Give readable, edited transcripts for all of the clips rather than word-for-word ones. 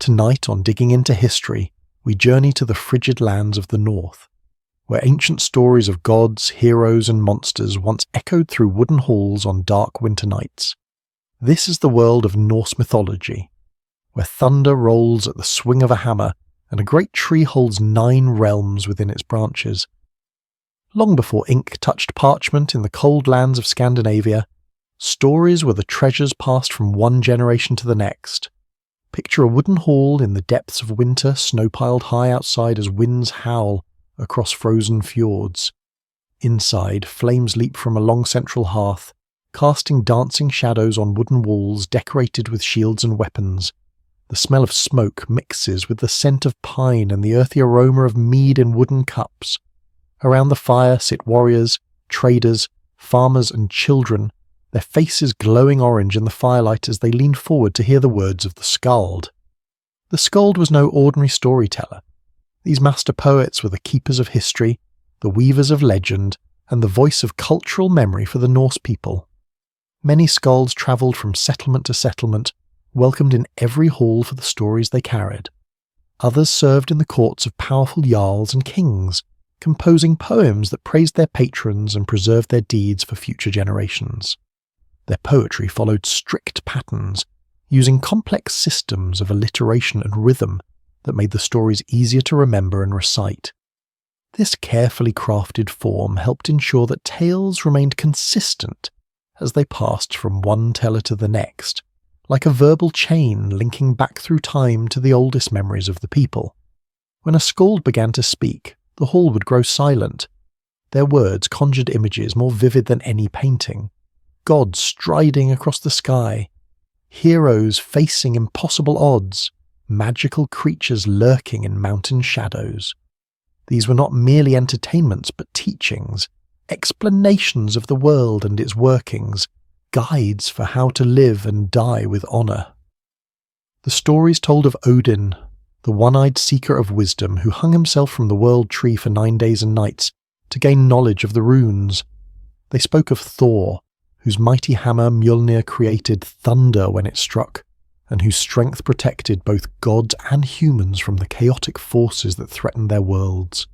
Tonight, on Digging into History, we journey to the frigid lands of the North, where ancient stories of gods, heroes and monsters once echoed through wooden halls on dark winter nights. This is the world of Norse mythology, where thunder rolls at the swing of a hammer and a great tree holds 9 realms within its branches. Long before ink touched parchment in the cold lands of Scandinavia, stories were the treasures passed from one generation to the next. Picture a wooden hall in the depths of winter, snow-piled high outside as winds howl across frozen fjords. Inside, flames leap from a long central hearth, casting dancing shadows on wooden walls decorated with shields and weapons. The smell of smoke mixes with the scent of pine and the earthy aroma of mead in wooden cups. Around the fire sit warriors, traders, farmers and children, their faces glowing orange in the firelight as they lean forward to hear the words of the skald. The skald was no ordinary storyteller. These master poets were the keepers of history, the weavers of legend, and the voice of cultural memory for the Norse people. Many skalds travelled from settlement to settlement, welcomed in every hall for the stories they carried. Others served in the courts of powerful jarls and kings, composing poems that praised their patrons and preserved their deeds for future generations. Their poetry followed strict patterns, using complex systems of alliteration and rhythm that made the stories easier to remember and recite. This carefully crafted form helped ensure that tales remained consistent as they passed from one teller to the next, like a verbal chain linking back through time to the oldest memories of the people. When a skald began to speak, the hall would grow silent. Their words conjured images more vivid than any painting. Gods striding across the sky, heroes facing impossible odds, magical creatures lurking in mountain shadows. These were not merely entertainments but teachings, explanations of the world and its workings, guides for how to live and die with honour. The stories told of Odin, the one-eyed seeker of wisdom who hung himself from the world tree for 9 days and nights to gain knowledge of the runes. They spoke of Thor, whose mighty hammer Mjolnir created thunder when it struck, and whose strength protected both gods and humans from the chaotic forces that threatened their worlds.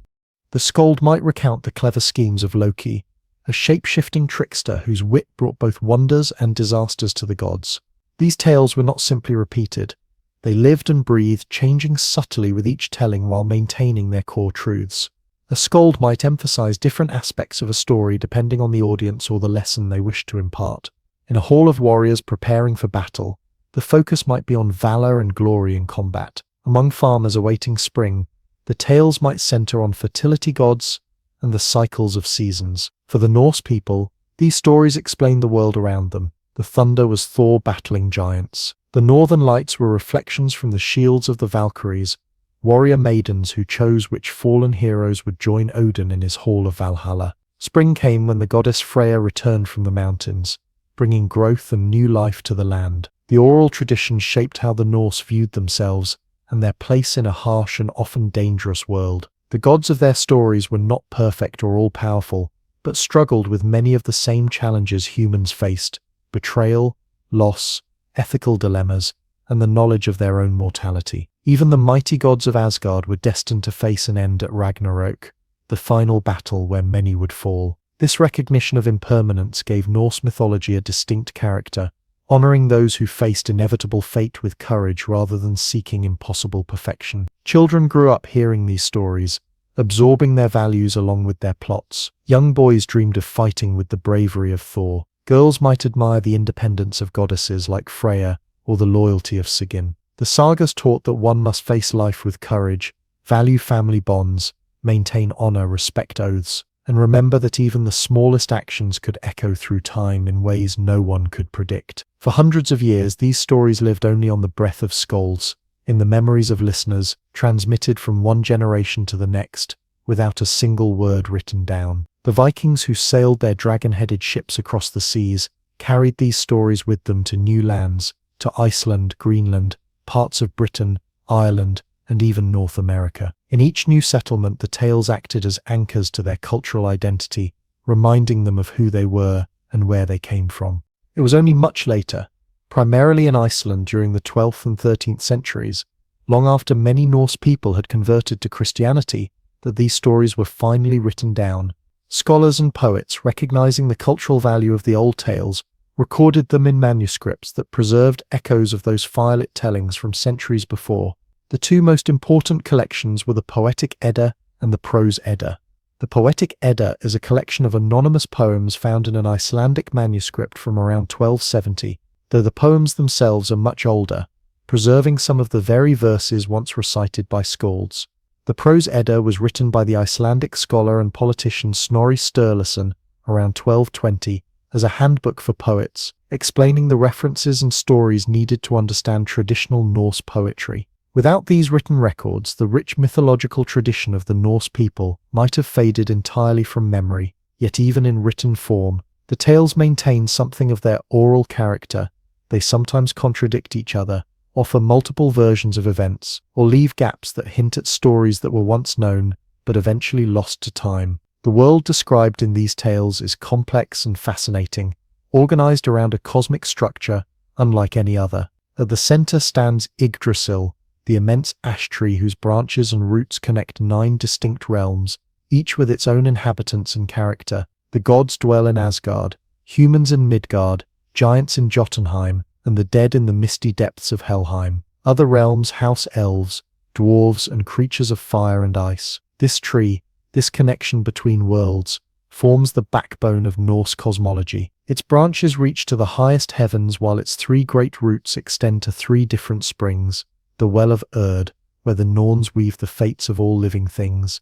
The skald might recount the clever schemes of Loki, a shape-shifting trickster whose wit brought both wonders and disasters to the gods. These tales were not simply repeated. They lived and breathed, changing subtly with each telling while maintaining their core truths. A skald might emphasize different aspects of a story depending on the audience or the lesson they wish to impart. In a hall of warriors preparing for battle, the focus might be on valor and glory in combat. Among farmers awaiting spring, the tales might center on fertility gods and the cycles of seasons. For the Norse people, these stories explained the world around them. The thunder was Thor battling giants. The northern lights were reflections from the shields of the Valkyries, warrior maidens who chose which fallen heroes would join Odin in his hall of Valhalla. Spring came when the goddess Freya returned from the mountains, bringing growth and new life to the land. The oral tradition shaped how the Norse viewed themselves and their place in a harsh and often dangerous world. The gods of their stories were not perfect or all-powerful, but struggled with many of the same challenges humans faced: betrayal, loss, ethical dilemmas, and the knowledge of their own mortality. Even the mighty gods of Asgard were destined to face an end at Ragnarok, the final battle where many would fall. This recognition of impermanence gave Norse mythology a distinct character, honoring those who faced inevitable fate with courage rather than seeking impossible perfection. Children grew up hearing these stories, absorbing their values along with their plots. Young boys dreamed of fighting with the bravery of Thor. Girls might admire the independence of goddesses like Freya or the loyalty of Sigyn. The sagas taught that one must face life with courage, value family bonds, maintain honor, respect oaths, and remember that even the smallest actions could echo through time in ways no one could predict. For hundreds of years, these stories lived only on the breath of skalds, in the memories of listeners, transmitted from one generation to the next, without a single word written down. The Vikings who sailed their dragon-headed ships across the seas carried these stories with them to new lands, to Iceland, Greenland, parts of Britain, Ireland, and even North America. In each new settlement, the tales acted as anchors to their cultural identity, reminding them of who they were and where they came from. It was only much later, primarily in Iceland during the 12th and 13th centuries, long after many Norse people had converted to Christianity, that these stories were finally written down. Scholars and poets, recognizing the cultural value of the old tales, recorded them in manuscripts that preserved echoes of those firelight tellings from centuries before. The two most important collections were the Poetic Edda and the Prose Edda. The Poetic Edda is a collection of anonymous poems found in an Icelandic manuscript from around 1270, though the poems themselves are much older, preserving some of the very verses once recited by skalds. The Prose Edda was written by the Icelandic scholar and politician Snorri Sturluson around 1220 as a handbook for poets, explaining the references and stories needed to understand traditional Norse poetry. Without these written records, the rich mythological tradition of the Norse people might have faded entirely from memory, yet even in written form, the tales maintain something of their oral character. They sometimes contradict each other, offer multiple versions of events, or leave gaps that hint at stories that were once known, but eventually lost to time. The world described in these tales is complex and fascinating, organized around a cosmic structure unlike any other. At the center stands Yggdrasil, the immense ash tree whose branches and roots connect 9 distinct realms, each with its own inhabitants and character. The gods dwell in Asgard, humans in Midgard, giants in Jotunheim, and the dead in the misty depths of Helheim. Other realms house elves, dwarves, and creatures of fire and ice. This tree, this connection between worlds, forms the backbone of Norse cosmology. Its branches reach to the highest heavens while its 3 great roots extend to 3 different springs. The Well of Urd, where the Norns weave the fates of all living things.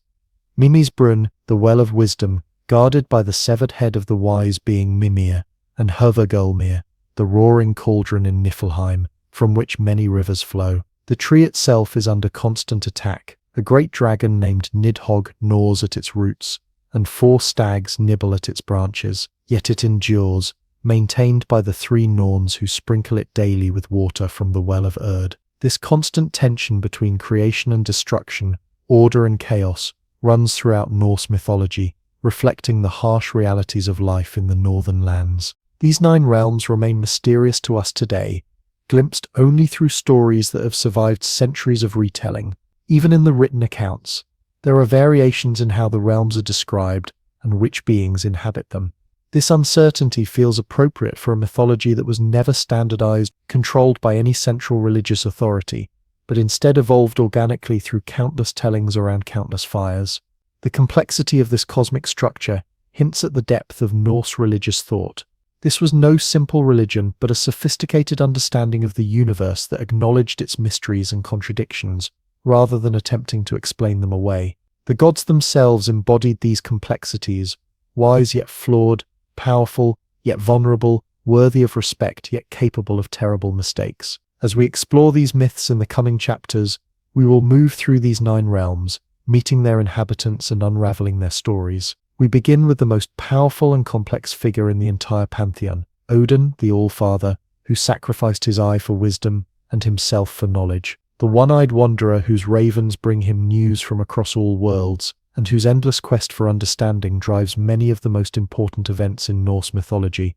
Mimi's Brunn, the Well of Wisdom, guarded by the severed head of the wise being Mimir, and Höfugulmir, the roaring cauldron in Niflheim, from which many rivers flow. The tree itself is under constant attack. A great dragon named Nidhogg gnaws at its roots, and 4 stags nibble at its branches, yet it endures, maintained by the 3 Norns who sprinkle it daily with water from the Well of Urd. This constant tension between creation and destruction, order and chaos, runs throughout Norse mythology, reflecting the harsh realities of life in the northern lands. These 9 realms remain mysterious to us today, glimpsed only through stories that have survived centuries of retelling. Even in the written accounts, there are variations in how the realms are described and which beings inhabit them. This uncertainty feels appropriate for a mythology that was never standardized, controlled by any central religious authority, but instead evolved organically through countless tellings around countless fires. The complexity of this cosmic structure hints at the depth of Norse religious thought. This was no simple religion, but a sophisticated understanding of the universe that acknowledged its mysteries and contradictions, rather than attempting to explain them away. The gods themselves embodied these complexities, wise yet flawed, powerful yet vulnerable, worthy of respect yet capable of terrible mistakes. As we explore these myths in the coming chapters, we will move through these 9 realms, meeting their inhabitants and unraveling their stories. We begin with the most powerful and complex figure in the entire pantheon, Odin, the All-Father, who sacrificed his eye for wisdom and himself for knowledge. The one-eyed wanderer whose ravens bring him news from across all worlds, and whose endless quest for understanding drives many of the most important events in Norse mythology.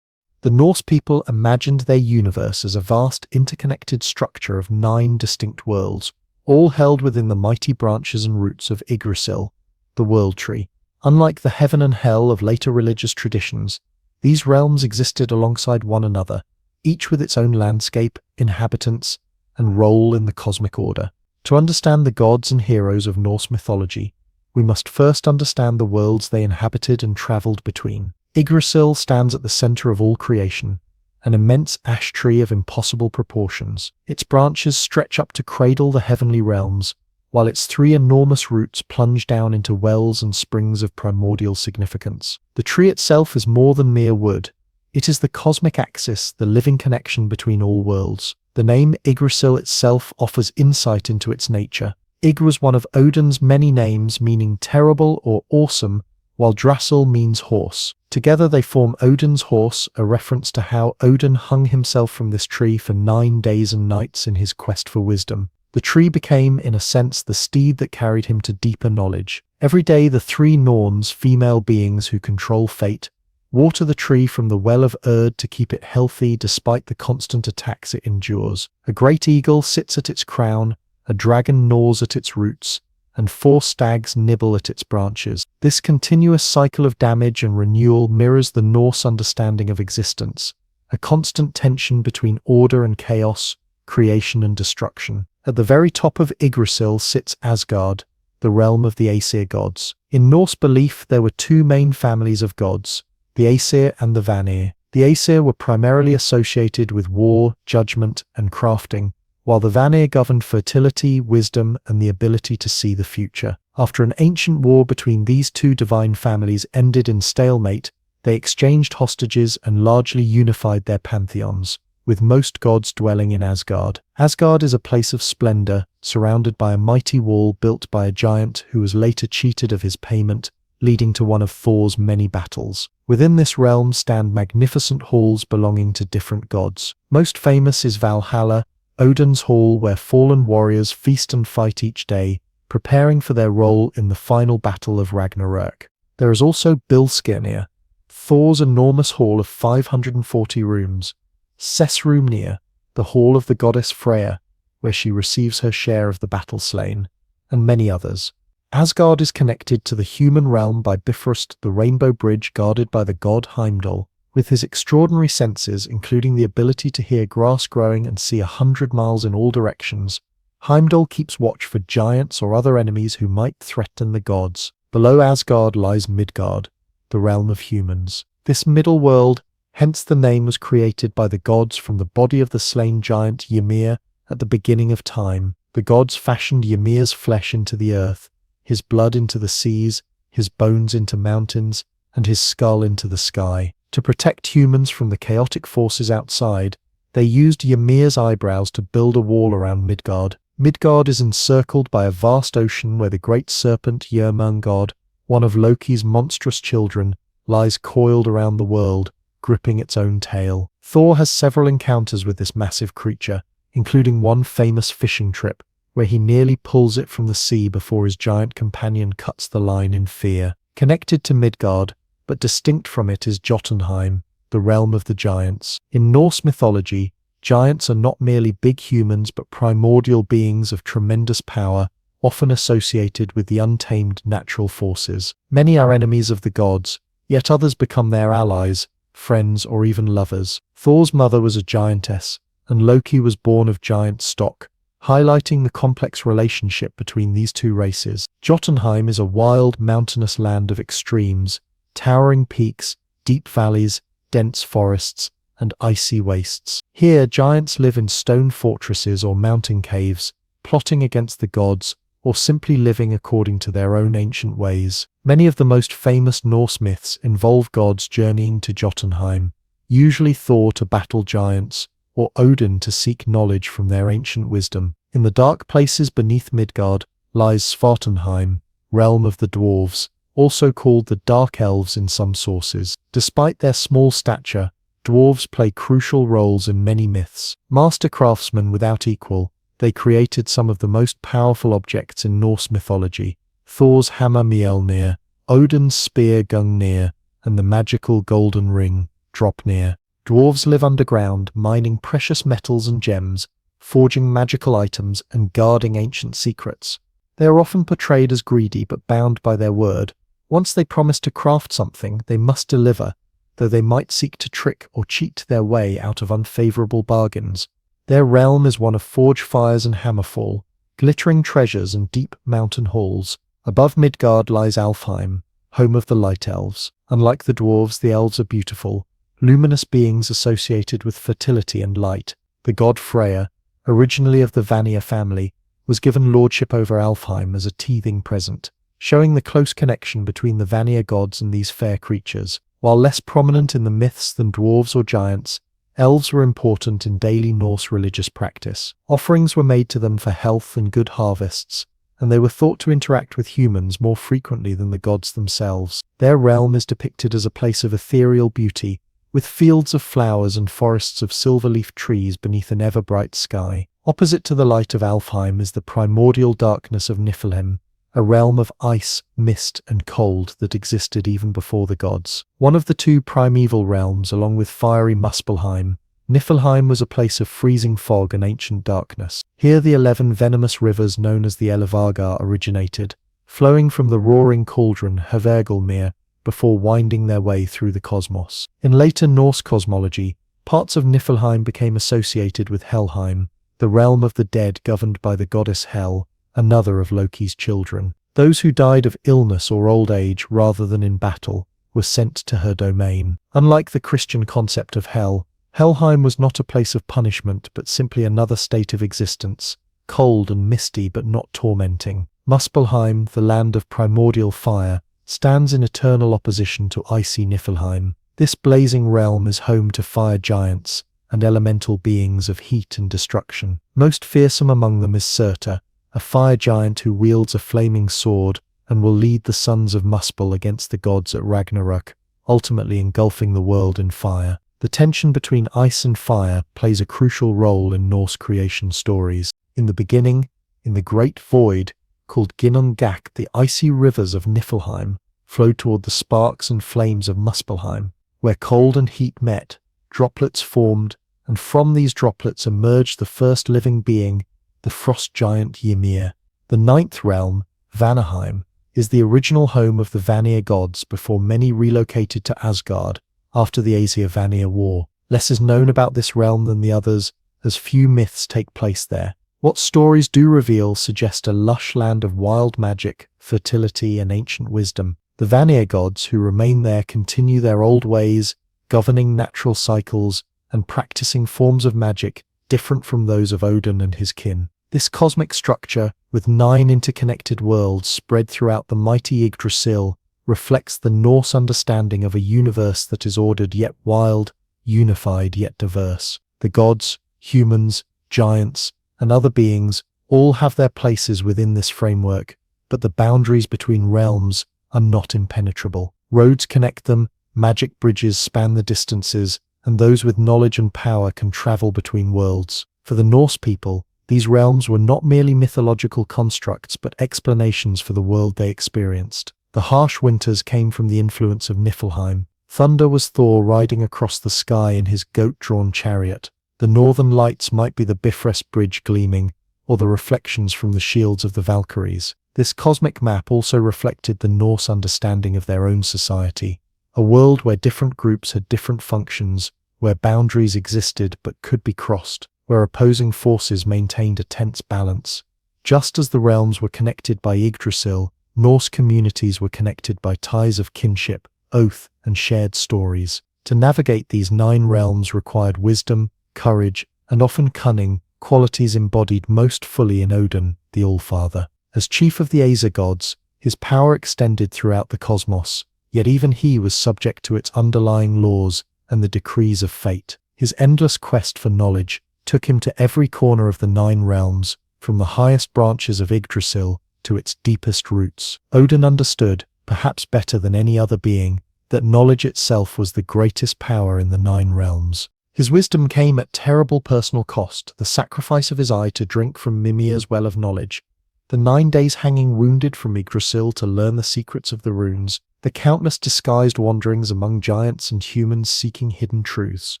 The Norse people imagined their universe as a vast interconnected structure of 9 distinct worlds, all held within the mighty branches and roots of Yggdrasil, the World Tree. Unlike the heaven and hell of later religious traditions, these realms existed alongside one another, each with its own landscape, inhabitants, and role in the cosmic order. To understand the gods and heroes of Norse mythology, we must first understand the worlds they inhabited and traveled between. Yggdrasil stands at the center of all creation, an immense ash tree of impossible proportions. Its branches stretch up to cradle the heavenly realms, while its 3 enormous roots plunge down into wells and springs of primordial significance. The tree itself is more than mere wood. It is the cosmic axis, the living connection between all worlds. The name Yggdrasil itself offers insight into its nature. Ygg was one of Odin's many names meaning terrible or awesome, while Drasil means horse. Together they form Odin's horse, a reference to how Odin hung himself from this tree for 9 days and nights in his quest for wisdom. The tree became, in a sense, the steed that carried him to deeper knowledge. Every day the 3 Norns, female beings who control fate, Water the tree from the well of Erd to keep it healthy despite the constant attacks it endures. A great eagle sits at its crown, a dragon gnaws at its roots, and 4 stags nibble at its branches. This continuous cycle of damage and renewal mirrors the Norse understanding of existence, a constant tension between order and chaos, creation and destruction. At the very top of Yggdrasil sits Asgard, the realm of the Aesir gods. In Norse belief, there were 2 main families of gods, the Aesir and the Vanir. The Aesir were primarily associated with war, judgment, and crafting, while the Vanir governed fertility, wisdom, and the ability to see the future. After an ancient war between these 2 divine families ended in stalemate, they exchanged hostages and largely unified their pantheons, with most gods dwelling in Asgard. Asgard is a place of splendor, surrounded by a mighty wall built by a giant who was later cheated of his payment, leading to one of Thor's many battles. Within this realm stand magnificent halls belonging to different gods. Most famous is Valhalla, Odin's hall where fallen warriors feast and fight each day, preparing for their role in the final battle of Ragnarök. There is also Bilskirnir, Thor's enormous hall of 540 rooms, Sessrumnir, the hall of the goddess Freya, where she receives her share of the battle slain, and many others. Asgard is connected to the human realm by Bifrost, the rainbow bridge guarded by the god Heimdall. With his extraordinary senses, including the ability to hear grass growing and see 100 miles in all directions, Heimdall keeps watch for giants or other enemies who might threaten the gods. Below Asgard lies Midgard, the realm of humans. This middle world, hence the name, was created by the gods from the body of the slain giant Ymir at the beginning of time. The gods fashioned Ymir's flesh into the earth, his blood into the seas, his bones into mountains, and his skull into the sky. To protect humans from the chaotic forces outside, they used Ymir's eyebrows to build a wall around Midgard. Midgard is encircled by a vast ocean where the great serpent Jörmungand, one of Loki's monstrous children, lies coiled around the world, gripping its own tail. Thor has several encounters with this massive creature, including one famous fishing trip, where he nearly pulls it from the sea before his giant companion cuts the line in fear. Connected to Midgard, but distinct from it, is Jotunheim, the realm of the giants. In Norse mythology, giants are not merely big humans but primordial beings of tremendous power, often associated with the untamed natural forces. Many are enemies of the gods, yet others become their allies, friends, or even lovers. Thor's mother was a giantess, and Loki was born of giant stock, highlighting the complex relationship between these 2 races. Jotunheim is a wild, mountainous land of extremes, towering peaks, deep valleys, dense forests, and icy wastes. Here, giants live in stone fortresses or mountain caves, plotting against the gods, or simply living according to their own ancient ways. Many of the most famous Norse myths involve gods journeying to Jotunheim, usually Thor to battle giants, or Odin to seek knowledge from their ancient wisdom. In the dark places beneath Midgard lies Svartalfheim, realm of the dwarves, also called the Dark Elves in some sources. Despite their small stature, dwarves play crucial roles in many myths. Master craftsmen without equal, they created some of the most powerful objects in Norse mythology: Thor's hammer Mjolnir, Odin's spear Gungnir, and the magical golden ring, Dropnir. Dwarves live underground, mining precious metals and gems, forging magical items, and guarding ancient secrets. They are often portrayed as greedy but bound by their word. Once they promise to craft something, they must deliver, though they might seek to trick or cheat their way out of unfavorable bargains. Their realm is one of forge fires and hammerfall, glittering treasures and deep mountain halls. Above Midgard lies Alfheim, home of the Light Elves. Unlike the dwarves, the elves are beautiful, luminous beings associated with fertility and light. The god Freya, originally of the Vanir family, was given lordship over Alfheim as a teething present, showing the close connection between the Vanir gods and these fair creatures. While less prominent in the myths than dwarves or giants, elves were important in daily Norse religious practice. Offerings were made to them for health and good harvests, and they were thought to interact with humans more frequently than the gods themselves. Their realm is depicted as a place of ethereal beauty, with fields of flowers and forests of silver-leaf trees beneath an ever-bright sky. Opposite to the light of Alfheim is the primordial darkness of Niflheim, a realm of ice, mist, and cold that existed even before the gods. One of the two primeval realms, along with fiery Muspelheim, Niflheim was a place of freezing fog and ancient darkness. Here the 11 venomous rivers known as the Elevagar originated, flowing from the roaring cauldron Hvergelmir before winding their way through the cosmos. In later Norse cosmology, parts of Niflheim became associated with Helheim, the realm of the dead governed by the goddess Hel, another of Loki's children. Those who died of illness or old age rather than in battle were sent to her domain. Unlike the Christian concept of hell, Helheim was not a place of punishment but simply another state of existence, cold and misty but not tormenting. Muspelheim, the land of primordial fire, stands in eternal opposition to icy Niflheim. This blazing realm is home to fire giants and elemental beings of heat and destruction. Most fearsome among them is Surtur, a fire giant who wields a flaming sword and will lead the sons of Muspel against the gods at Ragnarok, ultimately engulfing the world in fire. The tension between ice and fire plays a crucial role in Norse creation stories. In the beginning, in the Great Void, called Ginnungagak, the icy rivers of Niflheim flowed toward the sparks and flames of Muspelheim. Where cold and heat met, droplets formed, and from these droplets emerged the first living being, the frost giant Ymir. The ninth realm, Vanaheim, is the original home of the Vanir gods before many relocated to Asgard after the Aesir-Vanir War. Less is known about this realm than the others, as few myths take place there. What stories do reveal suggest a lush land of wild magic, fertility, and ancient wisdom. The Vanir gods who remain there continue their old ways, governing natural cycles and practicing forms of magic different from those of Odin and his kin. This cosmic structure, with 9 interconnected worlds spread throughout the mighty Yggdrasil, reflects the Norse understanding of a universe that is ordered yet wild, unified yet diverse. The gods, humans, giants, and other beings all have their places within this framework, but the boundaries between realms are not impenetrable. Roads connect them, magic bridges span the distances, and those with knowledge and power can travel between worlds. For the Norse people, these realms were not merely mythological constructs but explanations for the world they experienced. The harsh winters came from the influence of Niflheim. Thunder was Thor riding across the sky in his goat-drawn chariot. The northern lights might be the Bifrost Bridge gleaming, or the reflections from the shields of the Valkyries. This cosmic map also reflected the Norse understanding of their own society, a world where different groups had different functions, where boundaries existed but could be crossed, where opposing forces maintained a tense balance. Just as the realms were connected by Yggdrasil, Norse communities were connected by ties of kinship, oath, and shared stories. To navigate these 9 realms required wisdom, courage, and often cunning, qualities embodied most fully in Odin, the Allfather. As chief of the Aesir gods, his power extended throughout the cosmos, yet even he was subject to its underlying laws and the decrees of fate. His endless quest for knowledge took him to every corner of the 9 realms, from the highest branches of Yggdrasil to its deepest roots. Odin understood, perhaps better than any other being, that knowledge itself was the greatest power in the 9 realms. His wisdom came at terrible personal cost, the sacrifice of his eye to drink from Mimir's well of knowledge, the 9 days hanging wounded from Yggdrasil to learn the secrets of the runes, the countless disguised wanderings among giants and humans seeking hidden truths.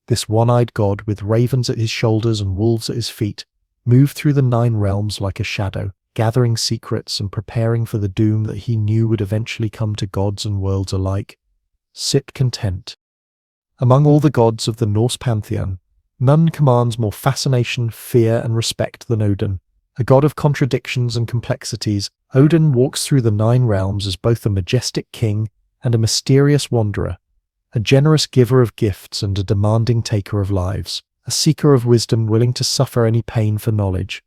This one-eyed god, with ravens at his shoulders and wolves at his feet, moved through the 9 realms like a shadow, gathering secrets and preparing for the doom that he knew would eventually come to gods and worlds alike. Sit content. Among all the gods of the Norse pantheon, none commands more fascination, fear, and respect than Odin. A god of contradictions and complexities, Odin walks through the 9 realms as both a majestic king and a mysterious wanderer, a generous giver of gifts and a demanding taker of lives, a seeker of wisdom willing to suffer any pain for knowledge.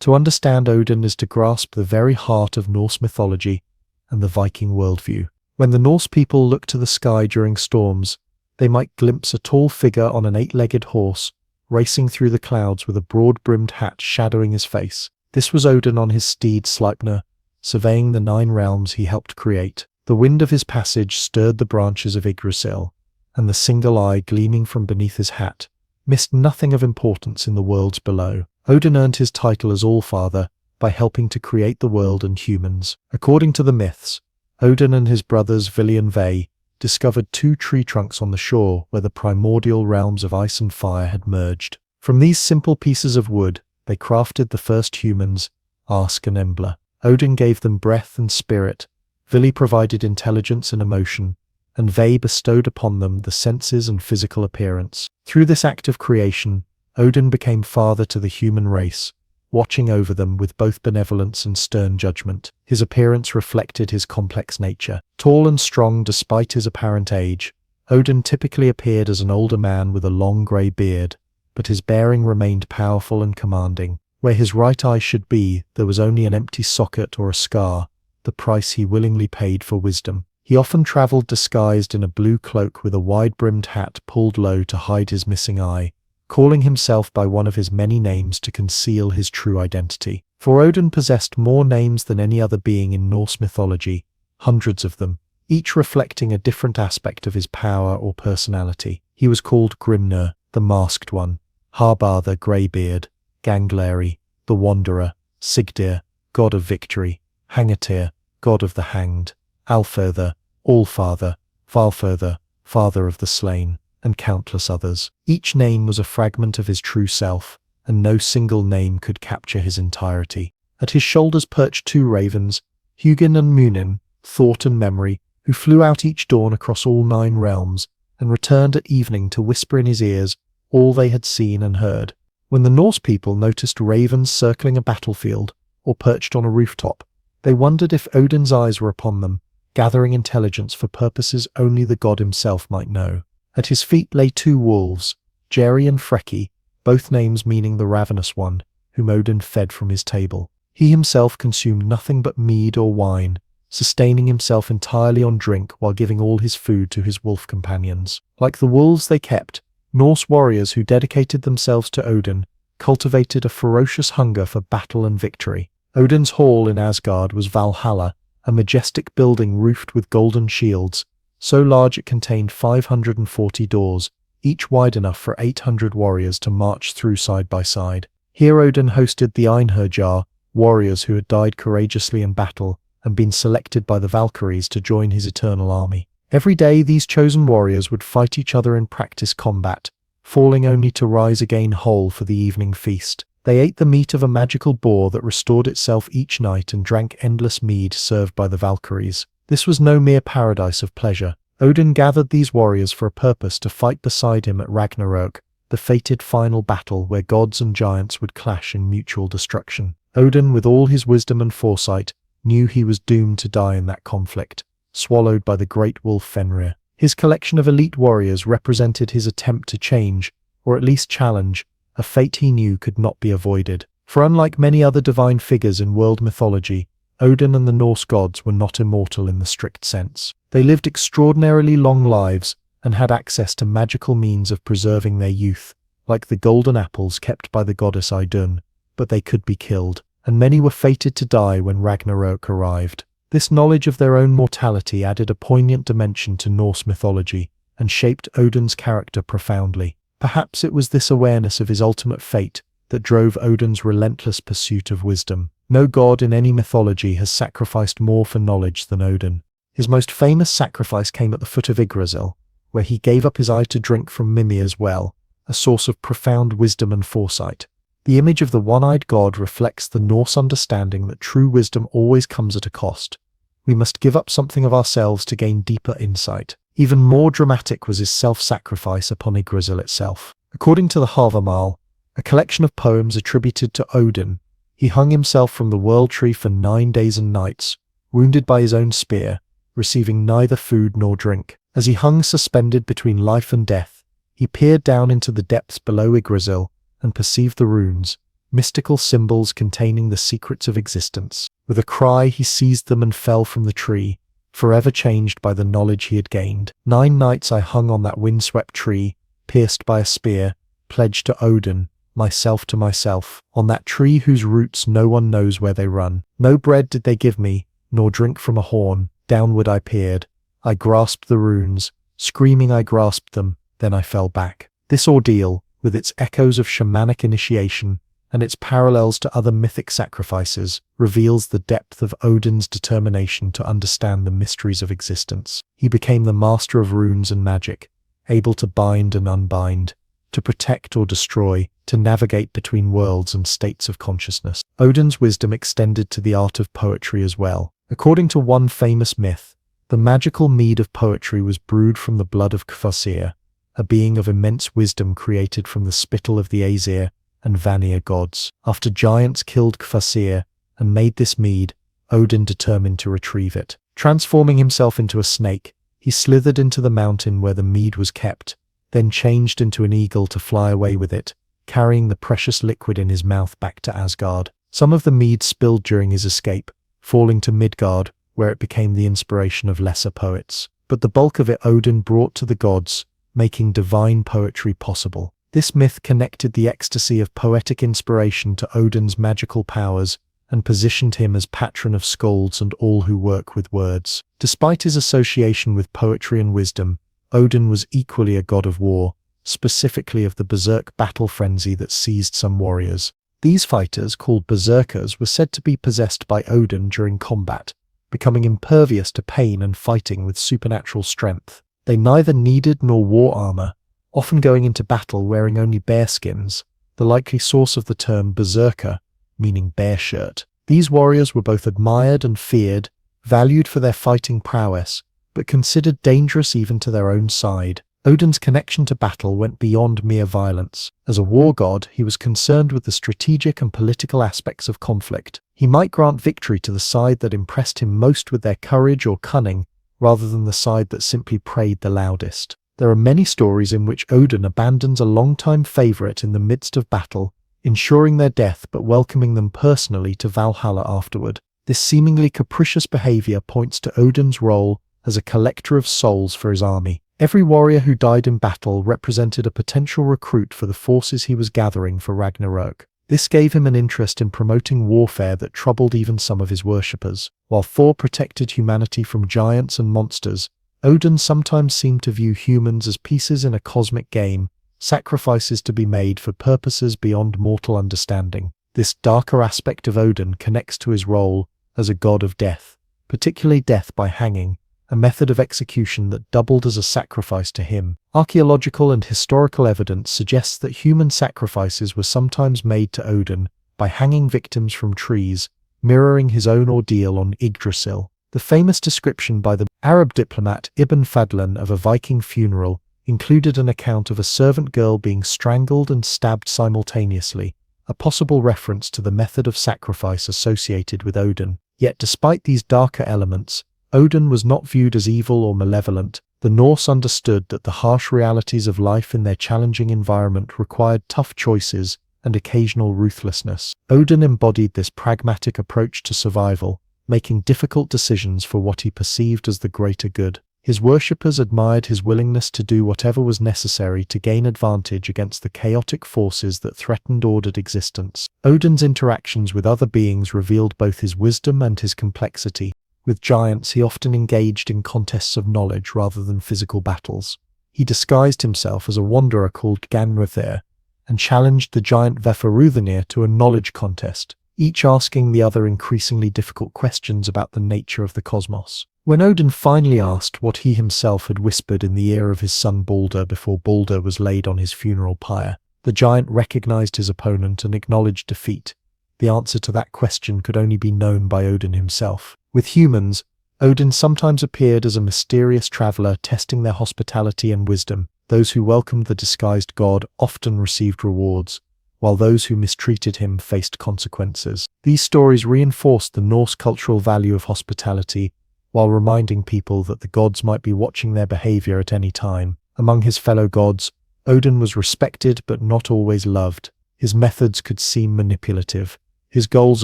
To understand Odin is to grasp the very heart of Norse mythology and the Viking worldview. When the Norse people looked to the sky during storms, they might glimpse a tall figure on an 8-legged horse, racing through the clouds with a broad-brimmed hat shadowing his face. This was Odin on his steed Sleipnir, surveying the 9 realms he helped create. The wind of his passage stirred the branches of Yggdrasil, and the single eye gleaming from beneath his hat missed nothing of importance in the worlds below. Odin earned his title as Allfather by helping to create the world and humans. According to the myths, Odin and his brothers Vili and Ve discovered 2 tree trunks on the shore where the primordial realms of ice and fire had merged. From these simple pieces of wood, they crafted the first humans, Ask and Embla. Odin gave them breath and spirit, Vili provided intelligence and emotion, and Ve bestowed upon them the senses and physical appearance. Through this act of creation, Odin became father to the human race, watching over them with both benevolence and stern judgment. His appearance reflected his complex nature. Tall and strong despite his apparent age, Odin typically appeared as an older man with a long grey beard, but his bearing remained powerful and commanding. Where his right eye should be, there was only an empty socket or a scar, the price he willingly paid for wisdom. He often travelled disguised in a blue cloak with a wide-brimmed hat pulled low to hide his missing eye, calling himself by one of his many names to conceal his true identity. For Odin possessed more names than any other being in Norse mythology, hundreds of them, each reflecting a different aspect of his power or personality. He was called Grimnir, the Masked One, Harbar the Greybeard, Gangleri, the Wanderer, Sigdir, God of Victory, Hangatyr, God of the Hanged, Alfother, Allfather, Valfother, Father of the Slain, and countless others. Each name was a fragment of his true self, and no single name could capture his entirety. At his shoulders perched 2 ravens, Hugin and Munin, thought and memory, who flew out each dawn across all 9 realms, and returned at evening to whisper in his ears all they had seen and heard. When the Norse people noticed ravens circling a battlefield, or perched on a rooftop, they wondered if Odin's eyes were upon them, gathering intelligence for purposes only the god himself might know. At his feet lay 2 wolves, Jerry and Freki, both names meaning the ravenous one, whom Odin fed from his table. He himself consumed nothing but mead or wine, sustaining himself entirely on drink while giving all his food to his wolf companions. Like the wolves they kept, Norse warriors who dedicated themselves to Odin cultivated a ferocious hunger for battle and victory. Odin's hall in Asgard was Valhalla, a majestic building roofed with golden shields, so large it contained 540 doors, each wide enough for 800 warriors to march through side by side. Here Odin hosted the Einherjar, warriors who had died courageously in battle and been selected by the Valkyries to join his eternal army. Every day these chosen warriors would fight each other in practice combat, falling only to rise again whole for the evening feast. They ate the meat of a magical boar that restored itself each night and drank endless mead served by the Valkyries. This was no mere paradise of pleasure. Odin gathered these warriors for a purpose: to fight beside him at Ragnarok, the fated final battle where gods and giants would clash in mutual destruction. Odin, with all his wisdom and foresight, knew he was doomed to die in that conflict, swallowed by the great wolf Fenrir. His collection of elite warriors represented his attempt to change, or at least challenge, a fate he knew could not be avoided. For unlike many other divine figures in world mythology, Odin and the Norse gods were not immortal in the strict sense. They lived extraordinarily long lives and had access to magical means of preserving their youth, like the golden apples kept by the goddess Idun, but they could be killed, and many were fated to die when Ragnarok arrived. This knowledge of their own mortality added a poignant dimension to Norse mythology and shaped Odin's character profoundly. Perhaps it was this awareness of his ultimate fate that drove Odin's relentless pursuit of wisdom. No god in any mythology has sacrificed more for knowledge than Odin. His most famous sacrifice came at the foot of Yggdrasil, where he gave up his eye to drink from Mimir's well, a source of profound wisdom and foresight. The image of the one-eyed god reflects the Norse understanding that true wisdom always comes at a cost. We must give up something of ourselves to gain deeper insight. Even more dramatic was his self-sacrifice upon Yggdrasil itself. According to the Havamal, a collection of poems attributed to Odin, he hung himself from the world tree for 9 days and nights, wounded by his own spear, receiving neither food nor drink. As he hung suspended between life and death, he peered down into the depths below Yggdrasil and perceived the runes, mystical symbols containing the secrets of existence. With a cry he seized them and fell from the tree, forever changed by the knowledge he had gained. 9 nights I hung on that windswept tree, pierced by a spear, pledged to Odin, myself to myself, on that tree whose roots no one knows where they run. No bread did they give me, nor drink from a horn. Downward I peered. I grasped the runes. Screaming I grasped them, then I fell back. This ordeal, with its echoes of shamanic initiation, and its parallels to other mythic sacrifices, reveals the depth of Odin's determination to understand the mysteries of existence. He became the master of runes and magic, able to bind and unbind, to protect or destroy, to navigate between worlds and states of consciousness. Odin's wisdom extended to the art of poetry as well. According to one famous myth, the magical mead of poetry was brewed from the blood of Kvasir, a being of immense wisdom created from the spittle of the Aesir and Vanir gods. After giants killed Kvasir and made this mead, Odin determined to retrieve it. Transforming himself into a snake, he slithered into the mountain where the mead was kept, then changed into an eagle to fly away with it, carrying the precious liquid in his mouth back to Asgard. Some of the mead spilled during his escape, falling to Midgard, where it became the inspiration of lesser poets. But the bulk of it Odin brought to the gods, making divine poetry possible. This myth connected the ecstasy of poetic inspiration to Odin's magical powers and positioned him as patron of skalds and all who work with words. Despite his association with poetry and wisdom, Odin was equally a god of war, specifically of the berserk battle frenzy that seized some warriors. These fighters, called berserkers, were said to be possessed by Odin during combat, becoming impervious to pain and fighting with supernatural strength. They neither needed nor wore armor, often going into battle wearing only bear skins, the likely source of the term berserker, meaning bear shirt. These warriors were both admired and feared, valued for their fighting prowess, but considered dangerous even to their own side. Odin's connection to battle went beyond mere violence. As a war god, he was concerned with the strategic and political aspects of conflict. He might grant victory to the side that impressed him most with their courage or cunning, rather than the side that simply prayed the loudest. There are many stories in which Odin abandons a longtime favorite in the midst of battle, ensuring their death but welcoming them personally to Valhalla afterward. This seemingly capricious behavior points to Odin's role as a collector of souls for his army. Every warrior who died in battle represented a potential recruit for the forces he was gathering for Ragnarok. This gave him an interest in promoting warfare that troubled even some of his worshippers. While Thor protected humanity from giants and monsters, Odin sometimes seemed to view humans as pieces in a cosmic game, sacrifices to be made for purposes beyond mortal understanding. This darker aspect of Odin connects to his role as a god of death, particularly death by hanging, a method of execution that doubled as a sacrifice to him. Archaeological and historical evidence suggests that human sacrifices were sometimes made to Odin by hanging victims from trees, mirroring his own ordeal on Yggdrasil. The famous description by the Arab diplomat Ibn Fadlan of a Viking funeral included an account of a servant girl being strangled and stabbed simultaneously, a possible reference to the method of sacrifice associated with Odin. Yet despite these darker elements, Odin was not viewed as evil or malevolent. The Norse understood that the harsh realities of life in their challenging environment required tough choices and occasional ruthlessness. Odin embodied this pragmatic approach to survival, making difficult decisions for what he perceived as the greater good. His worshippers admired his willingness to do whatever was necessary to gain advantage against the chaotic forces that threatened ordered existence. Odin's interactions with other beings revealed both his wisdom and his complexity. With giants, he often engaged in contests of knowledge rather than physical battles. He disguised himself as a wanderer called Ganrithir, and challenged the giant Vafaruthanir to a knowledge contest, each asking the other increasingly difficult questions about the nature of the cosmos. When Odin finally asked what he himself had whispered in the ear of his son Balder before Balder was laid on his funeral pyre, the giant recognized his opponent and acknowledged defeat. The answer to that question could only be known by Odin himself. With humans, Odin sometimes appeared as a mysterious traveler testing their hospitality and wisdom. Those who welcomed the disguised god often received rewards, while those who mistreated him faced consequences. These stories reinforced the Norse cultural value of hospitality, while reminding people that the gods might be watching their behavior at any time. Among his fellow gods, Odin was respected but not always loved. His methods could seem manipulative, his goals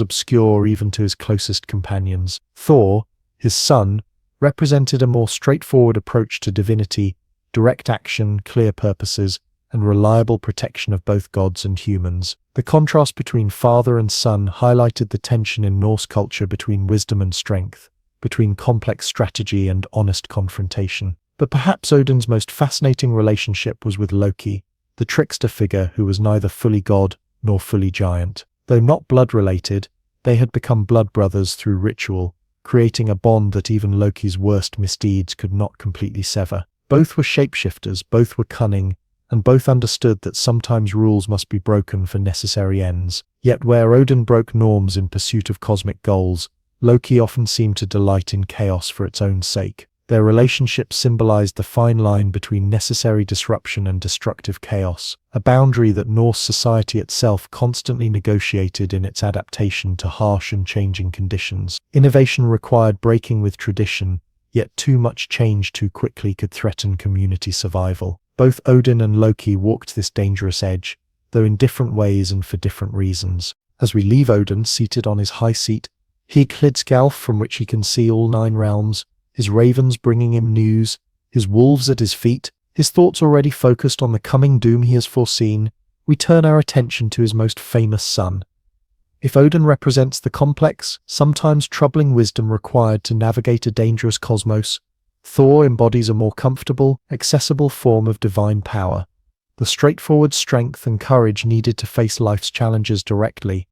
obscure even to his closest companions. Thor, his son, represented a more straightforward approach to divinity, direct action, clear purposes, and reliable protection of both gods and humans. The contrast between father and son highlighted the tension in Norse culture between wisdom and strength, between complex strategy and honest confrontation. But perhaps Odin's most fascinating relationship was with Loki, the trickster figure who was neither fully god nor fully giant. Though not blood-related, they had become blood brothers through ritual, creating a bond that even Loki's worst misdeeds could not completely sever. Both were shapeshifters, both were cunning, and both understood that sometimes rules must be broken for necessary ends. Yet where Odin broke norms in pursuit of cosmic goals, Loki often seemed to delight in chaos for its own sake. Their relationship symbolized the fine line between necessary disruption and destructive chaos, a boundary that Norse society itself constantly negotiated in its adaptation to harsh and changing conditions. Innovation required breaking with tradition, yet too much change too quickly could threaten community survival. Both Odin and Loki walked this dangerous edge, though in different ways and for different reasons. As we leave Odin seated on his high seat, Hlidskjalf from which he can see all 9 realms, his ravens bringing him news, his wolves at his feet, his thoughts already focused on the coming doom he has foreseen, we turn our attention to his most famous son. If Odin represents the complex, sometimes troubling wisdom required to navigate a dangerous cosmos, Thor embodies a more comfortable, accessible form of divine power, the straightforward strength and courage needed to face life's challenges directly.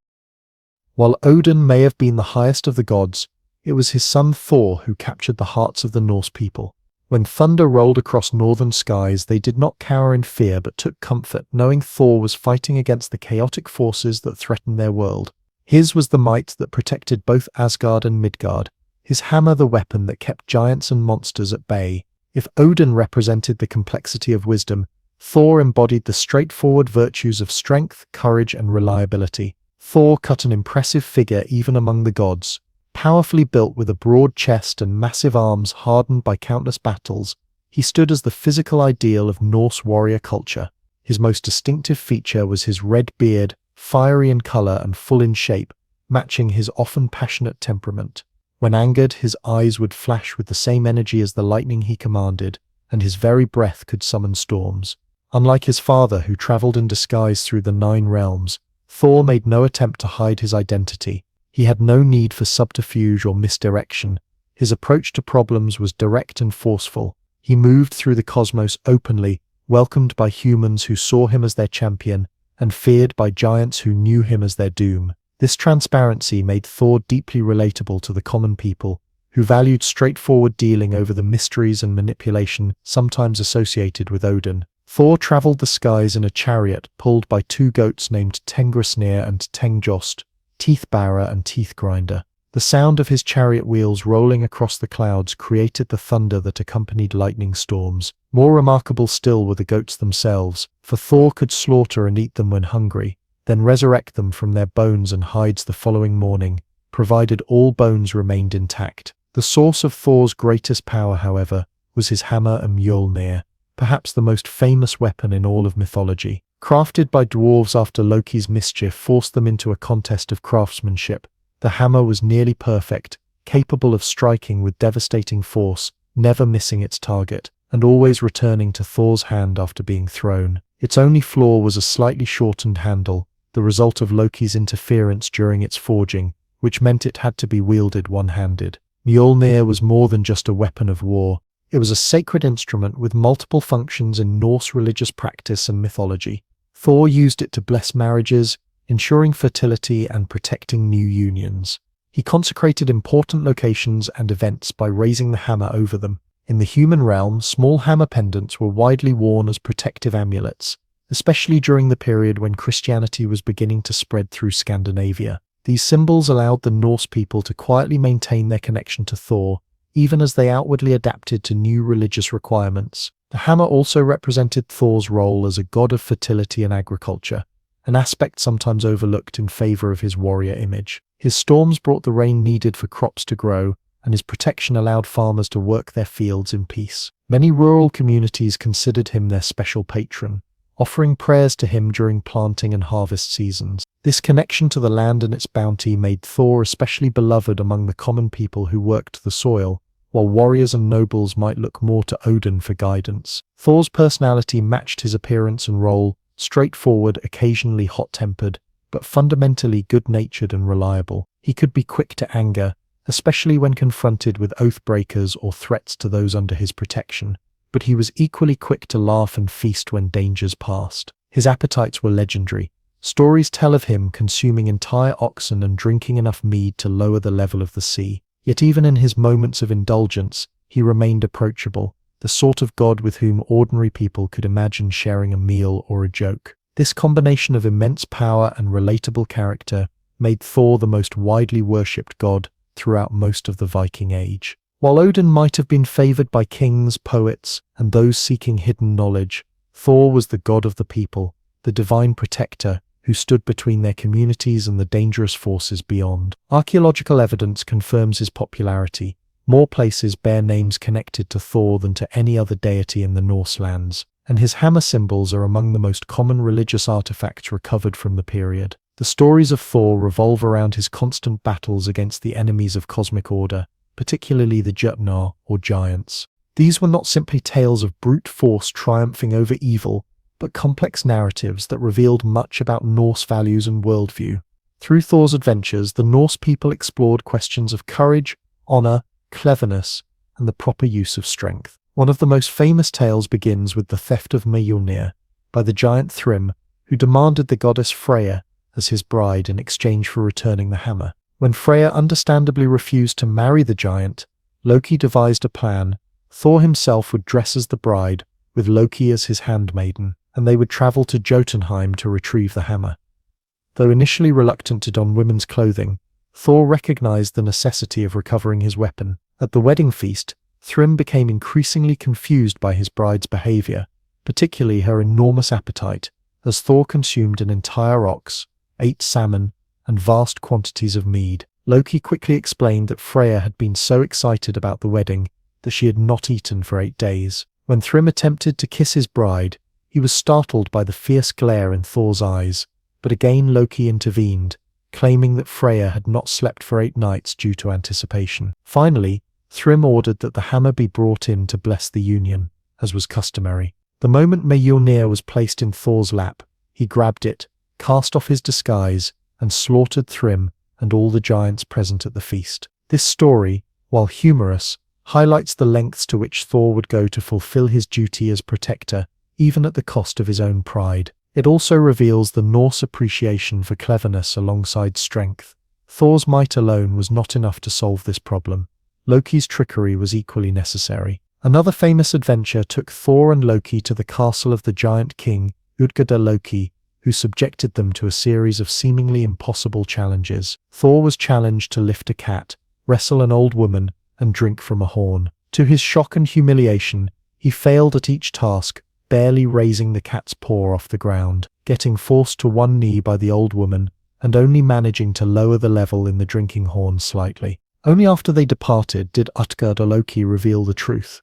While Odin may have been the highest of the gods, it was his son Thor who captured the hearts of the Norse people. When thunder rolled across northern skies, they did not cower in fear but took comfort, knowing Thor was fighting against the chaotic forces that threatened their world. His was the might that protected both Asgard and Midgard, his hammer the weapon that kept giants and monsters at bay. If Odin represented the complexity of wisdom, Thor embodied the straightforward virtues of strength, courage, and reliability. Thor cut an impressive figure even among the gods. Powerfully built with a broad chest and massive arms hardened by countless battles, he stood as the physical ideal of Norse warrior culture. His most distinctive feature was his red beard, fiery in color and full in shape, matching his often passionate temperament. When angered, his eyes would flash with the same energy as the lightning he commanded, and his very breath could summon storms. Unlike his father, who traveled in disguise through the 9 realms, Thor made no attempt to hide his identity. He had no need for subterfuge or misdirection. His approach to problems was direct and forceful. He moved through the cosmos openly, welcomed by humans who saw him as their champion, and feared by giants who knew him as their doom. This transparency made Thor deeply relatable to the common people, who valued straightforward dealing over the mysteries and manipulation sometimes associated with Odin. Thor traveled the skies in a chariot pulled by 2 goats named Tengrisnir and Tengjost, Teeth-Barer and Teeth-Grinder. The sound of his chariot wheels rolling across the clouds created the thunder that accompanied lightning storms. More remarkable still were the goats themselves, for Thor could slaughter and eat them when hungry, then resurrect them from their bones and hides the following morning, provided all bones remained intact. The source of Thor's greatest power, however, was his hammer and Mjolnir, perhaps the most famous weapon in all of mythology. Crafted by dwarves after Loki's mischief forced them into a contest of craftsmanship, the hammer was nearly perfect, capable of striking with devastating force, never missing its target, and always returning to Thor's hand after being thrown. Its only flaw was a slightly shortened handle, the result of Loki's interference during its forging, which meant it had to be wielded one-handed. Mjolnir was more than just a weapon of war. It was a sacred instrument with multiple functions in Norse religious practice and mythology. Thor used it to bless marriages, ensuring fertility and protecting new unions. He consecrated important locations and events by raising the hammer over them. In the human realm, small hammer pendants were widely worn as protective amulets, especially during the period when Christianity was beginning to spread through Scandinavia. These symbols allowed the Norse people to quietly maintain their connection to Thor, even as they outwardly adapted to new religious requirements. The hammer also represented Thor's role as a god of fertility and agriculture, an aspect sometimes overlooked in favor of his warrior image. His storms brought the rain needed for crops to grow, and his protection allowed farmers to work their fields in peace. Many rural communities considered him their special patron, offering prayers to him during planting and harvest seasons. This connection to the land and its bounty made Thor especially beloved among the common people who worked the soil, while warriors and nobles might look more to Odin for guidance. Thor's personality matched his appearance and role, straightforward, occasionally hot-tempered, but fundamentally good-natured and reliable. He could be quick to anger, especially when confronted with oath-breakers or threats to those under his protection, but he was equally quick to laugh and feast when dangers passed. His appetites were legendary, Stories tell of him consuming entire oxen and drinking enough mead to lower the level of the sea. Yet even in his moments of indulgence, he remained approachable, the sort of god with whom ordinary people could imagine sharing a meal or a joke. This combination of immense power and relatable character made Thor the most widely worshipped god throughout most of the Viking Age. While Odin might have been favored by kings, poets, and those seeking hidden knowledge, Thor was the god of the people, the divine protector who stood between their communities and the dangerous forces beyond. Archaeological evidence confirms his popularity. More places bear names connected to Thor than to any other deity in the Norse lands, and his hammer symbols are among the most common religious artifacts recovered from the period. The stories of Thor revolve around his constant battles against the enemies of cosmic order, particularly the Jotnar, or giants. These were not simply tales of brute force triumphing over evil, but complex narratives that revealed much about Norse values and worldview. Through Thor's adventures, the Norse people explored questions of courage, honor, cleverness, and the proper use of strength. One of the most famous tales begins with the theft of Mjolnir by the giant Thrym, who demanded the goddess Freyja as his bride in exchange for returning the hammer. When Freyja understandably refused to marry the giant, Loki devised a plan. Thor himself would dress as the bride, with Loki as his handmaiden, and they would travel to Jotunheim to retrieve the hammer. Though initially reluctant to don women's clothing, Thor recognized the necessity of recovering his weapon. At the wedding feast, Thrym became increasingly confused by his bride's behavior, particularly her enormous appetite, as Thor consumed an entire ox, ate salmon, and vast quantities of mead. Loki quickly explained that Freyja had been so excited about the wedding that she had not eaten for 8 days. When Thrym attempted to kiss his bride, he was startled by the fierce glare in Thor's eyes, but again Loki intervened, claiming that Freyja had not slept for 8 nights due to anticipation. Finally, Thrym ordered that the hammer be brought in to bless the union, as was customary. The moment Mjolnir was placed in Thor's lap, he grabbed it, cast off his disguise, and slaughtered Thrym and all the giants present at the feast. This story, while humorous, highlights the lengths to which Thor would go to fulfill his duty as protector, even at the cost of his own pride. It also reveals the Norse appreciation for cleverness alongside strength. Thor's might alone was not enough to solve this problem. Loki's trickery was equally necessary. Another famous adventure took Thor and Loki to the castle of the giant king, Loki, who subjected them to a series of seemingly impossible challenges. Thor was challenged to lift a cat, wrestle an old woman, and drink from a horn. To his shock and humiliation, he failed at each task, barely raising the cat's paw off the ground, getting forced to one knee by the old woman, and only managing to lower the level in the drinking horn slightly. Only after they departed did Loki reveal the truth.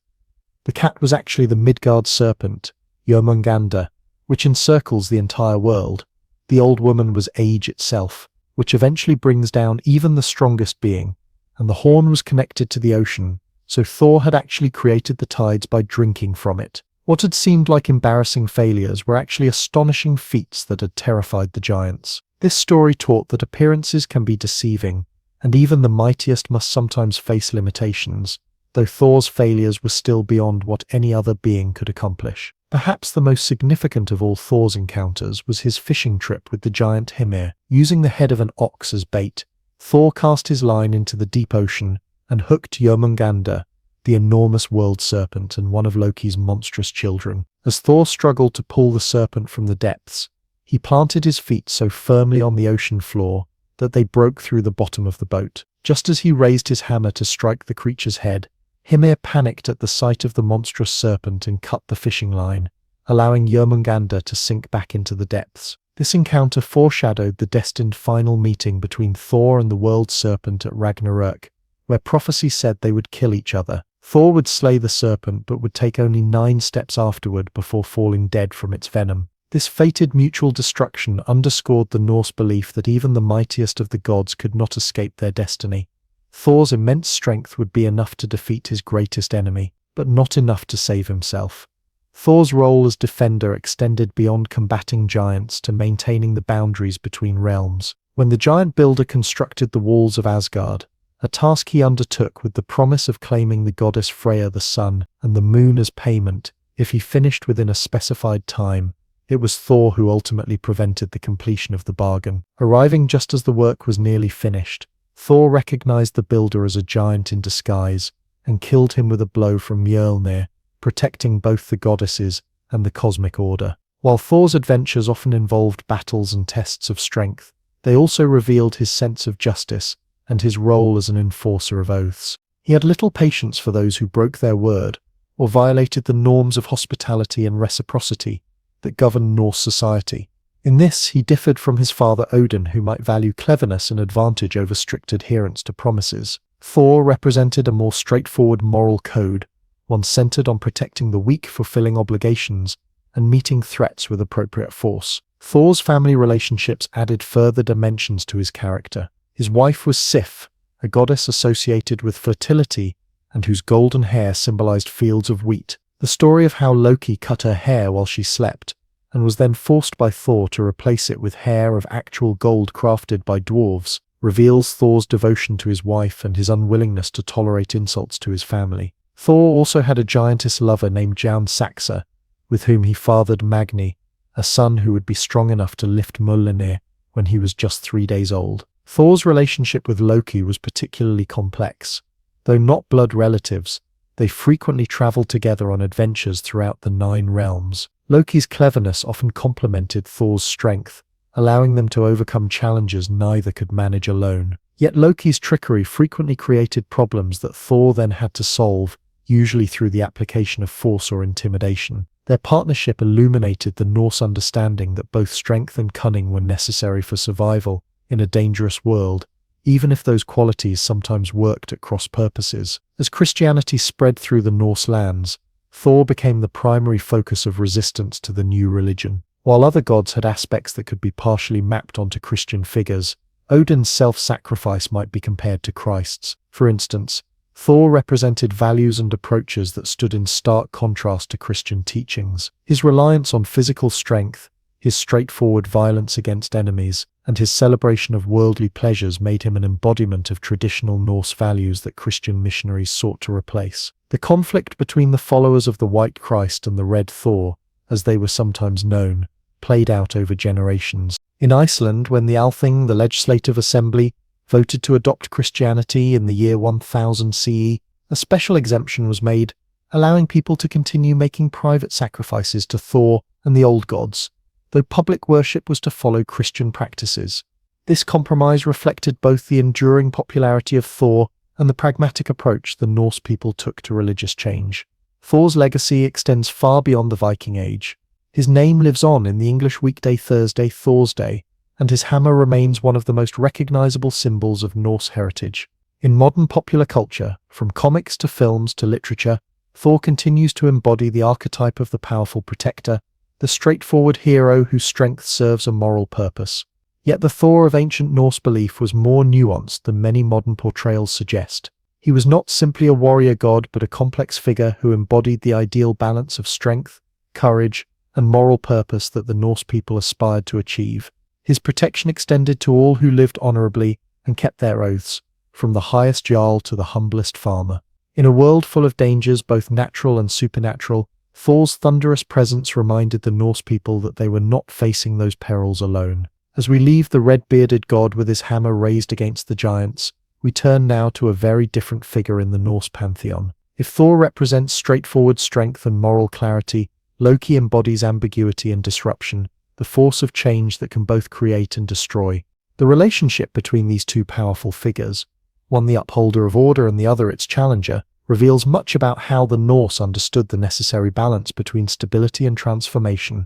The cat was actually the Midgard serpent, Jörmungandr, which encircles the entire world. The old woman was age itself, which eventually brings down even the strongest being, and the horn was connected to the ocean, so Thor had actually created the tides by drinking from it. What had seemed like embarrassing failures were actually astonishing feats that had terrified the giants. This story taught that appearances can be deceiving, and even the mightiest must sometimes face limitations, though Thor's failures were still beyond what any other being could accomplish. Perhaps the most significant of all Thor's encounters was his fishing trip with the giant Hymir. Using the head of an ox as bait, Thor cast his line into the deep ocean and hooked Jörmungandr, the enormous world serpent and one of Loki's monstrous children. As Thor struggled to pull the serpent from the depths, he planted his feet so firmly on the ocean floor that they broke through the bottom of the boat. Just as he raised his hammer to strike the creature's head, Hymir panicked at the sight of the monstrous serpent and cut the fishing line, allowing Jörmungandr to sink back into the depths. This encounter foreshadowed the destined final meeting between Thor and the world serpent at Ragnarök, where prophecy said they would kill each other. Thor would slay the serpent but would take only 9 steps afterward before falling dead from its venom. This fated mutual destruction underscored the Norse belief that even the mightiest of the gods could not escape their destiny. Thor's immense strength would be enough to defeat his greatest enemy, but not enough to save himself. Thor's role as defender extended beyond combating giants to maintaining the boundaries between realms. When the giant builder constructed the walls of Asgard, a task he undertook with the promise of claiming the goddess Freyja the sun and the moon as payment if he finished within a specified time, It was Thor who ultimately prevented the completion of the bargain. Arriving just as the work was nearly finished, Thor recognized the builder as a giant in disguise and killed him with a blow from Mjolnir, protecting both the goddesses and the cosmic order. While Thor's adventures often involved battles and tests of strength, they also revealed his sense of justice and his role as an enforcer of oaths. He had little patience for those who broke their word or violated the norms of hospitality and reciprocity that governed Norse society. In this, he differed from his father Odin, who might value cleverness and advantage over strict adherence to promises. Thor represented a more straightforward moral code, one centered on protecting the weak, fulfilling obligations, and meeting threats with appropriate force. Thor's family relationships added further dimensions to his character. His wife was Sif, a goddess associated with fertility and whose golden hair symbolized fields of wheat. The story of how Loki cut her hair while she slept, and was then forced by Thor to replace it with hair of actual gold crafted by dwarves, reveals Thor's devotion to his wife and his unwillingness to tolerate insults to his family. Thor also had a giantess lover named Jaun Saxa, with whom he fathered Magni, a son who would be strong enough to lift Mjolnir when he was just 3 days old. Thor's relationship with Loki was particularly complex. Though not blood relatives, they frequently traveled together on adventures throughout the 9 realms. Loki's cleverness often complemented Thor's strength, allowing them to overcome challenges neither could manage alone. Yet Loki's trickery frequently created problems that Thor then had to solve, usually through the application of force or intimidation. Their partnership illuminated the Norse understanding that both strength and cunning were necessary for survival in a dangerous world, even if those qualities sometimes worked at cross purposes. As Christianity spread through the Norse lands, Thor became the primary focus of resistance to the new religion. While other gods had aspects that could be partially mapped onto Christian figures, Odin's self-sacrifice might be compared to Christ's. For instance, Thor represented values and approaches that stood in stark contrast to Christian teachings. His reliance on physical strength, his straightforward violence against enemies, and his celebration of worldly pleasures made him an embodiment of traditional Norse values that Christian missionaries sought to replace. The conflict between the followers of the White Christ and the Red Thor, as they were sometimes known, played out over generations. In Iceland, when the Althing, the legislative assembly, voted to adopt Christianity in the year 1000 CE, a special exemption was made, allowing people to continue making private sacrifices to Thor and the old gods, though public worship was to follow Christian practices. This compromise reflected both the enduring popularity of Thor and the pragmatic approach the Norse people took to religious change. Thor's legacy extends far beyond the Viking Age. His name lives on in the English weekday Thursday, Thor's Day, and his hammer remains one of the most recognizable symbols of Norse heritage. In modern popular culture, from comics to films to literature, Thor continues to embody the archetype of the powerful protector, the straightforward hero whose strength serves a moral purpose. Yet the Thor of ancient Norse belief was more nuanced than many modern portrayals suggest. He was not simply a warrior god, but a complex figure who embodied the ideal balance of strength, courage, and moral purpose that the Norse people aspired to achieve. His protection extended to all who lived honorably and kept their oaths, from the highest jarl to the humblest farmer. In a world full of dangers, both natural and supernatural, Thor's thunderous presence reminded the Norse people that they were not facing those perils alone. As we leave the red-bearded god with his hammer raised against the giants, we turn now to a very different figure in the Norse pantheon. If Thor represents straightforward strength and moral clarity, Loki embodies ambiguity and disruption, the force of change that can both create and destroy. The relationship between these two powerful figures, one the upholder of order and the other its challenger, reveals much about how the Norse understood the necessary balance between stability and transformation.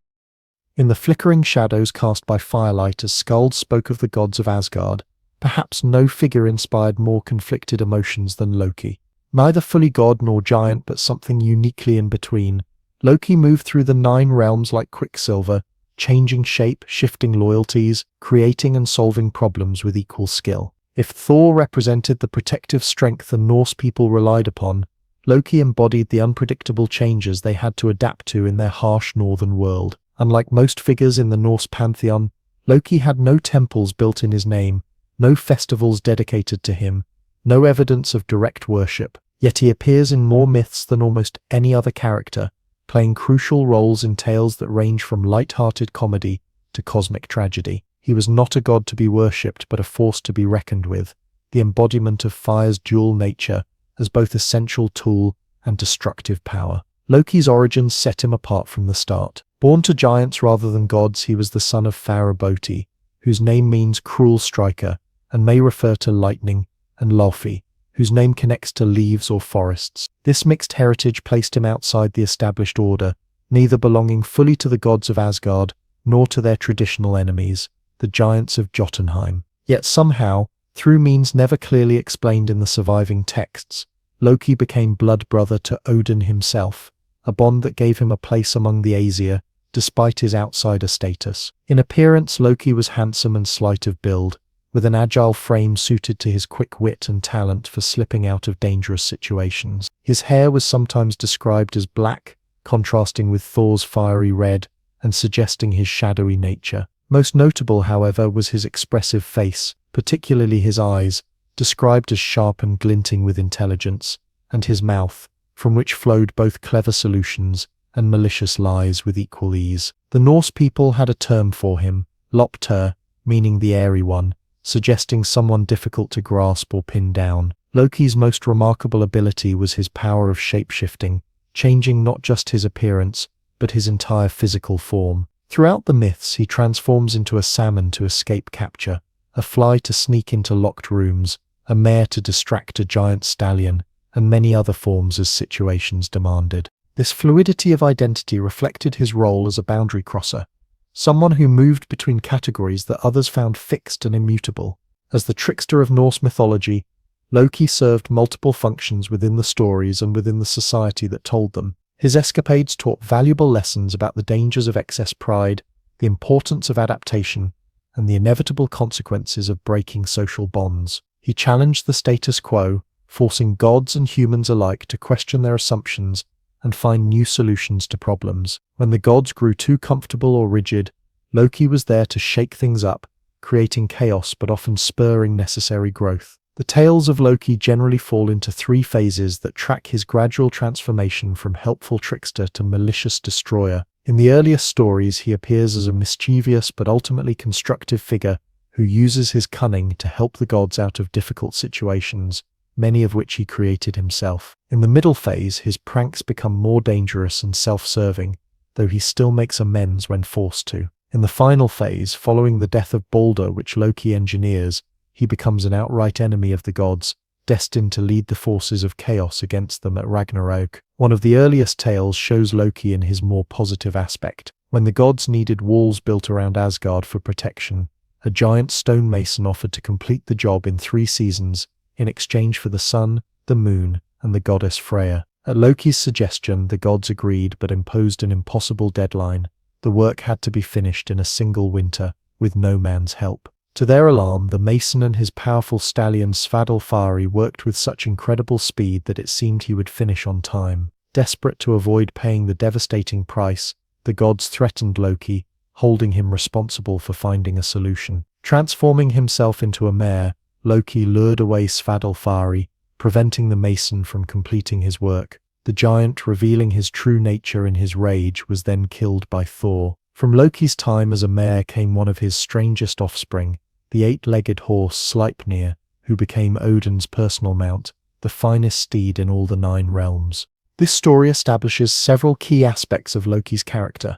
In the flickering shadows cast by firelight as Skuld spoke of the gods of Asgard, perhaps no figure inspired more conflicted emotions than Loki. Neither fully god nor giant, but something uniquely in between, Loki moved through the 9 realms like Quicksilver, changing shape, shifting loyalties, creating and solving problems with equal skill. If Thor represented the protective strength the Norse people relied upon, Loki embodied the unpredictable changes they had to adapt to in their harsh northern world. Unlike most figures in the Norse pantheon, Loki had no temples built in his name, no festivals dedicated to him, no evidence of direct worship. Yet he appears in more myths than almost any other character, playing crucial roles in tales that range from light-hearted comedy to cosmic tragedy. He was not a god to be worshipped, but a force to be reckoned with, the embodiment of fire's dual nature as both essential tool and destructive power. Loki's origins set him apart from the start. Born to giants rather than gods, he was the son of Faraboti, whose name means cruel striker, and may refer to lightning, and Laufey, whose name connects to leaves or forests. This mixed heritage placed him outside the established order, neither belonging fully to the gods of Asgard nor to their traditional enemies, the giants of Jotunheim. Yet somehow, through means never clearly explained in the surviving texts, Loki became blood brother to Odin himself, a bond that gave him a place among the Aesir, despite his outsider status. In appearance, Loki was handsome and slight of build, with an agile frame suited to his quick wit and talent for slipping out of dangerous situations. His hair was sometimes described as black, contrasting with Thor's fiery red and suggesting his shadowy nature. Most notable, however, was his expressive face, particularly his eyes, described as sharp and glinting with intelligence, and his mouth, from which flowed both clever solutions and malicious lies with equal ease. The Norse people had a term for him, Lopter, meaning the airy one, suggesting someone difficult to grasp or pin down. Loki's most remarkable ability was his power of shape-shifting, changing not just his appearance, but his entire physical form. Throughout the myths, he transforms into a salmon to escape capture, a fly to sneak into locked rooms, a mare to distract a giant stallion, and many other forms as situations demanded. This fluidity of identity reflected his role as a boundary crosser, someone who moved between categories that others found fixed and immutable. As the trickster of Norse mythology, Loki served multiple functions within the stories and within the society that told them. His escapades taught valuable lessons about the dangers of excess pride, the importance of adaptation, and the inevitable consequences of breaking social bonds. He challenged the status quo, forcing gods and humans alike to question their assumptions and find new solutions to problems. When the gods grew too comfortable or rigid, Loki was there to shake things up, creating chaos but often spurring necessary growth. The tales of Loki generally fall into three phases that track his gradual transformation from helpful trickster to malicious destroyer. In the earliest stories, he appears as a mischievous but ultimately constructive figure who uses his cunning to help the gods out of difficult situations, many of which he created himself. In the middle phase, his pranks become more dangerous and self-serving, though he still makes amends when forced to. In the final phase, following the death of Balder, which Loki engineers, he becomes an outright enemy of the gods, destined to lead the forces of chaos against them at Ragnarok. One of the earliest tales shows Loki in his more positive aspect. When the gods needed walls built around Asgard for protection, a giant stonemason offered to complete the job in 3 seasons, in exchange for the sun, the moon, and the goddess Freya. At Loki's suggestion, the gods agreed but imposed an impossible deadline. The work had to be finished in a single winter, with no man's help. To their alarm, the mason and his powerful stallion Svadilfari worked with such incredible speed that it seemed he would finish on time. Desperate to avoid paying the devastating price, the gods threatened Loki, holding him responsible for finding a solution. Transforming himself into a mare, Loki lured away Svadilfari, preventing the mason from completing his work. The giant, revealing his true nature in his rage, was then killed by Thor. From Loki's time as a mare came one of his strangest offspring, the 8-legged horse Sleipnir, who became Odin's personal mount, the finest steed in all the 9 realms. This story establishes several key aspects of Loki's character: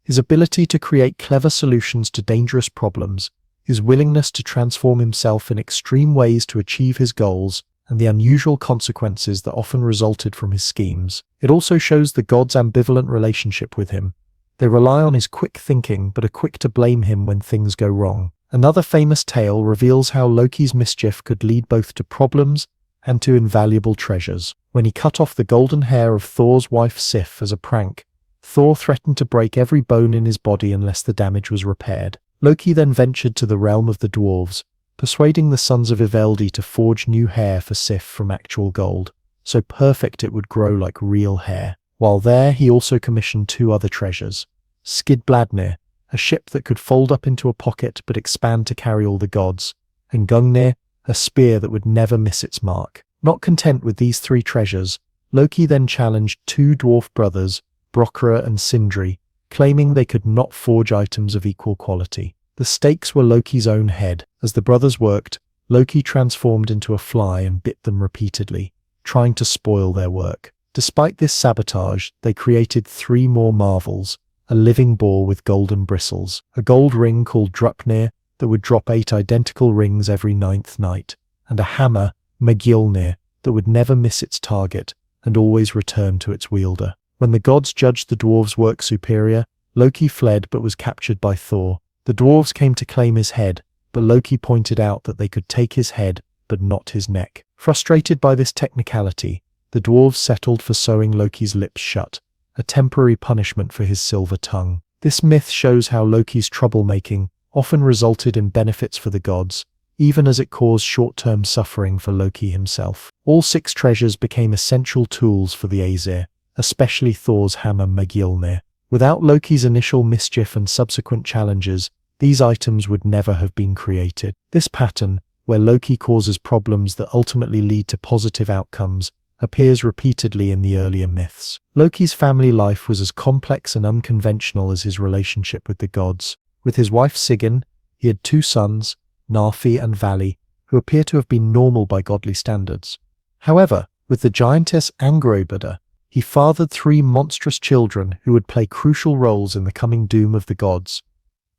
his ability to create clever solutions to dangerous problems, his willingness to transform himself in extreme ways to achieve his goals, and the unusual consequences that often resulted from his schemes. It also shows the gods' ambivalent relationship with him. They rely on his quick thinking but are quick to blame him when things go wrong. Another famous tale reveals how Loki's mischief could lead both to problems and to invaluable treasures. When he cut off the golden hair of Thor's wife Sif as a prank, Thor threatened to break every bone in his body unless the damage was repaired. Loki then ventured to the realm of the dwarves, persuading the sons of Iveldi to forge new hair for Sif from actual gold, so perfect it would grow like real hair. While there, he also commissioned 2 other treasures: Skidbladnir, a ship that could fold up into a pocket but expand to carry all the gods, and Gungnir, a spear that would never miss its mark. Not content with these 3 treasures, Loki then challenged 2 dwarf brothers, Brokra and Sindri, claiming they could not forge items of equal quality. The stakes were Loki's own head. As the brothers worked, Loki transformed into a fly and bit them repeatedly, trying to spoil their work. Despite this sabotage, they created 3 more marvels: a living boar with golden bristles, a gold ring called Drupnir that would drop 8 identical rings every 9th night, and a hammer, Megilnir, that would never miss its target and always return to its wielder. When the gods judged the dwarves' work superior, Loki fled but was captured by Thor. The dwarves came to claim his head, but Loki pointed out that they could take his head but not his neck. Frustrated by this technicality, the dwarves settled for sewing Loki's lips shut, a temporary punishment for his silver tongue. This myth shows how Loki's troublemaking often resulted in benefits for the gods, even as it caused short-term suffering for Loki himself. All 6 treasures became essential tools for the Aesir, especially Thor's hammer Megilnir. Without Loki's initial mischief and subsequent challenges, these items would never have been created. This pattern, where Loki causes problems that ultimately lead to positive outcomes, appears repeatedly in the earlier myths. Loki's family life was as complex and unconventional as his relationship with the gods. With his wife Sigyn, he had 2 sons, Narfi and Vali, who appear to have been normal by godly standards. However, with the giantess Angrboda, he fathered 3 monstrous children who would play crucial roles in the coming doom of the gods.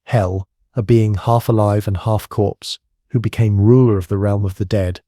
Hel, a being half alive and half corpse, who became ruler of the realm of the dead.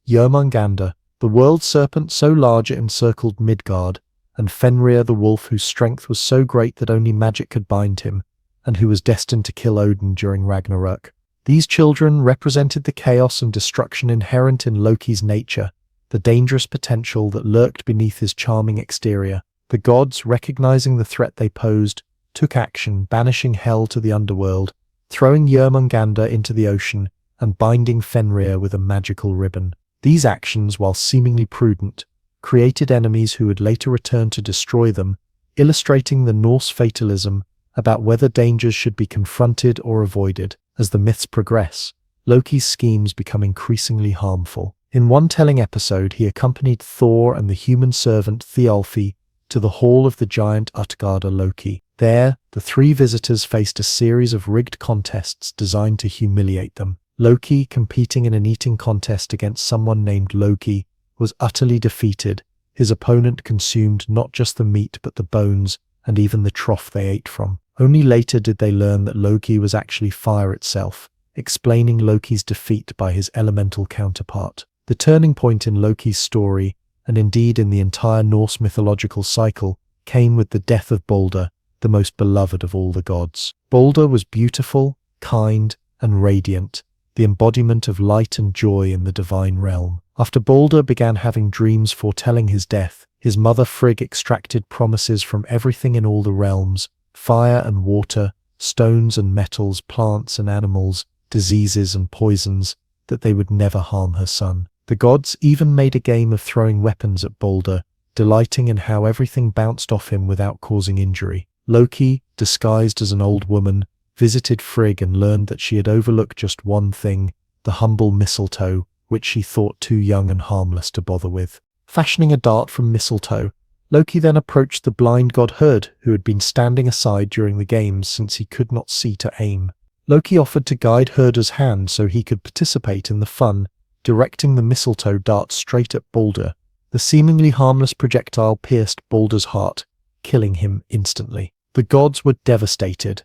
Jörmungandr, the world serpent so large it encircled Midgard, and Fenrir the wolf whose strength was so great that only magic could bind him, and who was destined to kill Odin during Ragnarok. These children represented the chaos and destruction inherent in Loki's nature, the dangerous potential that lurked beneath his charming exterior. The gods, recognizing the threat they posed, took action, banishing Hel to the underworld, throwing Jörmungandr into the ocean, and binding Fenrir with a magical ribbon. These actions, while seemingly prudent, created enemies who would later return to destroy them, illustrating the Norse fatalism about whether dangers should be confronted or avoided. As the myths progress, Loki's schemes become increasingly harmful. In one telling episode, he accompanied Thor and the human servant Thialfi to the hall of the giant Utgarda Loki. There, the 3 visitors faced a series of rigged contests designed to humiliate them. Loki, competing in an eating contest against someone named Loki, was utterly defeated. His opponent consumed not just the meat but the bones and even the trough they ate from. Only later did they learn that Loki was actually fire itself, explaining Loki's defeat by his elemental counterpart. The turning point in Loki's story, and indeed in the entire Norse mythological cycle, came with the death of Balder, the most beloved of all the gods. Balder was beautiful, kind, and radiant, the embodiment of light and joy in the divine realm. After Balder began having dreams foretelling his death, his mother Frigg extracted promises from everything in all the realms: fire and water, stones and metals, plants and animals, diseases and poisons, that they would never harm her son. The gods even made a game of throwing weapons at Balder, delighting in how everything bounced off him without causing injury. Loki, disguised as an old woman, visited Frigg and learned that she had overlooked just one thing: the humble mistletoe, which she thought too young and harmless to bother with. Fashioning a dart from mistletoe, Loki then approached the blind god Herd, who had been standing aside during the games since he could not see to aim. Loki offered to guide Herder's hand so he could participate in the fun, directing the mistletoe dart straight at Balder. The seemingly harmless projectile pierced Balder's heart, killing him instantly. The gods were devastated.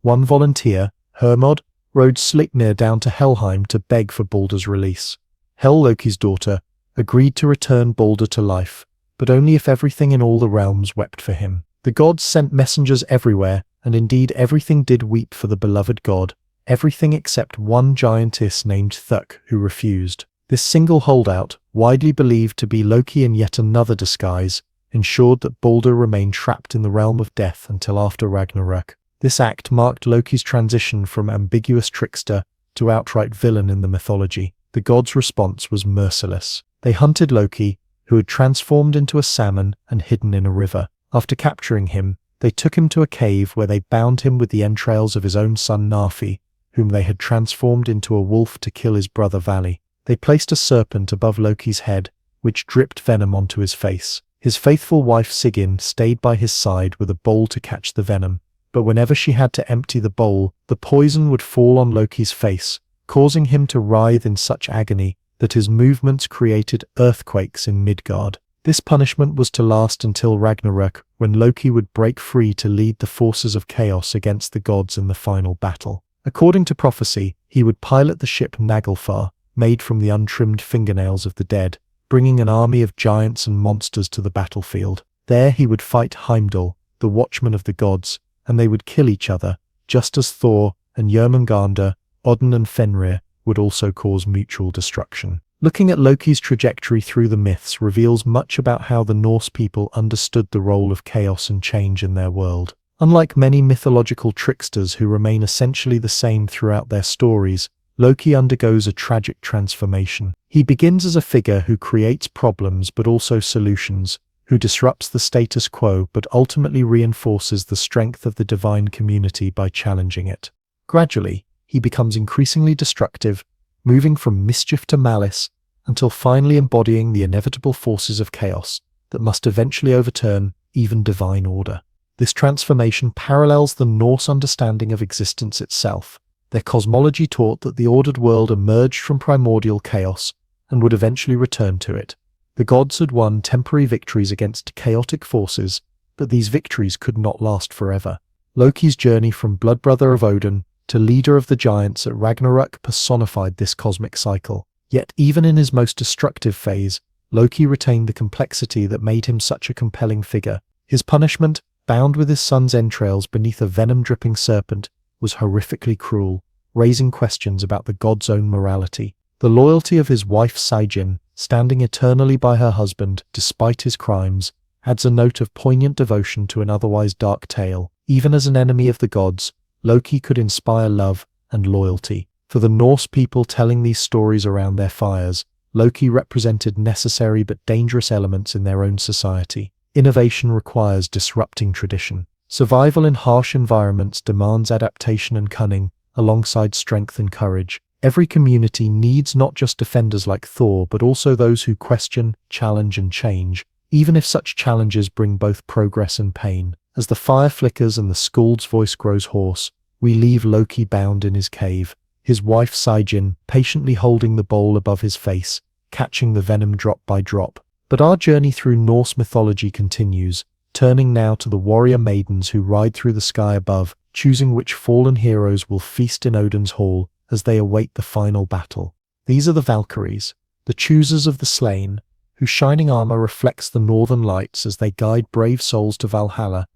One volunteer, Hermod, rode Sleipnir down to Helheim to beg for Balder's release. Hel, Loki's daughter, agreed to return Balder to life, but only if everything in all the realms wept for him. The gods sent messengers everywhere, and indeed everything did weep for the beloved god, everything except one giantess named Thuk, who refused. This single holdout, widely believed to be Loki in yet another disguise, ensured that Balder remained trapped in the realm of death until after Ragnarok. This act marked Loki's transition from ambiguous trickster to outright villain in the mythology. The gods' response was merciless. They hunted Loki, who had transformed into a salmon and hidden in a river. After capturing him, they took him to a cave where they bound him with the entrails of his own son Narfi, whom they had transformed into a wolf to kill his brother Vali. They placed a serpent above Loki's head, which dripped venom onto his face. His faithful wife Sigyn stayed by his side with a bowl to catch the venom, but whenever she had to empty the bowl, the poison would fall on Loki's face, causing him to writhe in such agony that his movements created earthquakes in Midgard. This punishment was to last until Ragnarök, when Loki would break free to lead the forces of chaos against the gods in the final battle. According to prophecy, he would pilot the ship Naglfar, made from the untrimmed fingernails of the dead, bringing an army of giants and monsters to the battlefield. There he would fight Heimdall, the watchman of the gods, and they would kill each other, just as Thor and Jörmungandr, Odin and Fenrir would also cause mutual destruction. Looking at Loki's trajectory through the myths reveals much about how the Norse people understood the role of chaos and change in their world. Unlike many mythological tricksters who remain essentially the same throughout their stories, Loki undergoes a tragic transformation. He begins as a figure who creates problems but also solutions, who disrupts the status quo but ultimately reinforces the strength of the divine community by challenging it. Gradually, he becomes increasingly destructive, moving from mischief to malice, until finally embodying the inevitable forces of chaos that must eventually overturn even divine order. This transformation parallels the Norse understanding of existence itself. Their cosmology taught that the ordered world emerged from primordial chaos and would eventually return to it. The gods had won temporary victories against chaotic forces, but these victories could not last forever. Loki's journey from blood brother of Odin to leader of the giants at Ragnarök personified this cosmic cycle. Yet even in his most destructive phase, Loki retained the complexity that made him such a compelling figure. His punishment, bound with his son's entrails beneath a venom-dripping serpent, was horrifically cruel, raising questions about the god's own morality. The loyalty of his wife Sigyn, standing eternally by her husband despite his crimes, adds a note of poignant devotion to an otherwise dark tale. Even as an enemy of the gods, Loki could inspire love and loyalty. For the Norse people telling these stories around their fires, Loki represented necessary but dangerous elements in their own society. Innovation requires disrupting tradition. Survival in harsh environments demands adaptation and cunning, alongside strength and courage. Every community needs not just defenders like Thor, but also those who question, challenge, and change, even if such challenges bring both progress and pain. As the fire flickers and the Skald's voice grows hoarse, we leave Loki bound in his cave, his wife Sigyn patiently holding the bowl above his face, catching the venom drop by drop. But our journey through Norse mythology continues, turning now to the warrior maidens who ride through the sky above, choosing which fallen heroes will feast in Odin's hall as they await the final battle. These are the Valkyries, the choosers of the slain, whose shining armor reflects the northern lights as they guide brave souls to Valhalla.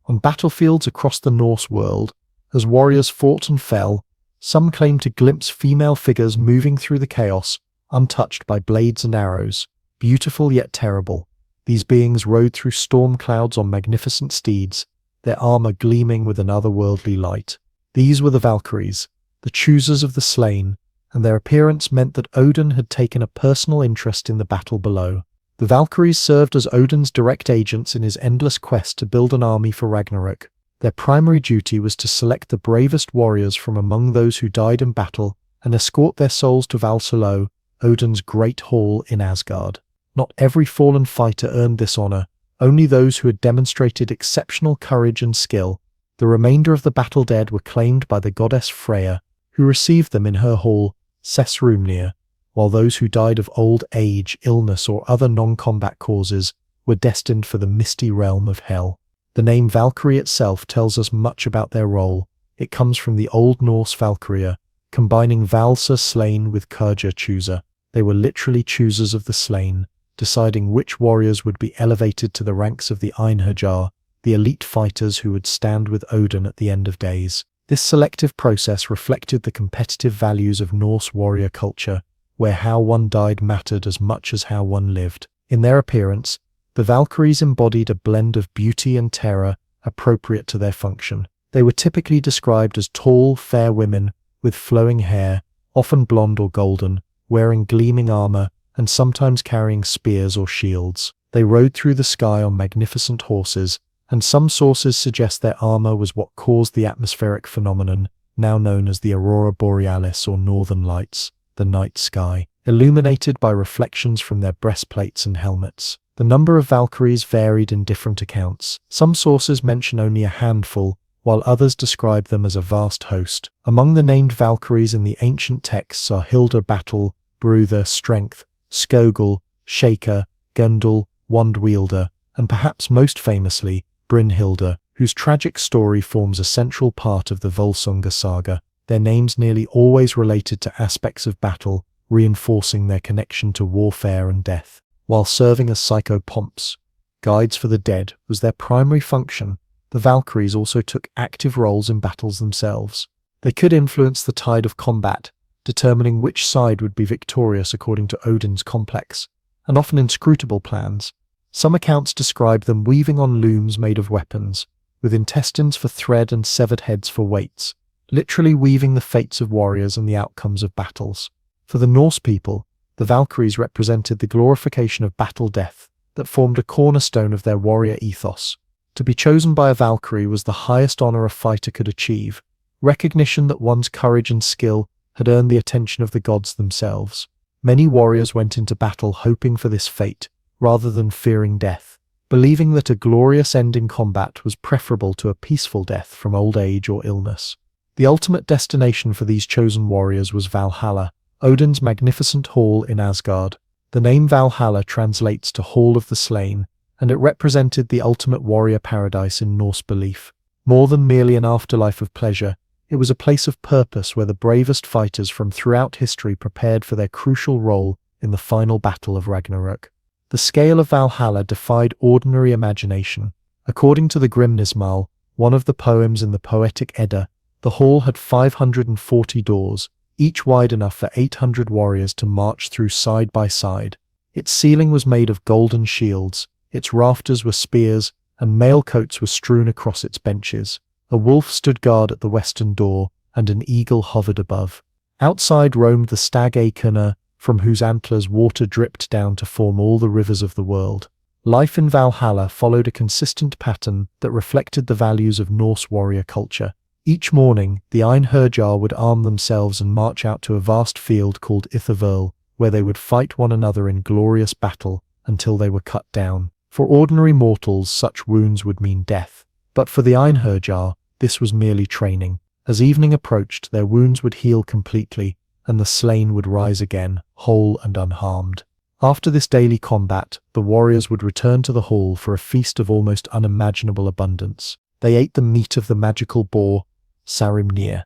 On battlefields across the Norse world, as warriors fought and fell, some claim to glimpse female figures moving through the chaos, untouched by blades and arrows. Beautiful yet terrible, these beings rode through storm clouds on magnificent steeds, their armor gleaming with an otherworldly light. These were the Valkyries, the choosers of the slain, and their appearance meant that Odin had taken a personal interest in the battle below. The Valkyries served as Odin's direct agents in his endless quest to build an army for Ragnarök. Their primary duty was to select the bravest warriors from among those who died in battle and escort their souls to Valhalla, Odin's great hall in Asgard. Not every fallen fighter earned this honor, only those who had demonstrated exceptional courage and skill. The remainder of the battle dead were claimed by the goddess Freya, who received them in her hall, Sessrumnir, while those who died of old age, illness, or other non-combat causes were destined for the misty realm of Hel. The name Valkyrie itself tells us much about their role. It comes from the Old Norse Valkyria, combining Valsa slain with Kurja chooser. They were literally choosers of the slain, deciding which warriors would be elevated to the ranks of the Einherjar, the elite fighters who would stand with Odin at the end of days. This selective process reflected the competitive values of Norse warrior culture, where how one died mattered as much as how one lived. In their appearance, the Valkyries embodied a blend of beauty and terror appropriate to their function. They were typically described as tall, fair women with flowing hair, often blonde or golden, wearing gleaming armor, and sometimes carrying spears or shields. They rode through the sky on magnificent horses, and some sources suggest their armor was what caused the atmospheric phenomenon, now known as the aurora borealis or northern lights, the night sky, illuminated by reflections from their breastplates and helmets. The number of Valkyries varied in different accounts. Some sources mention only a handful, while others describe them as a vast host. Among the named Valkyries in the ancient texts are Hilda Battle, Brutha Strength, Skogul, Shaker, Gundul, Wand Wielder, and perhaps most famously, Brynhilda, whose tragic story forms a central part of the Volsunga saga. Their names nearly always related to aspects of battle, reinforcing their connection to warfare and death. While serving as psychopomps, guides for the dead, was their primary function, the Valkyries also took active roles in battles themselves. They could influence the tide of combat, determining which side would be victorious according to Odin's complex and often inscrutable plans. Some accounts describe them weaving on looms made of weapons, with intestines for thread and severed heads for weights, literally weaving the fates of warriors and the outcomes of battles. For the Norse people, the Valkyries represented the glorification of battle death that formed a cornerstone of their warrior ethos. To be chosen by a Valkyrie was the highest honor a fighter could achieve, recognition that one's courage and skill had earned the attention of the gods themselves. Many warriors went into battle hoping for this fate, rather than fearing death, believing that a glorious end in combat was preferable to a peaceful death from old age or illness. The ultimate destination for these chosen warriors was Valhalla, Odin's magnificent hall in Asgard. The name Valhalla translates to Hall of the Slain, and it represented the ultimate warrior paradise in Norse belief. More than merely an afterlife of pleasure, it was a place of purpose where the bravest fighters from throughout history prepared for their crucial role in the final battle of Ragnarok. The scale of Valhalla defied ordinary imagination. According to the Grimnismal, one of the poems in the Poetic Edda, the hall had 540 doors, each wide enough for 800 warriors to march through side by side. Its ceiling was made of golden shields, its rafters were spears, and mail coats were strewn across its benches. A wolf stood guard at the western door, and an eagle hovered above. Outside roamed the stag Akerna, from whose antlers water dripped down to form all the rivers of the world. Life in Valhalla followed a consistent pattern that reflected the values of Norse warrior culture. Each morning, the Einherjar would arm themselves and march out to a vast field called Ithaverl, where they would fight one another in glorious battle until they were cut down. For ordinary mortals, such wounds would mean death. But for the Einherjar, this was merely training. As evening approached, their wounds would heal completely, and the slain would rise again, whole and unharmed. After this daily combat, the warriors would return to the hall for a feast of almost unimaginable abundance. They ate the meat of the magical boar, Sarimnir,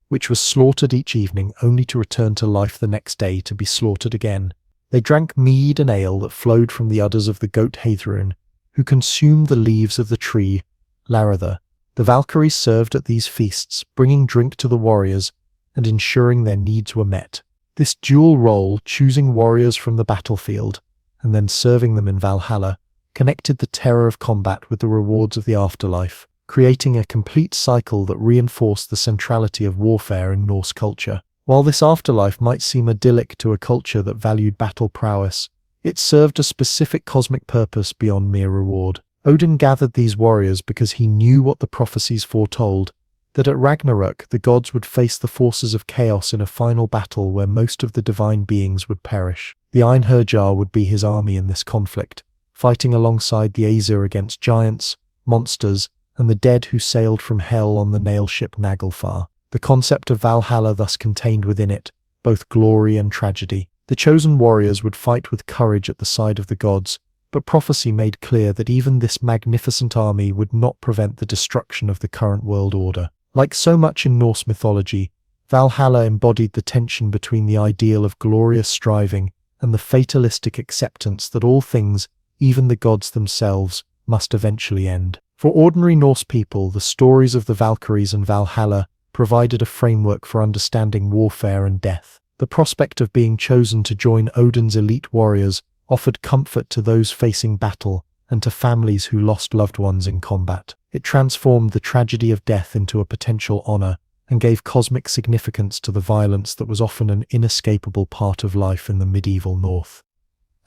which was slaughtered each evening only to return to life the next day to be slaughtered again. They drank mead and ale that flowed from the udders of the goat Heidrun, who consumed the leaves of the tree, Laratha. The Valkyries served at these feasts, bringing drink to the warriors and ensuring their needs were met. This dual role, choosing warriors from the battlefield and then serving them in Valhalla, connected the terror of combat with the rewards of the afterlife, creating a complete cycle that reinforced the centrality of warfare in Norse culture. While this afterlife might seem idyllic to a culture that valued battle prowess, it served a specific cosmic purpose beyond mere reward. Odin gathered these warriors because he knew what the prophecies foretold, that at Ragnarok the gods would face the forces of chaos in a final battle where most of the divine beings would perish. The Einherjar would be his army in this conflict, fighting alongside the Aesir against giants, monsters, and the dead who sailed from hell on the nail ship Naglfar. The concept of Valhalla thus contained within it both glory and tragedy. The chosen warriors would fight with courage at the side of the gods, but prophecy made clear that even this magnificent army would not prevent the destruction of the current world order. Like so much in Norse mythology, Valhalla embodied the tension between the ideal of glorious striving and the fatalistic acceptance that all things, even the gods themselves, must eventually end. For ordinary Norse people, the stories of the Valkyries and Valhalla provided a framework for understanding warfare and death. The prospect of being chosen to join Odin's elite warriors offered comfort to those facing battle and to families who lost loved ones in combat. It transformed the tragedy of death into a potential honor and gave cosmic significance to the violence that was often an inescapable part of life in the medieval North.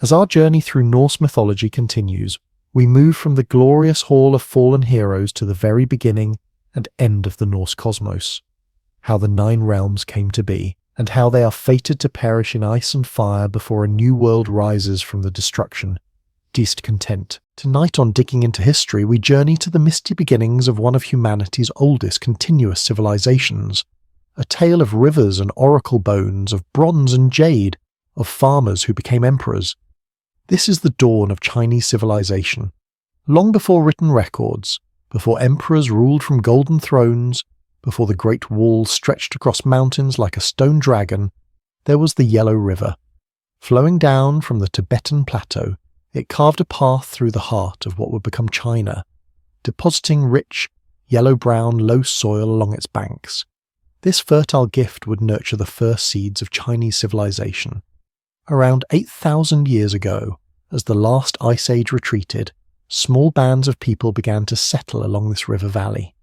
As our journey through Norse mythology continues, we move from the glorious Hall of Fallen Heroes to the very beginning and end of the Norse cosmos, how the 9 realms came to be, and how they are fated to perish in ice and fire before a new world rises from the destruction, discontent. Tonight on Digging into History, we journey to the misty beginnings of one of humanity's oldest continuous civilizations. A tale of rivers and oracle bones, of bronze and jade, of farmers who became emperors. This is the dawn of Chinese civilization. Long before written records, before emperors ruled from golden thrones, before the Great Wall stretched across mountains like a stone dragon, there was the Yellow River. Flowing down from the Tibetan plateau, it carved a path through the heart of what would become China, depositing rich, yellow-brown, low soil along its banks. This fertile gift would nurture the first seeds of Chinese civilization. Around 8,000 years ago, as the last ice age retreated, small bands of people began to settle along this river valley.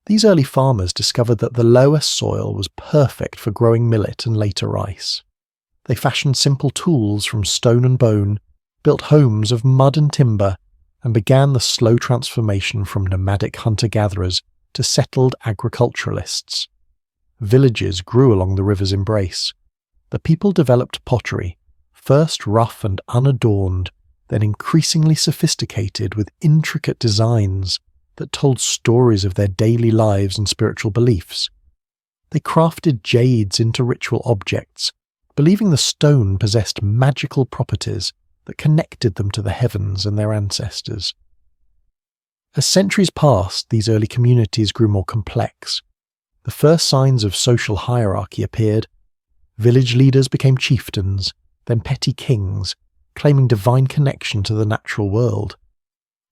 These early farmers discovered that the lower soil was perfect for growing millet and later rice. They fashioned simple tools from stone and bone, built homes of mud and timber, and began the slow transformation from nomadic hunter-gatherers to settled agriculturalists. Villages grew along the river's embrace. The people developed pottery, first rough and unadorned, then increasingly sophisticated with intricate designs that told stories of their daily lives and spiritual beliefs. They crafted jades into ritual objects, believing the stone possessed magical properties that connected them to the heavens and their ancestors. As centuries passed, these early communities grew more complex. The first signs of social hierarchy appeared. Village leaders became chieftains, then petty kings, claiming divine connection to the natural world.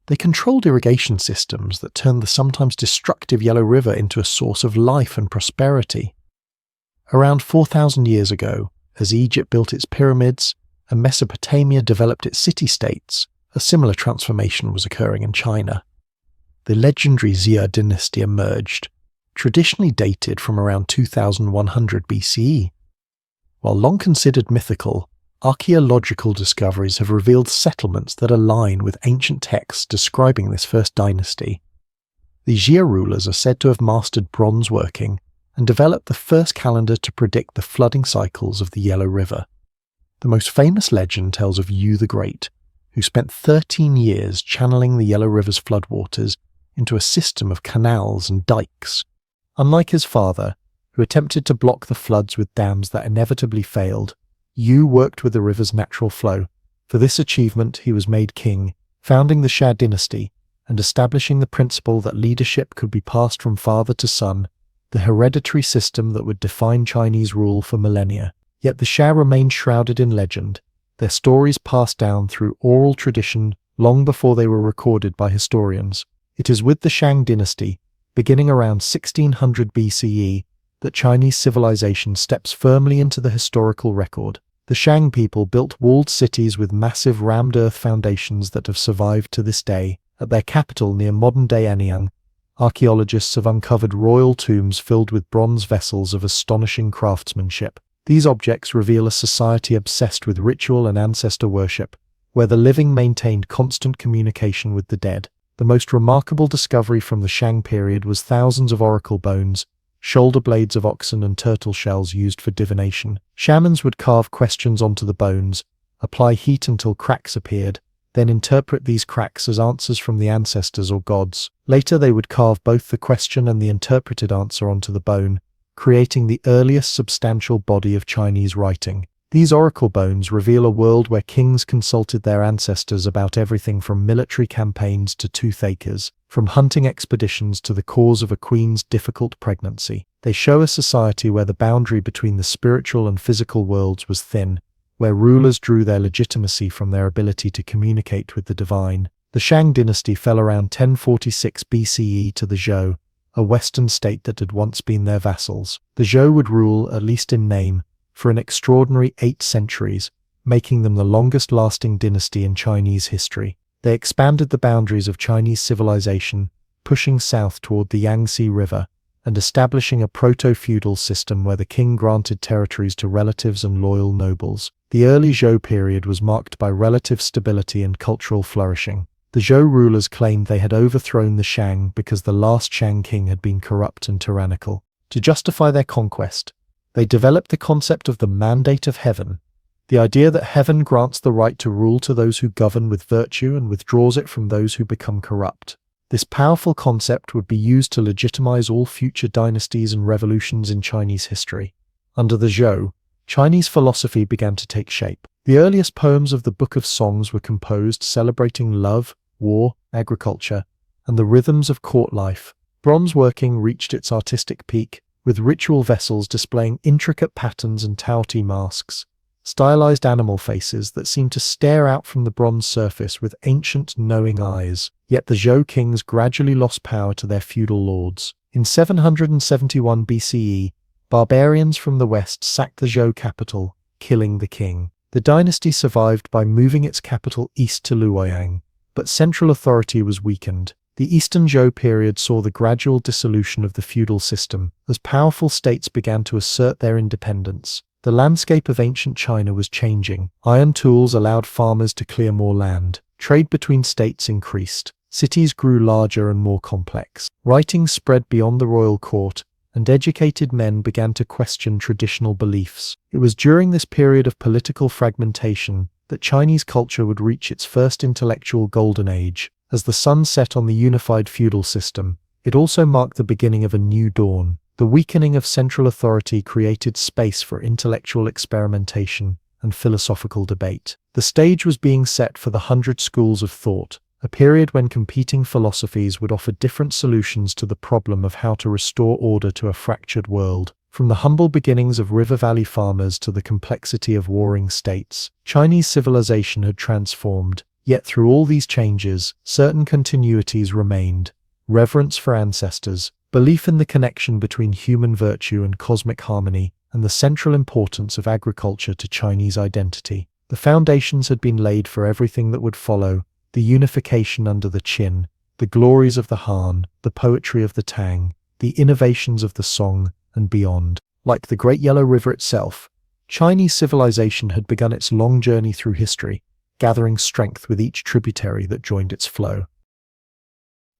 They controlled irrigation systems that turned the sometimes destructive Yellow River into a source of life and prosperity. Around 4,000 years ago, as Egypt built its pyramids and Mesopotamia developed its city-states, a similar transformation was occurring in China. The legendary Xia dynasty emerged, traditionally dated from around 2100 BCE. While long considered mythical, archaeological discoveries have revealed settlements that align with ancient texts describing this first dynasty. The Xia rulers are said to have mastered bronze working and developed the first calendar to predict the flooding cycles of the Yellow River. The most famous legend tells of Yu the Great, who spent 13 years channeling the Yellow River's floodwaters into a system of canals and dikes. Unlike his father, who attempted to block the floods with dams that inevitably failed, Yu worked with the river's natural flow. For this achievement, he was made king, founding the Xia dynasty and establishing the principle that leadership could be passed from father to son, the hereditary system that would define Chinese rule for millennia. Yet the Xia remained shrouded in legend, their stories passed down through oral tradition long before they were recorded by historians. It is with the Shang dynasty, beginning around 1600 BCE, that Chinese civilization steps firmly into the historical record. The Shang people built walled cities with massive rammed earth foundations that have survived to this day. At their capital near modern-day Anyang, archaeologists have uncovered royal tombs filled with bronze vessels of astonishing craftsmanship. These objects reveal a society obsessed with ritual and ancestor worship, where the living maintained constant communication with the dead. The most remarkable discovery from the Shang period was thousands of oracle bones, shoulder blades of oxen and turtle shells used for divination. Shamans would carve questions onto the bones, apply heat until cracks appeared, then interpret these cracks as answers from the ancestors or gods. Later they would carve both the question and the interpreted answer onto the bone, creating the earliest substantial body of Chinese writing. These oracle bones reveal a world where kings consulted their ancestors about everything from military campaigns to toothaches, from hunting expeditions to the cause of a queen's difficult pregnancy. They show a society where the boundary between the spiritual and physical worlds was thin, where rulers drew their legitimacy from their ability to communicate with the divine. The Shang dynasty fell around 1046 BCE to the Zhou, a western state that had once been their vassals. The Zhou would rule, at least in name, for an extraordinary 8 centuries, making them the longest-lasting dynasty in Chinese history. They expanded the boundaries of Chinese civilization, pushing south toward the Yangtze River, and establishing a proto-feudal system where the king granted territories to relatives and loyal nobles. The early Zhou period was marked by relative stability and cultural flourishing. The Zhou rulers claimed they had overthrown the Shang because the last Shang king had been corrupt and tyrannical. To justify their conquest, they developed the concept of the mandate of heaven, the idea that heaven grants the right to rule to those who govern with virtue and withdraws it from those who become corrupt. This powerful concept would be used to legitimize all future dynasties and revolutions in Chinese history. Under the Zhou, Chinese philosophy began to take shape. The earliest poems of the Book of Songs were composed celebrating love, war, agriculture, and the rhythms of court life. Bronze working reached its artistic peak, with ritual vessels displaying intricate patterns and Taotie masks, stylized animal faces that seemed to stare out from the bronze surface with ancient, knowing eyes. Yet the Zhou kings gradually lost power to their feudal lords. In 771 BCE, barbarians from the west sacked the Zhou capital, killing the king. The dynasty survived by moving its capital east to Luoyang, but central authority was weakened. The Eastern Zhou period saw the gradual dissolution of the feudal system, as powerful states began to assert their independence. The landscape of ancient China was changing. Iron tools allowed farmers to clear more land. Trade between states increased. Cities grew larger and more complex. Writing spread beyond the royal court, and educated men began to question traditional beliefs. It was during this period of political fragmentation that Chinese culture would reach its first intellectual golden age. As the sun set on the unified feudal system, it also marked the beginning of a new dawn. The weakening of central authority created space for intellectual experimentation and philosophical debate. The stage was being set for the 100 Schools of Thought, a period when competing philosophies would offer different solutions to the problem of how to restore order to a fractured world. From the humble beginnings of river valley farmers to the complexity of warring states, Chinese civilization had transformed. Yet through all these changes, certain continuities remained: reverence for ancestors, belief in the connection between human virtue and cosmic harmony, and the central importance of agriculture to Chinese identity. The foundations had been laid for everything that would follow: the unification under the Qin, the glories of the Han, the poetry of the Tang, the innovations of the Song, and beyond. Like the Great Yellow River itself, Chinese civilization had begun its long journey through history, gathering strength with each tributary that joined its flow.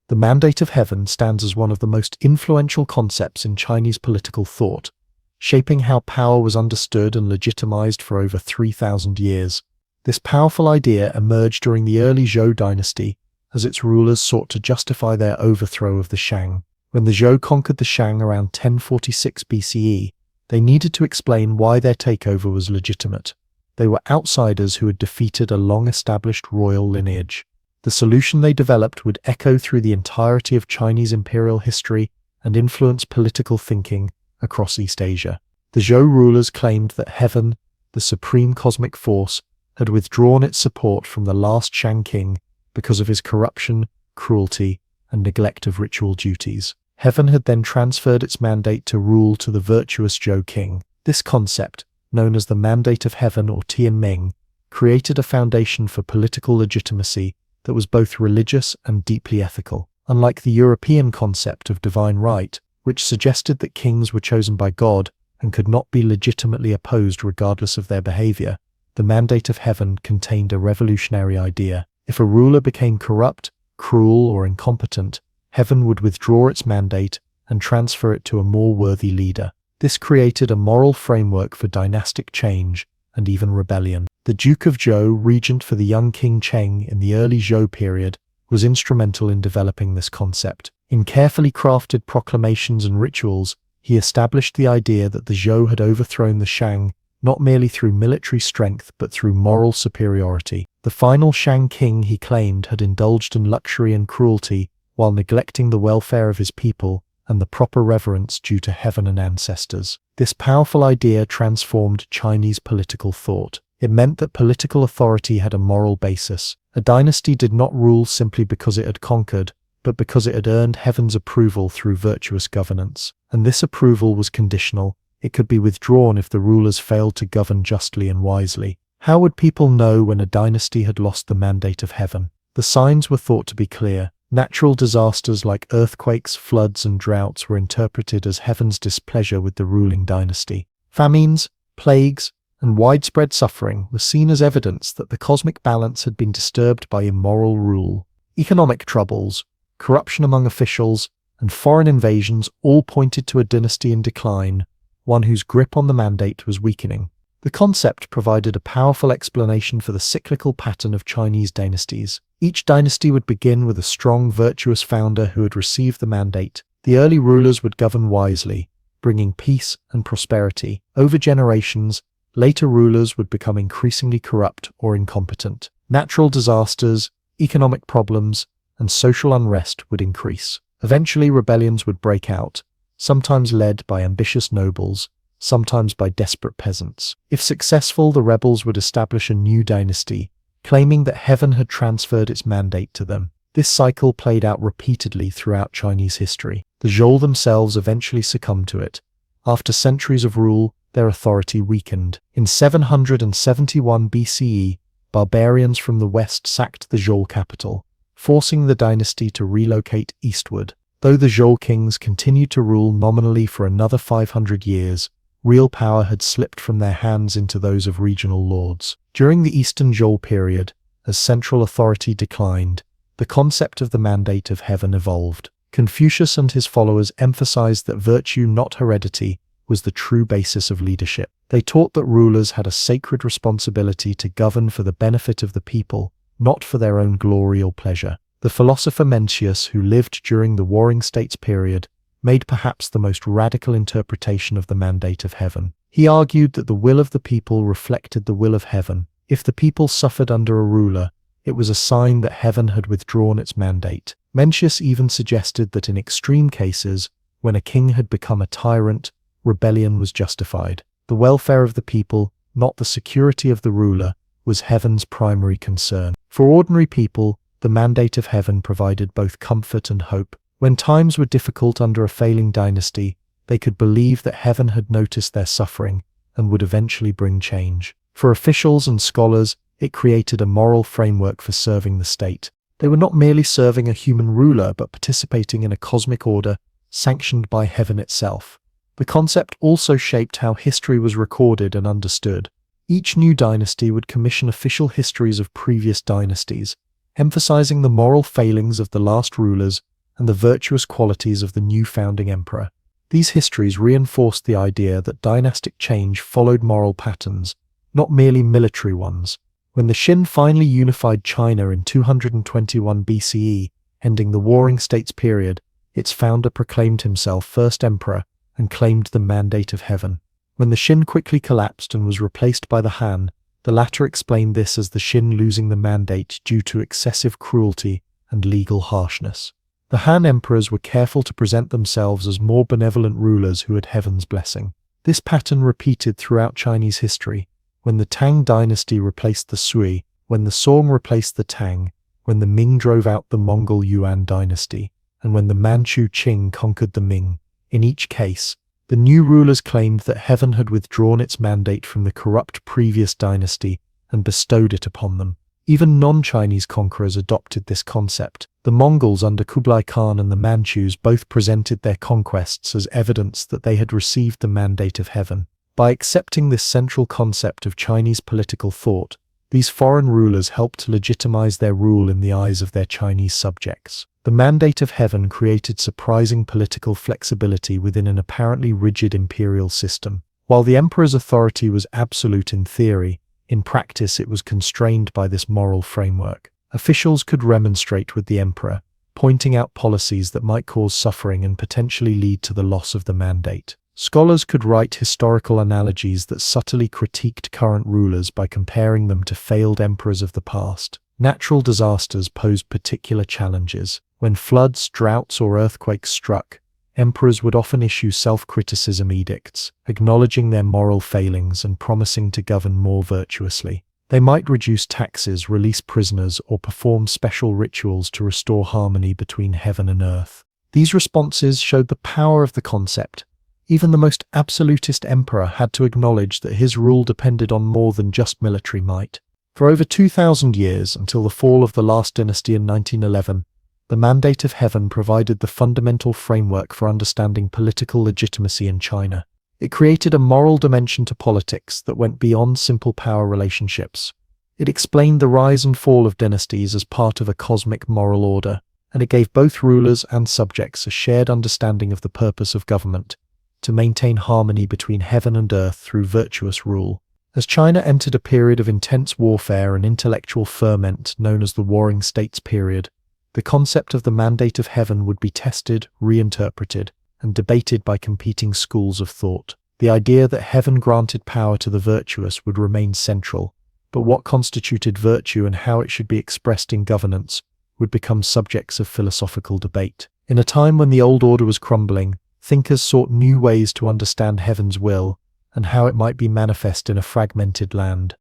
The mandate of heaven stands as one of the most influential concepts in Chinese political thought, shaping how power was understood and legitimized for over 3,000 years. This powerful idea emerged during the early Zhou dynasty as its rulers sought to justify their overthrow of the Shang. When the Zhou conquered the Shang around 1046 BCE, they needed to explain why their takeover was legitimate. They were outsiders who had defeated a long-established royal lineage. The solution they developed would echo through the entirety of Chinese imperial history and influence political thinking across East Asia. The Zhou rulers claimed that heaven, the supreme cosmic force, had withdrawn its support from the last Shang king because of his corruption, cruelty, and neglect of ritual duties. Heaven had then transferred its mandate to rule to the virtuous Zhou king. This concept, known as the Mandate of Heaven or Tianming, created a foundation for political legitimacy that was both religious and deeply ethical. Unlike the European concept of divine right, which suggested that kings were chosen by God and could not be legitimately opposed regardless of their behavior, the Mandate of Heaven contained a revolutionary idea. If a ruler became corrupt, cruel, or incompetent, heaven would withdraw its mandate and transfer it to a more worthy leader. This created a moral framework for dynastic change and even rebellion. The Duke of Zhou, regent for the young King Cheng in the early Zhou period, was instrumental in developing this concept. In carefully crafted proclamations and rituals, he established the idea that the Zhou had overthrown the Shang not merely through military strength but through moral superiority. The final Shang king, he claimed, had indulged in luxury and cruelty while neglecting the welfare of his people and the proper reverence due to heaven and ancestors. This powerful idea transformed Chinese political thought. It meant that political authority had a moral basis. A dynasty did not rule simply because it had conquered, but because it had earned heaven's approval through virtuous governance. And this approval was conditional. It could be withdrawn if the rulers failed to govern justly and wisely. How would people know when a dynasty had lost the mandate of heaven? The signs were thought to be clear. Natural disasters like earthquakes, floods, and droughts were interpreted as heaven's displeasure with the ruling dynasty. Famines, plagues, and widespread suffering were seen as evidence that the cosmic balance had been disturbed by immoral rule. Economic troubles, corruption among officials, and foreign invasions all pointed to a dynasty in decline, one whose grip on the mandate was weakening. The concept provided a powerful explanation for the cyclical pattern of Chinese dynasties. Each dynasty would begin with a strong, virtuous founder who had received the mandate. The early rulers would govern wisely, bringing peace and prosperity. Over generations, later rulers would become increasingly corrupt or incompetent. Natural disasters, economic problems, and social unrest would increase. Eventually, rebellions would break out, sometimes led by ambitious nobles, sometimes by desperate peasants. If successful, the rebels would establish a new dynasty, claiming that heaven had transferred its mandate to them. This cycle played out repeatedly throughout Chinese history. The Zhou themselves eventually succumbed to it. After centuries of rule, their authority weakened. In 771 BCE, barbarians from the west sacked the Zhou capital, forcing the dynasty to relocate eastward. Though the Zhou kings continued to rule nominally for another 500 years, real power had slipped from their hands into those of regional lords. During the Eastern Zhou period, as central authority declined, the concept of the mandate of heaven evolved. Confucius and his followers emphasized that virtue, not heredity, was the true basis of leadership. They taught that rulers had a sacred responsibility to govern for the benefit of the people, not for their own glory or pleasure. The philosopher Mencius, who lived during the Warring States period, made perhaps the most radical interpretation of the mandate of heaven. He argued that the will of the people reflected the will of heaven. If the people suffered under a ruler, it was a sign that heaven had withdrawn its mandate. Mencius even suggested that in extreme cases, when a king had become a tyrant, rebellion was justified. The welfare of the people, not the security of the ruler, was heaven's primary concern. For ordinary people, the mandate of heaven provided both comfort and hope. When times were difficult under a failing dynasty, they could believe that heaven had noticed their suffering and would eventually bring change. For officials and scholars, it created a moral framework for serving the state. They were not merely serving a human ruler, but participating in a cosmic order sanctioned by heaven itself. The concept also shaped how history was recorded and understood. Each new dynasty would commission official histories of previous dynasties, emphasizing the moral failings of the last rulers and the virtuous qualities of the new founding emperor. These histories reinforced the idea that dynastic change followed moral patterns, not merely military ones. When the Qin finally unified China in 221 BCE, ending the Warring States period, its founder proclaimed himself first emperor and claimed the mandate of heaven. When the Qin quickly collapsed and was replaced by the Han, the latter explained this as the Qin losing the mandate due to excessive cruelty and legal harshness. The Han emperors were careful to present themselves as more benevolent rulers who had heaven's blessing. This pattern repeated throughout Chinese history, when the Tang dynasty replaced the Sui, when the Song replaced the Tang, when the Ming drove out the Mongol Yuan dynasty, and when the Manchu Qing conquered the Ming. In each case, the new rulers claimed that heaven had withdrawn its mandate from the corrupt previous dynasty and bestowed it upon them. Even non-Chinese conquerors adopted this concept. The Mongols under Kublai Khan and the Manchus both presented their conquests as evidence that they had received the mandate of heaven. By accepting this central concept of Chinese political thought, these foreign rulers helped legitimize their rule in the eyes of their Chinese subjects. The mandate of heaven created surprising political flexibility within an apparently rigid imperial system. While the emperor's authority was absolute in theory, in practice it was constrained by this moral framework. Officials could remonstrate with the emperor, pointing out policies that might cause suffering and potentially lead to the loss of the mandate. Scholars could write historical analogies that subtly critiqued current rulers by comparing them to failed emperors of the past. Natural disasters posed particular challenges. When floods, droughts, or earthquakes struck, emperors would often issue self-criticism edicts, acknowledging their moral failings and promising to govern more virtuously. They might reduce taxes, release prisoners, or perform special rituals to restore harmony between heaven and earth. These responses showed the power of the concept. Even the most absolutist emperor had to acknowledge that his rule depended on more than just military might. For over 2,000 years, until the fall of the last dynasty in 1911, the mandate of heaven provided the fundamental framework for understanding political legitimacy in China. It created a moral dimension to politics that went beyond simple power relationships. It explained the rise and fall of dynasties as part of a cosmic moral order, and it gave both rulers and subjects a shared understanding of the purpose of government, to maintain harmony between heaven and earth through virtuous rule. As China entered a period of intense warfare and intellectual ferment known as the Warring States period, the concept of the mandate of heaven would be tested, reinterpreted, and debated by competing schools of thought. The idea that heaven granted power to the virtuous would remain central, but what constituted virtue and how it should be expressed in governance would become subjects of philosophical debate. In a time when the old order was crumbling, thinkers sought new ways to understand heaven's will and how it might be manifest in a fragmented land.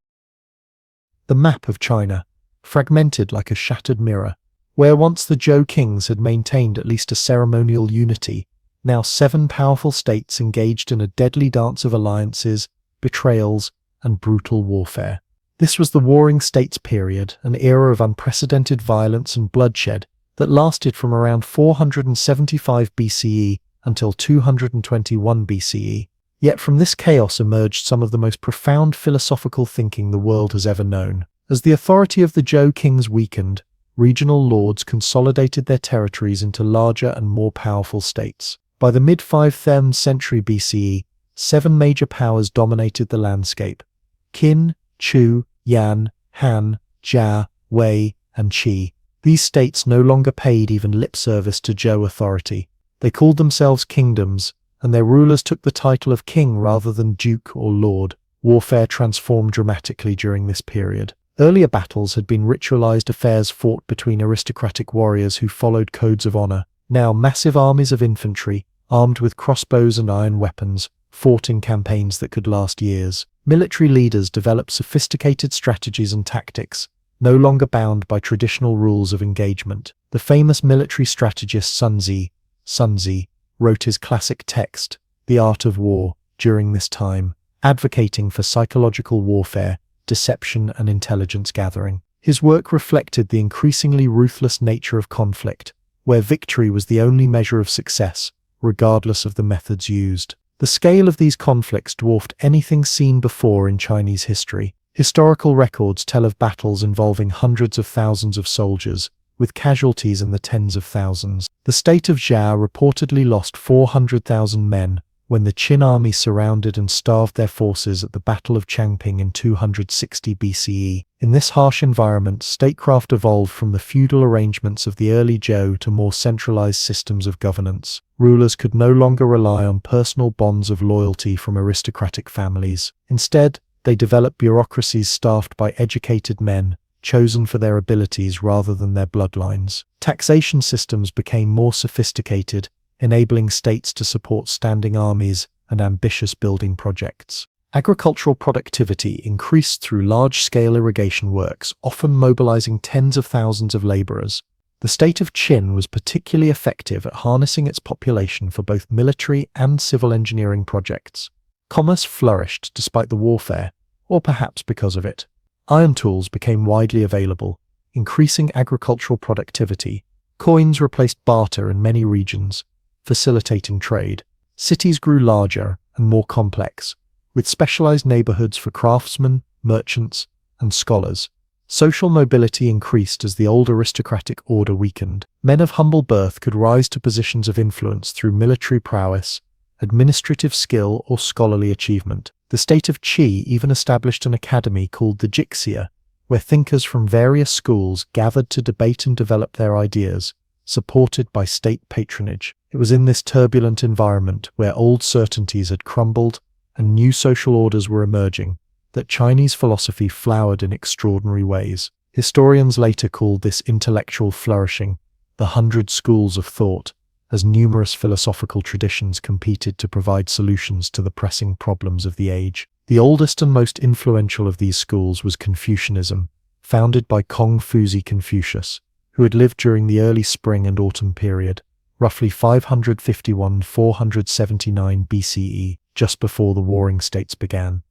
The map of China, fragmented like a shattered mirror. Where once the Zhou kings had maintained at least a ceremonial unity, now 7 powerful states engaged in a deadly dance of alliances, betrayals, and brutal warfare. This was the Warring States period, an era of unprecedented violence and bloodshed that lasted from around 475 BCE until 221 BCE. Yet from this chaos emerged some of the most profound philosophical thinking the world has ever known. As the authority of the Zhou kings weakened, regional lords consolidated their territories into larger and more powerful states. By the mid-5th century BCE, 7 major powers dominated the landscape: Qin, Chu, Yan, Han, Jia, Wei, and Qi. These states no longer paid even lip service to Zhou authority. They called themselves kingdoms, and their rulers took the title of king rather than duke or lord. Warfare transformed dramatically during this period. Earlier battles had been ritualized affairs fought between aristocratic warriors who followed codes of honor. Now massive armies of infantry, armed with crossbows and iron weapons, fought in campaigns that could last years. Military leaders developed sophisticated strategies and tactics, no longer bound by traditional rules of engagement. The famous military strategist Sun Tzu wrote his classic text, The Art of War, during this time, advocating for psychological warfare, deception, and intelligence gathering. His work reflected the increasingly ruthless nature of conflict, where victory was the only measure of success, regardless of the methods used. The scale of these conflicts dwarfed anything seen before in Chinese history. Historical records tell of battles involving hundreds of thousands of soldiers, with casualties in the tens of thousands. The state of Jia reportedly lost 400,000 men when the Qin army surrounded and starved their forces at the Battle of Changping in 260 BCE. In this harsh environment, statecraft evolved from the feudal arrangements of the early Zhou to more centralized systems of governance. Rulers could no longer rely on personal bonds of loyalty from aristocratic families. Instead, they developed bureaucracies staffed by educated men, chosen for their abilities rather than their bloodlines. Taxation systems became more sophisticated, enabling states to support standing armies and ambitious building projects. Agricultural productivity increased through large-scale irrigation works, often mobilizing tens of thousands of laborers. The state of Qin was particularly effective at harnessing its population for both military and civil engineering projects. Commerce flourished despite the warfare, or perhaps because of it. Iron tools became widely available, increasing agricultural productivity. Coins replaced barter in many regions, facilitating trade. Cities grew larger and more complex, with specialized neighborhoods for craftsmen, merchants, and scholars. Social mobility increased as the old aristocratic order weakened. Men of humble birth could rise to positions of influence through military prowess, administrative skill, or scholarly achievement. The state of Qi even established an academy called the Jixia, where thinkers from various schools gathered to debate and develop their ideas, supported by state patronage. It was in this turbulent environment, where old certainties had crumbled and new social orders were emerging, that Chinese philosophy flowered in extraordinary ways. Historians later called this intellectual flourishing the 100 schools of thought, as numerous philosophical traditions competed to provide solutions to the pressing problems of the age. The oldest and most influential of these schools was Confucianism, founded by Kong-Fuzi Confucius, who had lived during the early spring and autumn period, roughly 551–479 BCE, just before the Warring States began.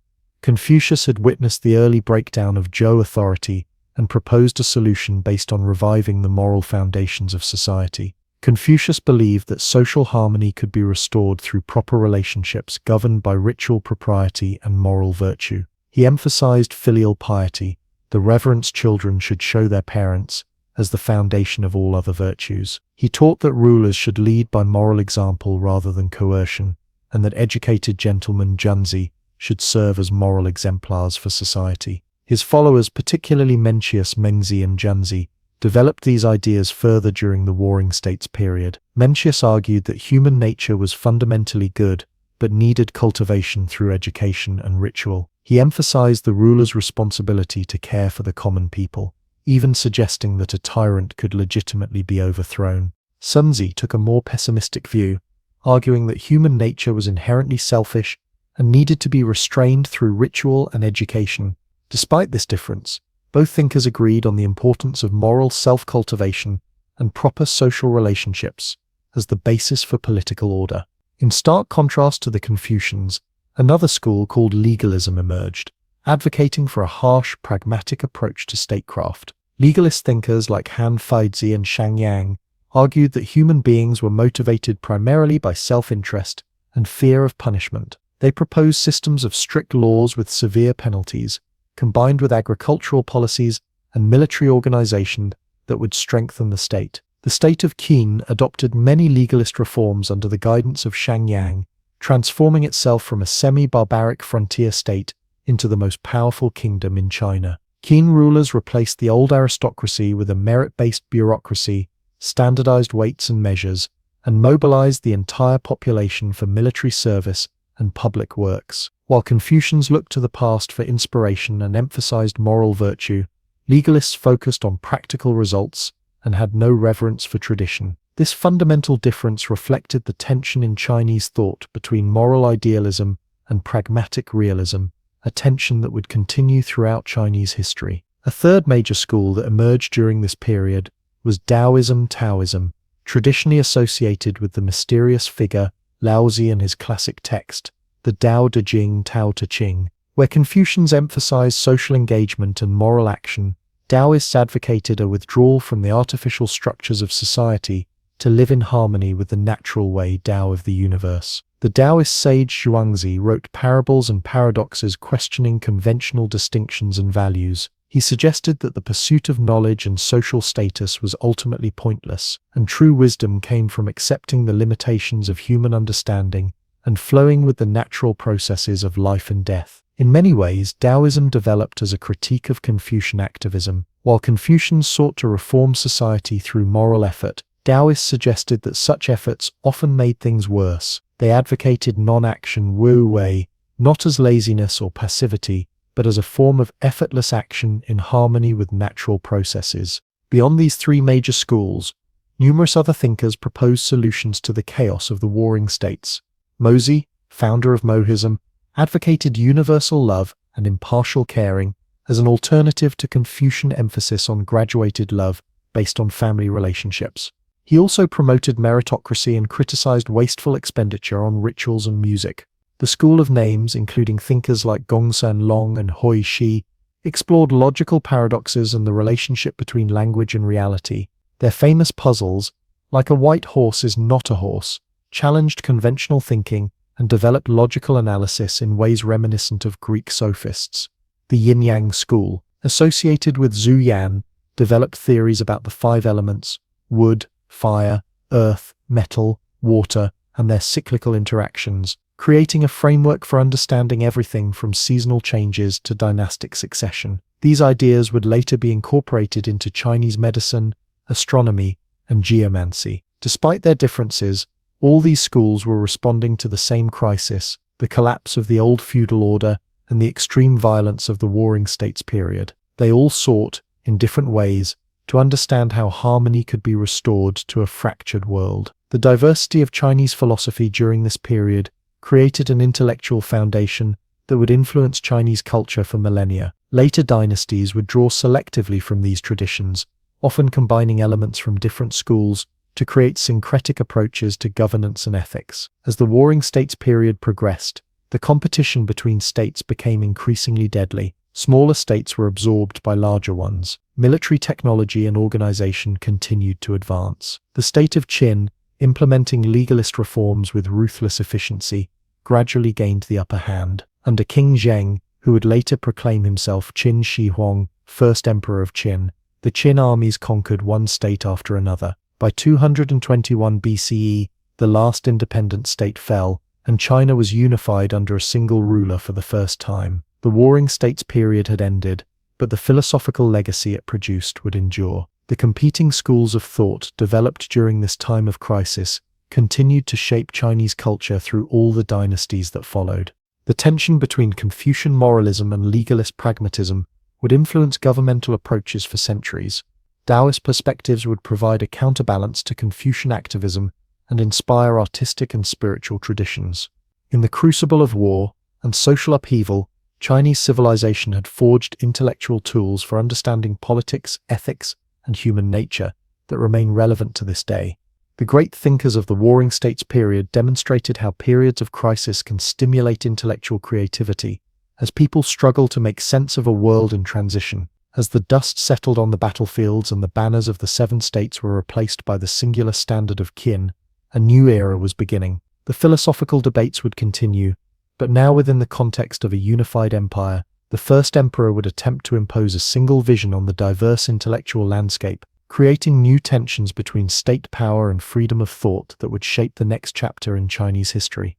Confucius had witnessed the early breakdown of Zhou authority and proposed a solution based on reviving the moral foundations of society. Confucius believed that social harmony could be restored through proper relationships governed by ritual propriety and moral virtue. He emphasized filial piety, the reverence children should show their parents, as the foundation of all other virtues. He taught that rulers should lead by moral example rather than coercion, and that educated gentlemen junzi should serve as moral exemplars for society. His followers, particularly Mencius, Mengzi, and Junzi, developed these ideas further during the Warring States period. Mencius argued that human nature was fundamentally good, but needed cultivation through education and ritual. He emphasized the ruler's responsibility to care for the common people, even suggesting that a tyrant could legitimately be overthrown. Sunzi took a more pessimistic view, arguing that human nature was inherently selfish and needed to be restrained through ritual and education. Despite this difference, both thinkers agreed on the importance of moral self-cultivation and proper social relationships as the basis for political order. In stark contrast to the Confucians, another school called legalism emerged, advocating for a harsh, pragmatic approach to statecraft. Legalist thinkers like Han Feizi and Shang Yang argued that human beings were motivated primarily by self-interest and fear of punishment. They proposed systems of strict laws with severe penalties, combined with agricultural policies and military organization that would strengthen the state. The state of Qin adopted many legalist reforms under the guidance of Shang Yang, transforming itself from a semi-barbaric frontier state into the most powerful kingdom in China. Qin rulers replaced the old aristocracy with a merit-based bureaucracy, standardized weights and measures, and mobilized the entire population for military service and public works. While Confucians looked to the past for inspiration and emphasized moral virtue, legalists focused on practical results and had no reverence for tradition. This fundamental difference reflected the tension in Chinese thought between moral idealism and pragmatic realism, a tension that would continue throughout Chinese history. A third major school that emerged during this period was Taoism, traditionally associated with the mysterious figure Laozi and his classic text, the Tao Te Ching, Tao Te Ching. Where Confucians emphasized social engagement and moral action, Taoists advocated a withdrawal from the artificial structures of society to live in harmony with the natural way Tao of the universe. The Taoist sage Zhuangzi wrote parables and paradoxes questioning conventional distinctions and values. He suggested that the pursuit of knowledge and social status was ultimately pointless, and true wisdom came from accepting the limitations of human understanding and flowing with the natural processes of life and death. In many ways, Taoism developed as a critique of Confucian activism. While Confucians sought to reform society through moral effort, Taoists suggested that such efforts often made things worse. They advocated non-action wu wei, not as laziness or passivity, but as a form of effortless action in harmony with natural processes. Beyond these three major schools, numerous other thinkers proposed solutions to the chaos of the warring states. Mozi, founder of Mohism, advocated universal love and impartial caring as an alternative to Confucian emphasis on graduated love based on family relationships. He also promoted meritocracy and criticized wasteful expenditure on rituals and music. The School of Names, including thinkers like Gongsun Long and Hui Shi, explored logical paradoxes and the relationship between language and reality. Their famous puzzles, like a white horse is not a horse, challenged conventional thinking and developed logical analysis in ways reminiscent of Greek sophists. The Yin-Yang School, associated with Zhu Yan, developed theories about the five elements: wood, fire, earth, metal, water, and their cyclical interactions, creating a framework for understanding everything from seasonal changes to dynastic succession. These ideas would later be incorporated into Chinese medicine, astronomy, and geomancy. Despite their differences, all these schools were responding to the same crisis: the collapse of the old feudal order and the extreme violence of the Warring States period. They all sought, in different ways, to understand how harmony could be restored to a fractured world. The diversity of Chinese philosophy during this period created an intellectual foundation that would influence Chinese culture for millennia. Later dynasties would draw selectively from these traditions, often combining elements from different schools to create syncretic approaches to governance and ethics. As the Warring States period progressed, the competition between states became increasingly deadly. Smaller states were absorbed by larger ones. Military technology and organization continued to advance. The state of Qin, implementing legalist reforms with ruthless efficiency, gradually gained the upper hand. Under King Zheng, who would later proclaim himself Qin Shi Huang, first emperor of Qin, the Qin armies conquered one state after another. By 221 BCE, the last independent state fell, and China was unified under a single ruler for the first time. The Warring States period had ended, but the philosophical legacy it produced would endure. The competing schools of thought developed during this time of crisis continued to shape Chinese culture through all the dynasties that followed. The tension between Confucian moralism and legalist pragmatism would influence governmental approaches for centuries. Taoist perspectives would provide a counterbalance to Confucian activism and inspire artistic and spiritual traditions. In the crucible of war and social upheaval, Chinese civilization had forged intellectual tools for understanding politics, ethics, and human nature that remain relevant to this day. The great thinkers of the Warring States period demonstrated how periods of crisis can stimulate intellectual creativity as people struggle to make sense of a world in transition. As the dust settled on the battlefields and the banners of the seven states were replaced by the singular standard of Qin, a new era was beginning. The philosophical debates would continue, but now within the context of a unified empire. The first emperor would attempt to impose a single vision on the diverse intellectual landscape, creating new tensions between state power and freedom of thought that would shape the next chapter in Chinese history.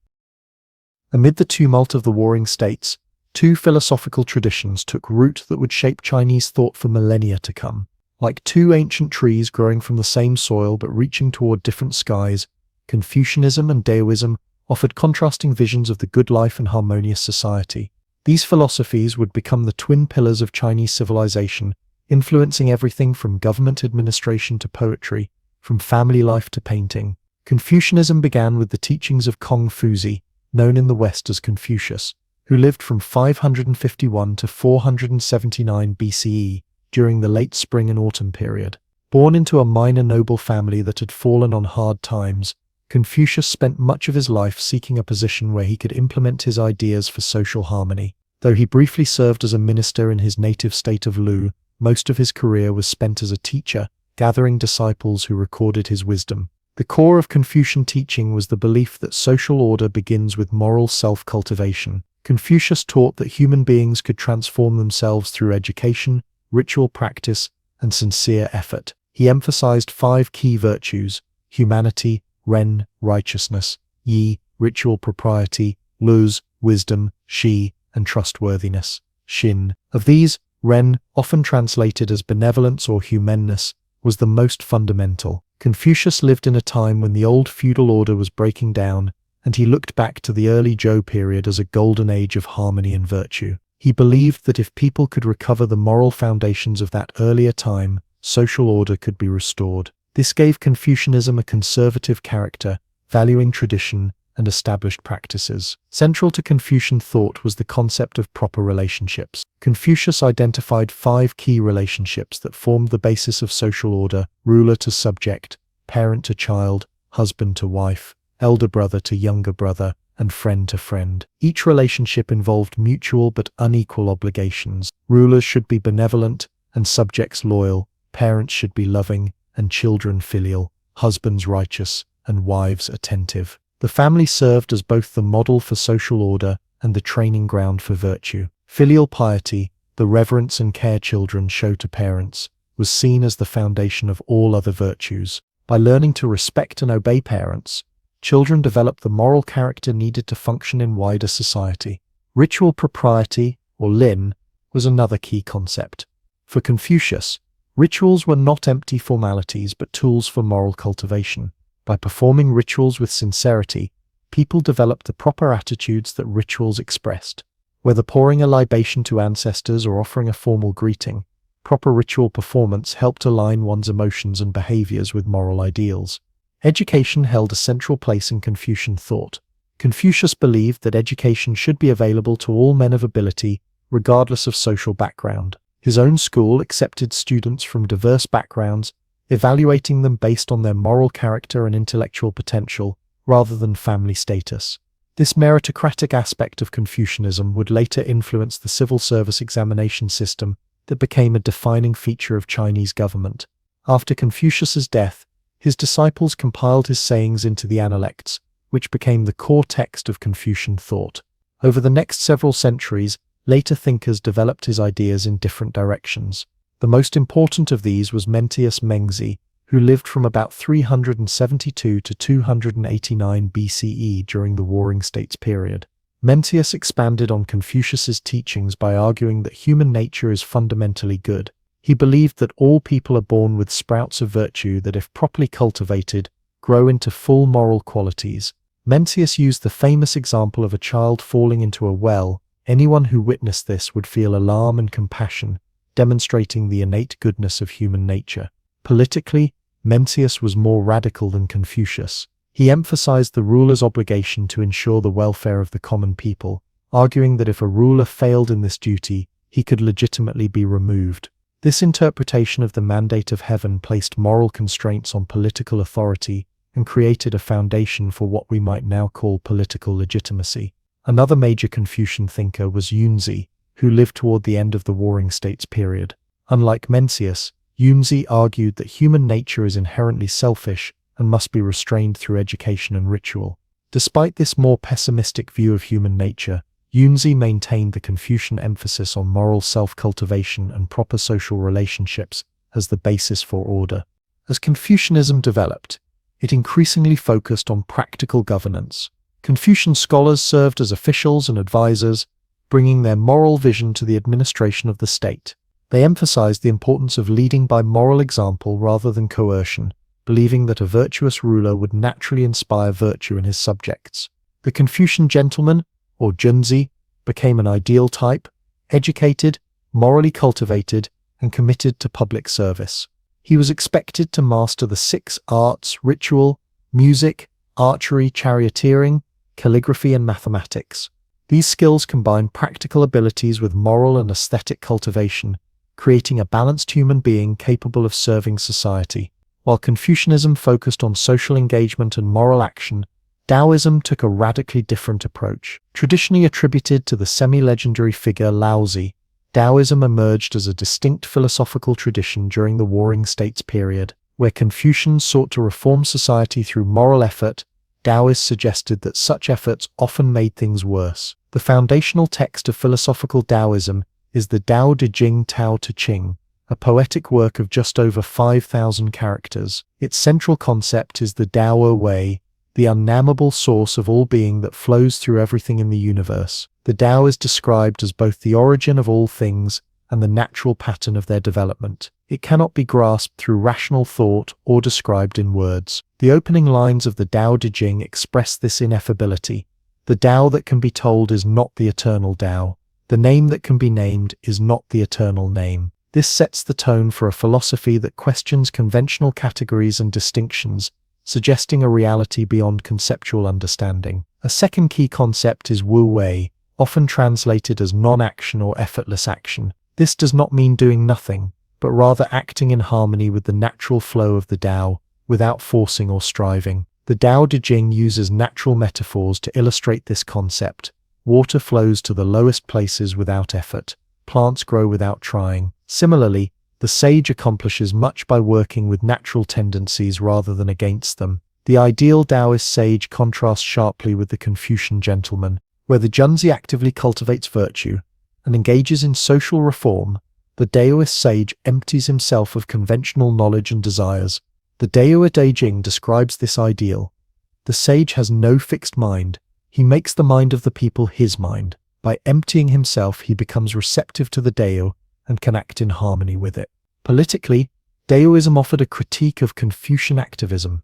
Amid the tumult of the Warring States, two philosophical traditions took root that would shape Chinese thought for millennia to come. Like two ancient trees growing from the same soil but reaching toward different skies, Confucianism and Taoism offered contrasting visions of the good life and harmonious society. These philosophies would become the twin pillars of Chinese civilization, influencing everything from government administration to poetry, from family life to painting. Confucianism began with the teachings of Kong-Fuzi, known in the West as Confucius, who lived from 551 to 479 BCE during the late spring and autumn period. Born into a minor noble family that had fallen on hard times, Confucius spent much of his life seeking a position where he could implement his ideas for social harmony. Though he briefly served as a minister in his native state of Lu, most of his career was spent as a teacher, gathering disciples who recorded his wisdom. The core of Confucian teaching was the belief that social order begins with moral self-cultivation. Confucius taught that human beings could transform themselves through education, ritual practice, and sincere effort. He emphasized 5 key virtues: humanity, ren, righteousness, yi, ritual propriety, luz, wisdom, shi, and trustworthiness, shin. Of these, ren, often translated as benevolence or humanness, was the most fundamental. Confucius lived in a time when the old feudal order was breaking down, and he looked back to the early Zhou period as a golden age of harmony and virtue. He believed that if people could recover the moral foundations of that earlier time, social order could be restored. This gave Confucianism a conservative character, valuing tradition and established practices. Central to Confucian thought was the concept of proper relationships. Confucius identified 5 key relationships that formed the basis of social order: ruler to subject, parent to child, husband to wife, elder brother to younger brother, and friend to friend. Each relationship involved mutual but unequal obligations. Rulers should be benevolent and subjects loyal, parents should be loving and children filial, husbands righteous and wives attentive. The family served as both the model for social order and the training ground for virtue. Filial piety, the reverence and care children show to parents, was seen as the foundation of all other virtues. By learning to respect and obey parents, children developed the moral character needed to function in wider society. Ritual propriety, or lin, was another key concept. For Confucius, rituals were not empty formalities but tools for moral cultivation. By performing rituals with sincerity, people developed the proper attitudes that rituals expressed. Whether pouring a libation to ancestors or offering a formal greeting, proper ritual performance helped align one's emotions and behaviors with moral ideals. Education held a central place in Confucian thought. Confucius believed that education should be available to all men of ability, regardless of social background. His own school accepted students from diverse backgrounds, evaluating them based on their moral character and intellectual potential, rather than family status. This meritocratic aspect of Confucianism would later influence the civil service examination system that became a defining feature of Chinese government. After Confucius's death, his disciples compiled his sayings into the Analects, which became the core text of Confucian thought. Over the next several centuries, later thinkers developed his ideas in different directions. The most important of these was Mencius Mengzi, who lived from about 372 to 289 BCE during the Warring States period. Mencius expanded on Confucius's teachings by arguing that human nature is fundamentally good. He believed that all people are born with sprouts of virtue that, if properly cultivated, grow into full moral qualities. Mencius used the famous example of a child falling into a well. Anyone who witnessed this would feel alarm and compassion, demonstrating the innate goodness of human nature. Politically, Mencius was more radical than Confucius. He emphasized the ruler's obligation to ensure the welfare of the common people, arguing that if a ruler failed in this duty, he could legitimately be removed. This interpretation of the mandate of heaven placed moral constraints on political authority and created a foundation for what we might now call political legitimacy. Another major Confucian thinker was Yunzi, who lived toward the end of the Warring States period. Unlike Mencius, Yunzi argued that human nature is inherently selfish and must be restrained through education and ritual. Despite this more pessimistic view of human nature, Yunzi maintained the Confucian emphasis on moral self-cultivation and proper social relationships as the basis for order. As Confucianism developed, it increasingly focused on practical governance. Confucian scholars served as officials and advisors, bringing their moral vision to the administration of the state. They emphasized the importance of leading by moral example rather than coercion, believing that a virtuous ruler would naturally inspire virtue in his subjects. The Confucian gentleman, or Junzi, became an ideal type, educated, morally cultivated, and committed to public service. He was expected to master the 6 arts: ritual, music, archery, charioteering, calligraphy, and mathematics. These skills combine practical abilities with moral and aesthetic cultivation, creating a balanced human being capable of serving society. While Confucianism focused on social engagement and moral action, Taoism took a radically different approach. Traditionally attributed to the semi-legendary figure Laozi, Taoism emerged as a distinct philosophical tradition during the Warring States period. Where Confucians sought to reform society through moral effort, Taoists suggested that such efforts often made things worse. The foundational text of philosophical Taoism is the Tao Te Ching Tao Te Ching, a poetic work of just over 5,000 characters. Its central concept is the Tao Way, the unnamable source of all being that flows through everything in the universe. The Tao is described as both the origin of all things and the natural pattern of their development. It cannot be grasped through rational thought or described in words. The opening lines of the Tao Te Ching express this ineffability. The Tao that can be told is not the eternal Tao. The name that can be named is not the eternal name. This sets the tone for a philosophy that questions conventional categories and distinctions, suggesting a reality beyond conceptual understanding. A second key concept is Wu Wei, often translated as non-action or effortless action. This does not mean doing nothing, but rather acting in harmony with the natural flow of the Tao, without forcing or striving. The Tao Te Ching uses natural metaphors to illustrate this concept. Water flows to the lowest places without effort. Plants grow without trying. Similarly, the sage accomplishes much by working with natural tendencies rather than against them. The ideal Taoist sage contrasts sharply with the Confucian gentleman. Where the Junzi actively cultivates virtue and engages in social reform, the Taoist sage empties himself of conventional knowledge and desires. The Tao Te Ching describes this ideal. The sage has no fixed mind. He makes the mind of the people his mind. By emptying himself, he becomes receptive to the Tao and can act in harmony with it. Politically, Taoism offered a critique of Confucian activism.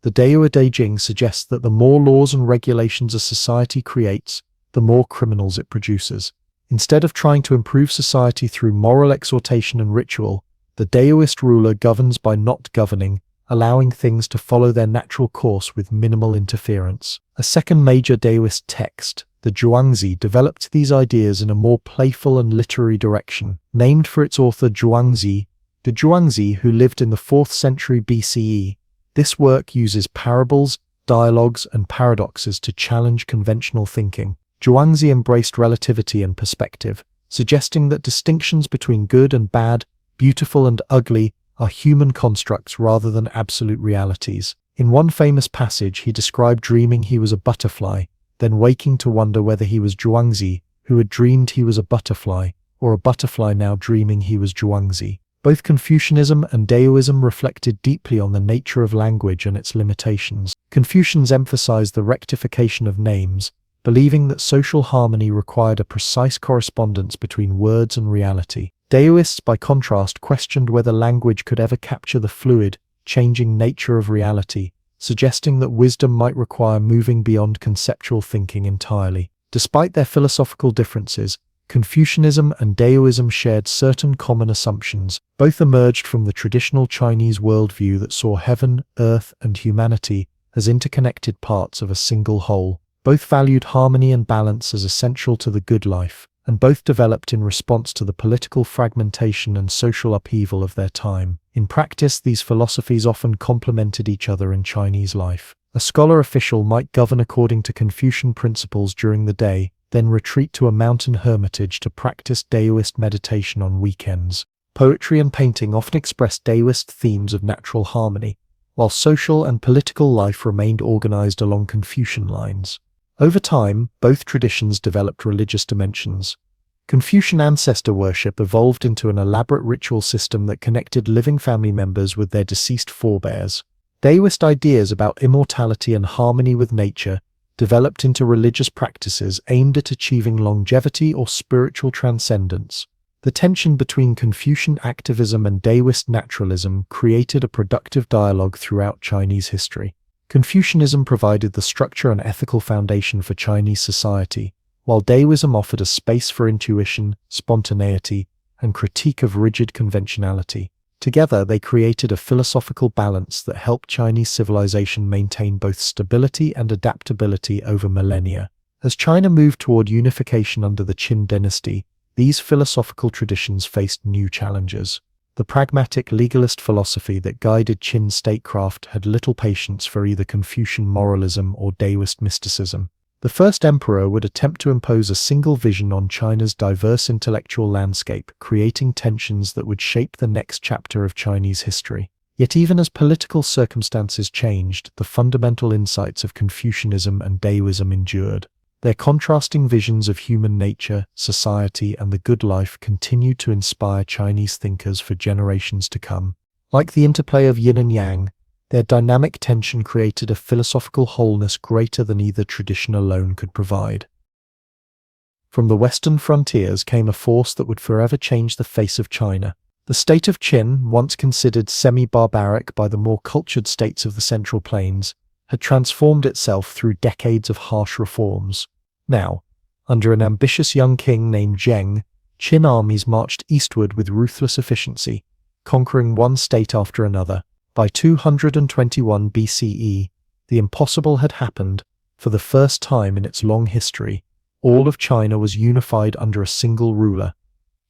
The Tao Te Ching suggests that the more laws and regulations a society creates, the more criminals it produces. Instead of trying to improve society through moral exhortation and ritual, the Taoist ruler governs by not governing, allowing things to follow their natural course with minimal interference. A second major Taoist text, the Zhuangzi, developed these ideas in a more playful and literary direction. Named for its author Zhuangzi, the Zhuangzi, who lived in the 4th century BCE, this work uses parables, dialogues, and paradoxes to challenge conventional thinking. Zhuangzi embraced relativity and perspective, suggesting that distinctions between good and bad, beautiful and ugly, are human constructs rather than absolute realities. In one famous passage, he described dreaming he was a butterfly, then waking to wonder whether he was Zhuangzi, who had dreamed he was a butterfly, or a butterfly now dreaming he was Zhuangzi. Both Confucianism and Daoism reflected deeply on the nature of language and its limitations. Confucians emphasized the rectification of names, believing that social harmony required a precise correspondence between words and reality. Daoists, by contrast, questioned whether language could ever capture the fluid, changing nature of reality, suggesting that wisdom might require moving beyond conceptual thinking entirely. Despite their philosophical differences, Confucianism and Daoism shared certain common assumptions. Both emerged from the traditional Chinese worldview that saw heaven, earth, and humanity as interconnected parts of a single whole. Both valued harmony and balance as essential to the good life, and both developed in response to the political fragmentation and social upheaval of their time. In practice, these philosophies often complemented each other in Chinese life. A scholar official might govern according to Confucian principles during the day, then retreat to a mountain hermitage to practice Daoist meditation on weekends. Poetry and painting often expressed Daoist themes of natural harmony, while social and political life remained organized along Confucian lines. Over time, both traditions developed religious dimensions. Confucian ancestor worship evolved into an elaborate ritual system that connected living family members with their deceased forebears. Daoist ideas about immortality and harmony with nature developed into religious practices aimed at achieving longevity or spiritual transcendence. The tension between Confucian activism and Daoist naturalism created a productive dialogue throughout Chinese history. Confucianism provided the structure and ethical foundation for Chinese society, while Daoism offered a space for intuition, spontaneity, and critique of rigid conventionality. Together, they created a philosophical balance that helped Chinese civilization maintain both stability and adaptability over millennia. As China moved toward unification under the Qin dynasty, these philosophical traditions faced new challenges. The pragmatic legalist philosophy that guided Qin statecraft had little patience for either Confucian moralism or Daoist mysticism. The first emperor would attempt to impose a single vision on China's diverse intellectual landscape, creating tensions that would shape the next chapter of Chinese history. Yet even as political circumstances changed, the fundamental insights of Confucianism and Daoism endured. Their contrasting visions of human nature, society, and the good life continued to inspire Chinese thinkers for generations to come. Like the interplay of yin and yang, their dynamic tension created a philosophical wholeness greater than either tradition alone could provide. From the western frontiers came a force that would forever change the face of China. The state of Qin, once considered semi-barbaric by the more cultured states of the Central Plains, had transformed itself through decades of harsh reforms. Now, under an ambitious young king named Zheng, Qin armies marched eastward with ruthless efficiency, conquering one state after another. By 221 BCE, the impossible had happened. For the first time in its long history, all of China was unified under a single ruler.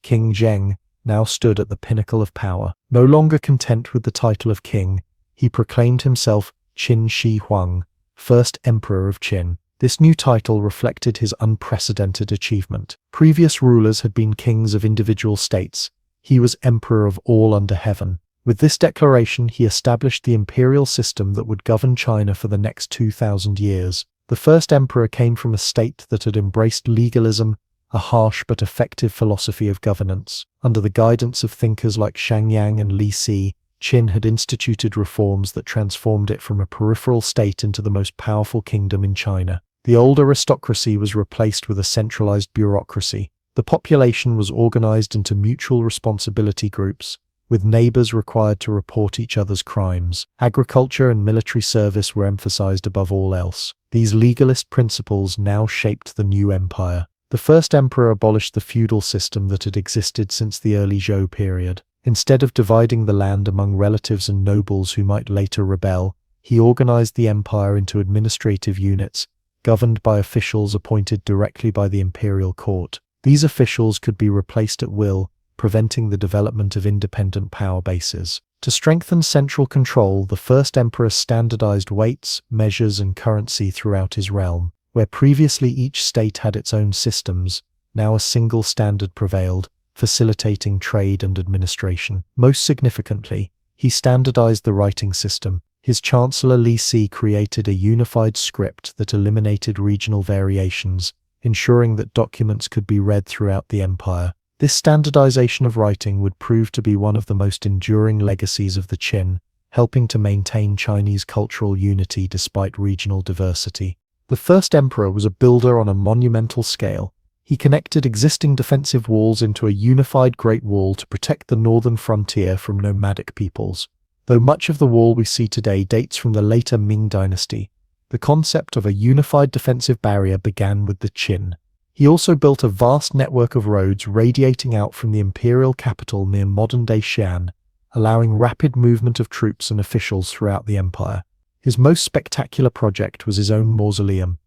King Zheng now stood at the pinnacle of power. No longer content with the title of king, he proclaimed himself Qin Shi Huang, first emperor of Qin. This new title reflected his unprecedented achievement. Previous rulers had been kings of individual states. He was emperor of all under heaven. With this declaration, he established the imperial system that would govern China for the next 2,000 years. The first emperor came from a state that had embraced legalism, a harsh but effective philosophy of governance. Under the guidance of thinkers like Shangyang and Li Si, Qin had instituted reforms that transformed it from a peripheral state into the most powerful kingdom in China. The old aristocracy was replaced with a centralized bureaucracy. The population was organized into mutual responsibility groups, with neighbors required to report each other's crimes. Agriculture and military service were emphasized above all else. These legalist principles now shaped the new empire. The first emperor abolished the feudal system that had existed since the early Zhou period. Instead of dividing the land among relatives and nobles who might later rebel, he organized the empire into administrative units, governed by officials appointed directly by the imperial court. These officials could be replaced at will, preventing the development of independent power bases. To strengthen central control, the first emperor standardized weights, measures, and currency throughout his realm. Where previously each state had its own systems, now a single standard prevailed, facilitating trade and administration. Most significantly, he standardized the writing system. His chancellor Li Si created a unified script that eliminated regional variations, ensuring that documents could be read throughout the empire. This standardization of writing would prove to be one of the most enduring legacies of the Qin, helping to maintain Chinese cultural unity despite regional diversity. The first emperor was a builder on a monumental scale. He connected existing defensive walls into a unified Great Wall to protect the northern frontier from nomadic peoples. Though much of the wall we see today dates from the later Ming dynasty, the concept of a unified defensive barrier began with the Qin. He also built a vast network of roads radiating out from the imperial capital near modern-day Xi'an, allowing rapid movement of troops and officials throughout the empire. His most spectacular project was his own mausoleum.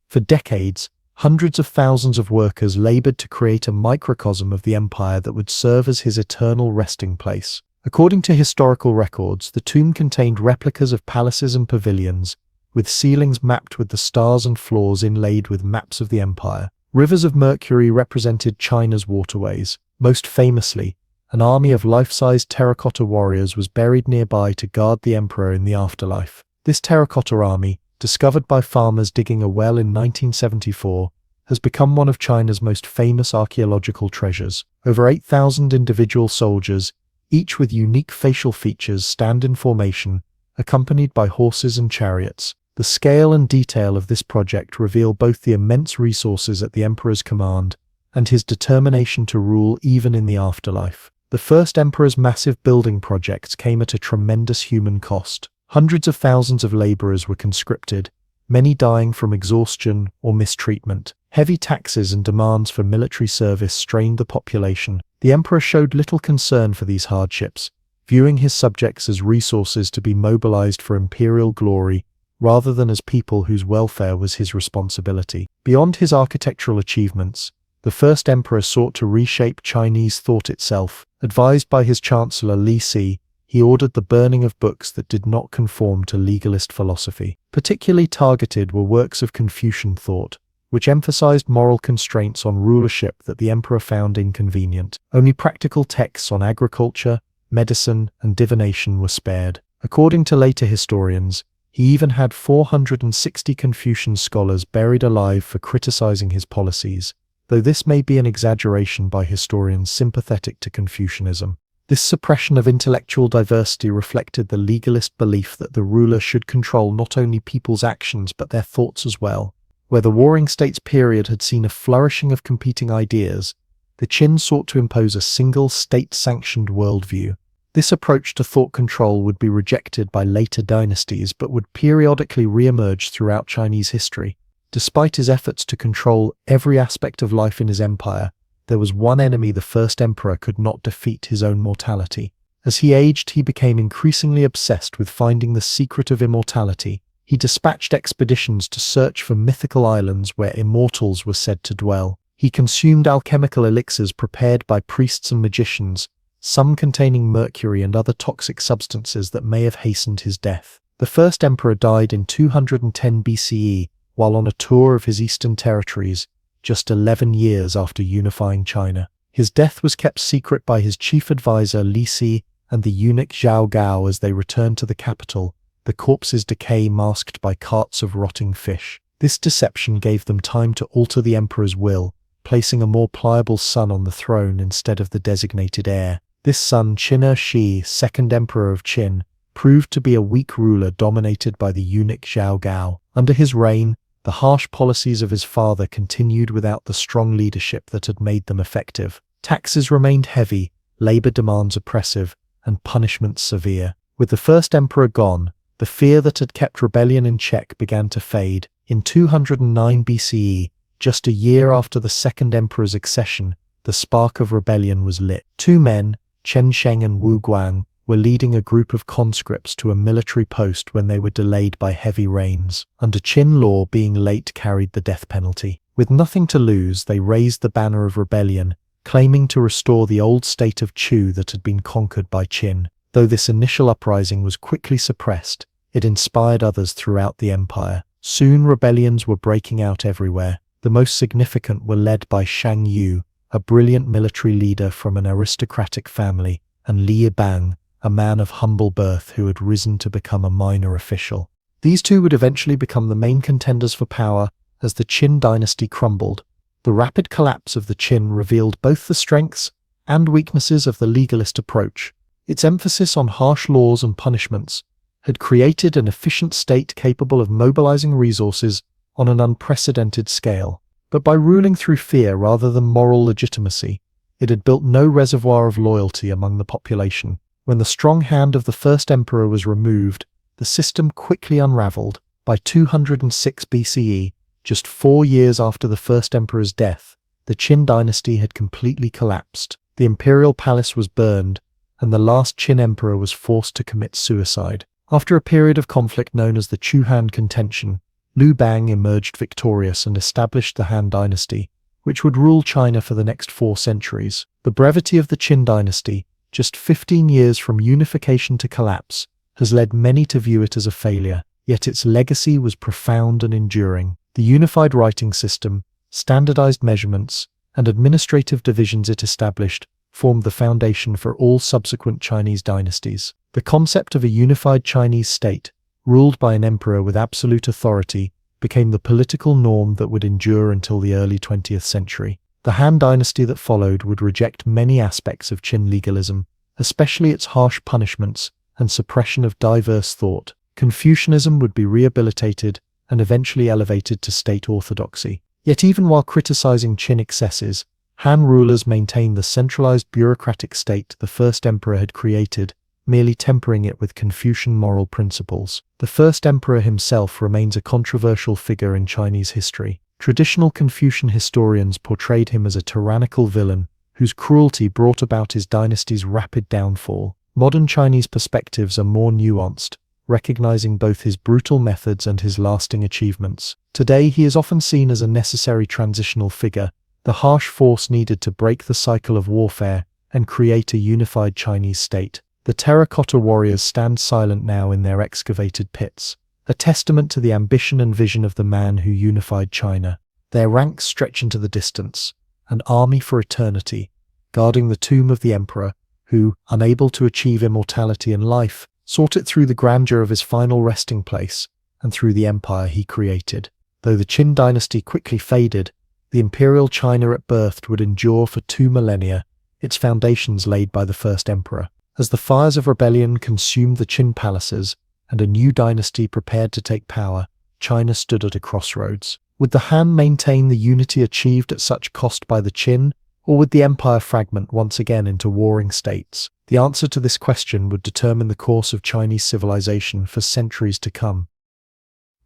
For decades, hundreds of thousands of workers labored to create a microcosm of the empire that would serve as his eternal resting place. According to historical records, the tomb contained replicas of palaces and pavilions, with ceilings mapped with the stars and floors inlaid with maps of the empire. Rivers of mercury represented China's waterways. Most famously, an army of life-sized terracotta warriors was buried nearby to guard the emperor in the afterlife. This terracotta army, discovered by farmers digging a well in 1974, has become one of China's most famous archaeological treasures. Over 8,000 individual soldiers, each with unique facial features, stand in formation, accompanied by horses and chariots. The scale and detail of this project reveal both the immense resources at the emperor's command and his determination to rule even in the afterlife. The first emperor's massive building projects came at a tremendous human cost. Hundreds of thousands of laborers were conscripted, many dying from exhaustion or mistreatment. Heavy taxes and demands for military service strained the population. The emperor showed little concern for these hardships, viewing his subjects as resources to be mobilized for imperial glory rather than as people whose welfare was his responsibility. Beyond his architectural achievements, the first emperor sought to reshape Chinese thought itself. Advised by his chancellor Li Si, he ordered the burning of books that did not conform to legalist philosophy. Particularly targeted were works of Confucian thought, which emphasized moral constraints on rulership that the emperor found inconvenient. Only practical texts on agriculture, medicine, and divination were spared. According to later historians, he even had 460 Confucian scholars buried alive for criticizing his policies, though this may be an exaggeration by historians sympathetic to Confucianism. This suppression of intellectual diversity reflected the legalist belief that the ruler should control not only people's actions but their thoughts as well. Where the Warring States period had seen a flourishing of competing ideas, the Qin sought to impose a single state-sanctioned worldview. This approach to thought control would be rejected by later dynasties but would periodically re-emerge throughout Chinese history. Despite his efforts to control every aspect of life in his empire, there was one enemy the first emperor could not defeat: his own mortality. As he aged, he became increasingly obsessed with finding the secret of immortality. He dispatched expeditions to search for mythical islands where immortals were said to dwell. He consumed alchemical elixirs prepared by priests and magicians, some containing mercury and other toxic substances that may have hastened his death. The first emperor died in 210 BCE while on a tour of his eastern territories, just 11 years after unifying China. His death was kept secret by his chief advisor Li Si and the eunuch Zhao Gao as they returned to the capital, the corpse's decay masked by carts of rotting fish. This deception gave them time to alter the emperor's will, placing a more pliable son on the throne instead of the designated heir. This son, Qin Shi, second emperor of Qin, proved to be a weak ruler dominated by the eunuch Zhao Gao. Under his reign, the harsh policies of his father continued without the strong leadership that had made them effective. Taxes remained heavy, labor demands oppressive, and punishments severe. With the first emperor gone, the fear that had kept rebellion in check began to fade. In 209 BCE, just a year after the second emperor's accession, the spark of rebellion was lit. Two men, Chen Sheng and Wu Guang, were leading a group of conscripts to a military post when they were delayed by heavy rains. Under Qin law, being late carried the death penalty. With nothing to lose, they raised the banner of rebellion, claiming to restore the old state of Chu that had been conquered by Qin. Though this initial uprising was quickly suppressed, it inspired others throughout the empire. Soon rebellions were breaking out everywhere. The most significant were led by Shang Yu, a brilliant military leader from an aristocratic family, and Li Bang, a man of humble birth who had risen to become a minor official. These two would eventually become the main contenders for power as the Qin dynasty crumbled. The rapid collapse of the Qin revealed both the strengths and weaknesses of the legalist approach. Its emphasis on harsh laws and punishments had created an efficient state capable of mobilizing resources on an unprecedented scale. But by ruling through fear rather than moral legitimacy, it had built no reservoir of loyalty among the population. When the strong hand of the first emperor was removed, the system quickly unraveled. By 206 BCE, just 4 years after the first emperor's death, the Qin dynasty had completely collapsed. The imperial palace was burned, and the last Qin emperor was forced to commit suicide. After a period of conflict known as the Chu-Han contention, Liu Bang emerged victorious and established the Han dynasty, which would rule China for the next 4 centuries. The brevity of the Qin dynasty, just 15 years from unification to collapse, has led many to view it as a failure, yet its legacy was profound and enduring. The unified writing system, standardized measurements, and administrative divisions it established formed the foundation for all subsequent Chinese dynasties. The concept of a unified Chinese state, ruled by an emperor with absolute authority, became the political norm that would endure until the early 20th century. The Han dynasty that followed would reject many aspects of Qin legalism, especially its harsh punishments and suppression of diverse thought. Confucianism would be rehabilitated and eventually elevated to state orthodoxy. Yet even while criticizing Qin excesses, Han rulers maintained the centralized bureaucratic state the first emperor had created, merely tempering it with Confucian moral principles. The first emperor himself remains a controversial figure in Chinese history. Traditional Confucian historians portrayed him as a tyrannical villain whose cruelty brought about his dynasty's rapid downfall. Modern Chinese perspectives are more nuanced, recognizing both his brutal methods and his lasting achievements. Today he is often seen as a necessary transitional figure, the harsh force needed to break the cycle of warfare and create a unified Chinese state. The terracotta warriors stand silent now in their excavated pits, a testament to the ambition and vision of the man who unified China. Their ranks stretch into the distance, an army for eternity, guarding the tomb of the emperor, who, unable to achieve immortality in life, sought it through the grandeur of his final resting place and through the empire he created. Though the Qin dynasty quickly faded, the imperial China it birthed would endure for 2 millennia, its foundations laid by the first emperor. As the fires of rebellion consumed the Qin palaces and a new dynasty prepared to take power, China stood at a crossroads. Would the Han maintain the unity achieved at such cost by the Qin, or would the empire fragment once again into warring states? The answer to this question would determine the course of Chinese civilization for centuries to come.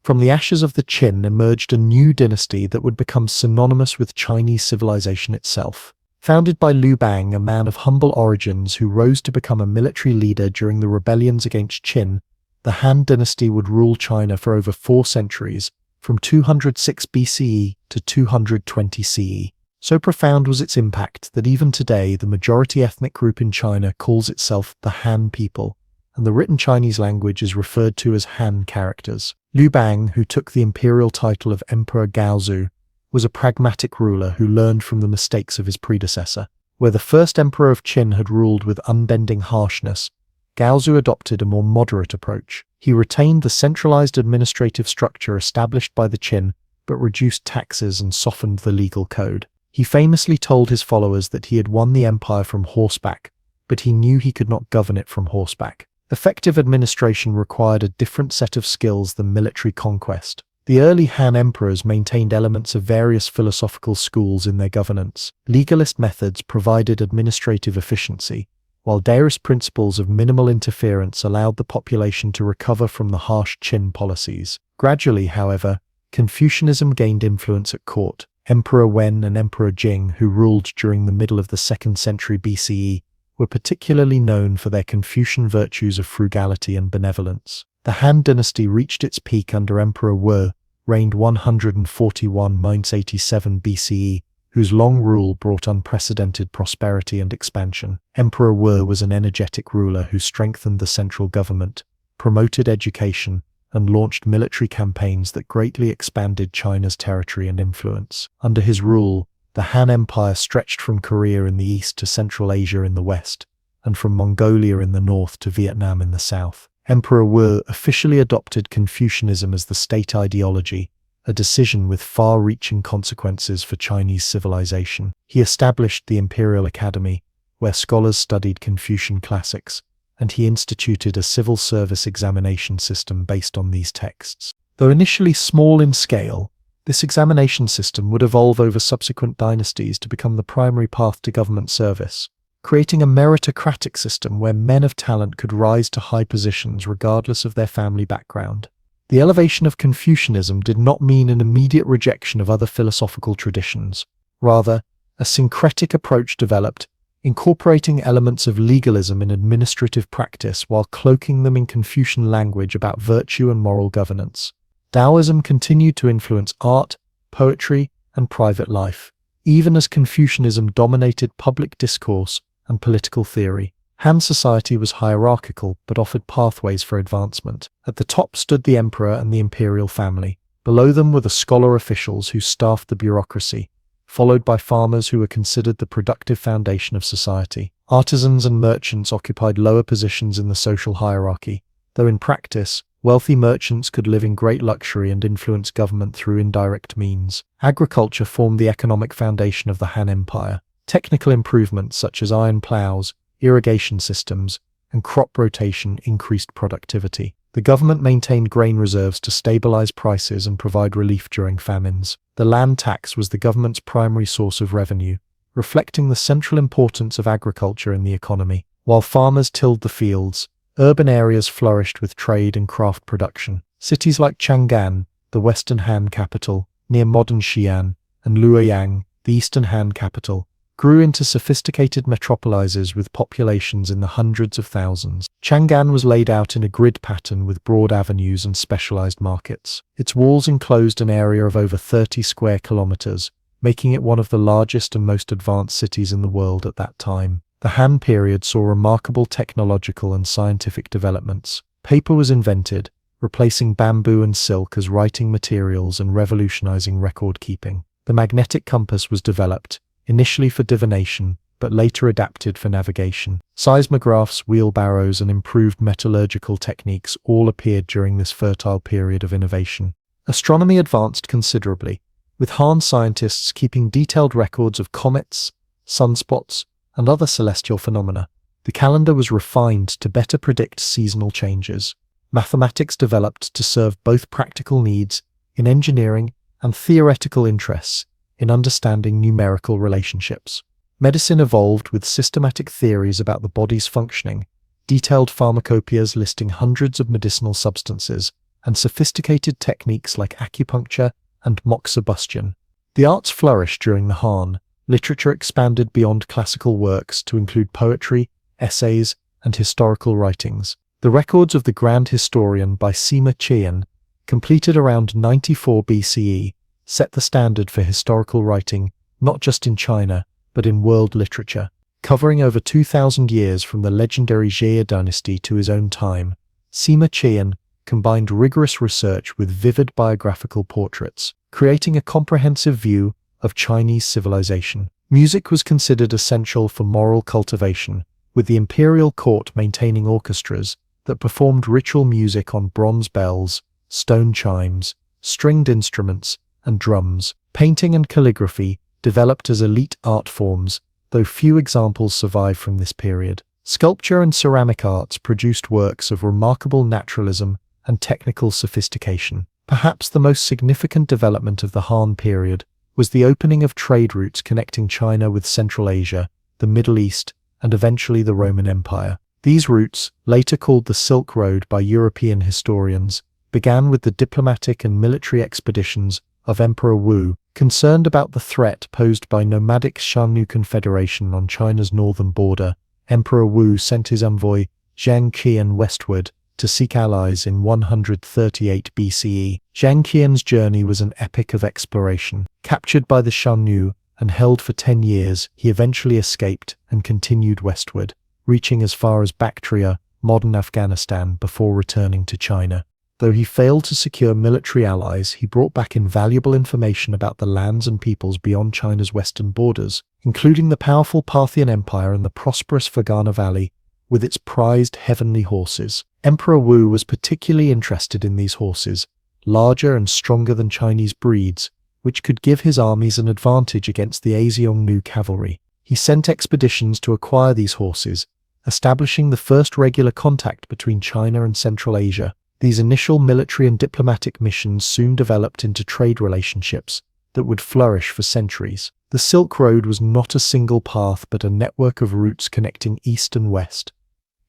From the ashes of the Qin emerged a new dynasty that would become synonymous with Chinese civilization itself. Founded by Liu Bang, a man of humble origins who rose to become a military leader during the rebellions against Qin, the Han dynasty would rule China for over 4 centuries, from 206 BCE to 220 CE. So profound was its impact that even today the majority ethnic group in China calls itself the Han people, and the written Chinese language is referred to as Han characters. Liu Bang, who took the imperial title of Emperor Gaozu, was a pragmatic ruler who learned from the mistakes of his predecessor. Where the first emperor of Qin had ruled with unbending harshness, Gaozu adopted a more moderate approach. He retained the centralized administrative structure established by the Qin, but reduced taxes and softened the legal code. He famously told his followers that he had won the empire from horseback, but he knew he could not govern it from horseback. Effective administration required a different set of skills than military conquest. The early Han emperors maintained elements of various philosophical schools in their governance. Legalist methods provided administrative efficiency, while deist principles of minimal interference allowed the population to recover from the harsh Qin policies. Gradually, however, Confucianism gained influence at court. Emperor Wen and Emperor Jing, who ruled during the middle of the 2nd century BCE, were particularly known for their Confucian virtues of frugality and benevolence. The Han dynasty reached its peak under Emperor Wu, reigned 141–87 BCE, whose long rule brought unprecedented prosperity and expansion. Emperor Wu was an energetic ruler who strengthened the central government, promoted education, and launched military campaigns that greatly expanded China's territory and influence. Under his rule, the Han Empire stretched from Korea in the east to Central Asia in the west, and from Mongolia in the north to Vietnam in the south. Emperor Wu officially adopted Confucianism as the state ideology, a decision with far-reaching consequences for Chinese civilization. He established the Imperial Academy, where scholars studied Confucian classics, and he instituted a civil service examination system based on these texts. Though initially small in scale, this examination system would evolve over subsequent dynasties to become the primary path to government service, creating a meritocratic system where men of talent could rise to high positions regardless of their family background. The elevation of Confucianism did not mean an immediate rejection of other philosophical traditions. Rather, a syncretic approach developed, incorporating elements of legalism in administrative practice while cloaking them in Confucian language about virtue and moral governance. Taoism continued to influence art, poetry, and private life, even as Confucianism dominated public discourse and political theory. Han society was hierarchical but offered pathways for advancement. At the top stood the emperor and the imperial family. Below them were the scholar officials who staffed the bureaucracy, followed by farmers who were considered the productive foundation of society. Artisans and merchants occupied lower positions in the social hierarchy, though in practice, wealthy merchants could live in great luxury and influence government through indirect means. Agriculture formed the economic foundation of the Han Empire. Technical improvements such as iron plows, irrigation systems, and crop rotation increased productivity. The government maintained grain reserves to stabilize prices and provide relief during famines. The land tax was the government's primary source of revenue, reflecting the central importance of agriculture in the economy. While farmers tilled the fields, urban areas flourished with trade and craft production. Cities like Chang'an, the Western Han capital, near modern Xi'an, and Luoyang, the Eastern Han capital, grew into sophisticated metropolises with populations in the hundreds of thousands. Chang'an was laid out in a grid pattern with broad avenues and specialized markets. Its walls enclosed an area of over 30 square kilometers, making it one of the largest and most advanced cities in the world at that time. The Han period saw remarkable technological and scientific developments. Paper was invented, replacing bamboo and silk as writing materials and revolutionizing record-keeping. The magnetic compass was developed, initially for divination, but later adapted for navigation. Seismographs, wheelbarrows, and improved metallurgical techniques all appeared during this fertile period of innovation. Astronomy advanced considerably, with Han scientists keeping detailed records of comets, sunspots, and other celestial phenomena. The calendar was refined to better predict seasonal changes. Mathematics developed to serve both practical needs in engineering and theoretical interests in understanding numerical relationships. Medicine evolved with systematic theories about the body's functioning, detailed pharmacopoeias listing hundreds of medicinal substances, and sophisticated techniques like acupuncture and moxibustion. The arts flourished during the Han. Literature expanded beyond classical works to include poetry, essays, and historical writings. The records of the Grand Historian by Sima Qian, completed around 94 BCE, set the standard for historical writing, not just in China, but in world literature. Covering over 2,000 years from the legendary Jia dynasty to his own time, Sima Qian combined rigorous research with vivid biographical portraits, creating a comprehensive view of Chinese civilization. Music was considered essential for moral cultivation, with the imperial court maintaining orchestras that performed ritual music on bronze bells, stone chimes, stringed instruments, and drums. Painting and calligraphy developed as elite art forms, though few examples survive from this period. Sculpture and ceramic arts produced works of remarkable naturalism and technical sophistication. Perhaps the most significant development of the Han period was the opening of trade routes connecting China with Central Asia, the Middle East, and eventually the Roman Empire. These routes, later called the Silk Road by European historians, began with the diplomatic and military expeditions of Emperor Wu. Concerned about the threat posed by nomadic Xiongnu Confederation on China's northern border, Emperor Wu sent his envoy Zhang Qian westward to seek allies in 138 BCE. Zhang Qian's journey was an epic of exploration. Captured by the Xiongnu and held for 10 years, he eventually escaped and continued westward, reaching as far as Bactria, modern Afghanistan, before returning to China. Though he failed to secure military allies, he brought back invaluable information about the lands and peoples beyond China's western borders, including the powerful Parthian Empire and the prosperous Fergana Valley, with its prized heavenly horses. Emperor Wu was particularly interested in these horses, larger and stronger than Chinese breeds, which could give his armies an advantage against the Xiongnu cavalry. He sent expeditions to acquire these horses, establishing the first regular contact between China and Central Asia. These initial military and diplomatic missions soon developed into trade relationships that would flourish for centuries. The Silk Road was not a single path but a network of routes connecting east and west.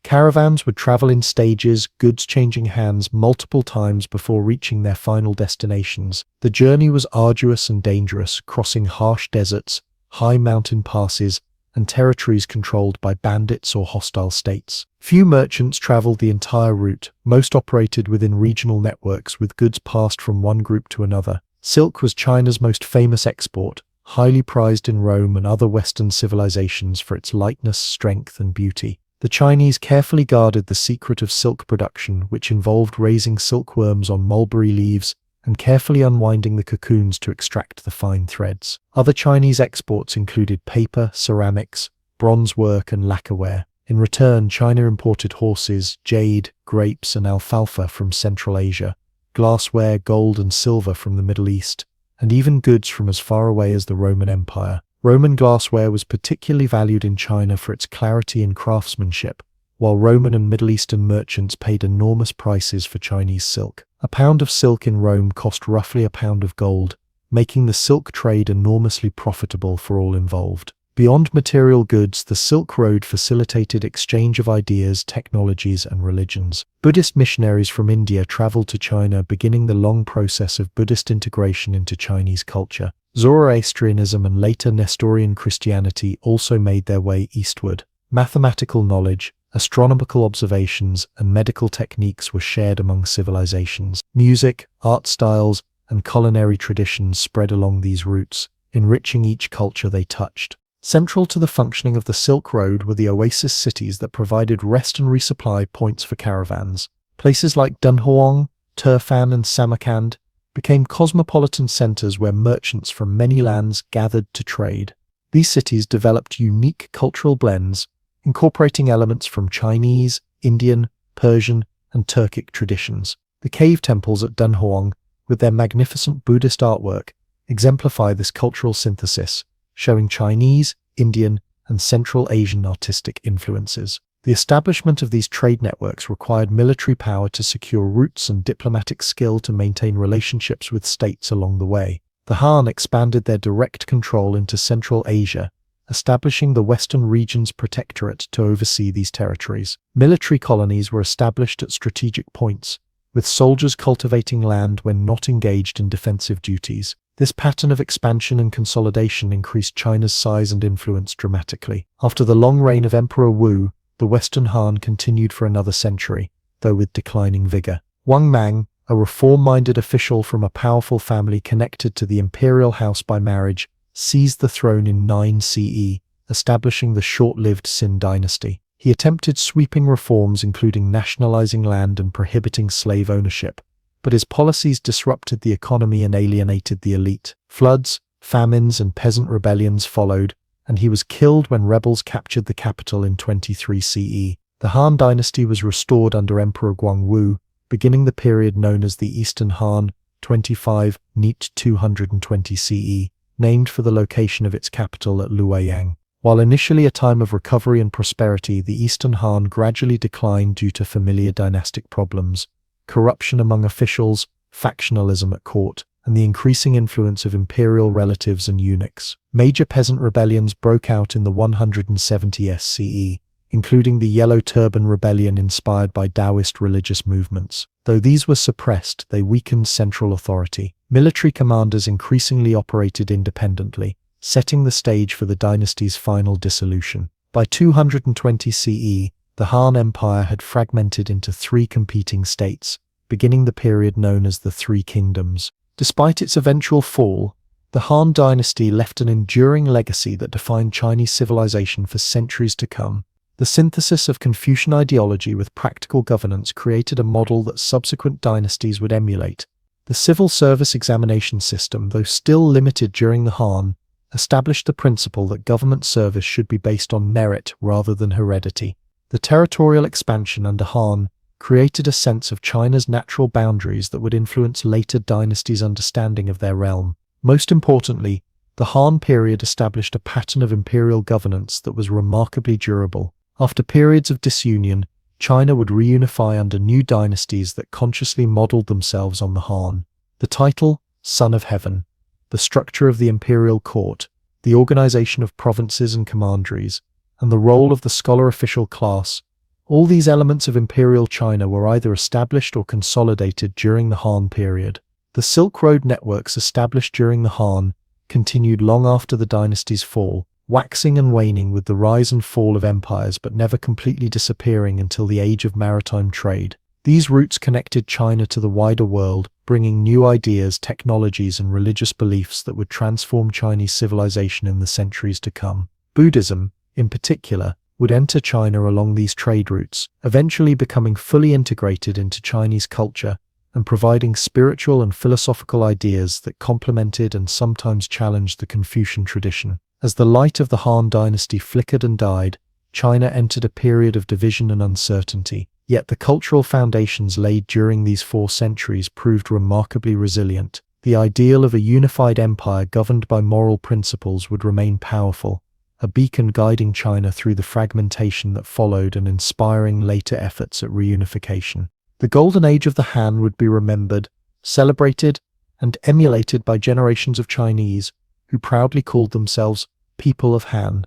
Caravans would travel in stages, goods changing hands multiple times before reaching their final destinations. The journey was arduous and dangerous, crossing harsh deserts, high mountain passes, and territories controlled by bandits or hostile states. Few merchants traveled the entire route. Most operated within regional networks with goods passed from one group to another. Silk was China's most famous export, highly prized in Rome and other Western civilizations for its lightness, strength, and beauty. The Chinese carefully guarded the secret of silk production, which involved raising silkworms on mulberry leaves and carefully unwinding the cocoons to extract the fine threads. Other Chinese exports included paper, ceramics, bronze work, and lacquerware. In return, China imported horses, jade, grapes, and alfalfa from Central Asia, glassware, gold, and silver from the Middle East, and even goods from as far away as the Roman Empire. Roman glassware was particularly valued in China for its clarity and craftsmanship, while Roman and Middle Eastern merchants paid enormous prices for Chinese silk. A pound of silk in Rome cost roughly a pound of gold, making the silk trade enormously profitable for all involved. Beyond material goods, the Silk Road facilitated exchange of ideas, technologies, and religions. Buddhist missionaries from India traveled to China, beginning the long process of Buddhist integration into Chinese culture. Zoroastrianism and later Nestorian Christianity also made their way eastward. Mathematical knowledge, astronomical observations, and medical techniques were shared among civilizations. Music, art styles, and culinary traditions spread along these routes, enriching each culture they touched. Central to the functioning of the Silk Road were the oasis cities that provided rest and resupply points for caravans. Places like Dunhuang, Turfan, and Samarkand became cosmopolitan centers where merchants from many lands gathered to trade. These cities developed unique cultural blends, incorporating elements from Chinese, Indian, Persian, and Turkic traditions. The cave temples at Dunhuang, with their magnificent Buddhist artwork, exemplify this cultural synthesis, showing Chinese, Indian, and Central Asian artistic influences. The establishment of these trade networks required military power to secure routes and diplomatic skill to maintain relationships with states along the way. The Han expanded their direct control into Central Asia, establishing the Western Regions Protectorate to oversee these territories. Military colonies were established at strategic points, with soldiers cultivating land when not engaged in defensive duties. This pattern of expansion and consolidation increased China's size and influence dramatically. After the long reign of Emperor Wu, the Western Han continued for another century, though with declining vigor. Wang Mang, a reform-minded official from a powerful family connected to the imperial house by marriage, seized the throne in 9 CE, establishing the short-lived Xin dynasty. He attempted sweeping reforms including nationalizing land and prohibiting slave ownership, but his policies disrupted the economy and alienated the elite. Floods, famines, and peasant rebellions followed, and he was killed when rebels captured the capital in 23 CE. The Han dynasty was restored under Emperor Guangwu, beginning the period known as the Eastern Han, 25 Neat 220 CE, named for the location of its capital at Luoyang. While initially a time of recovery and prosperity, the Eastern Han gradually declined due to familiar dynastic problems, corruption among officials, factionalism at court, and the increasing influence of imperial relatives and eunuchs. Major peasant rebellions broke out in the 170 CE, including the Yellow Turban Rebellion inspired by Taoist religious movements. Though these were suppressed, they weakened central authority. Military commanders increasingly operated independently, setting the stage for the dynasty's final dissolution. By 220 CE, the Han Empire had fragmented into 3 competing states, beginning the period known as the Three Kingdoms. Despite its eventual fall, the Han dynasty left an enduring legacy that defined Chinese civilization for centuries to come. The synthesis of Confucian ideology with practical governance created a model that subsequent dynasties would emulate. The civil service examination system, though still limited during the Han, established the principle that government service should be based on merit rather than heredity. The territorial expansion under Han created a sense of China's natural boundaries that would influence later dynasties' understanding of their realm. Most importantly, the Han period established a pattern of imperial governance that was remarkably durable. After periods of disunion, China would reunify under new dynasties that consciously modeled themselves on the Han. The title, Son of Heaven, the structure of the imperial court, the organization of provinces and commanderies, and the role of the scholar official class, all these elements of imperial China were either established or consolidated during the Han period. The Silk Road networks established during the Han continued long after the dynasty's fall, waxing and waning with the rise and fall of empires but never completely disappearing until the age of maritime trade. These routes connected China to the wider world, bringing new ideas, technologies, and religious beliefs that would transform Chinese civilization in the centuries to come. Buddhism, in particular, would enter China along these trade routes, eventually becoming fully integrated into Chinese culture and providing spiritual and philosophical ideas that complemented and sometimes challenged the Confucian tradition. As the light of the Han dynasty flickered and died, China entered a period of division and uncertainty. Yet the cultural foundations laid during these 4 centuries proved remarkably resilient. The ideal of a unified empire governed by moral principles would remain powerful, a beacon guiding China through the fragmentation that followed and inspiring later efforts at reunification. The golden age of the Han would be remembered, celebrated, and emulated by generations of Chinese who proudly called themselves People of Han.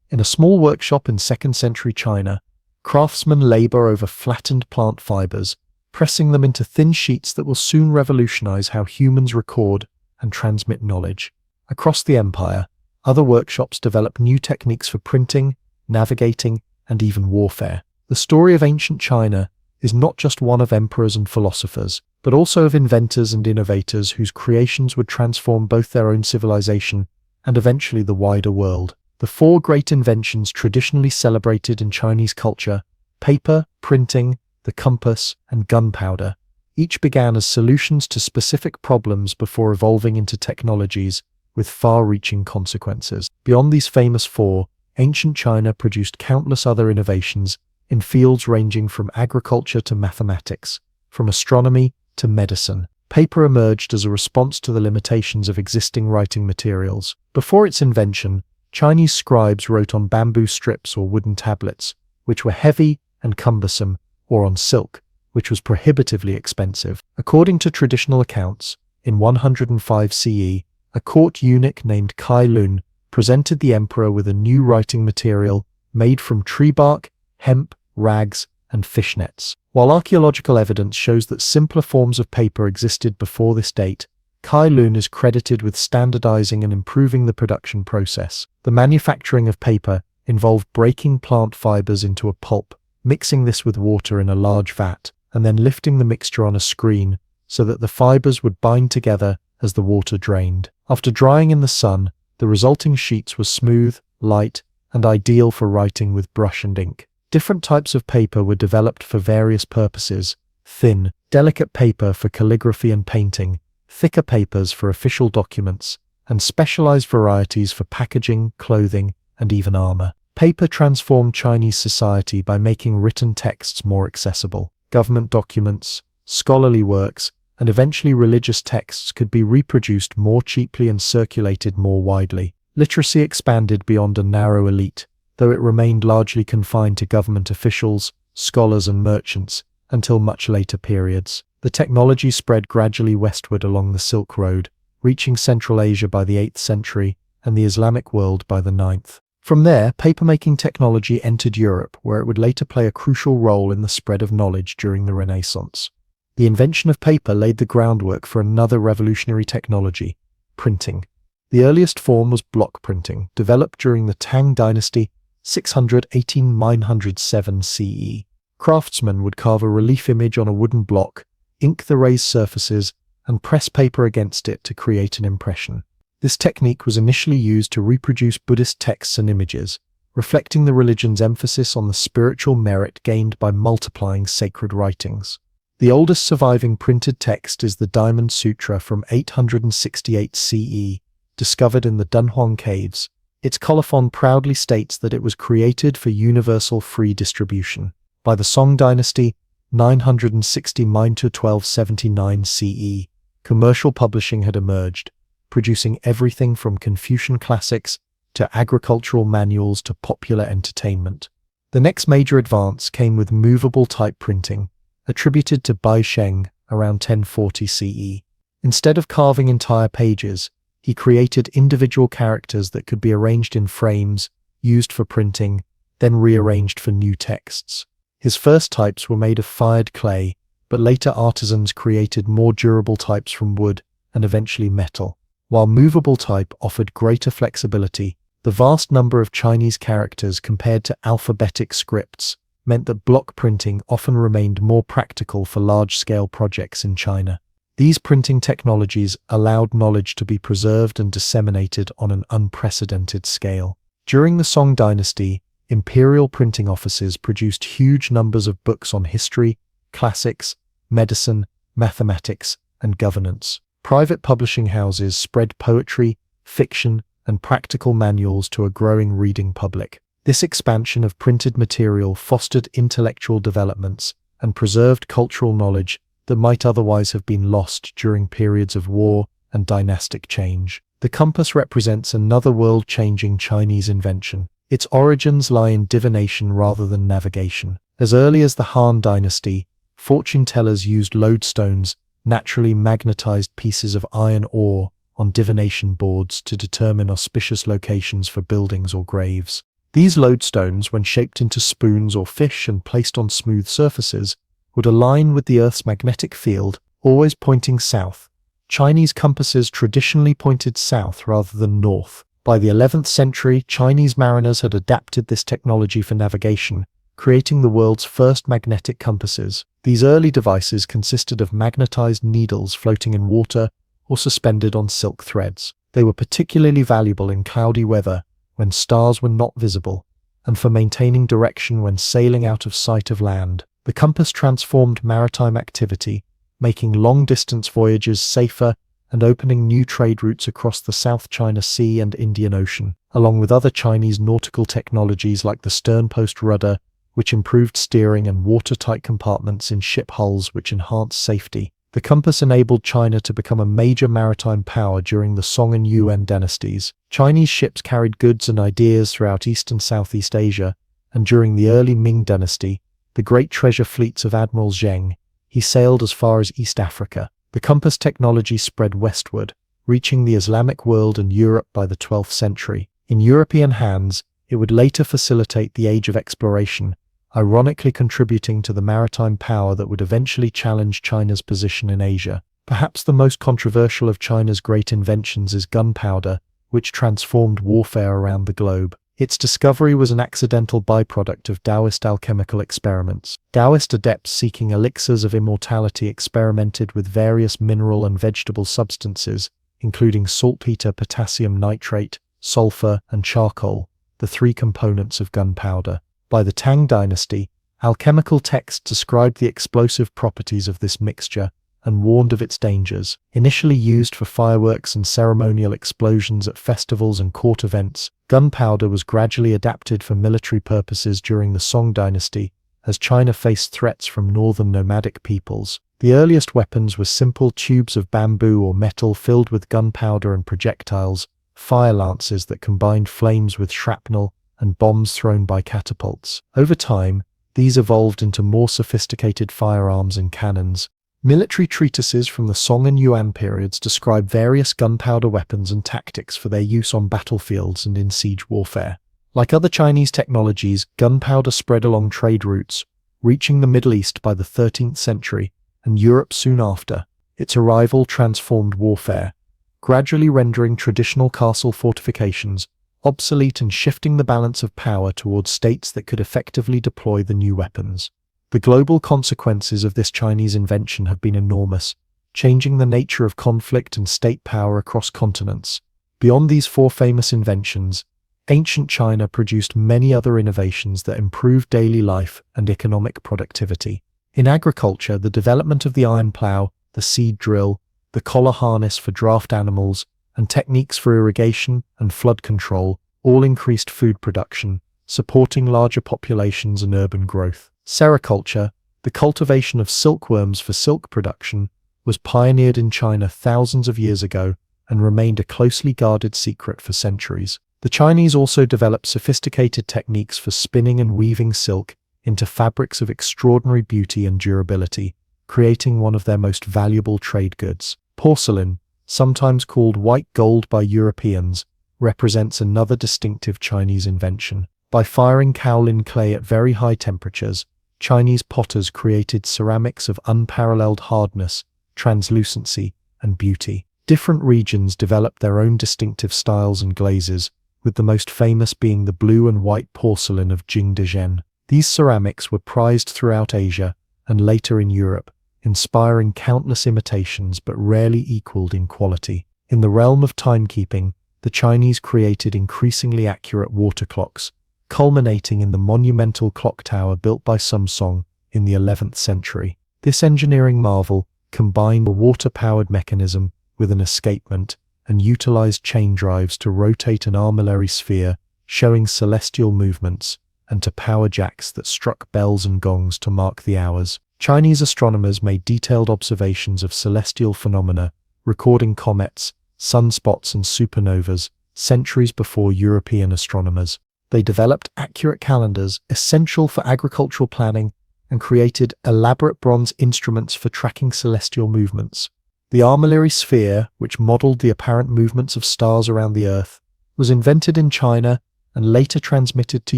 In a small workshop in 2nd century China, craftsmen labor over flattened plant fibers, pressing them into thin sheets that will soon revolutionize how humans record and transmit knowledge. Across the empire, other workshops develop new techniques for printing, navigating, and even warfare. The story of ancient China is not just one of emperors and philosophers, but also of inventors and innovators whose creations would transform both their own civilization and eventually the wider world. The 4 great inventions traditionally celebrated in Chinese culture, paper, printing, the compass, and gunpowder, each began as solutions to specific problems before evolving into technologies with far-reaching consequences. Beyond these famous 4, ancient China produced countless other innovations in fields ranging from agriculture to mathematics, from astronomy to medicine. Paper emerged as a response to the limitations of existing writing materials. Before its invention, Chinese scribes wrote on bamboo strips or wooden tablets, which were heavy and cumbersome, or on silk, which was prohibitively expensive. According to traditional accounts, in 105 CE, a court eunuch named Kai Lun presented the emperor with a new writing material made from tree bark, hemp, rags, and fishnets. While archaeological evidence shows that simpler forms of paper existed before this date, Kai Lun is credited with standardizing and improving the production process. The manufacturing of paper involved breaking plant fibers into a pulp, mixing this with water in a large vat, and then lifting the mixture on a screen so that the fibers would bind together as the water drained. After drying in the sun, the resulting sheets were smooth, light, and ideal for writing with brush and ink. Different types of paper were developed for various purposes: thin, delicate paper for calligraphy and painting, thicker papers for official documents, and specialized varieties for packaging, clothing, and even armor. Paper transformed Chinese society by making written texts more accessible. Government documents, scholarly works, and eventually religious texts could be reproduced more cheaply and circulated more widely. Literacy expanded beyond a narrow elite, though it remained largely confined to government officials, scholars, and merchants until much later periods. The technology spread gradually westward along the Silk Road, reaching Central Asia by the 8th century and the Islamic world by the 9th. From there, papermaking technology entered Europe, where it would later play a crucial role in the spread of knowledge during the Renaissance. The invention of paper laid the groundwork for another revolutionary technology: printing. The earliest form was block printing, developed during the Tang Dynasty, 618–907 CE. Craftsmen would carve a relief image on a wooden block, ink the raised surfaces, and press paper against it to create an impression. This technique was initially used to reproduce Buddhist texts and images, reflecting the religion's emphasis on the spiritual merit gained by multiplying sacred writings. The oldest surviving printed text is the Diamond Sutra from 868 CE, discovered in the Dunhuang Caves. Its colophon proudly states that it was created for universal free distribution. By the Song dynasty, 960–1279 CE, commercial publishing had emerged, producing everything from Confucian classics to agricultural manuals to popular entertainment. The next major advance came with movable type printing, attributed to Bai Sheng around 1040 CE. Instead of carving entire pages, he created individual characters that could be arranged in frames, used for printing, then rearranged for new texts. His first types were made of fired clay, but later artisans created more durable types from wood and eventually metal. While movable type offered greater flexibility, the vast number of Chinese characters compared to alphabetic scripts meant that block printing often remained more practical for large-scale projects in China. These printing technologies allowed knowledge to be preserved and disseminated on an unprecedented scale. During the Song dynasty, imperial printing offices produced huge numbers of books on history, classics, medicine, mathematics, and governance. Private publishing houses spread poetry, fiction, and practical manuals to a growing reading public. This expansion of printed material fostered intellectual developments and preserved cultural knowledge that might otherwise have been lost during periods of war and dynastic change. The compass represents another world-changing Chinese invention. Its origins lie in divination rather than navigation. As early as the Han dynasty, fortune tellers used lodestones, naturally magnetized pieces of iron ore, on divination boards to determine auspicious locations for buildings or graves. These lodestones, when shaped into spoons or fish and placed on smooth surfaces, would align with the Earth's magnetic field, always pointing south. Chinese compasses traditionally pointed south rather than north. By the 11th century, Chinese mariners had adapted this technology for navigation, creating the world's first magnetic compasses. These early devices consisted of magnetized needles floating in water or suspended on silk threads. They were particularly valuable in cloudy weather, when stars were not visible, and for maintaining direction when sailing out of sight of land. The compass transformed maritime activity, making long-distance voyages safer and opening new trade routes across the South China Sea and Indian Ocean, along with other Chinese nautical technologies like the sternpost rudder, which improved steering, and watertight compartments in ship hulls which enhanced safety. The compass enabled China to become a major maritime power during the Song and Yuan dynasties. Chinese ships carried goods and ideas throughout East and Southeast Asia, and during the early Ming dynasty, the great treasure fleets of Admiral Zheng, he sailed as far as East Africa. The compass technology spread westward, reaching the Islamic world and Europe by the 12th century. In European hands, it would later facilitate the age of exploration, ironically contributing to the maritime power that would eventually challenge China's position in Asia. Perhaps the most controversial of China's great inventions is gunpowder, which transformed warfare around the globe. Its discovery was an accidental byproduct of Taoist alchemical experiments. Taoist adepts seeking elixirs of immortality experimented with various mineral and vegetable substances, including saltpeter, potassium nitrate, sulfur, and charcoal, the three components of gunpowder. By the Tang dynasty, alchemical texts described the explosive properties of this mixture and warned of its dangers. Initially used for fireworks and ceremonial explosions at festivals and court events, gunpowder was gradually adapted for military purposes during the Song dynasty, as China faced threats from northern nomadic peoples. The earliest weapons were simple tubes of bamboo or metal filled with gunpowder and projectiles, fire lances that combined flames with shrapnel, and bombs thrown by catapults. Over time, these evolved into more sophisticated firearms and cannons. Military treatises from the Song and Yuan periods describe various gunpowder weapons and tactics for their use on battlefields and in siege warfare. Like other Chinese technologies, gunpowder spread along trade routes, reaching the Middle East by the 13th century and Europe soon after. Its arrival transformed warfare, gradually rendering traditional castle fortifications obsolete and shifting the balance of power towards states that could effectively deploy the new weapons. The global consequences of this Chinese invention have been enormous, changing the nature of conflict and state power across continents. Beyond these four famous inventions, ancient China produced many other innovations that improved daily life and economic productivity. In agriculture, the development of the iron plow, the seed drill, the collar harness for draft animals, and techniques for irrigation and flood control all increased food production, supporting larger populations and urban growth. Sericulture, the cultivation of silkworms for silk production, was pioneered in China thousands of years ago and remained a closely guarded secret for centuries. The Chinese also developed sophisticated techniques for spinning and weaving silk into fabrics of extraordinary beauty and durability, creating one of their most valuable trade goods. Porcelain, sometimes called white gold by Europeans, represents another distinctive Chinese invention. By firing kaolin clay at very high temperatures, Chinese potters created ceramics of unparalleled hardness, translucency, and beauty. Different regions developed their own distinctive styles and glazes, with the most famous being the blue and white porcelain of Jingdezhen. These ceramics were prized throughout Asia and later in Europe, inspiring countless imitations but rarely equaled in quality. In the realm of timekeeping, the Chinese created increasingly accurate water clocks, culminating in the monumental clock tower built by Samsung in the 11th century. This engineering marvel combined a water-powered mechanism with an escapement and utilized chain drives to rotate an armillary sphere, showing celestial movements, and to power jacks that struck bells and gongs to mark the hours. Chinese astronomers made detailed observations of celestial phenomena, recording comets, sunspots, and supernovas centuries before European astronomers. They developed accurate calendars essential for agricultural planning and created elaborate bronze instruments for tracking celestial movements. The armillary sphere, which modeled the apparent movements of stars around the Earth, was invented in China and later transmitted to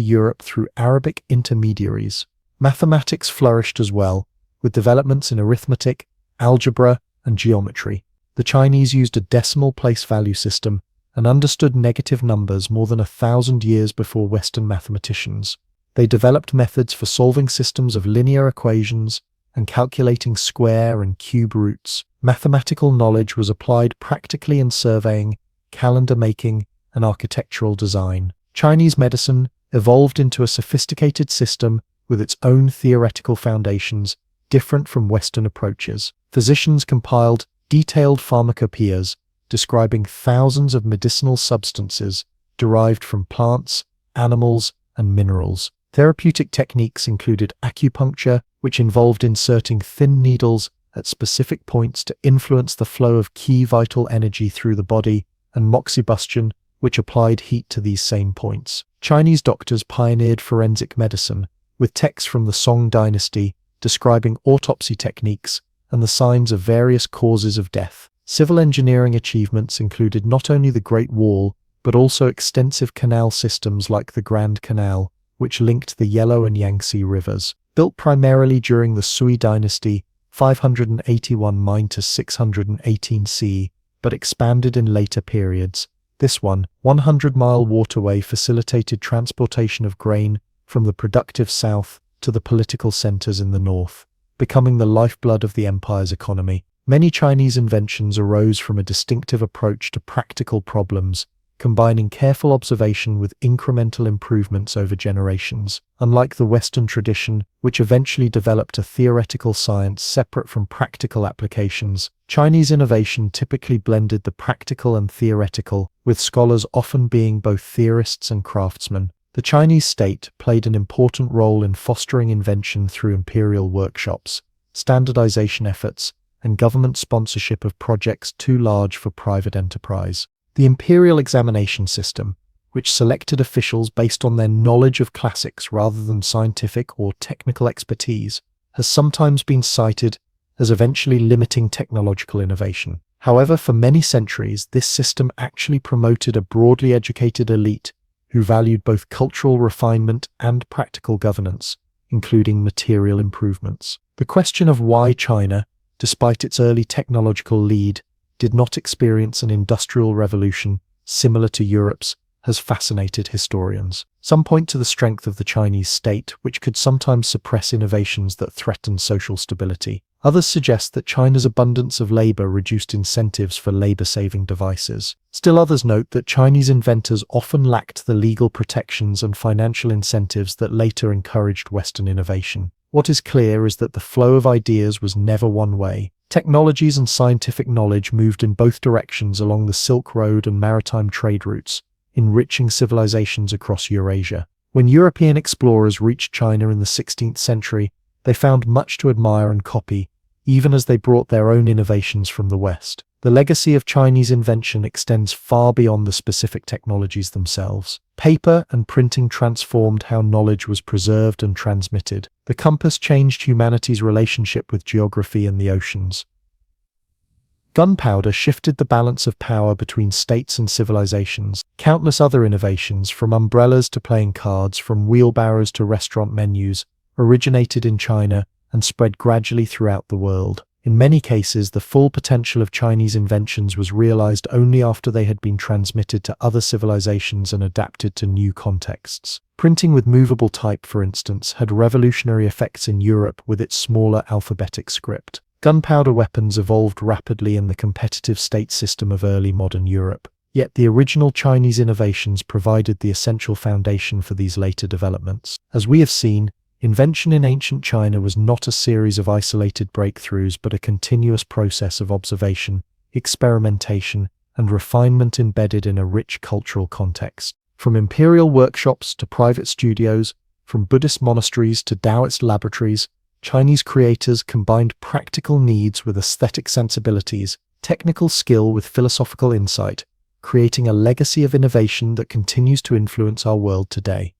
Europe through Arabic intermediaries. Mathematics flourished as well, with developments in arithmetic, algebra, and geometry. The Chinese used a decimal place value system and understood negative numbers more than 1,000 years before Western mathematicians. They developed methods for solving systems of linear equations and calculating square and cube roots. Mathematical knowledge was applied practically in surveying, calendar making, and architectural design. Chinese medicine evolved into a sophisticated system with its own theoretical foundations, different from Western approaches. Physicians compiled detailed pharmacopoeias describing thousands of medicinal substances derived from plants, animals, and minerals. Therapeutic techniques included acupuncture, which involved inserting thin needles at specific points to influence the flow of key vital energy through the body, and moxibustion, which applied heat to these same points. Chinese doctors pioneered forensic medicine, with texts from the Song dynasty describing autopsy techniques and the signs of various causes of death. Civil engineering achievements included not only the Great Wall, but also extensive canal systems like the Grand Canal, which linked the Yellow and Yangtze rivers. Built primarily during the Sui dynasty, 581 to 618 CE, but expanded in later periods. This 100-mile waterway facilitated transportation of grain from the productive south to the political centers in the north, becoming the lifeblood of the empire's economy. Many Chinese inventions arose from a distinctive approach to practical problems, combining careful observation with incremental improvements over generations. Unlike the Western tradition, which eventually developed a theoretical science separate from practical applications, Chinese innovation typically blended the practical and theoretical, with scholars often being both theorists and craftsmen. The Chinese state played an important role in fostering invention through imperial workshops, standardization efforts, and government sponsorship of projects too large for private enterprise. The imperial examination system, which selected officials based on their knowledge of classics rather than scientific or technical expertise, has sometimes been cited as eventually limiting technological innovation. However, for many centuries, this system actually promoted a broadly educated elite who valued both cultural refinement and practical governance, including material improvements. The question of why China, despite its early technological lead, did not experience an industrial revolution similar to Europe's, has fascinated historians. Some point to the strength of the Chinese state, which could sometimes suppress innovations that threatened social stability. Others suggest that China's abundance of labor reduced incentives for labor-saving devices. Still others note that Chinese inventors often lacked the legal protections and financial incentives that later encouraged Western innovation. What is clear is that the flow of ideas was never one way. Technologies and scientific knowledge moved in both directions along the Silk Road and maritime trade routes, enriching civilizations across Eurasia. When European explorers reached China in the 16th century, they found much to admire and copy, even as they brought their own innovations from the West. The legacy of Chinese invention extends far beyond the specific technologies themselves. Paper and printing transformed how knowledge was preserved and transmitted. The compass changed humanity's relationship with geography and the oceans. Gunpowder shifted the balance of power between states and civilizations. Countless other innovations, from umbrellas to playing cards, from wheelbarrows to restaurant menus, originated in China and spread gradually throughout the world. In many cases, the full potential of Chinese inventions was realized only after they had been transmitted to other civilizations and adapted to new contexts. Printing with movable type, for instance, had revolutionary effects in Europe with its smaller alphabetic script. Gunpowder weapons evolved rapidly in the competitive state system of early modern Europe. Yet the original Chinese innovations provided the essential foundation for these later developments. As we have seen, invention in ancient China was not a series of isolated breakthroughs but a continuous process of observation, experimentation, and refinement embedded in a rich cultural context. From imperial workshops to private studios, from Buddhist monasteries to Taoist laboratories, Chinese creators combined practical needs with aesthetic sensibilities, technical skill with philosophical insight, creating a legacy of innovation that continues to influence our world today.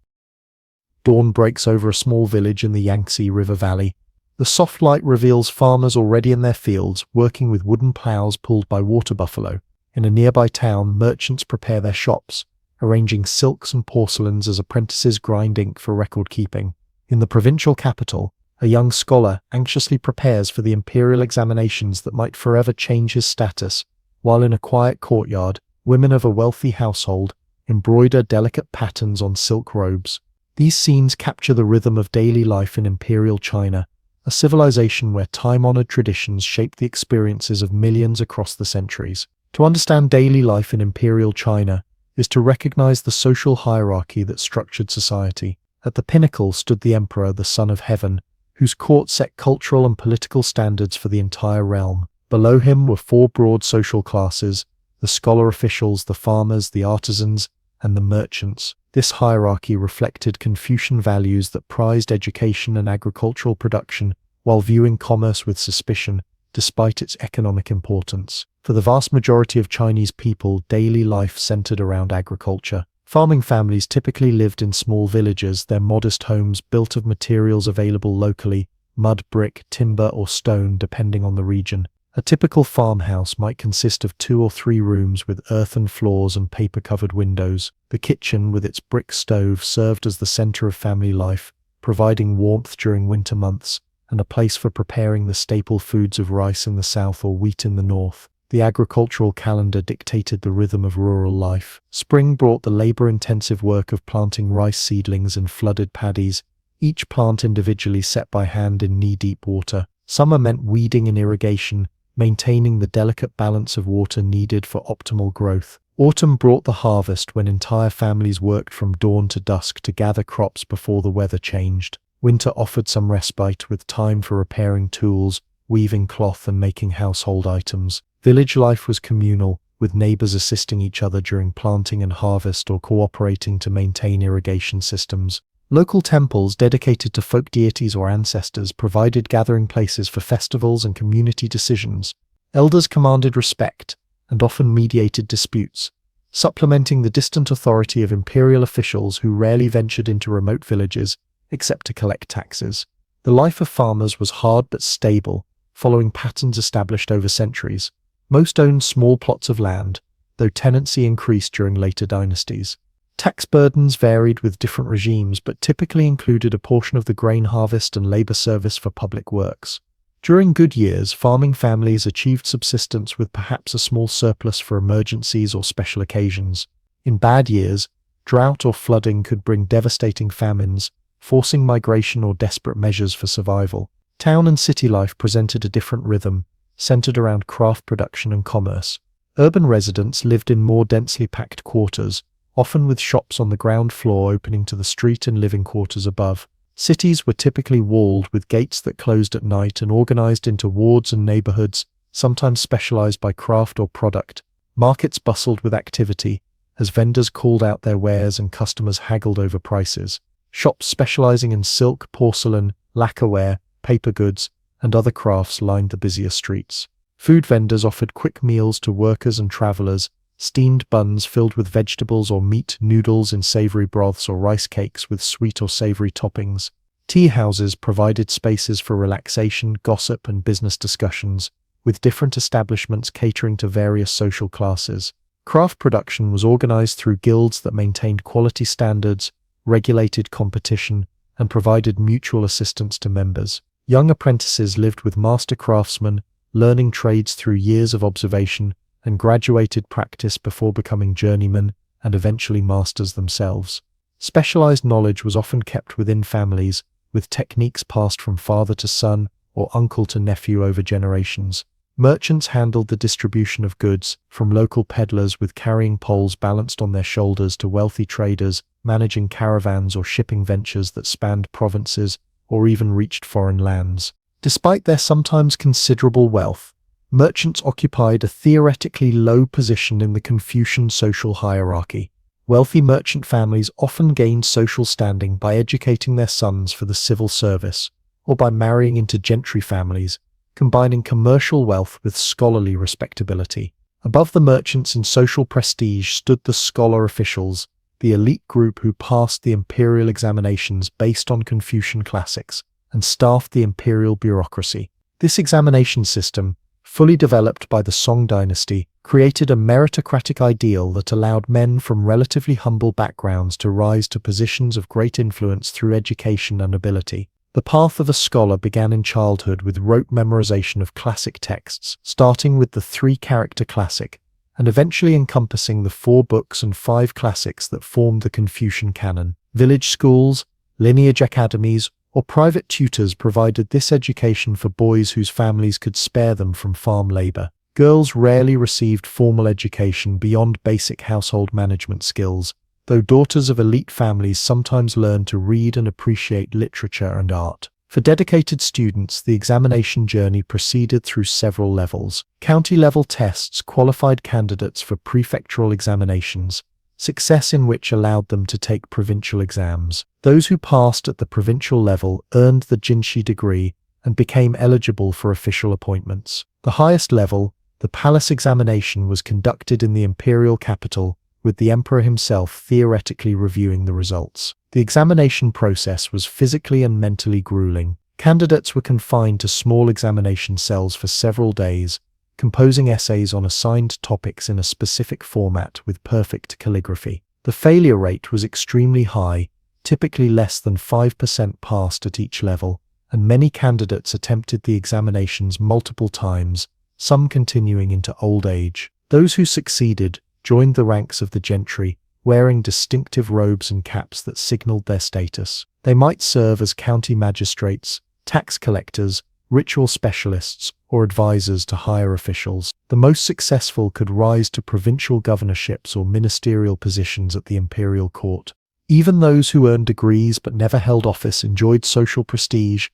Dawn breaks over a small village in the Yangtze River Valley. The soft light reveals farmers already in their fields, working with wooden plows pulled by water buffalo. In a nearby town, merchants prepare their shops, arranging silks and porcelains as apprentices grind ink for record keeping. In the provincial capital, a young scholar anxiously prepares for the imperial examinations that might forever change his status, while in a quiet courtyard, women of a wealthy household embroider delicate patterns on silk robes. These scenes capture the rhythm of daily life in imperial China, a civilization where time-honored traditions shape the experiences of millions across the centuries. To understand daily life in imperial China is to recognize the social hierarchy that structured society. At the pinnacle stood the emperor, the son of heaven, whose court set cultural and political standards for the entire realm. Below him were four broad social classes: the scholar officials, the farmers, the artisans, and the merchants. This hierarchy reflected Confucian values that prized education and agricultural production while viewing commerce with suspicion, despite its economic importance. For the vast majority of Chinese people, daily life centered around agriculture. Farming families typically lived in small villages, their modest homes built of materials available locally: mud, brick, timber, or stone, depending on the region. A typical farmhouse might consist of 2 or 3 rooms with earthen floors and paper-covered windows. The kitchen, with its brick stove, served as the center of family life, providing warmth during winter months, and a place for preparing the staple foods of rice in the south or wheat in the north. The agricultural calendar dictated the rhythm of rural life. Spring brought the labor-intensive work of planting rice seedlings in flooded paddies, each plant individually set by hand in knee-deep water. Summer meant weeding and irrigation, maintaining the delicate balance of water needed for optimal growth. Autumn brought the harvest, when entire families worked from dawn to dusk to gather crops before the weather changed. Winter offered some respite, with time for repairing tools, weaving cloth, and making household items. Village life was communal, with neighbors assisting each other during planting and harvest or cooperating to maintain irrigation systems. Local temples dedicated to folk deities or ancestors provided gathering places for festivals and community decisions. Elders commanded respect and often mediated disputes, supplementing the distant authority of imperial officials who rarely ventured into remote villages except to collect taxes. The life of farmers was hard but stable, following patterns established over centuries. Most owned small plots of land, though tenancy increased during later dynasties. Tax burdens varied with different regimes, but typically included a portion of the grain harvest and labor service for public works. During good years, farming families achieved subsistence with perhaps a small surplus for emergencies or special occasions. In bad years, drought or flooding could bring devastating famines, forcing migration or desperate measures for survival. Town and city life presented a different rhythm, centered around craft production and commerce. Urban residents lived in more densely packed quarters, often with shops on the ground floor opening to the street and living quarters above. Cities were typically walled, with gates that closed at night, and organized into wards and neighborhoods, sometimes specialized by craft or product. Markets bustled with activity, as vendors called out their wares and customers haggled over prices. Shops specializing in silk, porcelain, lacquerware, paper goods, and other crafts lined the busier streets. Food vendors offered quick meals to workers and travelers, steamed buns filled with vegetables or meat, noodles in savory broths, or rice cakes with sweet or savory toppings. Tea houses provided spaces for relaxation, gossip, and business discussions, with different establishments catering to various social classes. Craft production was organized through guilds that maintained quality standards, regulated competition, and provided mutual assistance to members. Young apprentices lived with master craftsmen, learning trades through years of observation and graduated practice before becoming journeymen and eventually masters themselves. Specialized knowledge was often kept within families, with techniques passed from father to son or uncle to nephew over generations. Merchants handled the distribution of goods, from local peddlers with carrying poles balanced on their shoulders to wealthy traders managing caravans or shipping ventures that spanned provinces or even reached foreign lands. Despite their sometimes considerable wealth, merchants occupied a theoretically low position in the Confucian social hierarchy. Wealthy merchant families often gained social standing by educating their sons for the civil service, or by marrying into gentry families, combining commercial wealth with scholarly respectability. Above the merchants in social prestige stood the scholar officials, the elite group who passed the imperial examinations based on Confucian classics and staffed the imperial bureaucracy. This examination system, fully developed by the Song dynasty, created a meritocratic ideal that allowed men from relatively humble backgrounds to rise to positions of great influence through education and ability. The path of a scholar began in childhood with rote memorization of classic texts, starting with the 3-character classic, and eventually encompassing the 4 books and 5 classics that formed the Confucian canon. Village schools, lineage academies, or private tutors provided this education for boys whose families could spare them from farm labor. Girls rarely received formal education beyond basic household management skills, though daughters of elite families sometimes learned to read and appreciate literature and art. For dedicated students, the examination journey proceeded through several levels. County-level tests qualified candidates for prefectural examinations, success in which allowed them to take provincial exams. Those who passed at the provincial level earned the jinshi degree and became eligible for official appointments. The highest level, the palace examination, was conducted in the imperial capital, with the emperor himself theoretically reviewing the results. The examination process was physically and mentally grueling. Candidates were confined to small examination cells for several days, composing essays on assigned topics in a specific format with perfect calligraphy. The failure rate was extremely high, typically less than 5% passed at each level, and many candidates attempted the examinations multiple times, some continuing into old age. Those who succeeded joined the ranks of the gentry, wearing distinctive robes and caps that signaled their status. They might serve as county magistrates, tax collectors, ritual specialists, or advisors to higher officials. The most successful could rise to provincial governorships or ministerial positions at the imperial court. Even those who earned degrees but never held office enjoyed social prestige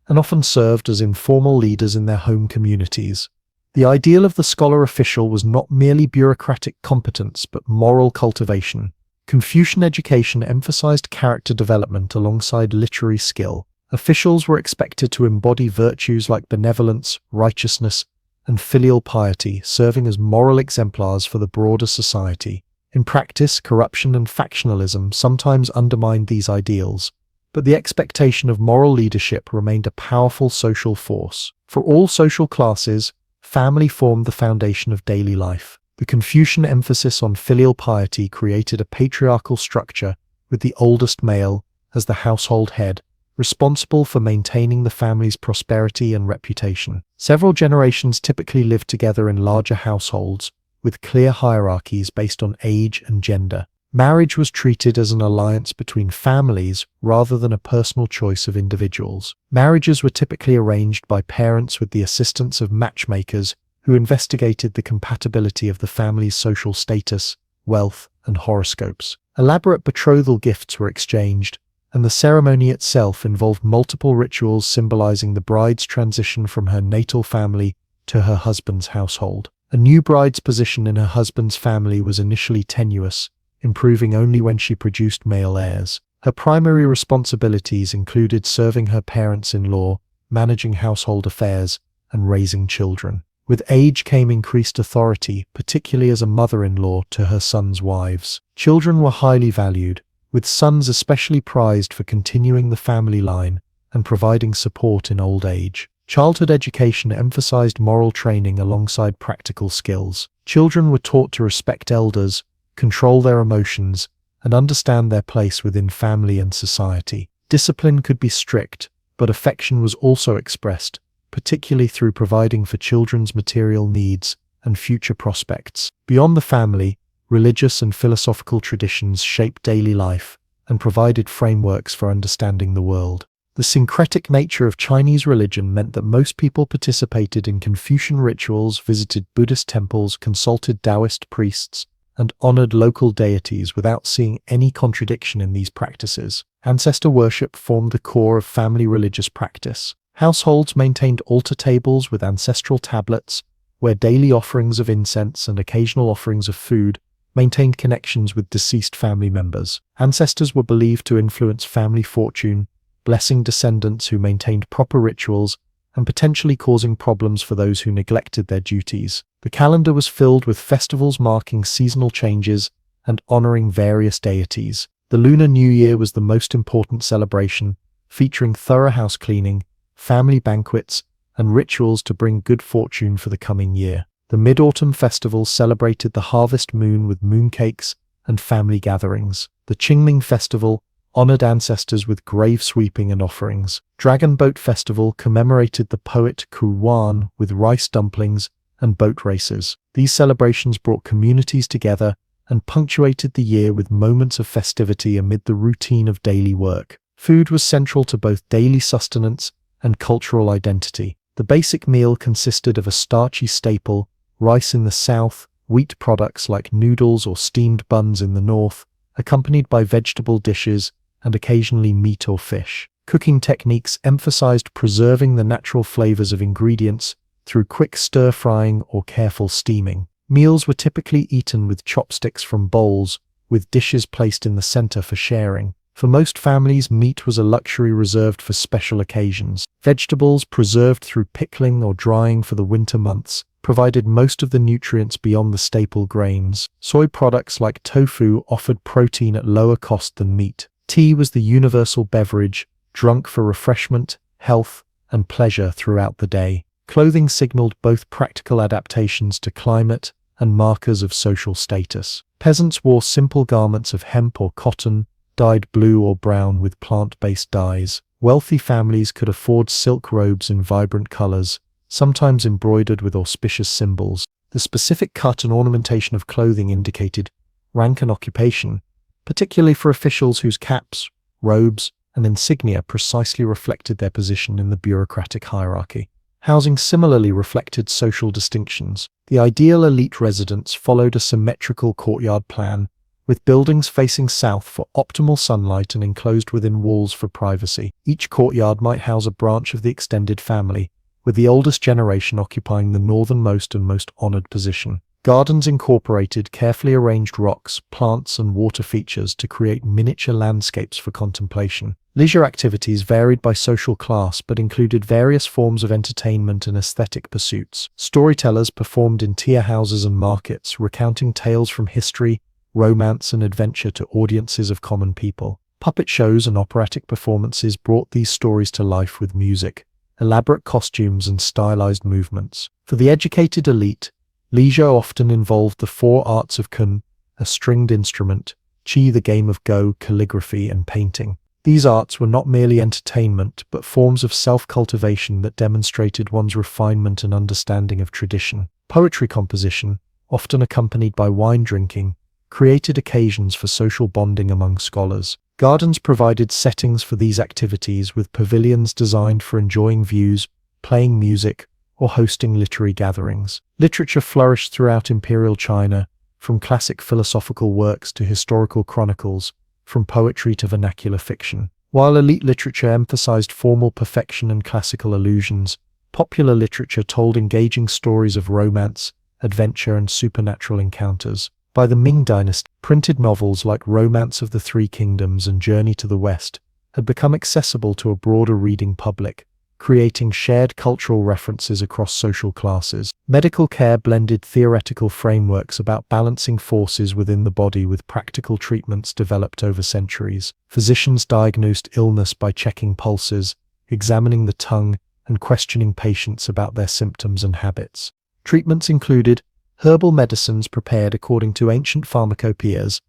and often served as informal leaders in their home communities. The ideal of the scholar official was not merely bureaucratic competence but moral cultivation. Confucian education emphasized character development alongside literary skill. Officials were expected to embody virtues like benevolence, righteousness, and filial piety, serving as moral exemplars for the broader society. In practice, corruption and factionalism sometimes undermined these ideals, but the expectation of moral leadership remained a powerful social force. For all social classes, family formed the foundation of daily life. The Confucian emphasis on filial piety created a patriarchal structure, with the oldest male, as the household head, responsible for maintaining the family's prosperity and reputation. Several generations typically lived together in larger households, with clear hierarchies based on age and gender. Marriage was treated as an alliance between families rather than a personal choice of individuals. Marriages were typically arranged by parents with the assistance of matchmakers who investigated the compatibility of the family's social status, wealth, and horoscopes. Elaborate betrothal gifts were exchanged, and the ceremony itself involved multiple rituals symbolizing the bride's transition from her natal family to her husband's household. A new bride's position in her husband's family was initially tenuous, improving only when she produced male heirs. Her primary responsibilities included serving her parents-in-law, managing household affairs, and raising children. With age came increased authority, particularly as a mother-in-law to her sons' wives. Children were highly valued, with sons especially prized for continuing the family line and providing support in old age. Childhood education emphasized moral training alongside practical skills. Children were taught to respect elders, control their emotions, and understand their place within family and society. Discipline could be strict, but affection was also expressed, particularly through providing for children's material needs and future prospects. Beyond the family, religious and philosophical traditions shaped daily life and provided frameworks for understanding the world. The syncretic nature of Chinese religion meant that most people participated in Confucian rituals, visited Buddhist temples, consulted Taoist priests, and honored local deities without seeing any contradiction in these practices. Ancestor worship formed the core of family religious practice. Households maintained altar tables with ancestral tablets, where daily offerings of incense and occasional offerings of food maintained connections with deceased family members. Ancestors were believed to influence family fortune, blessing descendants who maintained proper rituals and potentially causing problems for those who neglected their duties. The calendar was filled with festivals marking seasonal changes and honoring various deities. The Lunar New Year was the most important celebration, featuring thorough house cleaning, family banquets, and rituals to bring good fortune for the coming year. The Mid-Autumn Festival celebrated the harvest moon with mooncakes and family gatherings. The Qingming Festival honored ancestors with grave sweeping and offerings. Dragon Boat Festival commemorated the poet Ku Wan with rice dumplings and boat races. These celebrations brought communities together and punctuated the year with moments of festivity amid the routine of daily work. Food was central to both daily sustenance and cultural identity. The basic meal consisted of a starchy staple, rice in the south, wheat products like noodles or steamed buns in the north, accompanied by vegetable dishes and occasionally meat or fish. Cooking techniques emphasized preserving the natural flavors of ingredients through quick stir-frying or careful steaming. Meals were typically eaten with chopsticks from bowls, with dishes placed in the center for sharing. For most families, meat was a luxury reserved for special occasions. Vegetables, preserved through pickling or drying for the winter months, provided most of the nutrients beyond the staple grains. Soy products like tofu offered protein at lower cost than meat. Tea was the universal beverage, drunk for refreshment, health, and pleasure throughout the day. Clothing signaled both practical adaptations to climate and markers of social status. Peasants wore simple garments of hemp or cotton, dyed blue or brown with plant-based dyes. Wealthy families could afford silk robes in vibrant colors, sometimes embroidered with auspicious symbols. The specific cut and ornamentation of clothing indicated rank and occupation, particularly for officials whose caps, robes, and insignia precisely reflected their position in the bureaucratic hierarchy. Housing similarly reflected social distinctions. The ideal elite residence followed a symmetrical courtyard plan, with buildings facing south for optimal sunlight and enclosed within walls for privacy. Each courtyard might house a branch of the extended family, with the oldest generation occupying the northernmost and most honored position. Gardens incorporated carefully arranged rocks, plants, and water features to create miniature landscapes for contemplation. Leisure activities varied by social class but included various forms of entertainment and aesthetic pursuits. Storytellers performed in tier houses and markets, recounting tales from history, romance, and adventure to audiences of common people. Puppet shows and operatic performances brought these stories to life with music, elaborate costumes, and stylized movements. For the educated elite, leisure often involved the four arts of kun, a stringed instrument, qi, the game of go, calligraphy, and painting. These arts were not merely entertainment, but forms of self-cultivation that demonstrated one's refinement and understanding of tradition. Poetry composition, often accompanied by wine drinking, created occasions for social bonding among scholars. Gardens provided settings for these activities, with pavilions designed for enjoying views, playing music, or hosting literary gatherings. Literature flourished throughout imperial China, from classic philosophical works to historical chronicles, from poetry to vernacular fiction. While elite literature emphasized formal perfection and classical allusions, popular literature told engaging stories of romance, adventure, and supernatural encounters. By the Ming Dynasty, printed novels like Romance of the Three Kingdoms and Journey to the West had become accessible to a broader reading public, creating shared cultural references across social classes. Medical care blended theoretical frameworks about balancing forces within the body with practical treatments developed over centuries. Physicians diagnosed illness by checking pulses, examining the tongue, and questioning patients about their symptoms and habits. Treatments included herbal medicines prepared according to ancient pharmacopoeias,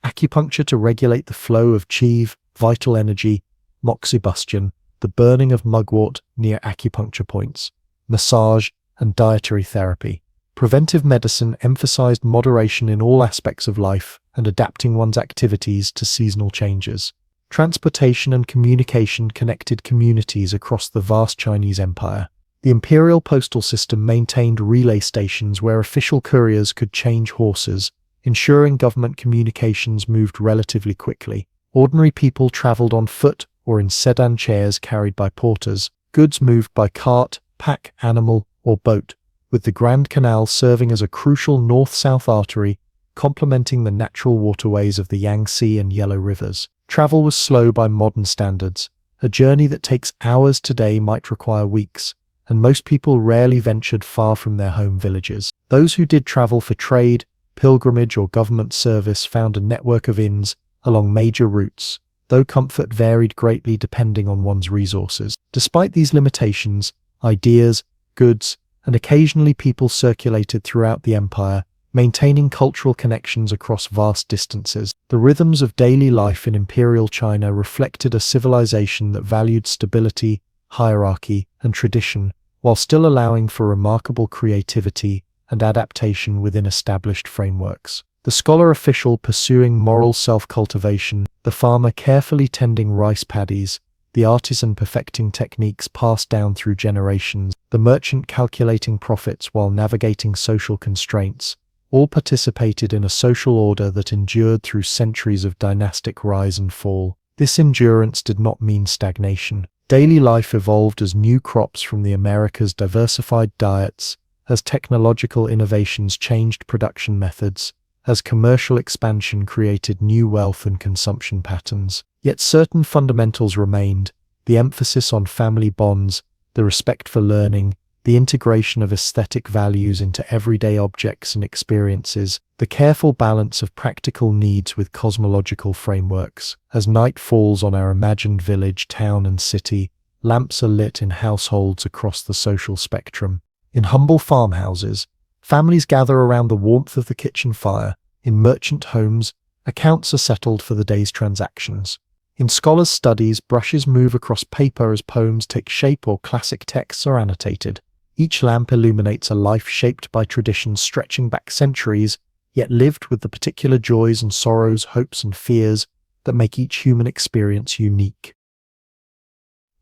acupuncture to regulate the flow of qi, vital energy, moxibustion, the burning of mugwort near acupuncture points, massage, and dietary therapy. Preventive medicine emphasized moderation in all aspects of life and adapting one's activities to seasonal changes. Transportation and communication connected communities across the vast Chinese empire. The imperial postal system maintained relay stations where official couriers could change horses, ensuring government communications moved relatively quickly. Ordinary people traveled on foot or in sedan chairs carried by porters, goods moved by cart, pack animal, or boat, with the Grand Canal serving as a crucial north-south artery, complementing the natural waterways of the Yangtze and Yellow Rivers. Travel was slow by modern standards. A journey that takes hours today might require weeks, and most people rarely ventured far from their home villages. Those who did travel for trade, pilgrimage, or government service found a network of inns along major routes, though comfort varied greatly depending on one's resources. Despite these limitations, ideas, goods, and occasionally people circulated throughout the empire, maintaining cultural connections across vast distances. The rhythms of daily life in imperial China reflected a civilization that valued stability, hierarchy, and tradition, while still allowing for remarkable creativity and adaptation within established frameworks. The scholar official pursuing moral self-cultivation, the farmer carefully tending rice paddies, the artisan perfecting techniques passed down through generations, the merchant calculating profits while navigating social constraints, all participated in a social order that endured through centuries of dynastic rise and fall. This endurance did not mean stagnation. Daily life evolved as new crops from the Americas diversified diets, as technological innovations changed production methods, as commercial expansion created new wealth and consumption patterns. Yet certain fundamentals remained: the emphasis on family bonds, the respect for learning, the integration of aesthetic values into everyday objects and experiences, the careful balance of practical needs with cosmological frameworks. As night falls on our imagined village, town, and city, lamps are lit in households across the social spectrum. In humble farmhouses, families gather around the warmth of the kitchen fire. In merchant homes, accounts are settled for the day's transactions. In scholars' studies, brushes move across paper as poems take shape or classic texts are annotated. Each lamp illuminates a life shaped by traditions stretching back centuries, yet lived with the particular joys and sorrows, hopes and fears that make each human experience unique.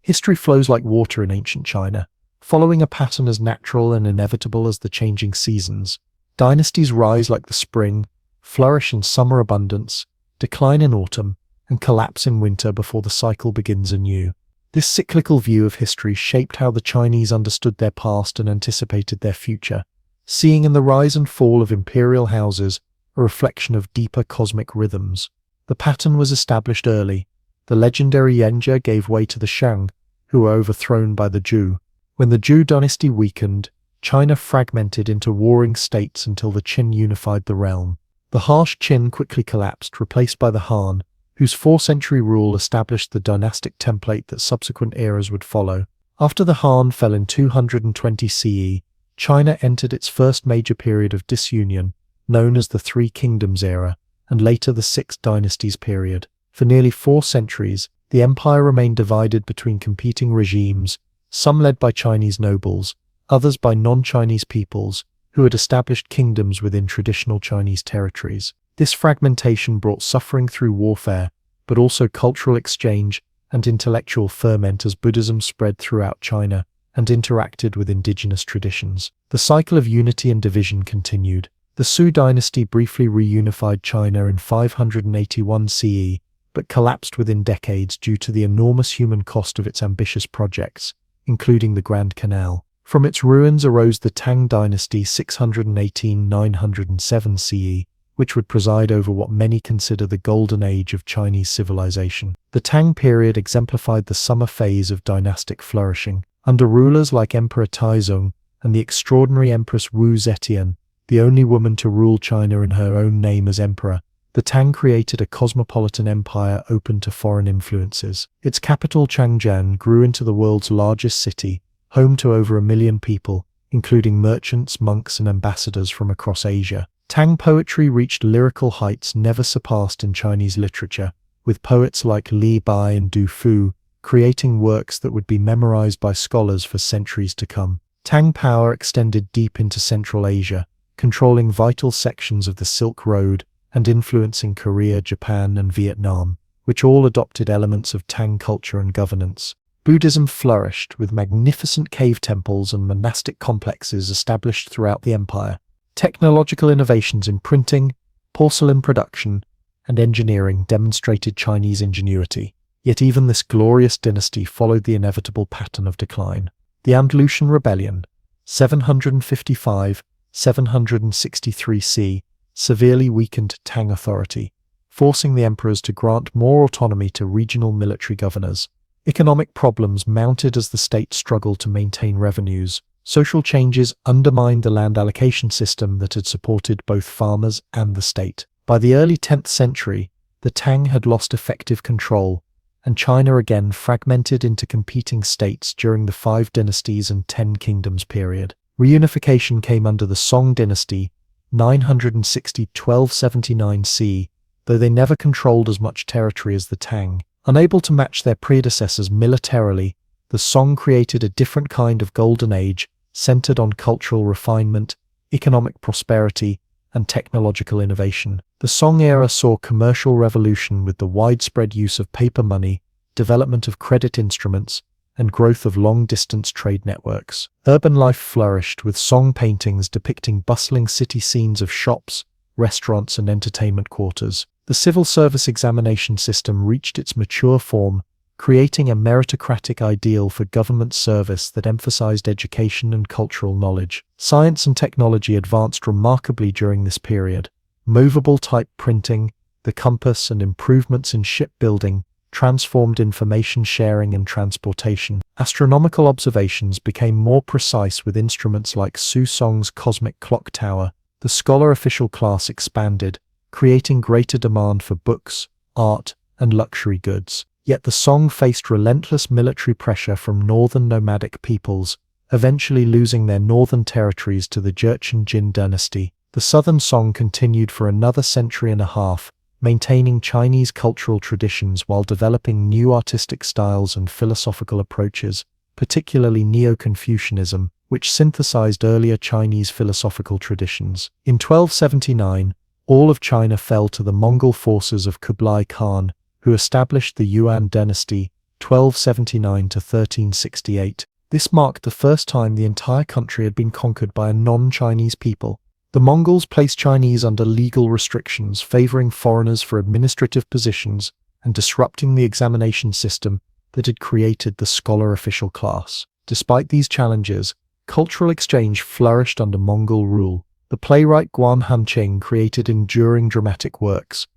History flows like water in ancient China, following a pattern as natural and inevitable as the changing seasons. Dynasties rise like the spring, flourish in summer abundance, decline in autumn, and collapse in winter before the cycle begins anew. This cyclical view of history shaped how the Chinese understood their past and anticipated their future, seeing in the rise and fall of imperial houses a reflection of deeper cosmic rhythms. The pattern was established early. The legendary Yanjia gave way to the Shang, who were overthrown by the Zhou. When the Zhou dynasty weakened, China fragmented into warring states until the Qin unified the realm. The harsh Qin quickly collapsed, replaced by the Han, whose 4-century rule established the dynastic template that subsequent eras would follow. After the Han fell in 220 CE, China entered its first major period of disunion, known as the Three Kingdoms era, and later the Six Dynasties period. For nearly 4 centuries, the empire remained divided between competing regimes, some led by Chinese nobles, others by non-Chinese peoples, who had established kingdoms within traditional Chinese territories. This fragmentation brought suffering through warfare, but also cultural exchange and intellectual ferment as Buddhism spread throughout China and interacted with indigenous traditions. The cycle of unity and division continued. The Sui dynasty briefly reunified China in 581 CE, but collapsed within decades due to the enormous human cost of its ambitious projects, including the Grand Canal. From its ruins arose the Tang dynasty 618-907 CE, which would preside over what many consider the golden age of Chinese civilization. The Tang period exemplified the summer phase of dynastic flourishing. Under rulers like Emperor Taizong and the extraordinary Empress Wu Zetian, the only woman to rule China in her own name as emperor, the Tang created a cosmopolitan empire open to foreign influences. Its capital Changjiang grew into the world's largest city, home to over 1 million people, including merchants, monks, and ambassadors from across Asia. Tang poetry reached lyrical heights never surpassed in Chinese literature, with poets like Li Bai and Du Fu creating works that would be memorized by scholars for centuries to come. Tang power extended deep into Central Asia, controlling vital sections of the Silk Road and influencing Korea, Japan, and Vietnam, which all adopted elements of Tang culture and governance. Buddhism flourished, with magnificent cave temples and monastic complexes established throughout the empire. Technological innovations in printing, porcelain production, and engineering demonstrated Chinese ingenuity. Yet even this glorious dynasty followed the inevitable pattern of decline. The Andalusian Rebellion, 755–763 C, severely weakened Tang authority, forcing the emperors to grant more autonomy to regional military governors. Economic problems mounted as the state struggled to maintain revenues. Social changes undermined the land allocation system that had supported both farmers and the state. By the early 10th century, the Tang had lost effective control, and China again fragmented into competing states during the 5 Dynasties and 10 Kingdoms period. Reunification came under the Song dynasty, 960–1279 C, though they never controlled as much territory as the Tang. Unable to match their predecessors militarily, the Song created a different kind of golden age, centered on cultural refinement, economic prosperity, and technological innovation. The Song era saw commercial revolution with the widespread use of paper money, development of credit instruments, and growth of long-distance trade networks. Urban life flourished, with Song paintings depicting bustling city scenes of shops, restaurants, and entertainment quarters. The civil service examination system reached its mature form, creating a meritocratic ideal for government service that emphasized education and cultural knowledge. Science and technology advanced remarkably during this period. Movable type printing, the compass, and improvements in shipbuilding transformed information sharing and transportation. Astronomical observations became more precise with instruments like Su Song's cosmic clock tower. The scholar official class expanded, creating greater demand for books, art, and luxury goods. Yet the Song faced relentless military pressure from northern nomadic peoples, eventually losing their northern territories to the Jurchen Jin dynasty. The southern Song continued for another century and a half, maintaining Chinese cultural traditions while developing new artistic styles and philosophical approaches, particularly Neo-Confucianism, which synthesized earlier Chinese philosophical traditions. In 1279, all of China fell to the Mongol forces of Kublai Khan, who established the Yuan dynasty, 1279–1368. This marked the first time the entire country had been conquered by a non-Chinese people. The Mongols placed Chinese under legal restrictions, favoring foreigners for administrative positions and disrupting the examination system that had created the scholar official class. Despite these challenges, cultural exchange flourished under Mongol rule. The playwright Guan Hanqing created enduring dramatic works.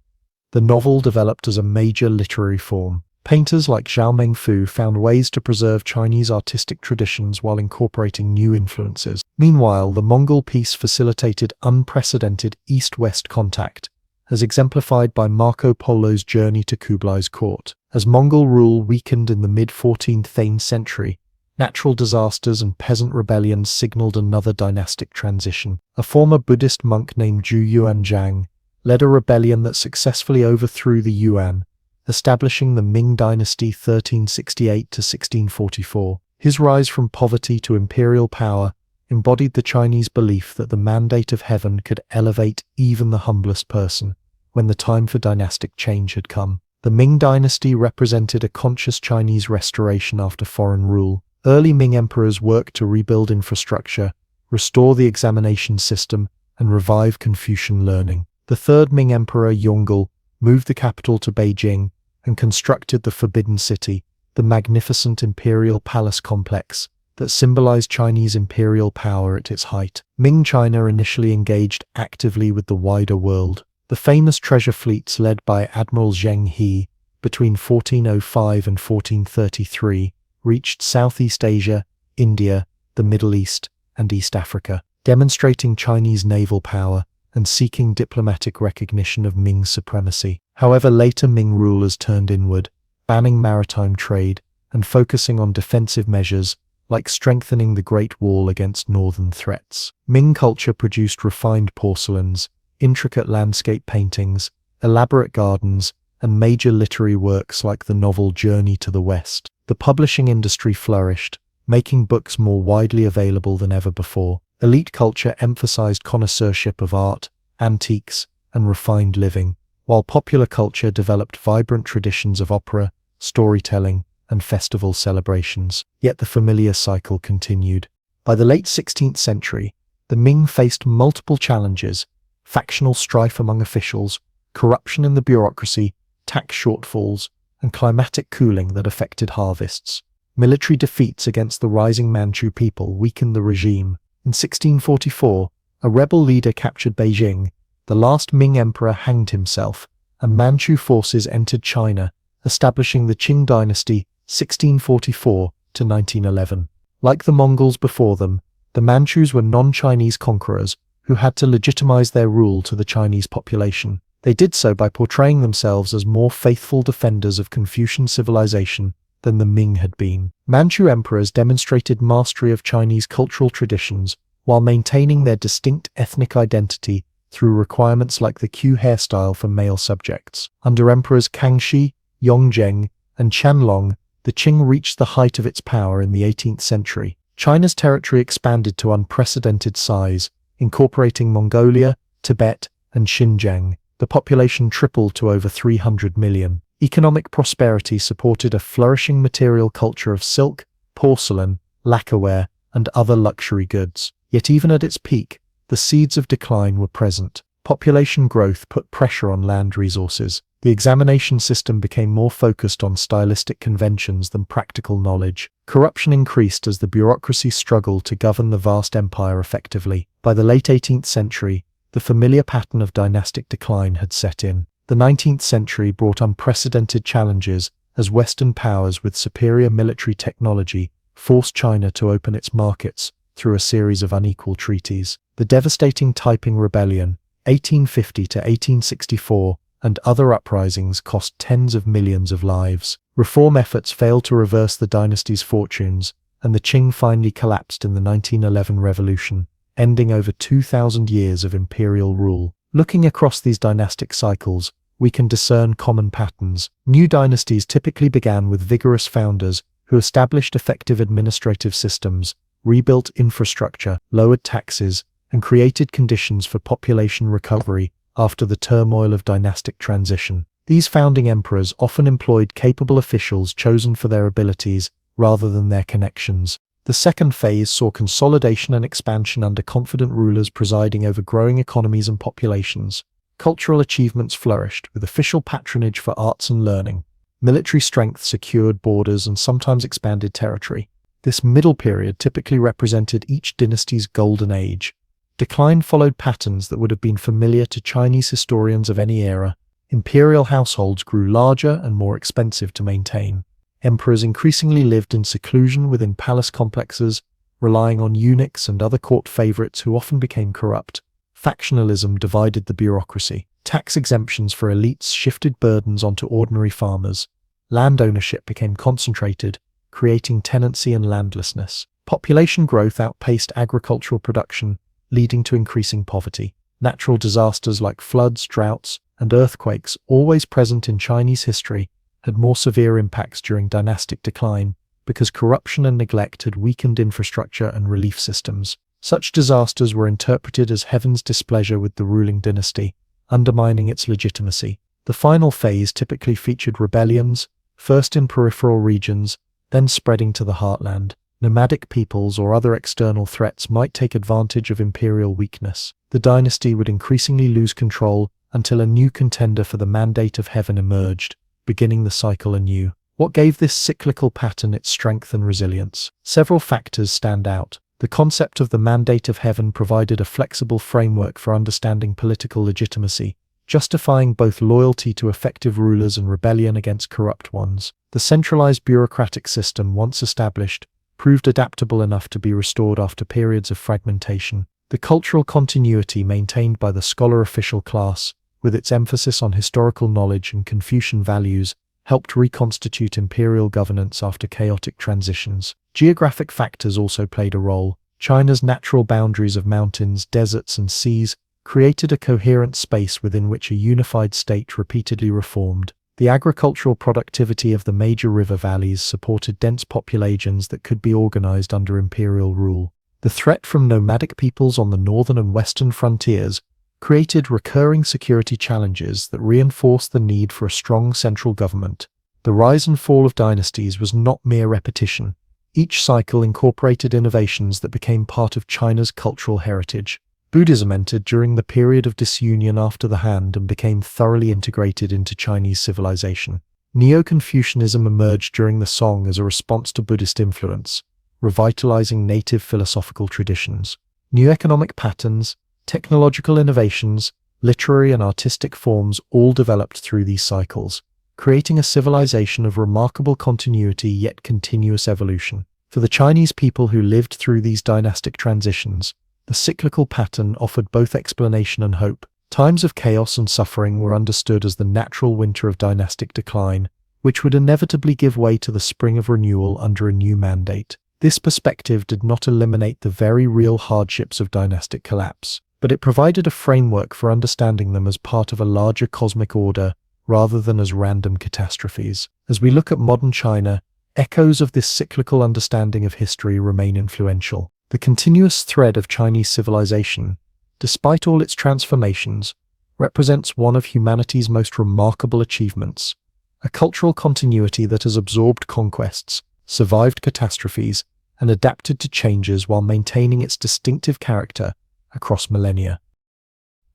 The novel developed as a major literary form. Painters like Zhao Mengfu found ways to preserve Chinese artistic traditions while incorporating new influences. Meanwhile, the Mongol peace facilitated unprecedented east-west contact, as exemplified by Marco Polo's journey to Kublai's court. As Mongol rule weakened in the mid-14th century, natural disasters and peasant rebellions signaled another dynastic transition. A former Buddhist monk named Zhu Yuanzhang led a rebellion that successfully overthrew the Yuan, establishing the Ming dynasty 1368–1644. His rise from poverty to imperial power embodied the Chinese belief that the mandate of heaven could elevate even the humblest person when the time for dynastic change had come. The Ming dynasty represented a conscious Chinese restoration after foreign rule. Early Ming emperors worked to rebuild infrastructure, restore the examination system, and revive Confucian learning. The third Ming emperor, Yongle, moved the capital to Beijing and constructed the Forbidden City, the magnificent imperial palace complex that symbolized Chinese imperial power at its height. Ming China initially engaged actively with the wider world. The famous treasure fleets led by Admiral Zheng He between 1405 and 1433 reached Southeast Asia, India, the Middle East, and East Africa, demonstrating Chinese naval power and seeking diplomatic recognition of Ming supremacy. However, later Ming rulers turned inward, banning maritime trade and focusing on defensive measures like strengthening the Great Wall against northern threats. Ming culture produced refined porcelains, intricate landscape paintings, elaborate gardens, and major literary works like the novel Journey to the West. The publishing industry flourished, making books more widely available than ever before. Elite culture emphasized connoisseurship of art, antiques, and refined living, while popular culture developed vibrant traditions of opera, storytelling, and festival celebrations. Yet the familiar cycle continued. By the late 16th century, the Ming faced multiple challenges: factional strife among officials, corruption in the bureaucracy, tax shortfalls, and climatic cooling that affected harvests. Military defeats against the rising Manchu people weakened the regime. In 1644, a rebel leader captured Beijing, the last Ming emperor hanged himself, and Manchu forces entered China, establishing the Qing dynasty 1644 to 1911. Like the Mongols before them, the Manchus were non-Chinese conquerors who had to legitimize their rule to the Chinese population. They did so by portraying themselves as more faithful defenders of Confucian civilization than the Ming had been. Manchu emperors demonstrated mastery of Chinese cultural traditions while maintaining their distinct ethnic identity through requirements like the queue hairstyle for male subjects. Under emperors Kangxi, Yongzheng, and Qianlong, the Qing reached the height of its power in the 18th century. China's territory expanded to unprecedented size, incorporating Mongolia, Tibet, and Xinjiang. The population tripled to over 300 million. Economic prosperity supported a flourishing material culture of silk, porcelain, lacquerware, and other luxury goods. Yet even at its peak, the seeds of decline were present. Population growth put pressure on land resources. The examination system became more focused on stylistic conventions than practical knowledge. Corruption increased as the bureaucracy struggled to govern the vast empire effectively. By the late 18th century, the familiar pattern of dynastic decline had set in. The 19th century brought unprecedented challenges as Western powers with superior military technology forced China to open its markets through a series of unequal treaties. The devastating Taiping Rebellion, 1850 to 1864, and other uprisings cost tens of millions of lives. Reform efforts failed to reverse the dynasty's fortunes, and the Qing finally collapsed in the 1911 revolution, ending over 2,000 years of imperial rule. Looking across these dynastic cycles, we can discern common patterns. New dynasties typically began with vigorous founders who established effective administrative systems, rebuilt infrastructure, lowered taxes, and created conditions for population recovery after the turmoil of dynastic transition. These founding emperors often employed capable officials chosen for their abilities rather than their connections. The second phase saw consolidation and expansion under confident rulers presiding over growing economies and populations. Cultural achievements flourished, with official patronage for arts and learning. Military strength secured borders and sometimes expanded territory. This middle period typically represented each dynasty's golden age. Decline followed patterns that would have been familiar to Chinese historians of any era. Imperial households grew larger and more expensive to maintain. Emperors increasingly lived in seclusion within palace complexes, relying on eunuchs and other court favorites who often became corrupt. Factionalism divided the bureaucracy. Tax exemptions for elites shifted burdens onto ordinary farmers. Land ownership became concentrated, creating tenancy and landlessness. Population growth outpaced agricultural production, leading to increasing poverty. Natural disasters like floods, droughts, and earthquakes, always present in Chinese history, had more severe impacts during dynastic decline because corruption and neglect had weakened infrastructure and relief systems. Such disasters were interpreted as heaven's displeasure with the ruling dynasty, undermining its legitimacy. The final phase typically featured rebellions, first in peripheral regions, then spreading to the heartland. Nomadic peoples or other external threats might take advantage of imperial weakness. The dynasty would increasingly lose control until a new contender for the mandate of heaven emerged, beginning the cycle anew. What gave this cyclical pattern its strength and resilience? Several factors stand out. The concept of the mandate of heaven provided a flexible framework for understanding political legitimacy. justifying both loyalty to effective rulers and rebellion against corrupt ones. The centralized bureaucratic system, once established, proved adaptable enough to be restored after periods of fragmentation. The cultural continuity maintained by the scholar official class, with its emphasis on historical knowledge and Confucian values, helped reconstitute imperial governance after chaotic transitions. Geographic factors also played a role. China's natural boundaries of mountains, deserts, and seas created a coherent space within which a unified state repeatedly reformed. The agricultural productivity of the major river valleys supported dense populations that could be organized under imperial rule. The threat from nomadic peoples on the northern and western frontiers created recurring security challenges that reinforced the need for a strong central government. The rise and fall of dynasties was not mere repetition. Each cycle incorporated innovations that became part of China's cultural heritage. Buddhism entered during the period of disunion after the Han and became thoroughly integrated into Chinese civilization. Neo-Confucianism emerged during the Song as a response to Buddhist influence, revitalizing native philosophical traditions. New economic patterns, technological innovations, literary and artistic forms all developed through these cycles, creating a civilization of remarkable continuity yet continuous evolution. For the Chinese people who lived through these dynastic transitions, the cyclical pattern offered both explanation and hope. Times of chaos and suffering were understood as the natural winter of dynastic decline, which would inevitably give way to the spring of renewal under a new mandate. This perspective did not eliminate the very real hardships of dynastic collapse, but it provided a framework for understanding them as part of a larger cosmic order rather than as random catastrophes. As we look at modern China, echoes of this cyclical understanding of history remain influential. The continuous thread of Chinese civilization, despite all its transformations, represents one of humanity's most remarkable achievements, a cultural continuity that has absorbed conquests, survived catastrophes, and adapted to changes while maintaining its distinctive character across millennia.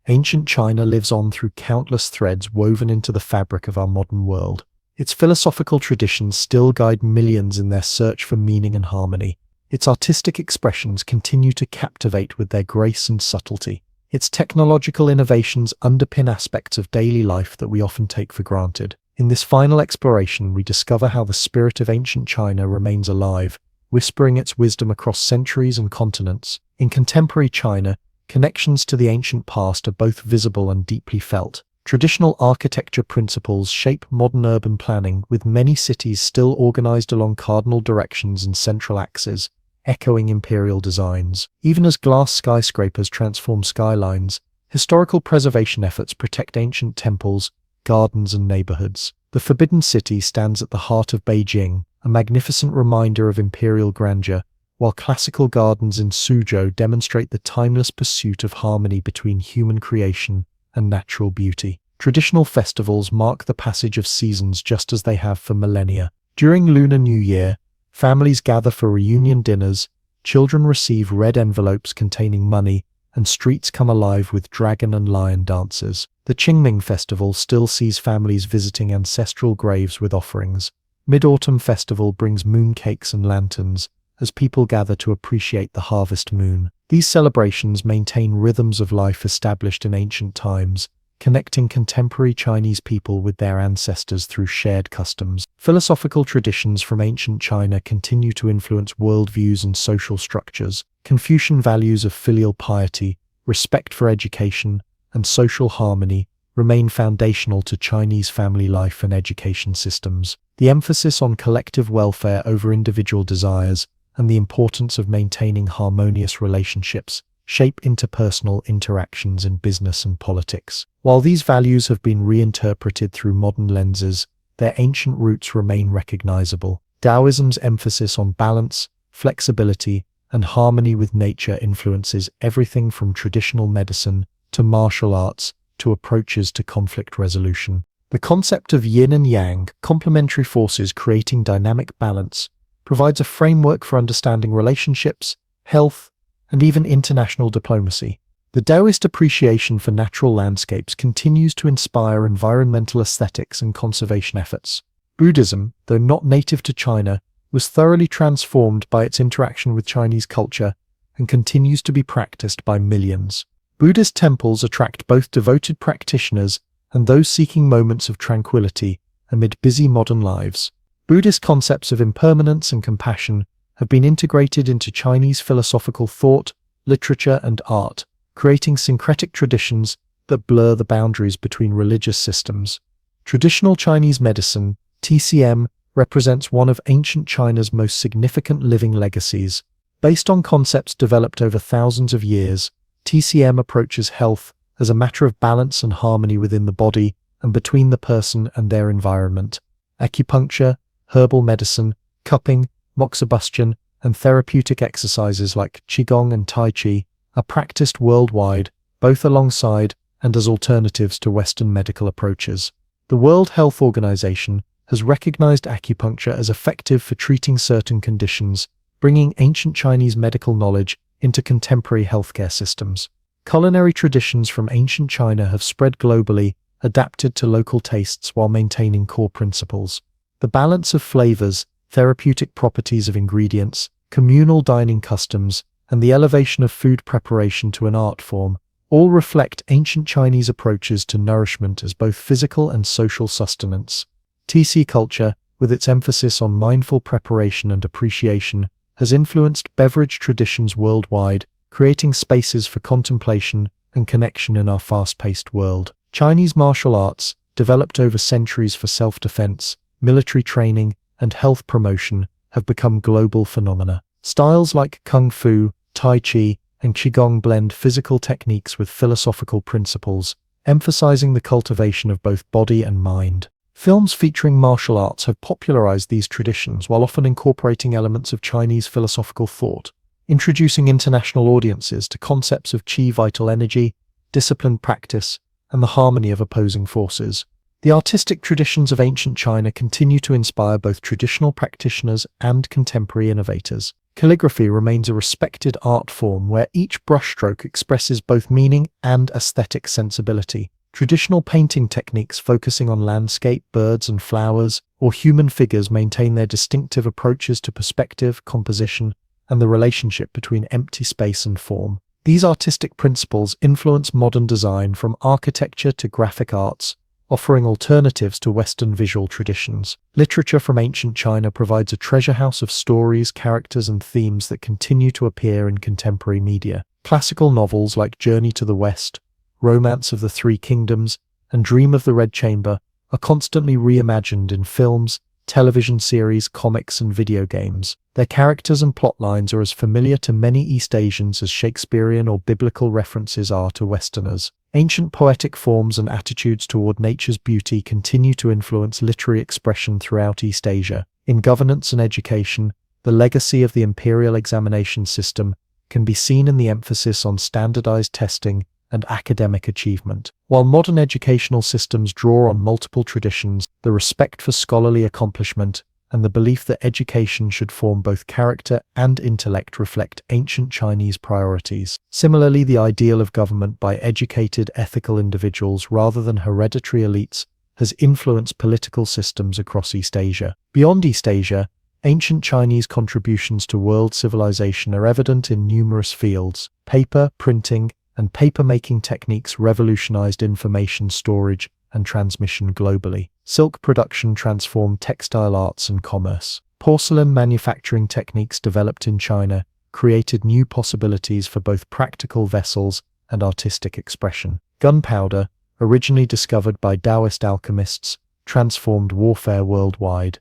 Ancient China lives on through countless threads woven into the fabric of our modern world. Its philosophical traditions still guide millions in their search for meaning and harmony. Its artistic expressions continue to captivate with their grace and subtlety. Its technological innovations underpin aspects of daily life that we often take for granted. In this final exploration, we discover how the spirit of ancient China remains alive, whispering its wisdom across centuries and continents. In contemporary China, connections to the ancient past are both visible and deeply felt. Traditional architecture principles shape modern urban planning, with many cities still organized along cardinal directions and central axes, echoing imperial designs. Even as glass skyscrapers transform skylines, historical preservation efforts protect ancient temples, gardens, and neighborhoods. The Forbidden City stands at the heart of Beijing, a magnificent reminder of imperial grandeur, while classical gardens in Suzhou demonstrate the timeless pursuit of harmony between human creation and natural beauty. Traditional festivals mark the passage of seasons just as they have for millennia. During Lunar New Year, families gather for reunion dinners, children receive red envelopes containing money, and streets come alive with dragon and lion dances. The Qingming festival still sees families visiting ancestral graves with offerings. Mid-Autumn Festival brings mooncakes and lanterns, as people gather to appreciate the harvest moon. These celebrations maintain rhythms of life established in ancient times, connecting contemporary Chinese people with their ancestors through shared customs. Philosophical traditions from ancient China continue to influence worldviews and social structures. Confucian values of filial piety, respect for education, and social harmony remain foundational to Chinese family life and education systems. The emphasis on collective welfare over individual desires and the importance of maintaining harmonious relationships shape interpersonal interactions in business and politics. While these values have been reinterpreted through modern lenses, their ancient roots remain recognizable. Taoism's emphasis on balance, flexibility, and harmony with nature influences everything from traditional medicine to martial arts to approaches to conflict resolution. The concept of yin and yang, complementary forces creating dynamic balance, provides a framework for understanding relationships, health, and even international diplomacy. The Taoist appreciation for natural landscapes continues to inspire environmental aesthetics and conservation efforts. Buddhism, though not native to China, was thoroughly transformed by its interaction with Chinese culture and continues to be practiced by millions. Buddhist temples attract both devoted practitioners and those seeking moments of tranquility amid busy modern lives. Buddhist concepts of impermanence and compassion have been integrated into Chinese philosophical thought, literature, and art, creating syncretic traditions that blur the boundaries between religious systems. Traditional Chinese medicine, TCM, represents one of ancient China's most significant living legacies. Based on concepts developed over thousands of years, TCM approaches health as a matter of balance and harmony within the body and between the person and their environment. Acupuncture, herbal medicine, cupping, moxibustion, and therapeutic exercises like Qigong and Tai Chi are practiced worldwide, both alongside and as alternatives to Western medical approaches. The World Health Organization has recognized acupuncture as effective for treating certain conditions, bringing ancient Chinese medical knowledge into contemporary healthcare systems. Culinary traditions from ancient China have spread globally, adapted to local tastes while maintaining core principles. The balance of flavors, therapeutic properties of ingredients, communal dining customs, and the elevation of food preparation to an art form all reflect ancient Chinese approaches to nourishment as both physical and social sustenance. TC culture, with its emphasis on mindful preparation and appreciation, has influenced beverage traditions worldwide, creating spaces for contemplation and connection in our fast-paced world. Chinese martial arts, developed over centuries for self-defense, military training, and health promotion, have become global phenomena. Styles like Kung Fu, Tai Chi, and Qigong blend physical techniques with philosophical principles, emphasizing the cultivation of both body and mind. Films featuring martial arts have popularized these traditions while often incorporating elements of Chinese philosophical thought, introducing international audiences to concepts of qi, vital energy, disciplined practice, and the harmony of opposing forces. The artistic traditions of ancient China continue to inspire both traditional practitioners and contemporary innovators. Calligraphy remains a respected art form where each brushstroke expresses both meaning and aesthetic sensibility. Traditional painting techniques focusing on landscape, birds and flowers, or human figures maintain their distinctive approaches to perspective, composition, and the relationship between empty space and form. These artistic principles influence modern design from architecture to graphic arts, offering alternatives to Western visual traditions. Literature from ancient China provides a treasure house of stories, characters, and themes that continue to appear in contemporary media. Classical novels like Journey to the West, Romance of the Three Kingdoms, and Dream of the Red Chamber are constantly reimagined in films, television series, comics, and video games. Their characters and plot lines are as familiar to many East Asians as Shakespearean or biblical references are to Westerners. Ancient poetic forms and attitudes toward nature's beauty continue to influence literary expression throughout East Asia. In governance and education, the legacy of the imperial examination system can be seen in the emphasis on standardized testing and academic achievement. While modern educational systems draw on multiple traditions, the respect for scholarly accomplishment and the belief that education should form both character and intellect reflect ancient Chinese priorities. Similarly, the ideal of government by educated, ethical individuals rather than hereditary elites has influenced political systems across East Asia. Beyond East Asia, ancient Chinese contributions to world civilization are evident in numerous fields. Paper, printing, and paper-making techniques revolutionized information storage and transmission globally. Silk production transformed textile arts and commerce. Porcelain manufacturing techniques developed in China created new possibilities for both practical vessels and artistic expression. Gunpowder, originally discovered by Taoist alchemists, transformed warfare worldwide.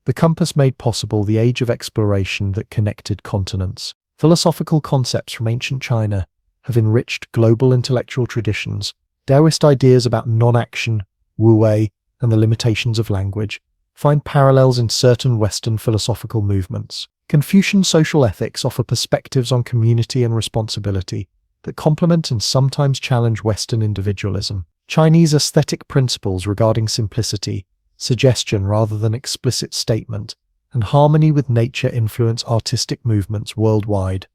The compass made possible the age of exploration that connected continents. Philosophical concepts from ancient China have enriched global intellectual traditions. Taoist ideas about non-action, wu-wei, and the limitations of language find parallels in certain Western philosophical movements. Confucian social ethics offer perspectives on community and responsibility that complement and sometimes challenge Western individualism. Chinese aesthetic principles regarding simplicity, suggestion rather than explicit statement, and harmony with nature influence artistic movements worldwide.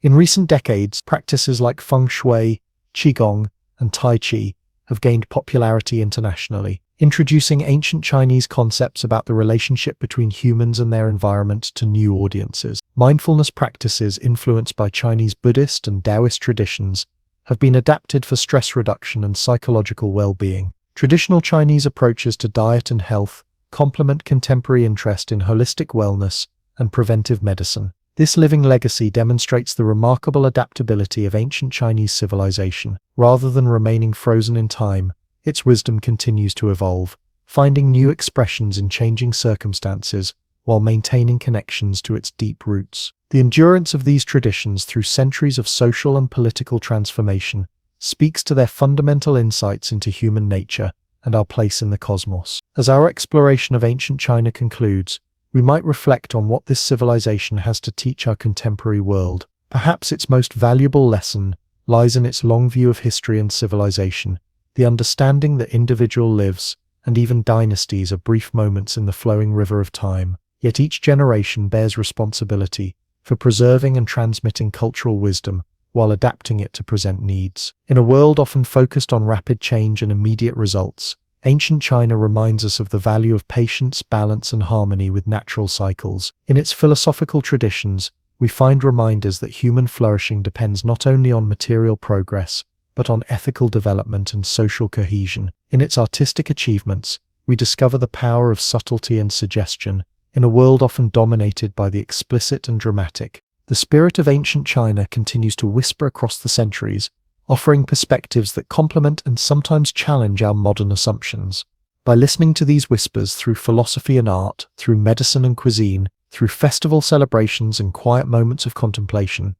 In recent decades, practices like feng shui, qigong, and tai chi have gained popularity internationally, introducing ancient Chinese concepts about the relationship between humans and their environment to new audiences. Mindfulness practices influenced by Chinese Buddhist and Taoist traditions have been adapted for stress reduction and psychological well-being. Traditional Chinese approaches to diet and health complement contemporary interest in holistic wellness and preventive medicine. This living legacy demonstrates the remarkable adaptability of ancient Chinese civilization. Rather than remaining frozen in time, its wisdom continues to evolve, finding new expressions in changing circumstances while maintaining connections to its deep roots. The endurance of these traditions through centuries of social and political transformation speaks to their fundamental insights into human nature and our place in the cosmos. As our exploration of ancient China concludes, we might reflect on what this civilization has to teach our contemporary world. Perhaps its most valuable lesson lies in its long view of history and civilization, the understanding that individual lives and even dynasties are brief moments in the flowing river of time. Yet each generation bears responsibility for preserving and transmitting cultural wisdom while adapting it to present needs. In a world often focused on rapid change and immediate results, ancient China reminds us of the value of patience, balance, and harmony with natural cycles. In its philosophical traditions, we find reminders that human flourishing depends not only on material progress, but on ethical development and social cohesion. In its artistic achievements, we discover the power of subtlety and suggestion. In a world often dominated by the explicit and dramatic, the spirit of ancient China continues to whisper across the centuries, offering perspectives that complement and sometimes challenge our modern assumptions. By listening to these whispers through philosophy and art, through medicine and cuisine, through festival celebrations and quiet moments of contemplation,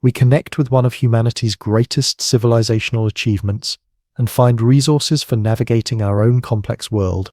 we connect with one of humanity's greatest civilizational achievements and find resources for navigating our own complex world.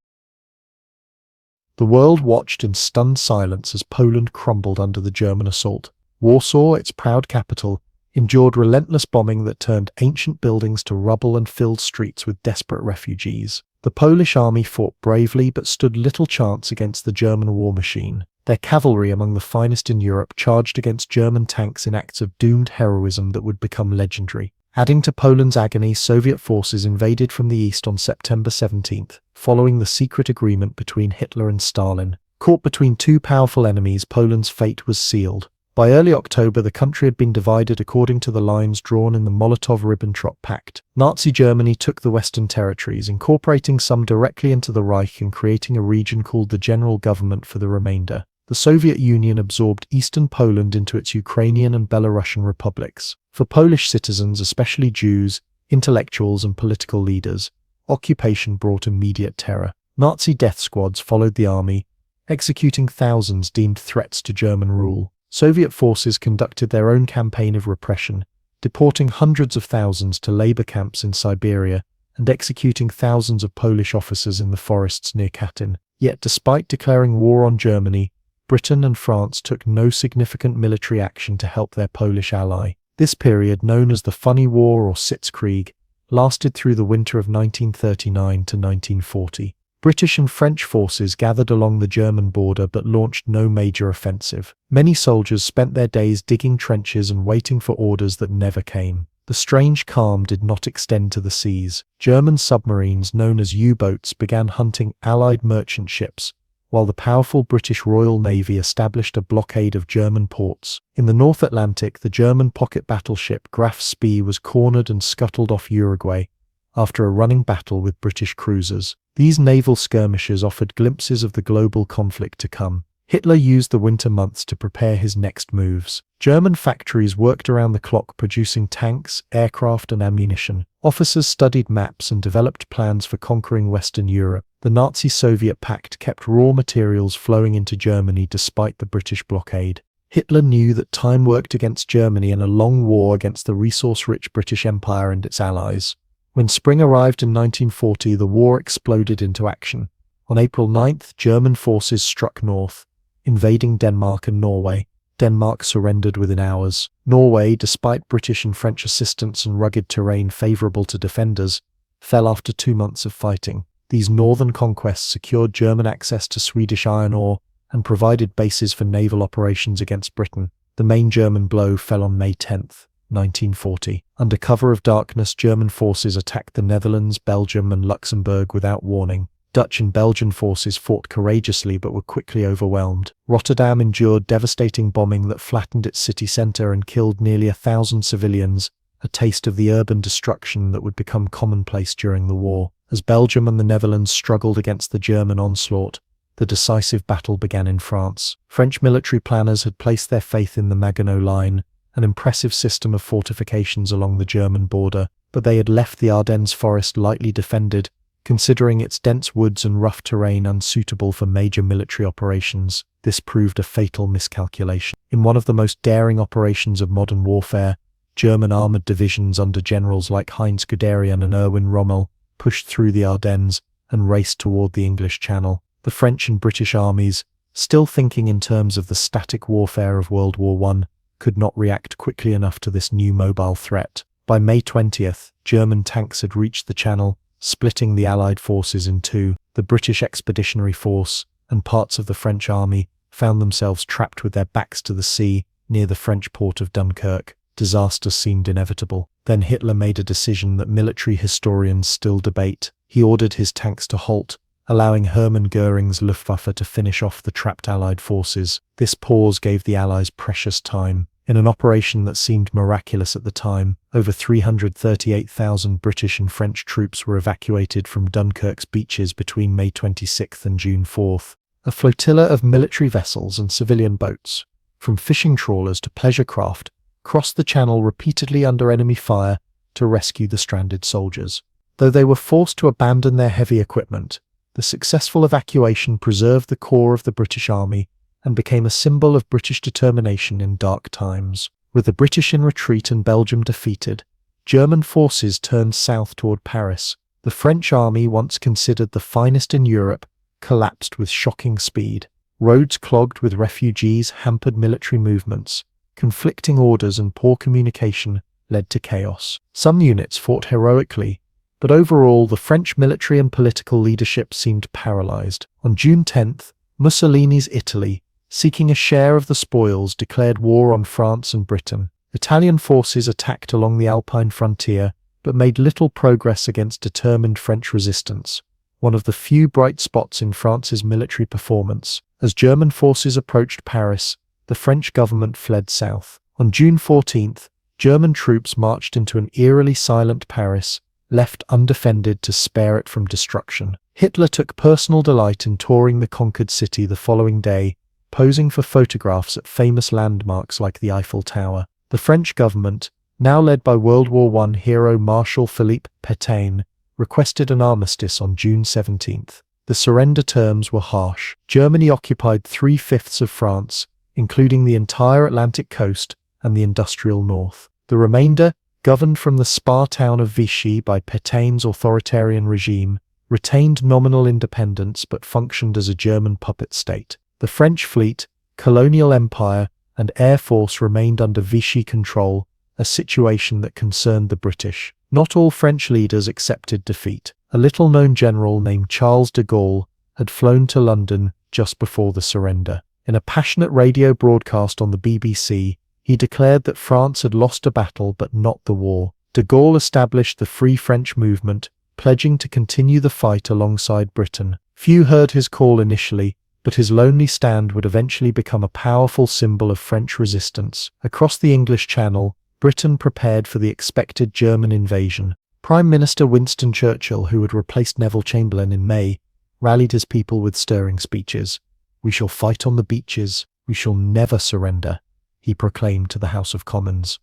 The world watched in stunned silence as Poland crumbled under the German assault. Warsaw, its proud capital, endured relentless bombing that turned ancient buildings to rubble and filled streets with desperate refugees. The Polish army fought bravely but stood little chance against the German war machine. Their cavalry, among the finest in Europe, charged against German tanks in acts of doomed heroism that would become legendary. Adding to Poland's agony, Soviet forces invaded from the east on September 17th, following the secret agreement between Hitler and Stalin. Caught between two powerful enemies, Poland's fate was sealed. By early October, the country had been divided according to the lines drawn in the Molotov-Ribbentrop Pact. Nazi Germany took the Western territories, incorporating some directly into the Reich and creating a region called the General Government for the remainder. The Soviet Union absorbed eastern Poland into its Ukrainian and Belarusian republics. For Polish citizens, especially Jews, intellectuals, and political leaders, occupation brought immediate terror. Nazi death squads followed the army, executing thousands deemed threats to German rule. Soviet forces conducted their own campaign of repression, deporting hundreds of thousands to labor camps in Siberia and executing thousands of Polish officers in the forests near Katyn. Yet despite declaring war on Germany, Britain and France took no significant military action to help their Polish ally. This period, known as the Funny War or Sitzkrieg, lasted through the winter of 1939 to 1940. British and French forces gathered along the German border but launched no major offensive. Many soldiers spent their days digging trenches and waiting for orders that never came. The strange calm did not extend to the seas. German submarines, known as U-boats, began hunting Allied merchant ships, while the powerful British Royal Navy established a blockade of German ports. In the North Atlantic, the German pocket battleship Graf Spee was cornered and scuttled off Uruguay after a running battle with British cruisers. These naval skirmishes offered glimpses of the global conflict to come. Hitler used the winter months to prepare his next moves. German factories worked around the clock producing tanks, aircraft, and ammunition. Officers studied maps and developed plans for conquering Western Europe. The Nazi-Soviet pact kept raw materials flowing into Germany despite the British blockade. Hitler knew that time worked against Germany in a long war against the resource-rich British Empire and its allies. When spring arrived in 1940, the war exploded into action. On April 9th, German forces struck north, invading Denmark and Norway. Denmark surrendered within hours. Norway, despite British and French assistance and rugged terrain favorable to defenders, fell after 2 months of fighting. These northern conquests secured German access to Swedish iron ore and provided bases for naval operations against Britain. The main German blow fell on May 10th. 1940. Under cover of darkness, German forces attacked the Netherlands, Belgium, and Luxembourg without warning. Dutch and Belgian forces fought courageously but were quickly overwhelmed. Rotterdam endured devastating bombing that flattened its city centre and killed nearly 1,000 civilians, a taste of the urban destruction that would become commonplace during the war. As Belgium and the Netherlands struggled against the German onslaught, the decisive battle began in France. French military planners had placed their faith in the Maginot Line, an impressive system of fortifications along the German border, but they had left the Ardennes forest lightly defended, considering its dense woods and rough terrain unsuitable for major military operations. This proved a fatal miscalculation. In one of the most daring operations of modern warfare, German armoured divisions under generals like Heinz Guderian and Erwin Rommel pushed through the Ardennes and raced toward the English Channel. The French and British armies, still thinking in terms of the static warfare of World War I, could not react quickly enough to this new mobile threat. By May 20th, German tanks had reached the Channel, splitting the Allied forces in two. The British Expeditionary Force and parts of the French army found themselves trapped with their backs to the sea near the French port of Dunkirk. Disaster seemed inevitable. Then Hitler made a decision that military historians still debate. He ordered his tanks to halt, allowing Hermann Göring's Luftwaffe to finish off the trapped Allied forces. This pause gave the Allies precious time. In an operation that seemed miraculous at the time, over 338,000 British and French troops were evacuated from Dunkirk's beaches between May 26 and June 4. A flotilla of military vessels and civilian boats, from fishing trawlers to pleasure craft, crossed the Channel repeatedly under enemy fire to rescue the stranded soldiers. Though they were forced to abandon their heavy equipment, the successful evacuation preserved the core of the British Army and became a symbol of British determination in dark times. With the British in retreat and Belgium defeated, German forces turned south toward Paris. The French army, once considered the finest in Europe, collapsed with shocking speed. Roads clogged with refugees hampered military movements. Conflicting orders and poor communication led to chaos. Some units fought heroically, but overall the French military and political leadership seemed paralyzed. On June 10th, Mussolini's Italy, seeking a share of the spoils, declared war on France and Britain. Italian forces attacked along the Alpine frontier, but made little progress against determined French resistance, one of the few bright spots in France's military performance. As German forces approached Paris, the French government fled south. On June 14th, German troops marched into an eerily silent Paris, left undefended to spare it from destruction. Hitler took personal delight in touring the conquered city the following day, posing for photographs at famous landmarks like the Eiffel Tower. The French government, now led by World War I hero Marshal Philippe Pétain, requested an armistice on June 17th. The surrender terms were harsh. Germany occupied 3/5 of France, including the entire Atlantic coast and the industrial north. The remainder, governed from the spa town of Vichy by Pétain's authoritarian regime, retained nominal independence but functioned as a German puppet state. The French fleet, colonial empire, and air force remained under Vichy control, a situation that concerned the British. Not all French leaders accepted defeat. A little-known general named Charles de Gaulle had flown to London just before the surrender. In a passionate radio broadcast on the BBC, he declared that France had lost a battle but not the war. De Gaulle established the Free French movement, pledging to continue the fight alongside Britain. Few heard his call initially, but his lonely stand would eventually become a powerful symbol of French resistance. Across the English Channel, Britain prepared for the expected German invasion. Prime Minister Winston Churchill, who had replaced Neville Chamberlain in May, rallied his people with stirring speeches. "We shall fight on the beaches. We shall never surrender," he proclaimed to the House of Commons.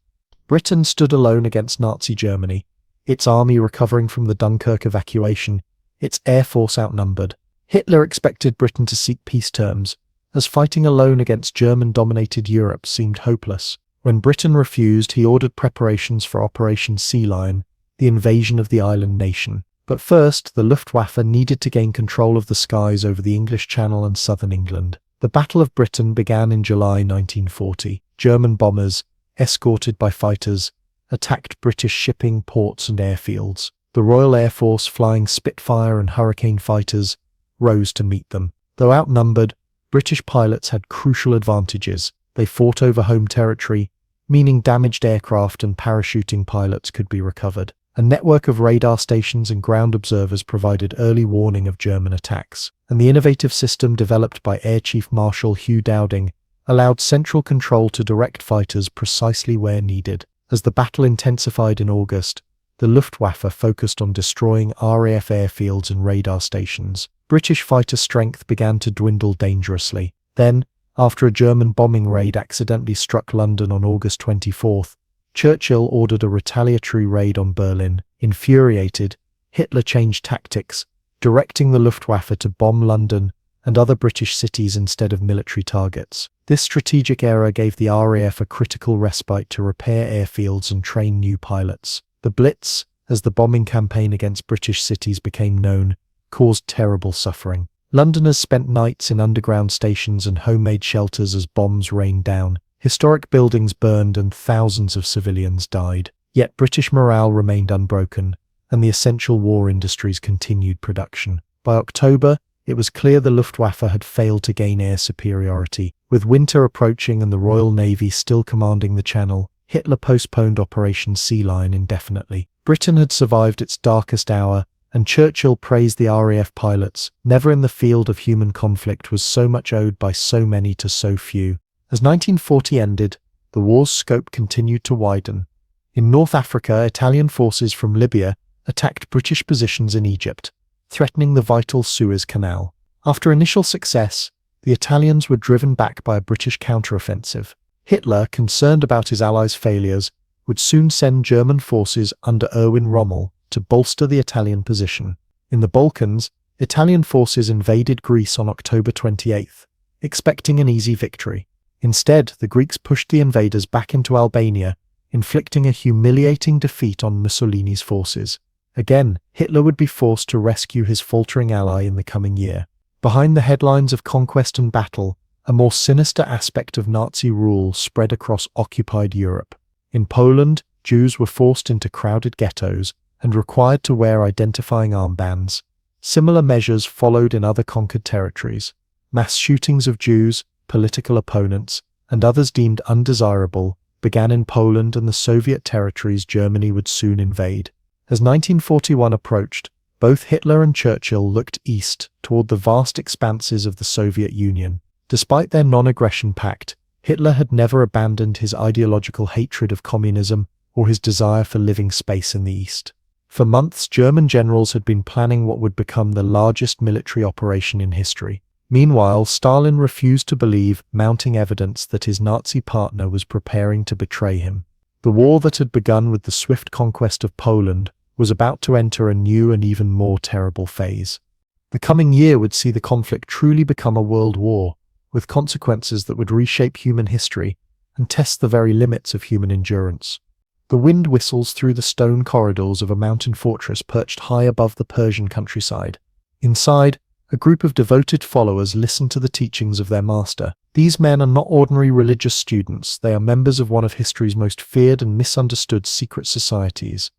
Britain stood alone against Nazi Germany, its army recovering from the Dunkirk evacuation, its air force outnumbered. Hitler expected Britain to seek peace terms, as fighting alone against German-dominated Europe seemed hopeless. When Britain refused, he ordered preparations for Operation Sea Lion, the invasion of the island nation. But first, the Luftwaffe needed to gain control of the skies over the English Channel and southern England. The Battle of Britain began in July 1940. German bombers, escorted by fighters, attacked British shipping, ports and airfields. The Royal Air Force, flying Spitfire and Hurricane fighters, rose to meet them. Though outnumbered, British pilots had crucial advantages. They fought over home territory, meaning damaged aircraft and parachuting pilots could be recovered. A network of radar stations and ground observers provided early warning of German attacks, and the innovative system developed by Air Chief Marshal Hugh Dowding allowed central control to direct fighters precisely where needed. As the battle intensified in August, the Luftwaffe focused on destroying RAF airfields and radar stations. British fighter strength began to dwindle dangerously. Then, after a German bombing raid accidentally struck London on August 24th, Churchill ordered a retaliatory raid on Berlin. Infuriated, Hitler changed tactics, directing the Luftwaffe to bomb London and other British cities instead of military targets. This strategic error gave the RAF a critical respite to repair airfields and train new pilots. The Blitz, as the bombing campaign against British cities became known, caused terrible suffering. Londoners spent nights in underground stations and homemade shelters as bombs rained down. Historic buildings burned and thousands of civilians died. Yet British morale remained unbroken, and the essential war industries continued production. By October, it was clear the Luftwaffe had failed to gain air superiority. With winter approaching and the Royal Navy still commanding the Channel, Hitler postponed Operation Sea Lion indefinitely. Britain had survived its darkest hour, and Churchill praised the RAF pilots. Never in the field of human conflict was so much owed by so many to so few. As 1940 ended, the war's scope continued to widen. In North Africa, Italian forces from Libya attacked British positions in Egypt, threatening the vital Suez Canal. After initial success, the Italians were driven back by a British counteroffensive. Hitler, concerned about his allies' failures, would soon send German forces under Erwin Rommel to bolster the Italian position. In the Balkans, Italian forces invaded Greece on October 28th, expecting an easy victory. Instead, the Greeks pushed the invaders back into Albania, inflicting a humiliating defeat on Mussolini's forces. Again, Hitler would be forced to rescue his faltering ally in the coming year. Behind the headlines of conquest and battle, a more sinister aspect of Nazi rule spread across occupied Europe. In Poland, Jews were forced into crowded ghettos and required to wear identifying armbands. Similar measures followed in other conquered territories. Mass shootings of Jews, political opponents, and others deemed undesirable began in Poland and the Soviet territories Germany would soon invade. As 1941 approached, both Hitler and Churchill looked east toward the vast expanses of the Soviet Union. Despite their non-aggression pact, Hitler had never abandoned his ideological hatred of communism or his desire for living space in the East. For months, German generals had been planning what would become the largest military operation in history. Meanwhile, Stalin refused to believe mounting evidence that his Nazi partner was preparing to betray him. The war that had begun with the swift conquest of Poland was about to enter a new and even more terrible phase. The coming year would see the conflict truly become a world war, with consequences that would reshape human history and test the very limits of human endurance. The wind whistles through the stone corridors of a mountain fortress perched high above the Persian countryside. Inside, a group of devoted followers listen to the teachings of their master. These men are not ordinary religious students, they are members of one of history's most feared and misunderstood secret societies,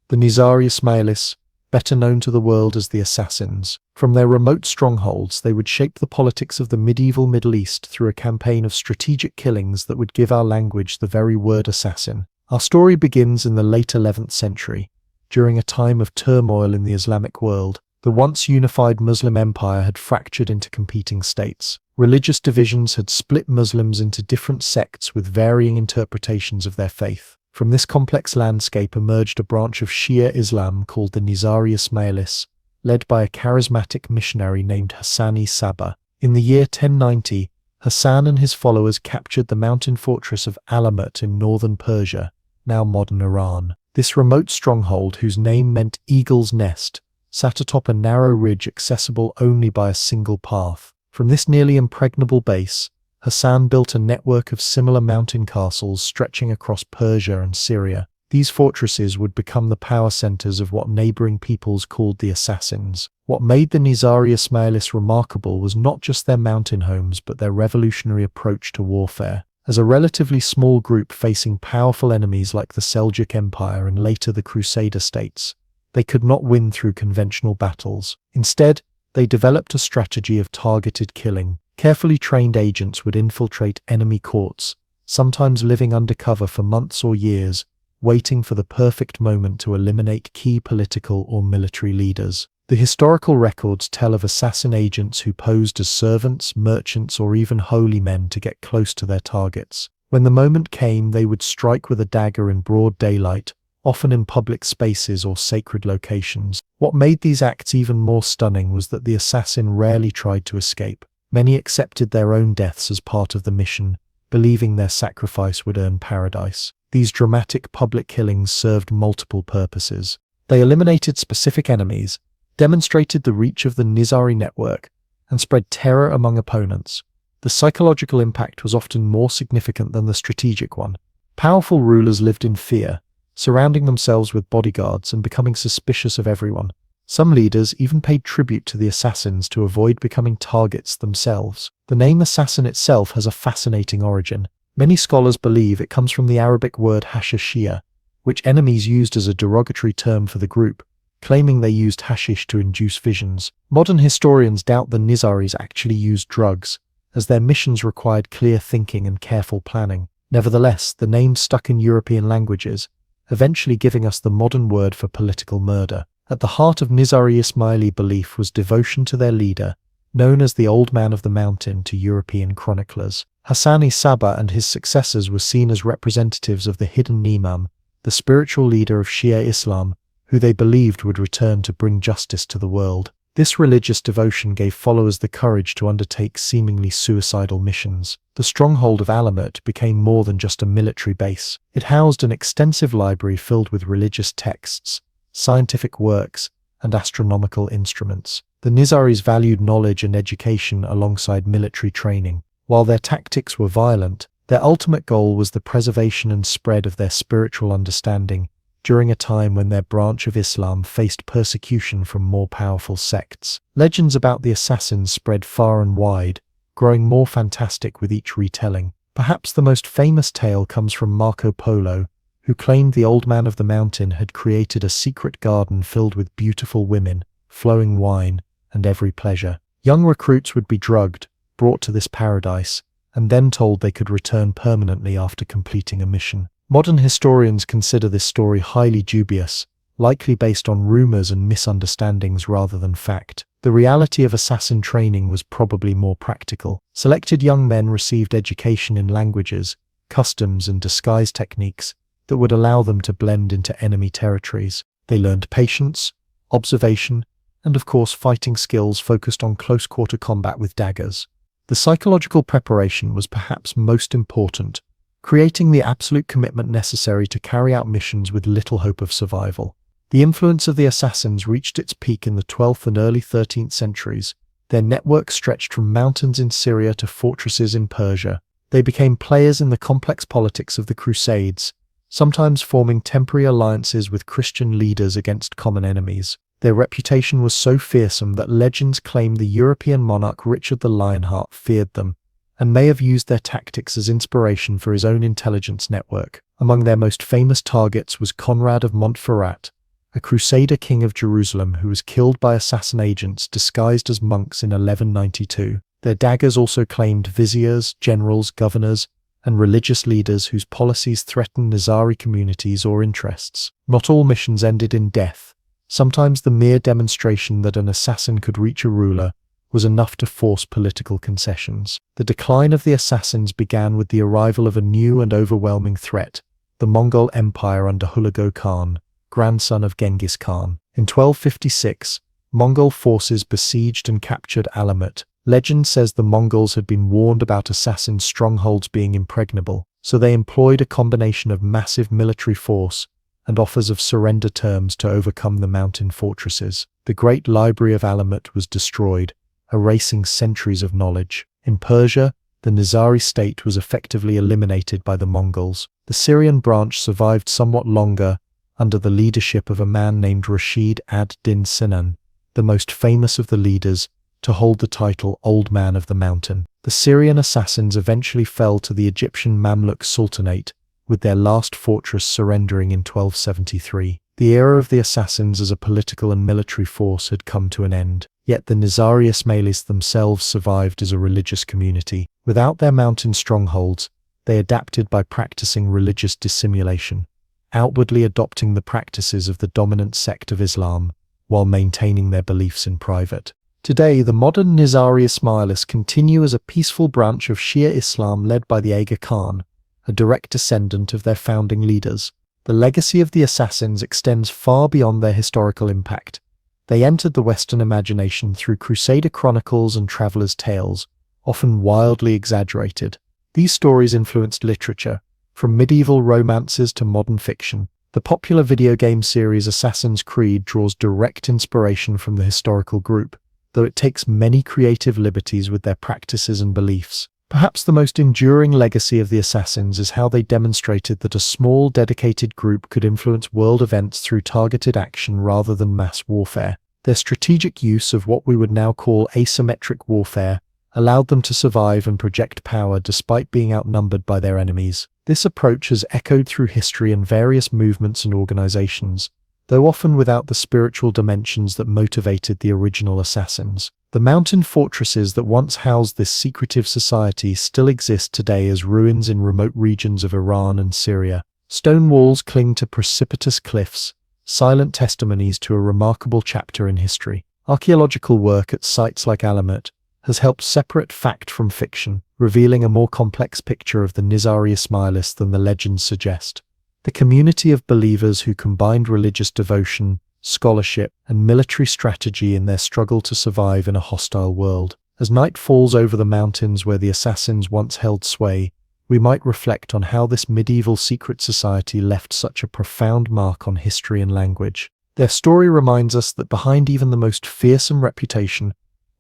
the Nizari Ismailis, better known to the world as the Assassins. From their remote strongholds, they would shape the politics of the medieval Middle East through a campaign of strategic killings that would give our language the very word assassin. Our story begins in the late 11th century, during a time of turmoil in the Islamic world. The once unified Muslim empire had fractured into competing states. Religious divisions had split Muslims into different sects with varying interpretations of their faith. From this complex landscape emerged a branch of Shia Islam called the Nizari Ismailis, led by a charismatic missionary named Hassan Saba. In the year 1090, Hassan and his followers captured the mountain fortress of Alamut in northern Persia, now modern Iran. This remote stronghold, whose name meant Eagle's Nest, sat atop a narrow ridge accessible only by a single path. From this nearly impregnable base, Hassan built a network of similar mountain castles stretching across Persia and Syria. These fortresses would become the power centers of what neighboring peoples called the Assassins. What made the Nizari Ismailis remarkable was not just their mountain homes but their revolutionary approach to warfare. As a relatively small group facing powerful enemies like the Seljuk Empire and later the Crusader states, they could not win through conventional battles. Instead, they developed a strategy of targeted killing. Carefully trained agents would infiltrate enemy courts, sometimes living undercover for months or years, waiting for the perfect moment to eliminate key political or military leaders. The historical records tell of assassin agents who posed as servants, merchants, or even holy men to get close to their targets. When the moment came, they would strike with a dagger in broad daylight, often in public spaces or sacred locations. What made these acts even more stunning was that the assassin rarely tried to escape. Many accepted their own deaths as part of the mission, believing their sacrifice would earn paradise. These dramatic public killings served multiple purposes. They eliminated specific enemies, demonstrated the reach of the Nizari network, and spread terror among opponents. The psychological impact was often more significant than the strategic one. Powerful rulers lived in fear, surrounding themselves with bodyguards and becoming suspicious of everyone. Some leaders even paid tribute to the assassins to avoid becoming targets themselves. The name assassin itself has a fascinating origin. Many scholars believe it comes from the Arabic word hashashiyah, which enemies used as a derogatory term for the group, claiming they used hashish to induce visions. Modern historians doubt the Nizaris actually used drugs, as their missions required clear thinking and careful planning. Nevertheless, the name stuck in European languages, eventually giving us the modern word for political murder. At the heart of Nizari Ismaili belief was devotion to their leader, known as the Old Man of the Mountain to European chroniclers. Hassani Saba and his successors were seen as representatives of the hidden Imam, the spiritual leader of Shia Islam, who they believed would return to bring justice to the world. This religious devotion gave followers the courage to undertake seemingly suicidal missions. The stronghold of Alamut became more than just a military base. It housed an extensive library filled with religious texts, scientific works, and astronomical instruments. The Nizaris valued knowledge and education alongside military training. While their tactics were violent, their ultimate goal was the preservation and spread of their spiritual understanding during a time when their branch of Islam faced persecution from more powerful sects. Legends about the assassins spread far and wide, growing more fantastic with each retelling. Perhaps the most famous tale comes from Marco Polo, who claimed the Old Man of the Mountain had created a secret garden filled with beautiful women, flowing wine, and every pleasure. Young recruits would be drugged, brought to this paradise, and then told they could return permanently after completing a mission. Modern historians consider this story highly dubious, likely based on rumors and misunderstandings rather than fact. The reality of assassin training was probably more practical. Selected young men received education in languages, customs, and disguise techniques that would allow them to blend into enemy territories. They learned patience, observation, and of course fighting skills focused on close-quarter combat with daggers. The psychological preparation was perhaps most important, creating the absolute commitment necessary to carry out missions with little hope of survival. The influence of the assassins reached its peak in the 12th and early 13th centuries. Their network stretched from mountains in Syria to fortresses in Persia. They became players in the complex politics of the Crusades, sometimes forming temporary alliances with Christian leaders against common enemies. Their reputation was so fearsome that legends claim the European monarch Richard the Lionheart feared them, and may have used their tactics as inspiration for his own intelligence network. Among their most famous targets was Conrad of Montferrat, a crusader king of Jerusalem who was killed by assassin agents disguised as monks in 1192. Their daggers also claimed viziers, generals, governors, and religious leaders whose policies threatened Nizari communities or interests. Not all missions ended in death. Sometimes the mere demonstration that an assassin could reach a ruler was enough to force political concessions. The decline of the assassins began with the arrival of a new and overwhelming threat, the Mongol Empire under Hulagu Khan, grandson of Genghis Khan. In 1256, Mongol forces besieged and captured Alamut. Legend says the Mongols had been warned about assassin strongholds being impregnable, so they employed a combination of massive military force and offers of surrender terms to overcome the mountain fortresses. The great library of Alamut was destroyed, erasing centuries of knowledge. In Persia, the Nizari state was effectively eliminated by the Mongols. The Syrian branch survived somewhat longer under the leadership of a man named Rashid ad-Din Sinan, the most famous of the leaders to hold the title Old Man of the Mountain. The Syrian assassins eventually fell to the Egyptian Mamluk Sultanate, with their last fortress surrendering in 1273. The era of the assassins as a political and military force had come to an end. Yet the Nizari Ismailis themselves survived as a religious community. Without their mountain strongholds, they adapted by practicing religious dissimulation, outwardly adopting the practices of the dominant sect of Islam, while maintaining their beliefs in private. Today, the modern Nizari Ismailis continue as a peaceful branch of Shia Islam led by the Aga Khan, a direct descendant of their founding leaders. The legacy of the assassins extends far beyond their historical impact. They entered the Western imagination through Crusader chronicles and travelers' tales, often wildly exaggerated. These stories influenced literature, from medieval romances to modern fiction. The popular video game series Assassin's Creed draws direct inspiration from the historical group, though it takes many creative liberties with their practices and beliefs. Perhaps the most enduring legacy of the Assassins is how they demonstrated that a small, dedicated group could influence world events through targeted action rather than mass warfare. Their strategic use of what we would now call asymmetric warfare allowed them to survive and project power despite being outnumbered by their enemies. This approach has echoed through history in various movements and organizations, though often without the spiritual dimensions that motivated the original assassins. The mountain fortresses that once housed this secretive society still exist today as ruins in remote regions of Iran and Syria. Stone walls cling to precipitous cliffs, silent testimonies to a remarkable chapter in history. Archaeological work at sites like Alamut has helped separate fact from fiction, revealing a more complex picture of the Nizari Ismailis than the legends suggest. The community of believers who combined religious devotion, scholarship, and military strategy in their struggle to survive in a hostile world. As night falls over the mountains where the assassins once held sway, we might reflect on how this medieval secret society left such a profound mark on history and language. Their story reminds us that behind even the most fearsome reputation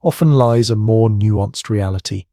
often lies a more nuanced reality.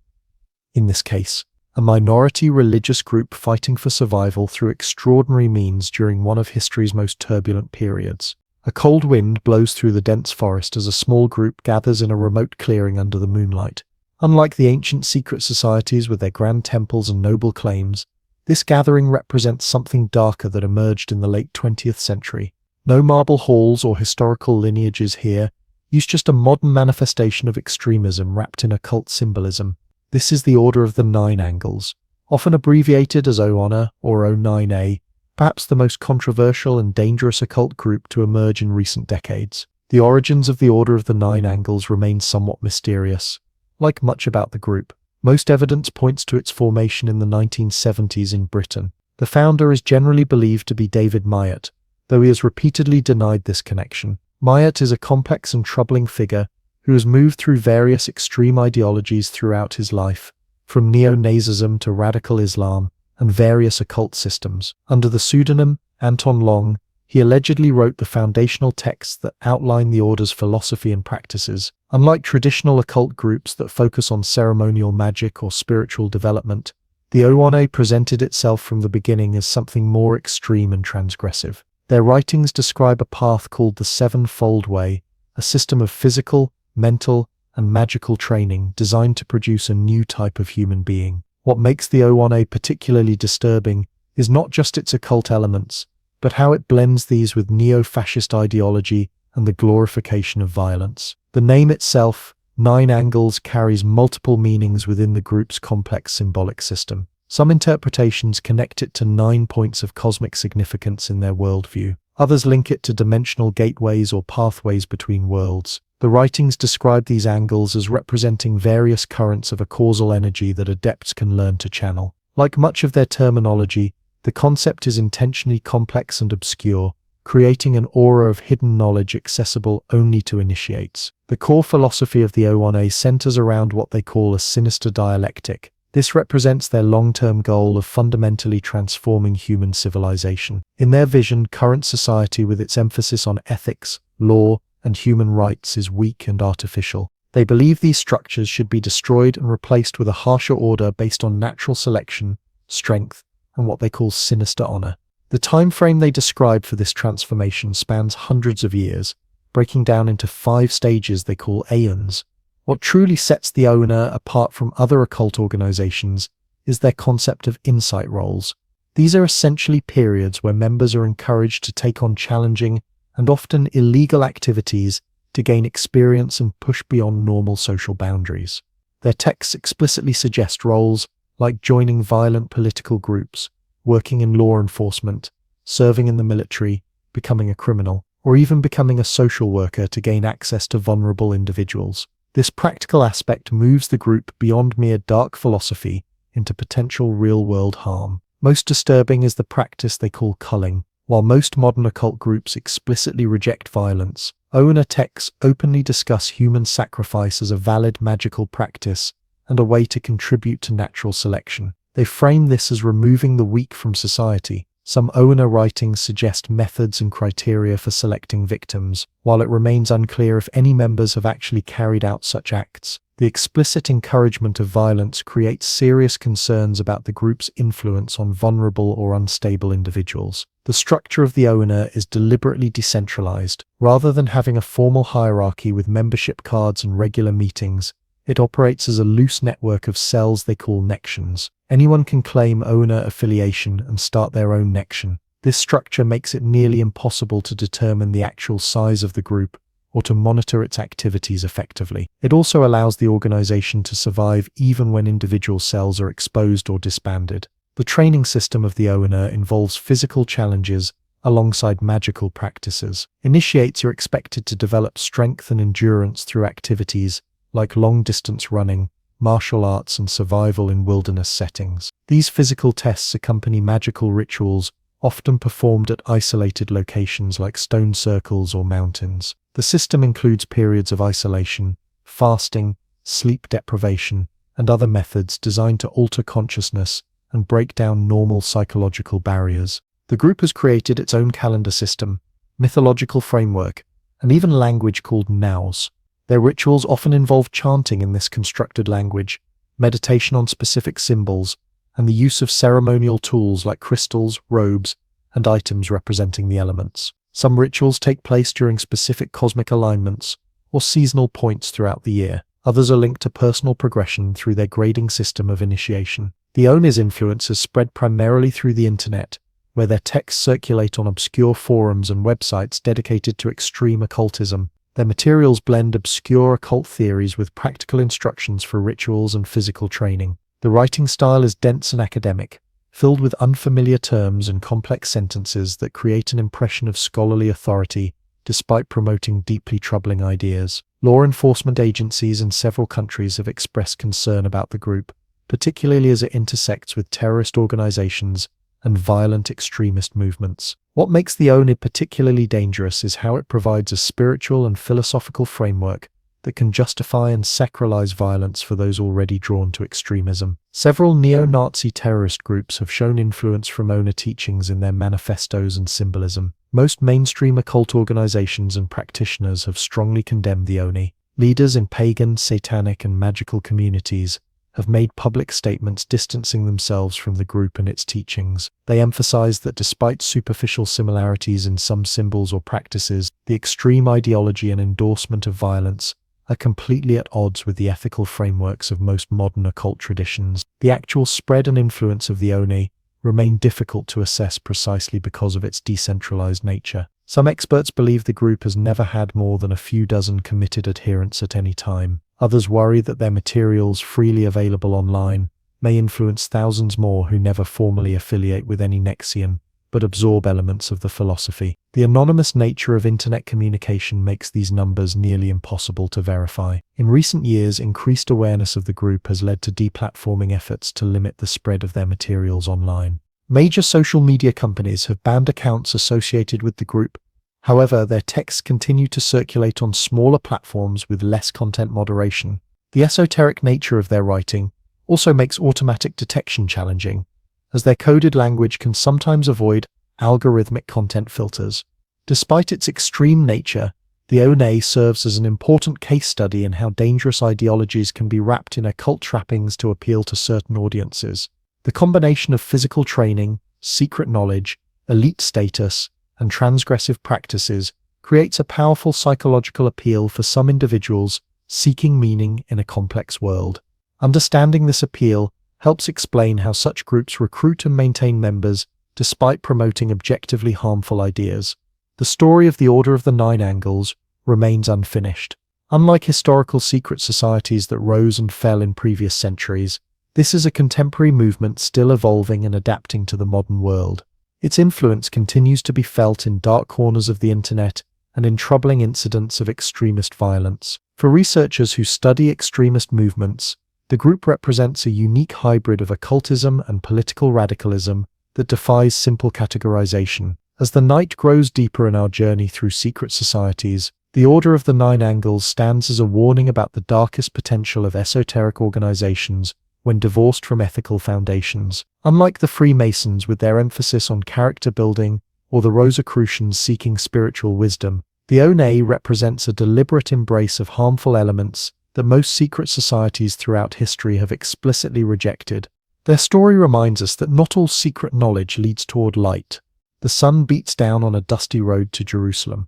In this case, a minority religious group fighting for survival through extraordinary means during one of history's most turbulent periods. A cold wind blows through the dense forest as a small group gathers in a remote clearing under the moonlight. Unlike the ancient secret societies with their grand temples and noble claims, this gathering represents something darker that emerged in the late 20th century. No marble halls or historical lineages here, use just a modern manifestation of extremism wrapped in occult symbolism. This is the Order of the Nine Angles, often abbreviated as O-Honor or O9A, perhaps the most controversial and dangerous occult group to emerge in recent decades. The origins of the Order of the Nine Angles remain somewhat mysterious. Like much about the group, most evidence points to its formation in the 1970s in Britain. The founder is generally believed to be David Myatt, though he has repeatedly denied this connection. Myatt is a complex and troubling figure who has moved through various extreme ideologies throughout his life, from neo-Nazism to radical Islam, and various occult systems. Under the pseudonym Anton Long, he allegedly wrote the foundational texts that outline the order's philosophy and practices. Unlike traditional occult groups that focus on ceremonial magic or spiritual development, the O-Honor presented itself from the beginning as something more extreme and transgressive. Their writings describe a path called the Sevenfold Way, a system of physical, mental, and magical training designed to produce a new type of human being. What makes the O-Honor particularly disturbing is not just its occult elements, but how it blends these with neo-fascist ideology and the glorification of violence. The name itself, Nine Angles, carries multiple meanings within the group's complex symbolic system. Some interpretations connect it to 9 points of cosmic significance in their worldview. Others link it to dimensional gateways or pathways between worlds. The writings describe these angles as representing various currents of a causal energy that adepts can learn to channel. Like much of their terminology, the concept is intentionally complex and obscure, creating an aura of hidden knowledge accessible only to initiates. The core philosophy of the O-Honor centers around what they call a sinister dialectic. This represents their long-term goal of fundamentally transforming human civilization. In their vision, current society with its emphasis on ethics, law, and human rights is weak and artificial. They believe these structures should be destroyed and replaced with a harsher order based on natural selection, strength, and what they call sinister honor. The time frame they describe for this transformation spans hundreds of years, breaking down into 5 stages they call aeons. What truly sets the O-Honor apart from other occult organizations is their concept of insight roles. These are essentially periods where members are encouraged to take on challenging and often illegal activities to gain experience and push beyond normal social boundaries. Their texts explicitly suggest roles like joining violent political groups, working in law enforcement, serving in the military, becoming a criminal, or even becoming a social worker to gain access to vulnerable individuals. This practical aspect moves the group beyond mere dark philosophy into potential real-world harm. Most disturbing is the practice they call culling. While most modern occult groups explicitly reject violence, Oona texts openly discuss human sacrifice as a valid magical practice and a way to contribute to natural selection. They frame this as removing the weak from society. Some Oona writings suggest methods and criteria for selecting victims, while it remains unclear if any members have actually carried out such acts. The explicit encouragement of violence creates serious concerns about the group's influence on vulnerable or unstable individuals. The structure of the Oona is deliberately decentralized. Rather than having a formal hierarchy with membership cards and regular meetings, it operates as a loose network of cells they call nections. Anyone can claim Oona affiliation and start their own nection. This structure makes it nearly impossible to determine the actual size of the group or to monitor its activities effectively. It also allows the organization to survive even when individual cells are exposed or disbanded. The training system of the Oona involves physical challenges alongside magical practices. Initiates are expected to develop strength and endurance through activities like long-distance running, martial arts, and survival in wilderness settings. These physical tests accompany magical rituals, often performed at isolated locations like stone circles or mountains. The system includes periods of isolation, fasting, sleep deprivation, and other methods designed to alter consciousness and break down normal psychological barriers. The group has created its own calendar system, mythological framework, and even language called Norse. Their rituals often involve chanting in this constructed language, meditation on specific symbols, and the use of ceremonial tools like crystals, robes, and items representing the elements. Some rituals take place during specific cosmic alignments or seasonal points throughout the year. Others are linked to personal progression through their grading system of initiation. The Oona's influence is spread primarily through the internet, where their texts circulate on obscure forums and websites dedicated to extreme occultism. Their materials blend obscure occult theories with practical instructions for rituals and physical training. The writing style is dense and academic, filled with unfamiliar terms and complex sentences that create an impression of scholarly authority despite promoting deeply troubling ideas. Law enforcement agencies in several countries have expressed concern about the group, particularly as it intersects with terrorist organizations and violent extremist movements. What makes the Oona particularly dangerous is how it provides a spiritual and philosophical framework that can justify and sacralize violence for those already drawn to extremism. Several neo-Nazi terrorist groups have shown influence from Oona teachings in their manifestos and symbolism. Most mainstream occult organizations and practitioners have strongly condemned the Oona. Leaders in pagan, satanic, and magical communities have made public statements distancing themselves from the group and its teachings. They emphasize that despite superficial similarities in some symbols or practices, the extreme ideology and endorsement of violence are completely at odds with the ethical frameworks of most modern occult traditions. The actual spread and influence of the Oona remain difficult to assess precisely because of its decentralized nature. Some experts believe the group has never had more than a few dozen committed adherents at any time. Others worry that their materials, freely available online, may influence thousands more who never formally affiliate with any Nexian, but absorb elements of the philosophy. The anonymous nature of internet communication makes these numbers nearly impossible to verify. In recent years, increased awareness of the group has led to deplatforming efforts to limit the spread of their materials online. Major social media companies have banned accounts associated with the group. However, their texts continue to circulate on smaller platforms with less content moderation. The esoteric nature of their writing also makes automatic detection challenging, as their coded language can sometimes avoid algorithmic content filters. Despite its extreme nature, the Oona serves as an important case study in how dangerous ideologies can be wrapped in occult trappings to appeal to certain audiences. The combination of physical training, secret knowledge, elite status, and transgressive practices creates a powerful psychological appeal for some individuals seeking meaning in a complex world. Understanding this appeal helps explain how such groups recruit and maintain members despite promoting objectively harmful ideas. The story of the Order of the Nine Angles remains unfinished. Unlike historical secret societies that rose and fell in previous centuries, this is a contemporary movement still evolving and adapting to the modern world. Its influence continues to be felt in dark corners of the internet and in troubling incidents of extremist violence. For researchers who study extremist movements, the group represents a unique hybrid of occultism and political radicalism that defies simple categorization. As the night grows deeper in our journey through secret societies, the Order of the Nine Angles stands as a warning about the darkest potential of esoteric organizations when divorced from ethical foundations. Unlike the Freemasons with their emphasis on character building or the Rosicrucians seeking spiritual wisdom, the One represents a deliberate embrace of harmful elements that most secret societies throughout history have explicitly rejected. Their story reminds us that not all secret knowledge leads toward light. The sun beats down on a dusty road to Jerusalem.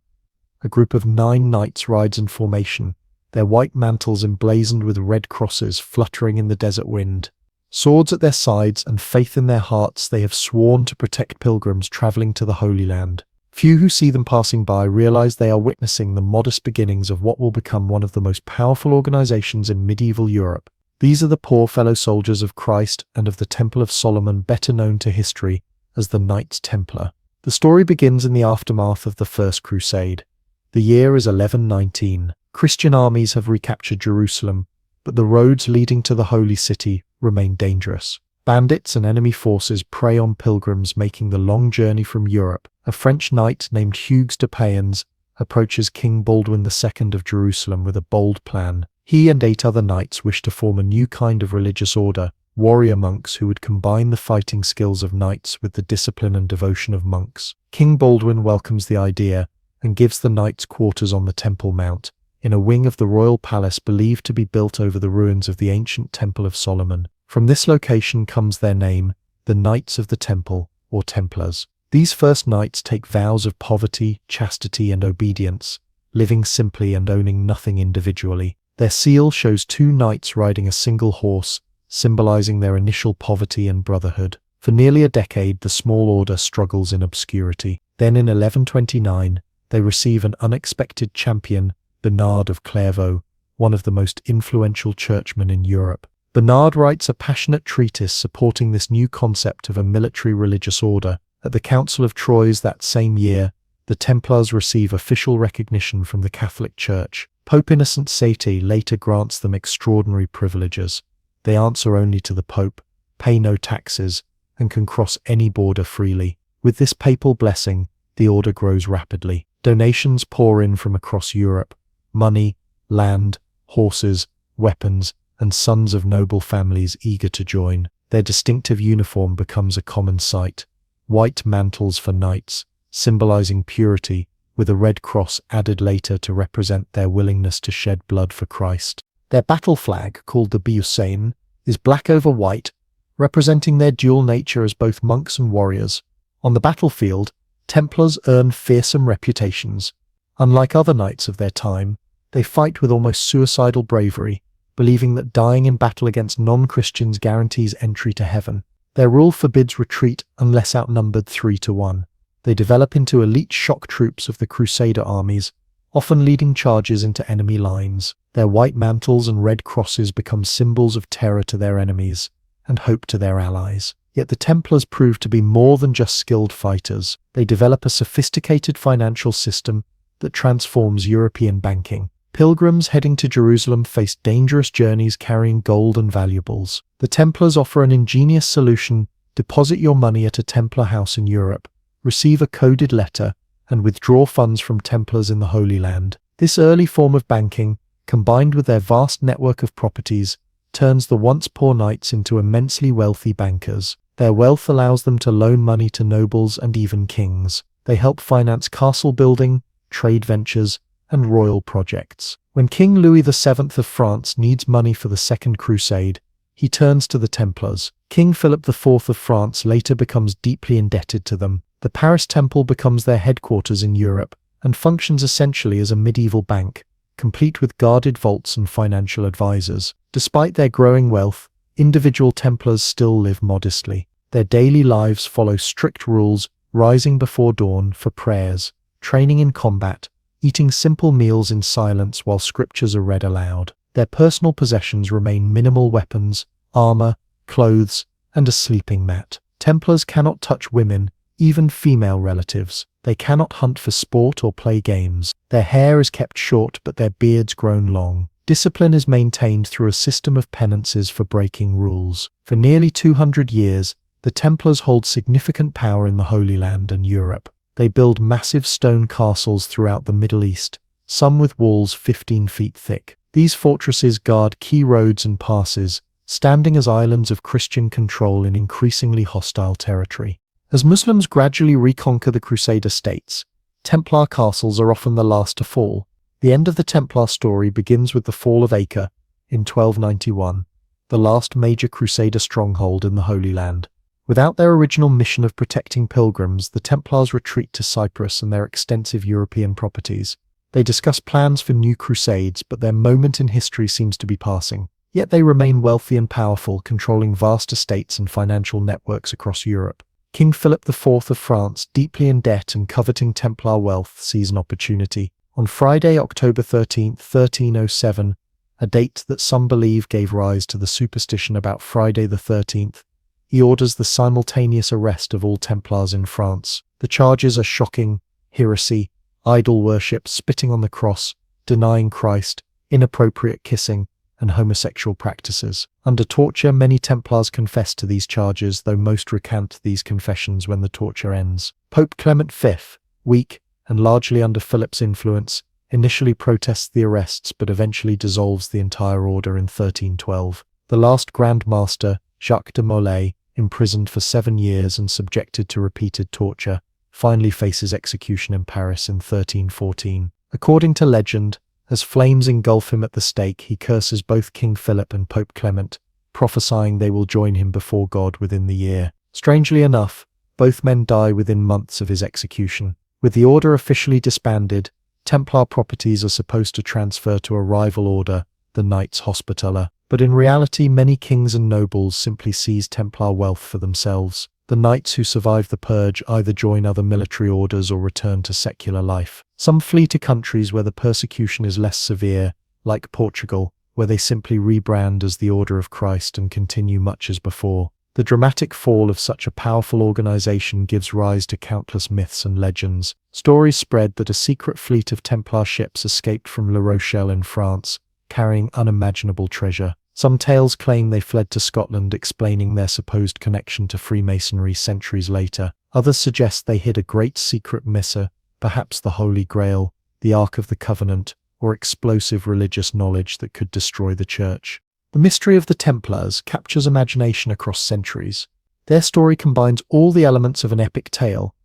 A group of 9 knights rides in formation, their white mantles emblazoned with red crosses fluttering in the desert wind. Swords at their sides and faith in their hearts, they have sworn to protect pilgrims traveling to the Holy Land. Few who see them passing by realize they are witnessing the modest beginnings of what will become one of the most powerful organizations in medieval Europe. These are the poor fellow soldiers of Christ and of the Temple of Solomon, better known to history as the Knights Templar. The story begins in the aftermath of the First Crusade. The year is 1119. Christian armies have recaptured Jerusalem, but the roads leading to the Holy City remain dangerous. Bandits and enemy forces prey on pilgrims making the long journey from Europe. A French knight named Hugues de Payens approaches King Baldwin II of Jerusalem with a bold plan. He and 8 other knights wish to form a new kind of religious order, warrior monks who would combine the fighting skills of knights with the discipline and devotion of monks. King Baldwin welcomes the idea and gives the knights quarters on the Temple Mount, in a wing of the royal palace believed to be built over the ruins of the ancient Temple of Solomon. From this location comes their name, the Knights of the Temple, or Templars. These first knights take vows of poverty, chastity, and obedience, living simply and owning nothing individually. Their seal shows 2 knights riding a single horse, symbolizing their initial poverty and brotherhood. For nearly a decade, the small order struggles in obscurity. Then in 1129, they receive an unexpected champion, Bernard of Clairvaux, one of the most influential churchmen in Europe. Bernard writes a passionate treatise supporting this new concept of a military religious order. At the Council of Troyes that same year, the Templars receive official recognition from the Catholic Church. Pope Innocent VIII later grants them extraordinary privileges. They answer only to the Pope, pay no taxes, and can cross any border freely. With this papal blessing, the order grows rapidly. Donations pour in from across Europe. Money, land, horses, weapons, and sons of noble families eager to join. Their distinctive uniform becomes a common sight. White mantles for knights, symbolizing purity, with a red cross added later to represent their willingness to shed blood for Christ. Their battle flag, called the Beauseine, is black over white, representing their dual nature as both monks and warriors. On the battlefield, Templars earn fearsome reputations. Unlike other knights of their time, they fight with almost suicidal bravery, believing that dying in battle against non-Christians guarantees entry to heaven. Their rule forbids retreat unless outnumbered 3 to 1. They develop into elite shock troops of the Crusader armies, often leading charges into enemy lines. Their white mantles and red crosses become symbols of terror to their enemies and hope to their allies. Yet the Templars prove to be more than just skilled fighters. They develop a sophisticated financial system that transforms European banking. Pilgrims heading to Jerusalem face dangerous journeys carrying gold and valuables. The Templars offer an ingenious solution: deposit your money at a Templar house in Europe, receive a coded letter, and withdraw funds from Templars in the Holy Land. This early form of banking, combined with their vast network of properties, turns the once poor knights into immensely wealthy bankers. Their wealth allows them to loan money to nobles and even kings. They help finance castle building, trade ventures, and royal projects. When King Louis VII of France needs money for the Second Crusade, he turns to the Templars. King Philip IV of France later becomes deeply indebted to them. The Paris Temple becomes their headquarters in Europe and functions essentially as a medieval bank, complete with guarded vaults and financial advisors. Despite their growing wealth, individual Templars still live modestly. Their daily lives follow strict rules, rising before dawn for prayers, training in combat, eating simple meals in silence while scriptures are read aloud. Their personal possessions remain minimal: weapons, armor, clothes, and a sleeping mat. Templars cannot touch women, even female relatives. They cannot hunt for sport or play games. Their hair is kept short but their beards grown long. Discipline is maintained through a system of penances for breaking rules. For nearly 200 years, the Templars hold significant power in the Holy Land and Europe. They build massive stone castles throughout the Middle East, some with walls 15 feet thick. These fortresses guard key roads and passes, standing as islands of Christian control in increasingly hostile territory. As Muslims gradually reconquer the Crusader states, Templar castles are often the last to fall. The end of the Templar story begins with the fall of Acre in 1291, the last major Crusader stronghold in the Holy Land. Without their original mission of protecting pilgrims, the Templars retreat to Cyprus and their extensive European properties. They discuss plans for new crusades, but their moment in history seems to be passing. Yet they remain wealthy and powerful, controlling vast estates and financial networks across Europe. King Philip IV of France, deeply in debt and coveting Templar wealth, sees an opportunity. On Friday, October 13, 1307, a date that some believe gave rise to the superstition about Friday the 13th, he orders the simultaneous arrest of all Templars in France. The charges are shocking: heresy, idol worship, spitting on the cross, denying Christ, inappropriate kissing, and homosexual practices. Under torture, many Templars confess to these charges, though most recant these confessions when the torture ends. Pope Clement V, weak and largely under Philip's influence, initially protests the arrests but eventually dissolves the entire order in 1312. The last Grand Master, Jacques de Molay, imprisoned for 7 years and subjected to repeated torture, finally faces execution in Paris in 1314. According to legend, as flames engulf him at the stake, he curses both King Philip and Pope Clement, prophesying they will join him before God within the year. Strangely enough, both men die within months of his execution. With the order officially disbanded, Templar properties are supposed to transfer to a rival order, the Knights Hospitaller. But in reality, many kings and nobles simply seize Templar wealth for themselves. The knights who survive the purge either join other military orders or return to secular life. Some flee to countries where the persecution is less severe, like Portugal, where they simply rebrand as the Order of Christ and continue much as before. The dramatic fall of such a powerful organization gives rise to countless myths and legends. Stories spread that a secret fleet of Templar ships escaped from La Rochelle in France, carrying unimaginable treasure. Some tales claim they fled to Scotland, explaining their supposed connection to Freemasonry centuries later. Others suggest they hid a great secret missa, perhaps the Holy Grail, the Ark of the Covenant, or explosive religious knowledge that could destroy the Church. The mystery of the Templars captures imagination across centuries. Their story combines all the elements of an epic tale: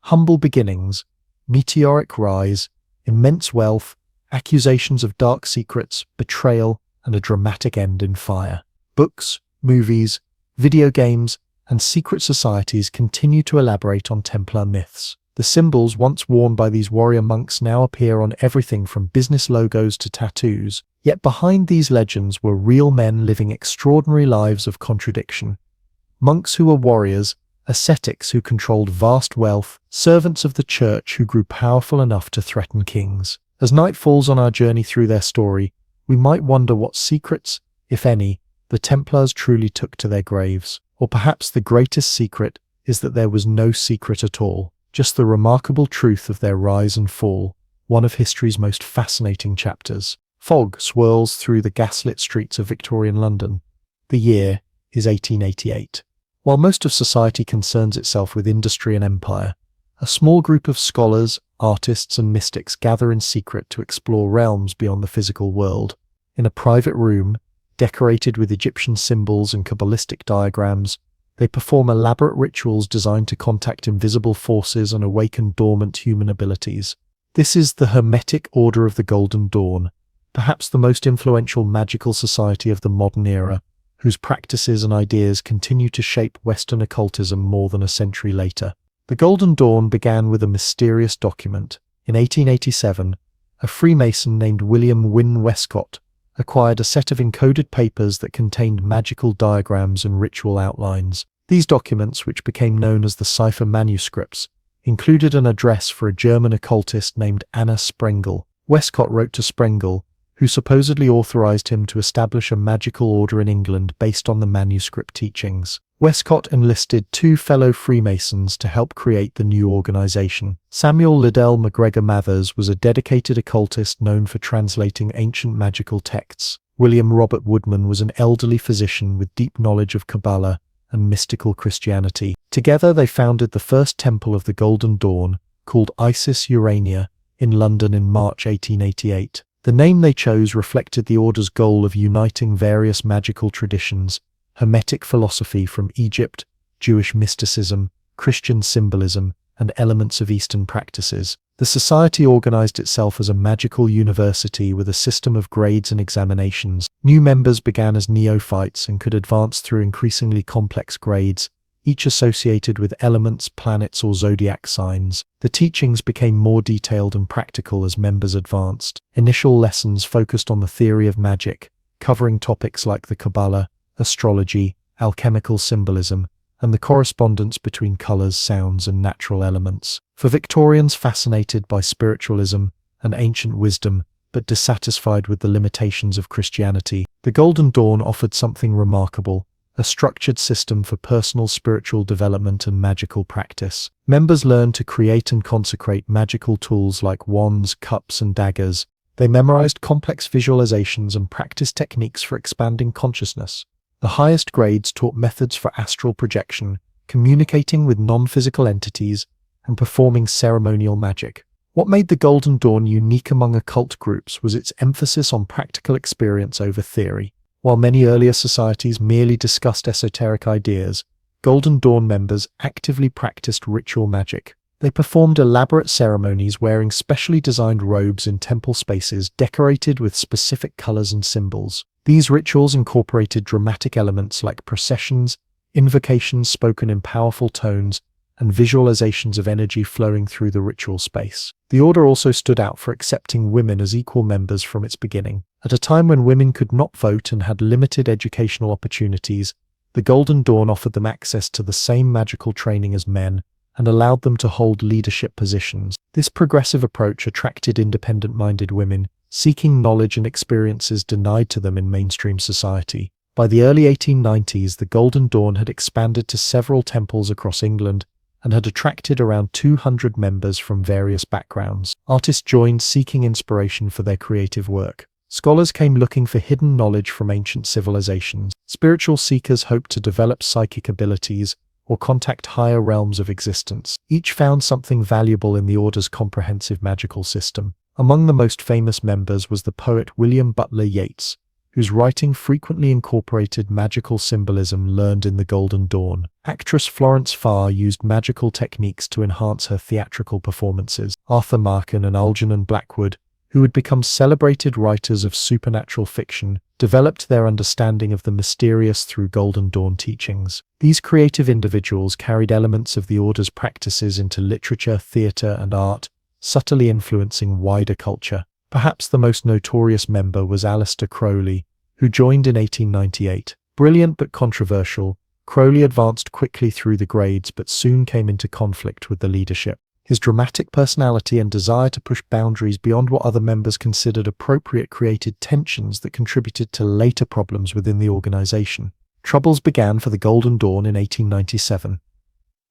humble beginnings, meteoric rise, immense wealth, accusations of dark secrets, betrayal, and a dramatic end in fire. Books, movies, video games, and secret societies continue to elaborate on Templar myths. The symbols once worn by these warrior monks now appear on everything from business logos to tattoos. Yet behind these legends were real men living extraordinary lives of contradiction. Monks who were warriors, ascetics who controlled vast wealth, servants of the Church who grew powerful enough to threaten kings. As night falls on our journey through their story, we might wonder what secrets, if any, the Templars truly took to their graves. Or perhaps the greatest secret is that there was no secret at all, just the remarkable truth of their rise and fall, one of history's most fascinating chapters. Fog swirls through the gaslit streets of Victorian London. The year is 1888. While most of society concerns itself with industry and empire, a small group of scholars, artists, and mystics gather in secret to explore realms beyond the physical world. In a private room, decorated with Egyptian symbols and Kabbalistic diagrams, they perform elaborate rituals designed to contact invisible forces and awaken dormant human abilities. This is the Hermetic Order of the Golden Dawn, perhaps the most influential magical society of the modern era, whose practices and ideas continue to shape Western occultism more than a century later. The Golden Dawn began with a mysterious document. In 1887, a Freemason named William Wynne Westcott acquired a set of encoded papers that contained magical diagrams and ritual outlines. These documents, which became known as the cipher manuscripts, included an address for a German occultist named Anna Sprengel. Westcott wrote to Sprengel, who supposedly authorized him to establish a magical order in England based on the manuscript teachings. Westcott enlisted 2 fellow Freemasons to help create the new organization. Samuel Liddell MacGregor Mathers was a dedicated occultist known for translating ancient magical texts. William Robert Woodman was an elderly physician with deep knowledge of Kabbalah and mystical Christianity. Together they founded the first temple of the Golden Dawn, called Isis Urania, in London in March 1888. The name they chose reflected the order's goal of uniting various magical traditions, Hermetic philosophy from Egypt, Jewish mysticism, Christian symbolism, and elements of Eastern practices. The society organized itself as a magical university with a system of grades and examinations. New members began as neophytes and could advance through increasingly complex grades, each associated with elements, planets, or zodiac signs. The teachings became more detailed and practical as members advanced. Initial lessons focused on the theory of magic, covering topics like the Kabbalah, astrology, alchemical symbolism, and the correspondence between colors, sounds, and natural elements. For Victorians fascinated by spiritualism and ancient wisdom, but dissatisfied with the limitations of Christianity, the Golden Dawn offered something remarkable: a structured system for personal spiritual development and magical practice. Members learned to create and consecrate magical tools like wands, cups, and daggers. They memorized complex visualizations and practiced techniques for expanding consciousness. The highest grades taught methods for astral projection, communicating with non-physical entities, and performing ceremonial magic. What made the Golden Dawn unique among occult groups was its emphasis on practical experience over theory. While many earlier societies merely discussed esoteric ideas, Golden Dawn members actively practiced ritual magic. They performed elaborate ceremonies wearing specially designed robes in temple spaces decorated with specific colors and symbols. These rituals incorporated dramatic elements like processions, invocations spoken in powerful tones, and visualizations of energy flowing through the ritual space. The order also stood out for accepting women as equal members from its beginning. At a time when women could not vote and had limited educational opportunities, the Golden Dawn offered them access to the same magical training as men and allowed them to hold leadership positions. This progressive approach attracted independent-minded women, seeking knowledge and experiences denied to them in mainstream society. By the early 1890s, the Golden Dawn had expanded to several temples across England and had attracted around 200 members from various backgrounds. Artists joined seeking inspiration for their creative work. Scholars came looking for hidden knowledge from ancient civilizations. Spiritual seekers hoped to develop psychic abilities or contact higher realms of existence. Each found something valuable in the order's comprehensive magical system. Among the most famous members was the poet William Butler Yeats, whose writing frequently incorporated magical symbolism learned in the Golden Dawn. Actress Florence Farr used magical techniques to enhance her theatrical performances. Arthur Machen and Algernon Blackwood, who would become celebrated writers of supernatural fiction, developed their understanding of the mysterious through Golden Dawn teachings. These creative individuals carried elements of the order's practices into literature, theater, and art, subtly influencing wider culture. Perhaps the most notorious member was Aleister Crowley, who joined in 1898. Brilliant but controversial, Crowley advanced quickly through the grades but soon came into conflict with the leadership. His dramatic personality and desire to push boundaries beyond what other members considered appropriate created tensions that contributed to later problems within the organization. Troubles began for the Golden Dawn in 1897.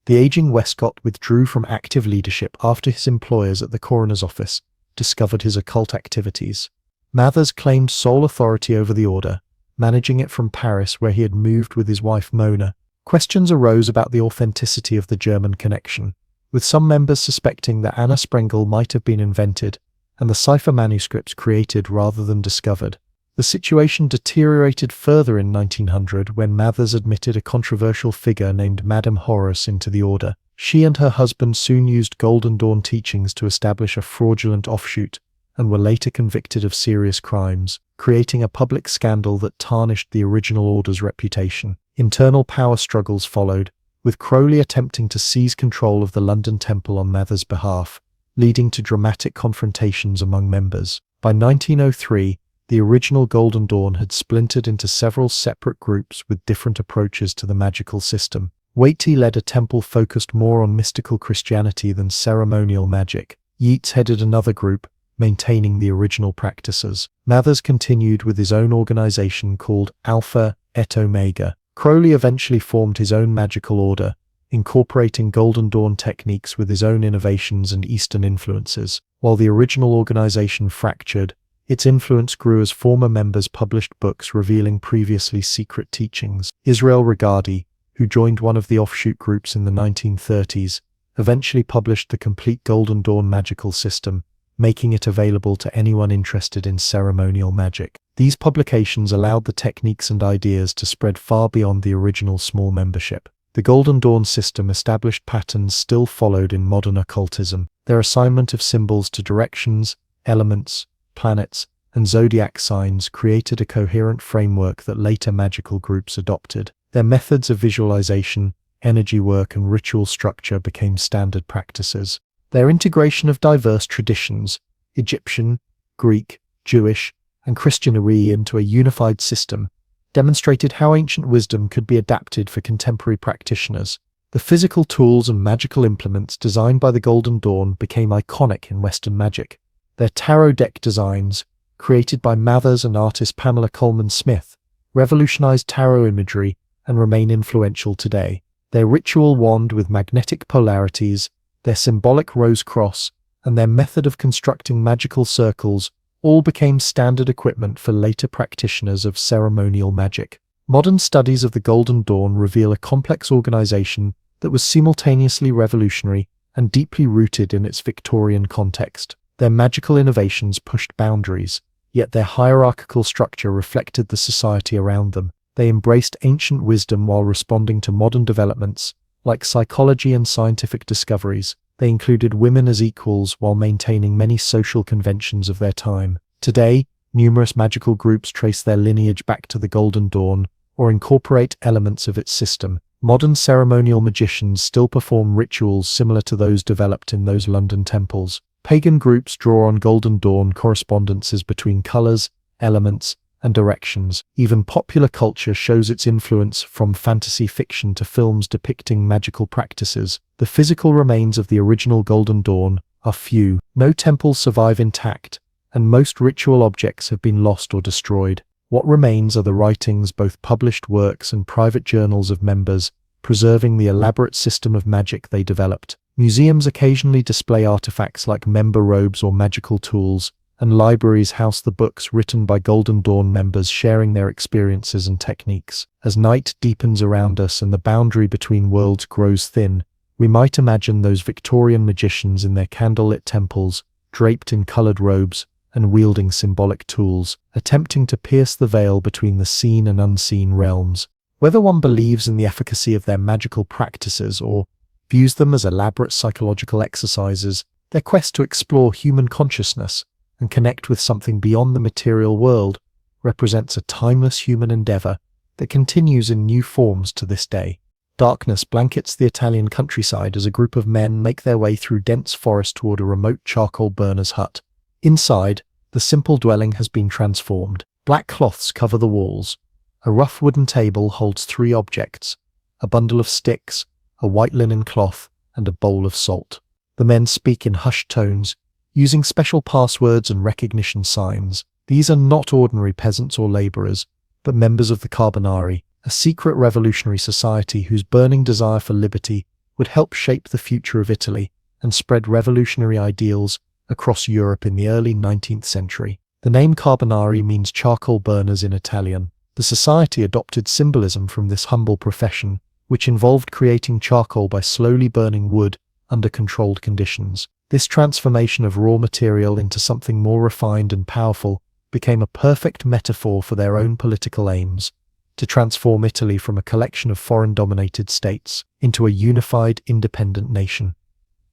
The aging Westcott withdrew from active leadership after his employers at the coroner's office discovered his occult activities. Mathers claimed sole authority over the order, managing it from Paris where he had moved with his wife Mona. Questions arose about the authenticity of the German connection, with some members suspecting that Anna Sprengel might have been invented and the cipher manuscripts created rather than discovered. The situation deteriorated further in 1900 when Mathers admitted a controversial figure named Madame Horus into the order. She and her husband soon used Golden Dawn teachings to establish a fraudulent offshoot and were later convicted of serious crimes, creating a public scandal that tarnished the original order's reputation. Internal power struggles followed, with Crowley attempting to seize control of the London Temple on Mathers' behalf, leading to dramatic confrontations among members. By 1903, the original Golden Dawn had splintered into several separate groups with different approaches to the magical system. Watie led a temple focused more on mystical Christianity than ceremonial magic. Yeats headed another group, maintaining the original practices. Mathers continued with his own organization called Alpha et Omega. Crowley eventually formed his own magical order, incorporating Golden Dawn techniques with his own innovations and Eastern influences. While the original organization fractured, its influence grew as former members published books revealing previously secret teachings. Israel Regardie, who joined one of the offshoot groups in the 1930s, eventually published the complete Golden Dawn magical system, making it available to anyone interested in ceremonial magic. These publications allowed the techniques and ideas to spread far beyond the original small membership. The Golden Dawn system established patterns still followed in modern occultism. Their assignment of symbols to directions, elements, planets, and zodiac signs created a coherent framework that later magical groups adopted. Their methods of visualization, energy work, and ritual structure became standard practices. Their integration of diverse traditions, Egyptian, Greek, Jewish, and Christianity into a unified system, demonstrated how ancient wisdom could be adapted for contemporary practitioners. The physical tools and magical implements designed by the Golden Dawn became iconic in Western magic. Their tarot deck designs, created by Mathers and artist Pamela Coleman Smith, revolutionized tarot imagery and remain influential today. Their ritual wand with magnetic polarities, their symbolic rose cross, and their method of constructing magical circles all became standard equipment for later practitioners of ceremonial magic. Modern studies of the Golden Dawn reveal a complex organization that was simultaneously revolutionary and deeply rooted in its Victorian context. Their magical innovations pushed boundaries, yet their hierarchical structure reflected the society around them. They embraced ancient wisdom while responding to modern developments, like psychology and scientific discoveries. They included women as equals while maintaining many social conventions of their time. Today, numerous magical groups trace their lineage back to the Golden Dawn or incorporate elements of its system. Modern ceremonial magicians still perform rituals similar to those developed in those London temples. Pagan groups draw on Golden Dawn correspondences between colors, elements, and directions. Even popular culture shows its influence, from fantasy fiction to films depicting magical practices. The physical remains of the original Golden Dawn are few. No temples survive intact, and most ritual objects have been lost or destroyed. What remains are the writings, both published works and private journals of members, preserving the elaborate system of magic they developed. Museums occasionally display artifacts like member robes or magical tools, and libraries house the books written by Golden Dawn members sharing their experiences and techniques. As night deepens around us and the boundary between worlds grows thin, we might imagine those Victorian magicians in their candlelit temples, draped in colored robes and wielding symbolic tools, attempting to pierce the veil between the seen and unseen realms. Whether one believes in the efficacy of their magical practices or views them as elaborate psychological exercises, their quest to explore human consciousness and connect with something beyond the material world represents a timeless human endeavor that continues in new forms to this day. Darkness blankets the Italian countryside as a group of men make their way through dense forest toward a remote charcoal burner's hut. Inside, the simple dwelling has been transformed. Black cloths cover the walls. A rough wooden table holds 3 objects: a bundle of sticks, a white linen cloth, and a bowl of salt. The men speak in hushed tones, using special passwords and recognition signs. These are not ordinary peasants or laborers, but members of the Carbonari, a secret revolutionary society whose burning desire for liberty would help shape the future of Italy and spread revolutionary ideals across Europe in the early 19th century. The name Carbonari means charcoal burners in Italian. The society adopted symbolism from this humble profession, which involved creating charcoal by slowly burning wood under controlled conditions. This transformation of raw material into something more refined and powerful became a perfect metaphor for their own political aims: to transform Italy from a collection of foreign-dominated states into a unified, independent nation.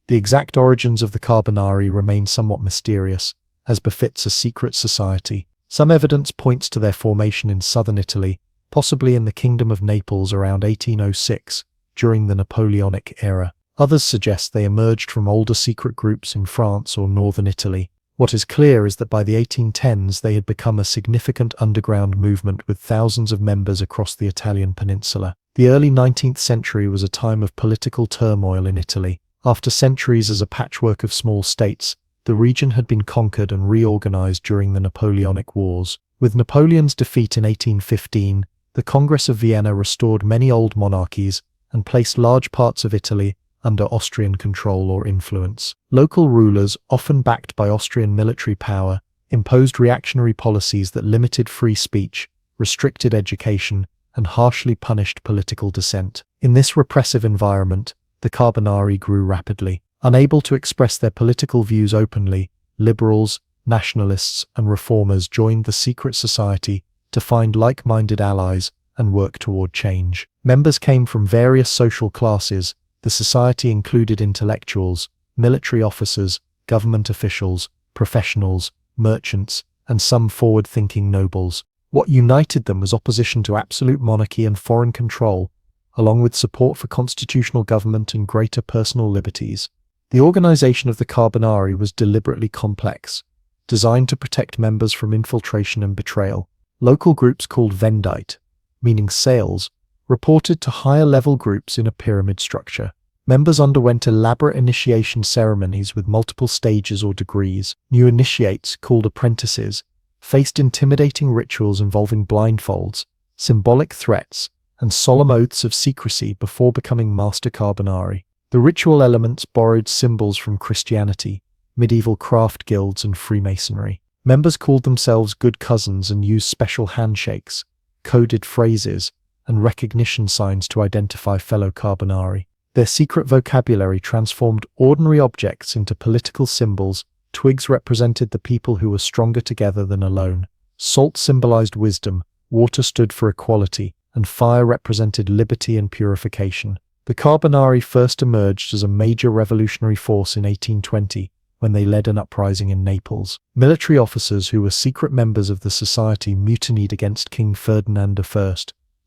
The exact origins of the Carbonari remain somewhat mysterious, as befits a secret society. Some evidence points to their formation in southern Italy, possibly in the Kingdom of Naples around 1806, during the Napoleonic era. Others suggest they emerged from older secret groups in France or northern Italy. What is clear is that by the 1810s they had become a significant underground movement with thousands of members across the Italian peninsula. The early 19th century was a time of political turmoil in Italy. After centuries as a patchwork of small states, the region had been conquered and reorganized during the Napoleonic Wars. With Napoleon's defeat in 1815, the Congress of Vienna restored many old monarchies and placed large parts of Italy under Austrian control or influence. Local rulers, often backed by Austrian military power, imposed reactionary policies that limited free speech, restricted education, and harshly punished political dissent. In this repressive environment, the Carbonari grew rapidly. Unable to express their political views openly, liberals, nationalists, and reformers joined the secret society to find like-minded allies and work toward change. Members came from various social classes. The society included intellectuals, military officers, government officials, professionals, merchants, and some forward-thinking nobles. What united them was opposition to absolute monarchy and foreign control, along with support for constitutional government and greater personal liberties. The organization of the Carbonari was deliberately complex, designed to protect members from infiltration and betrayal. Local groups called Vendite, meaning sales, reported to higher-level groups in a pyramid structure. Members underwent elaborate initiation ceremonies with multiple stages or degrees. New initiates, called apprentices, faced intimidating rituals involving blindfolds, symbolic threats, and solemn oaths of secrecy before becoming Master Carbonari. The ritual elements borrowed symbols from Christianity, medieval craft guilds, and Freemasonry. Members called themselves good cousins and used special handshakes, coded phrases, and recognition signs to identify fellow Carbonari. Their secret vocabulary transformed ordinary objects into political symbols. Twigs represented the people who were stronger together than alone. Salt symbolized wisdom, water stood for equality, and fire represented liberty and purification. The Carbonari first emerged as a major revolutionary force in 1820, when they led an uprising in Naples. Military officers who were secret members of the society mutinied against King Ferdinand I,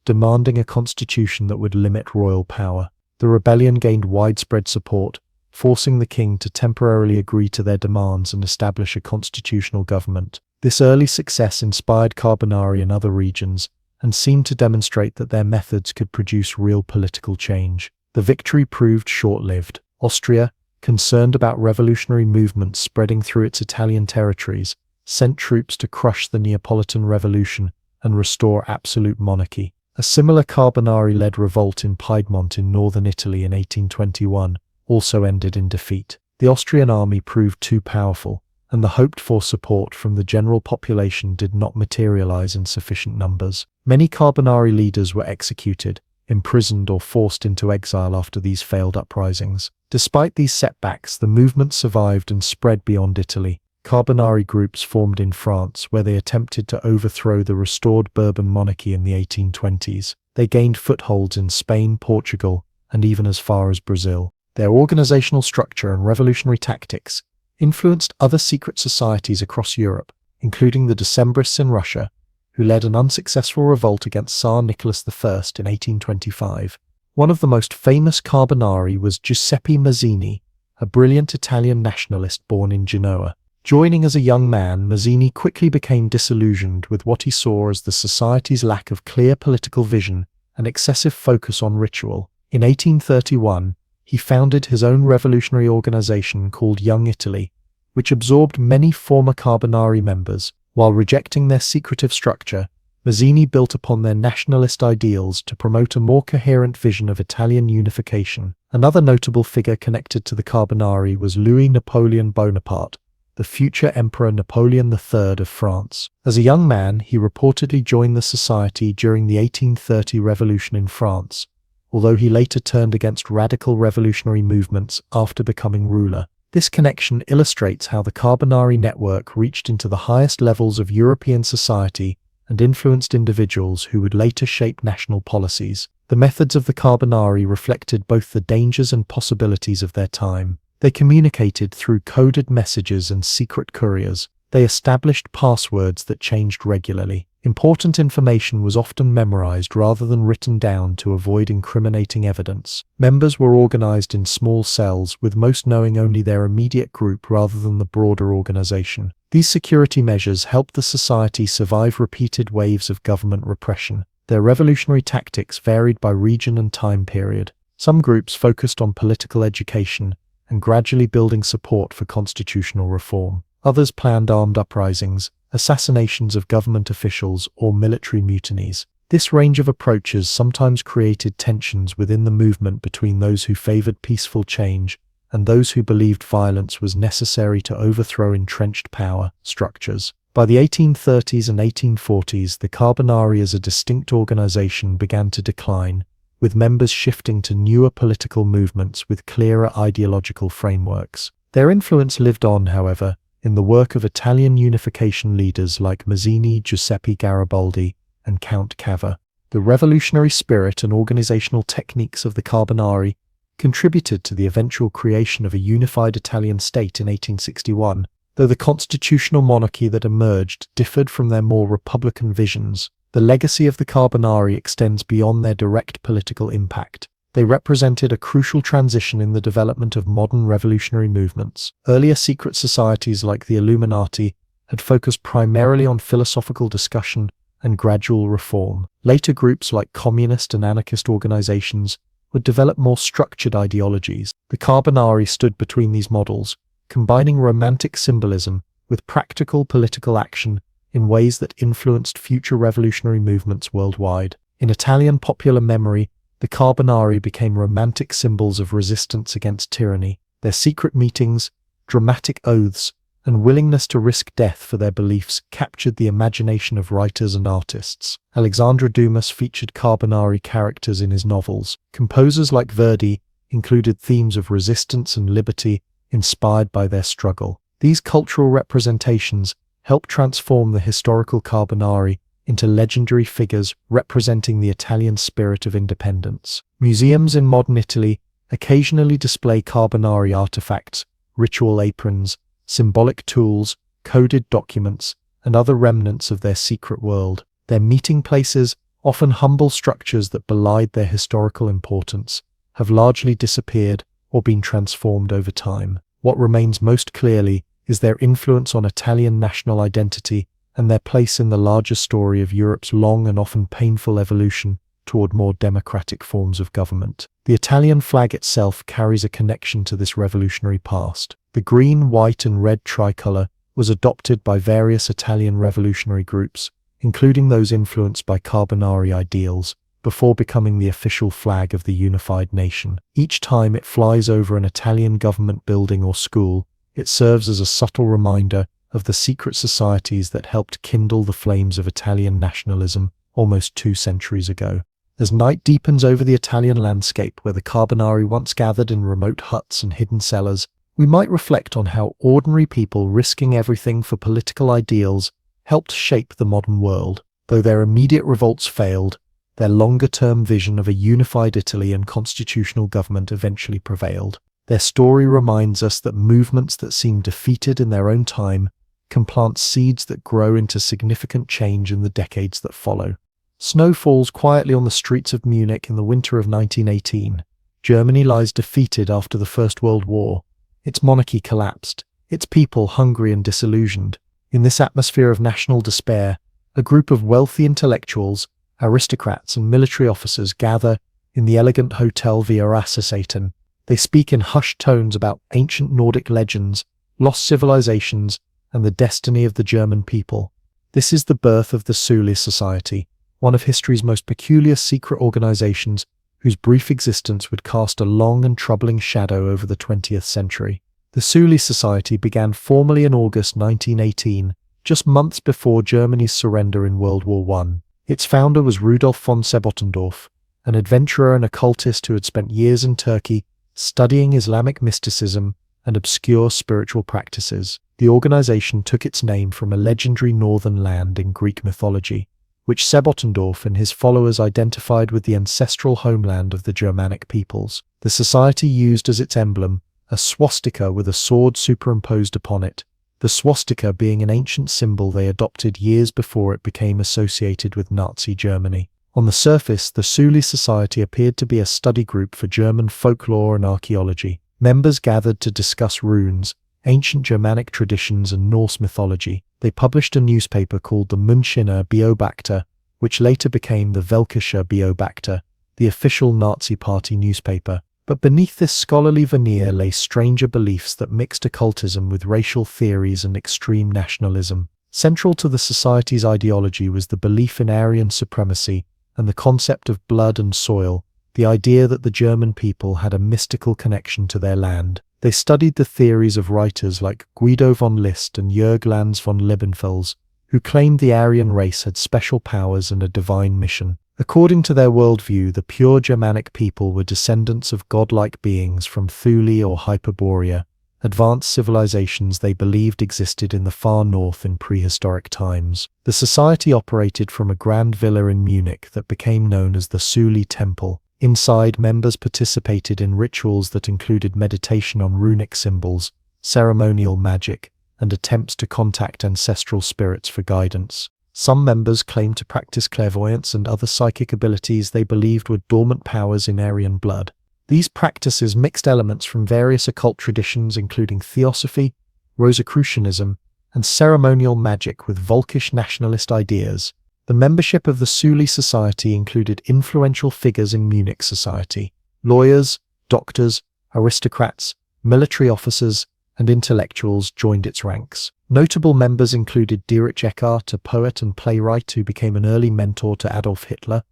demanding a constitution that would limit royal power. The rebellion gained widespread support, forcing the king to temporarily agree to their demands and establish a constitutional government. This early success inspired Carbonari in other regions, and seemed to demonstrate that their methods could produce real political change. The victory proved short-lived. Austria, concerned about revolutionary movements spreading through its Italian territories, sent troops to crush the Neapolitan Revolution and restore absolute monarchy. A similar Carbonari-led revolt in Piedmont in northern Italy in 1821 also ended in defeat. The Austrian army proved too powerful, and the hoped-for support from the general population did not materialize in sufficient numbers. Many Carbonari leaders were executed, imprisoned, or forced into exile after these failed uprisings. Despite these setbacks, the movement survived and spread beyond Italy. Carbonari groups formed in France, where they attempted to overthrow the restored Bourbon monarchy in the 1820s. They gained footholds in Spain, Portugal, and even as far as Brazil. Their organizational structure and revolutionary tactics influenced other secret societies across Europe, including the Decembrists in Russia, who led an unsuccessful revolt against Tsar Nicholas I in 1825. One of the most famous Carbonari was Giuseppe Mazzini, a brilliant Italian nationalist born in Genoa. Joining as a young man, Mazzini quickly became disillusioned with what he saw as the society's lack of clear political vision and excessive focus on ritual. In 1831, he founded his own revolutionary organization called Young Italy, which absorbed many former Carbonari members. While rejecting their secretive structure, Mazzini built upon their nationalist ideals to promote a more coherent vision of Italian unification. Another notable figure connected to the Carbonari was Louis Napoleon Bonaparte, the future Emperor Napoleon III of France. As a young man, he reportedly joined the society during the 1830 revolution in France, although he later turned against radical revolutionary movements after becoming ruler. This connection illustrates how the Carbonari network reached into the highest levels of European society and influenced individuals who would later shape national policies. The methods of the Carbonari reflected both the dangers and possibilities of their time. They communicated through coded messages and secret couriers. They established passwords that changed regularly. Important information was often memorized rather than written down to avoid incriminating evidence. Members were organized in small cells, with most knowing only their immediate group rather than the broader organization. These security measures helped the society survive repeated waves of government repression. Their revolutionary tactics varied by region and time period. Some groups focused on political education and gradually building support for constitutional reform. Others planned armed uprisings, assassinations of government officials, or military mutinies. This range of approaches sometimes created tensions within the movement between those who favored peaceful change and those who believed violence was necessary to overthrow entrenched power structures. By the 1830s and 1840s, the Carbonari as a distinct organization began to decline, with members shifting to newer political movements with clearer ideological frameworks. Their influence lived on, however, in the work of Italian unification leaders like Mazzini, Giuseppe Garibaldi, and Count Cavour. The revolutionary spirit and organizational techniques of the Carbonari contributed to the eventual creation of a unified Italian state in 1861, though the constitutional monarchy that emerged differed from their more republican visions. The legacy of the Carbonari extends beyond their direct political impact. They represented a crucial transition in the development of modern revolutionary movements. Earlier secret societies like the Illuminati had focused primarily on philosophical discussion and gradual reform. Later groups like communist and anarchist organizations would develop more structured ideologies. The Carbonari stood between these models, combining romantic symbolism with practical political action in ways that influenced future revolutionary movements worldwide. In Italian popular memory, the Carbonari became romantic symbols of resistance against tyranny. Their secret meetings, dramatic oaths, and willingness to risk death for their beliefs captured the imagination of writers and artists. Alexandre Dumas featured Carbonari characters in his novels. Composers like Verdi included themes of resistance and liberty inspired by their struggle. These cultural representations helped transform the historical Carbonari into legendary figures representing the Italian spirit of independence. Museums in modern Italy occasionally display Carbonari artifacts, ritual aprons, symbolic tools, coded documents, and other remnants of their secret world. Their meeting places, often humble structures that belied their historical importance, have largely disappeared or been transformed over time. What remains most clearly is their influence on Italian national identity and their place in the larger story of Europe's long and often painful evolution toward more democratic forms of government. The Italian flag itself carries a connection to this revolutionary past. The green, white, and red tricolour was adopted by various Italian revolutionary groups, including those influenced by Carbonari ideals, before becoming the official flag of the unified nation. Each time it flies over an Italian government building or school, it serves as a subtle reminder of the secret societies that helped kindle the flames of Italian nationalism almost 2 centuries ago. As night deepens over the Italian landscape where the Carbonari once gathered in remote huts and hidden cellars, we might reflect on how ordinary people risking everything for political ideals helped shape the modern world. Though their immediate revolts failed, their longer-term vision of a unified Italy and constitutional government eventually prevailed. Their story reminds us that movements that seem defeated in their own time can plant seeds that grow into significant change in the decades that follow. Snow falls quietly on the streets of Munich in the winter of 1918. Germany lies defeated after the First World War. Its monarchy collapsed, its people hungry and disillusioned. In this atmosphere of national despair, a group of wealthy intellectuals, aristocrats, and military officers gather in the elegant Hotel Vierassasaten. They speak in hushed tones about ancient Nordic legends, lost civilizations, and the destiny of the German people. This is the birth of the Suli Society, one of history's most peculiar secret organizations whose brief existence would cast a long and troubling shadow over the 20th century. The Suli Society began formally in August 1918, just months before Germany's surrender in World War I. Its founder was Rudolf von Sebottendorf, an adventurer and occultist who had spent years in Turkey studying Islamic mysticism and obscure spiritual practices. The organization took its name from a legendary northern land in Greek mythology, which Sebottendorf and his followers identified with the ancestral homeland of the Germanic peoples. The society used as its emblem a swastika with a sword superimposed upon it, the swastika being an ancient symbol they adopted years before it became associated with Nazi Germany. On the surface, the Suli Society appeared to be a study group for German folklore and archaeology. Members gathered to discuss runes, ancient Germanic traditions, and Norse mythology. They published a newspaper called the Münchener Beobachter, which later became the Völkischer Beobachter, the official Nazi Party newspaper. But beneath this scholarly veneer lay stranger beliefs that mixed occultism with racial theories and extreme nationalism. Central to the society's ideology was the belief in Aryan supremacy and the concept of blood and soil, the idea that the German people had a mystical connection to their land. They studied the theories of writers like Guido von List and Jörg Lanz von Liebenfels, who claimed the Aryan race had special powers and a divine mission. According to their worldview, the pure Germanic people were descendants of godlike beings from Thule or Hyperborea, advanced civilizations they believed existed in the far north in prehistoric times. The society operated from a grand villa in Munich that became known as the Thule Temple. Inside, members participated in rituals that included meditation on runic symbols, ceremonial magic, and attempts to contact ancestral spirits for guidance. Some members claimed to practice clairvoyance and other psychic abilities they believed were dormant powers in Aryan blood. These practices mixed elements from various occult traditions including theosophy, Rosicrucianism, and ceremonial magic with Volkish nationalist ideas. The membership of the Thule Society included influential figures in Munich society: lawyers, doctors, aristocrats, military officers, and intellectuals joined its ranks. Notable members included Dietrich Eckart, a poet and playwright who became an early mentor to Adolf Hitler,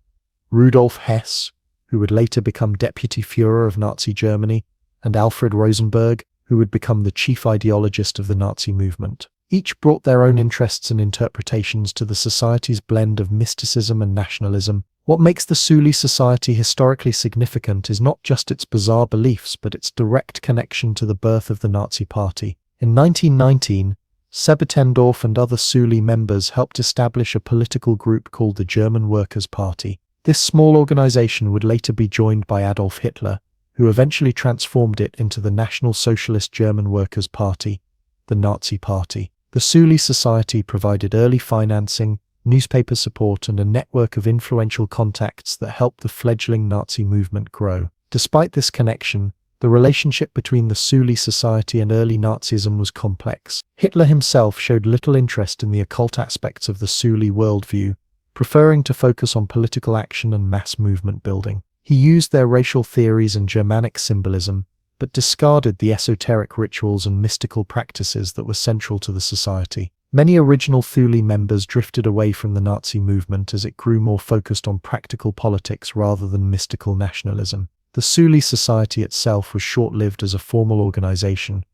Rudolf Hess, who would later become Deputy Führer of Nazi Germany, and Alfred Rosenberg, who would become the chief ideologist of the Nazi movement. Each brought their own interests and interpretations to the society's blend of mysticism and nationalism. What makes the Thule Society historically significant is not just its bizarre beliefs, but its direct connection to the birth of the Nazi Party. In 1919, Sebetendorf and other Thule members helped establish a political group called the German Workers' Party. This small organization would later be joined by Adolf Hitler, who eventually transformed it into the National Socialist German Workers' Party, the Nazi Party. The Thule Society provided early financing, newspaper support, and a network of influential contacts that helped the fledgling Nazi movement grow. Despite this connection, the relationship between the Thule Society and early Nazism was complex. Hitler himself showed little interest in the occult aspects of the Thule worldview, preferring to focus on political action and mass movement building. He used their racial theories and Germanic symbolism, but discarded the esoteric rituals and mystical practices that were central to the society. Many original Thule members drifted away from the Nazi movement as it grew more focused on practical politics rather than mystical nationalism. The Thule Society itself was short-lived as a formal organization.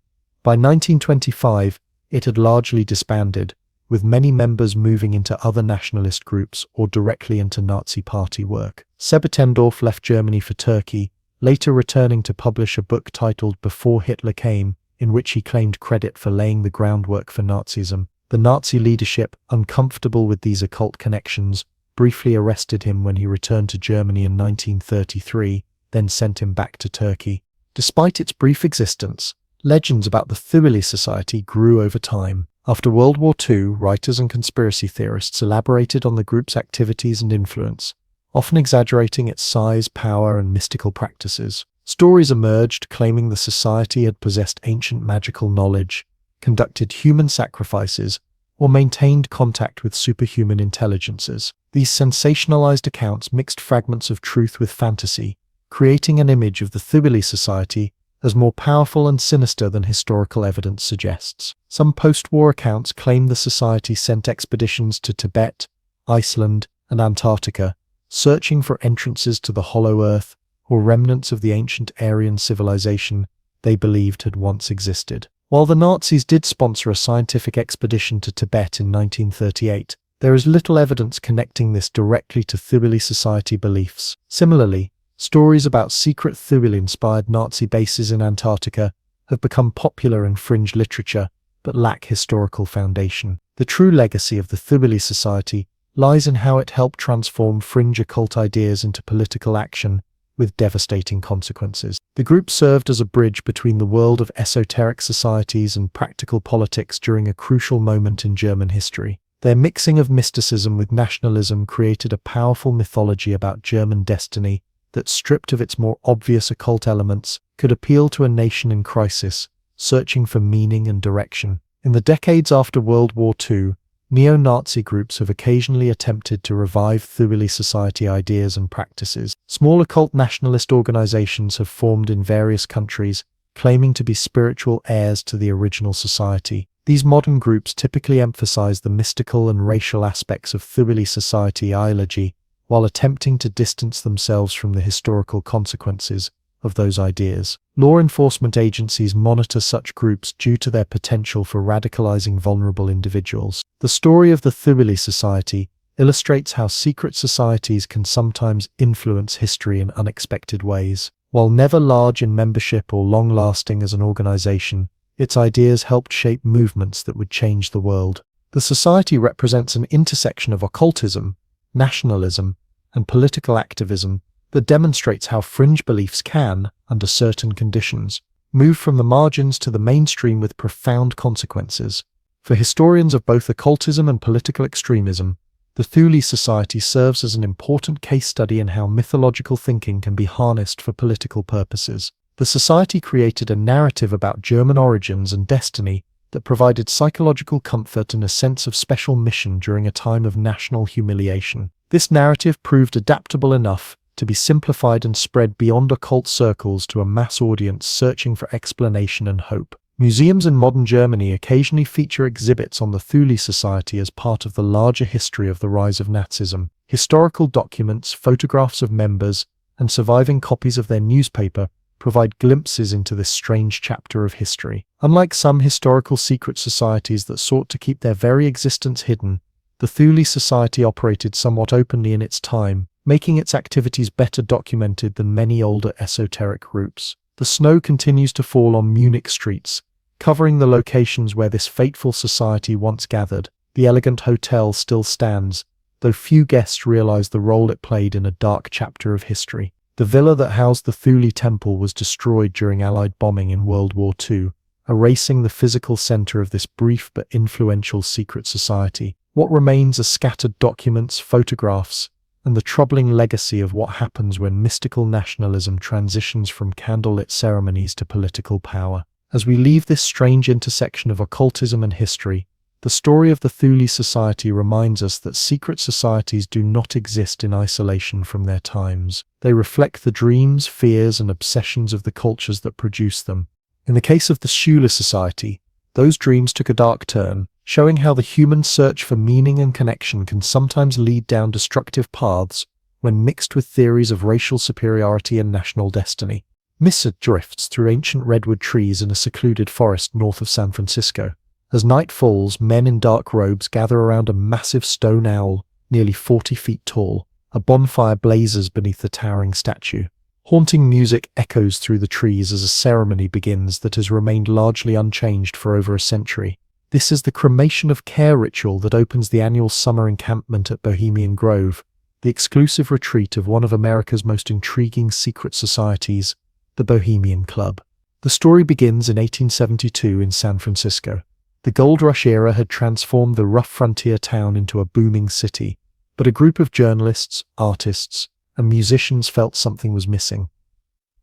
By 1925, it had largely disbanded, with many members moving into other nationalist groups or directly into Nazi party work. Sebetendorf left Germany for Turkey, later returning to publish a book titled Before Hitler Came, in which he claimed credit for laying the groundwork for Nazism. The Nazi leadership, uncomfortable with these occult connections, briefly arrested him when he returned to Germany in 1933, then sent him back to Turkey. Despite its brief existence, legends about the Thule Society grew over time. After World War II, writers and conspiracy theorists elaborated on the group's activities and influence, often exaggerating its size, power, and mystical practices. Stories emerged claiming the society had possessed ancient magical knowledge, conducted human sacrifices, or maintained contact with superhuman intelligences. These sensationalized accounts mixed fragments of truth with fantasy, creating an image of the Thule Society as more powerful and sinister than historical evidence suggests. Some post-war accounts claim the society sent expeditions to Tibet, Iceland, and Antarctica, searching for entrances to the Hollow Earth or remnants of the ancient Aryan civilization they believed had once existed. While the Nazis did sponsor a scientific expedition to Tibet in 1938, there is little evidence connecting this directly to Thule Society beliefs. Similarly, stories about secret Thule-inspired Nazi bases in Antarctica have become popular in fringe literature, but lack historical foundation. The true legacy of the Thule Society lies in how it helped transform fringe occult ideas into political action, with devastating consequences. The group served as a bridge between the world of esoteric societies and practical politics during a crucial moment in German history. Their mixing of mysticism with nationalism created a powerful mythology about German destiny that, stripped of its more obvious occult elements, could appeal to a nation in crisis, searching for meaning and direction. In the decades after World War II, neo-Nazi groups have occasionally attempted to revive Thule Society ideas and practices. Small occult nationalist organizations have formed in various countries, claiming to be spiritual heirs to the original society. These modern groups typically emphasize the mystical and racial aspects of Thule Society ideology, while attempting to distance themselves from the historical consequences of those ideas. Law enforcement agencies monitor such groups due to their potential for radicalizing vulnerable individuals. The story of the Thule Society, illustrates how secret societies can sometimes influence history in unexpected ways. While never large in membership or long-lasting as an organization, its ideas helped shape movements that would change the world. The society represents an intersection of occultism, nationalism, and political activism that demonstrates how fringe beliefs can, under certain conditions, move from the margins to the mainstream with profound consequences. For historians of both occultism and political extremism, the Thule Society serves as an important case study in how mythological thinking can be harnessed for political purposes. The society created a narrative about German origins and destiny that provided psychological comfort and a sense of special mission during a time of national humiliation. This narrative proved adaptable enough to be simplified and spread beyond occult circles to a mass audience searching for explanation and hope. Museums in modern Germany occasionally feature exhibits on the Thule Society as part of the larger history of the rise of Nazism. Historical documents, photographs of members, and surviving copies of their newspaper provide glimpses into this strange chapter of history. Unlike some historical secret societies that sought to keep their very existence hidden, the Thule Society operated somewhat openly in its time, making its activities better documented than many older esoteric groups. The snow continues to fall on Munich streets, covering the locations where this fateful society once gathered. The elegant hotel still stands, though few guests realize the role it played in a dark chapter of history. The villa that housed the Thule Temple was destroyed during Allied bombing in World War II, erasing the physical center of this brief but influential secret society. What remains are scattered documents, photographs, and the troubling legacy of what happens when mystical nationalism transitions from candlelit ceremonies to political power. As we leave this strange intersection of occultism and history, the story of the Thule Society reminds us that secret societies do not exist in isolation from their times. They reflect the dreams, fears, and obsessions of the cultures that produce them. In the case of the Thule Society, those dreams took a dark turn, showing how the human search for meaning and connection can sometimes lead down destructive paths when mixed with theories of racial superiority and national destiny. Mist drifts through ancient redwood trees in a secluded forest north of San Francisco. As night falls, men in dark robes gather around a massive stone owl, nearly 40 feet tall. A bonfire blazes beneath the towering statue. Haunting music echoes through the trees as a ceremony begins that has remained largely unchanged for over a century. This is the cremation of care ritual that opens the annual summer encampment at Bohemian Grove, the exclusive retreat of one of America's most intriguing secret societies, the Bohemian Club. The story begins in 1872 in San Francisco. The Gold Rush era had transformed the rough frontier town into a booming city, but a group of journalists, artists, and musicians felt something was missing.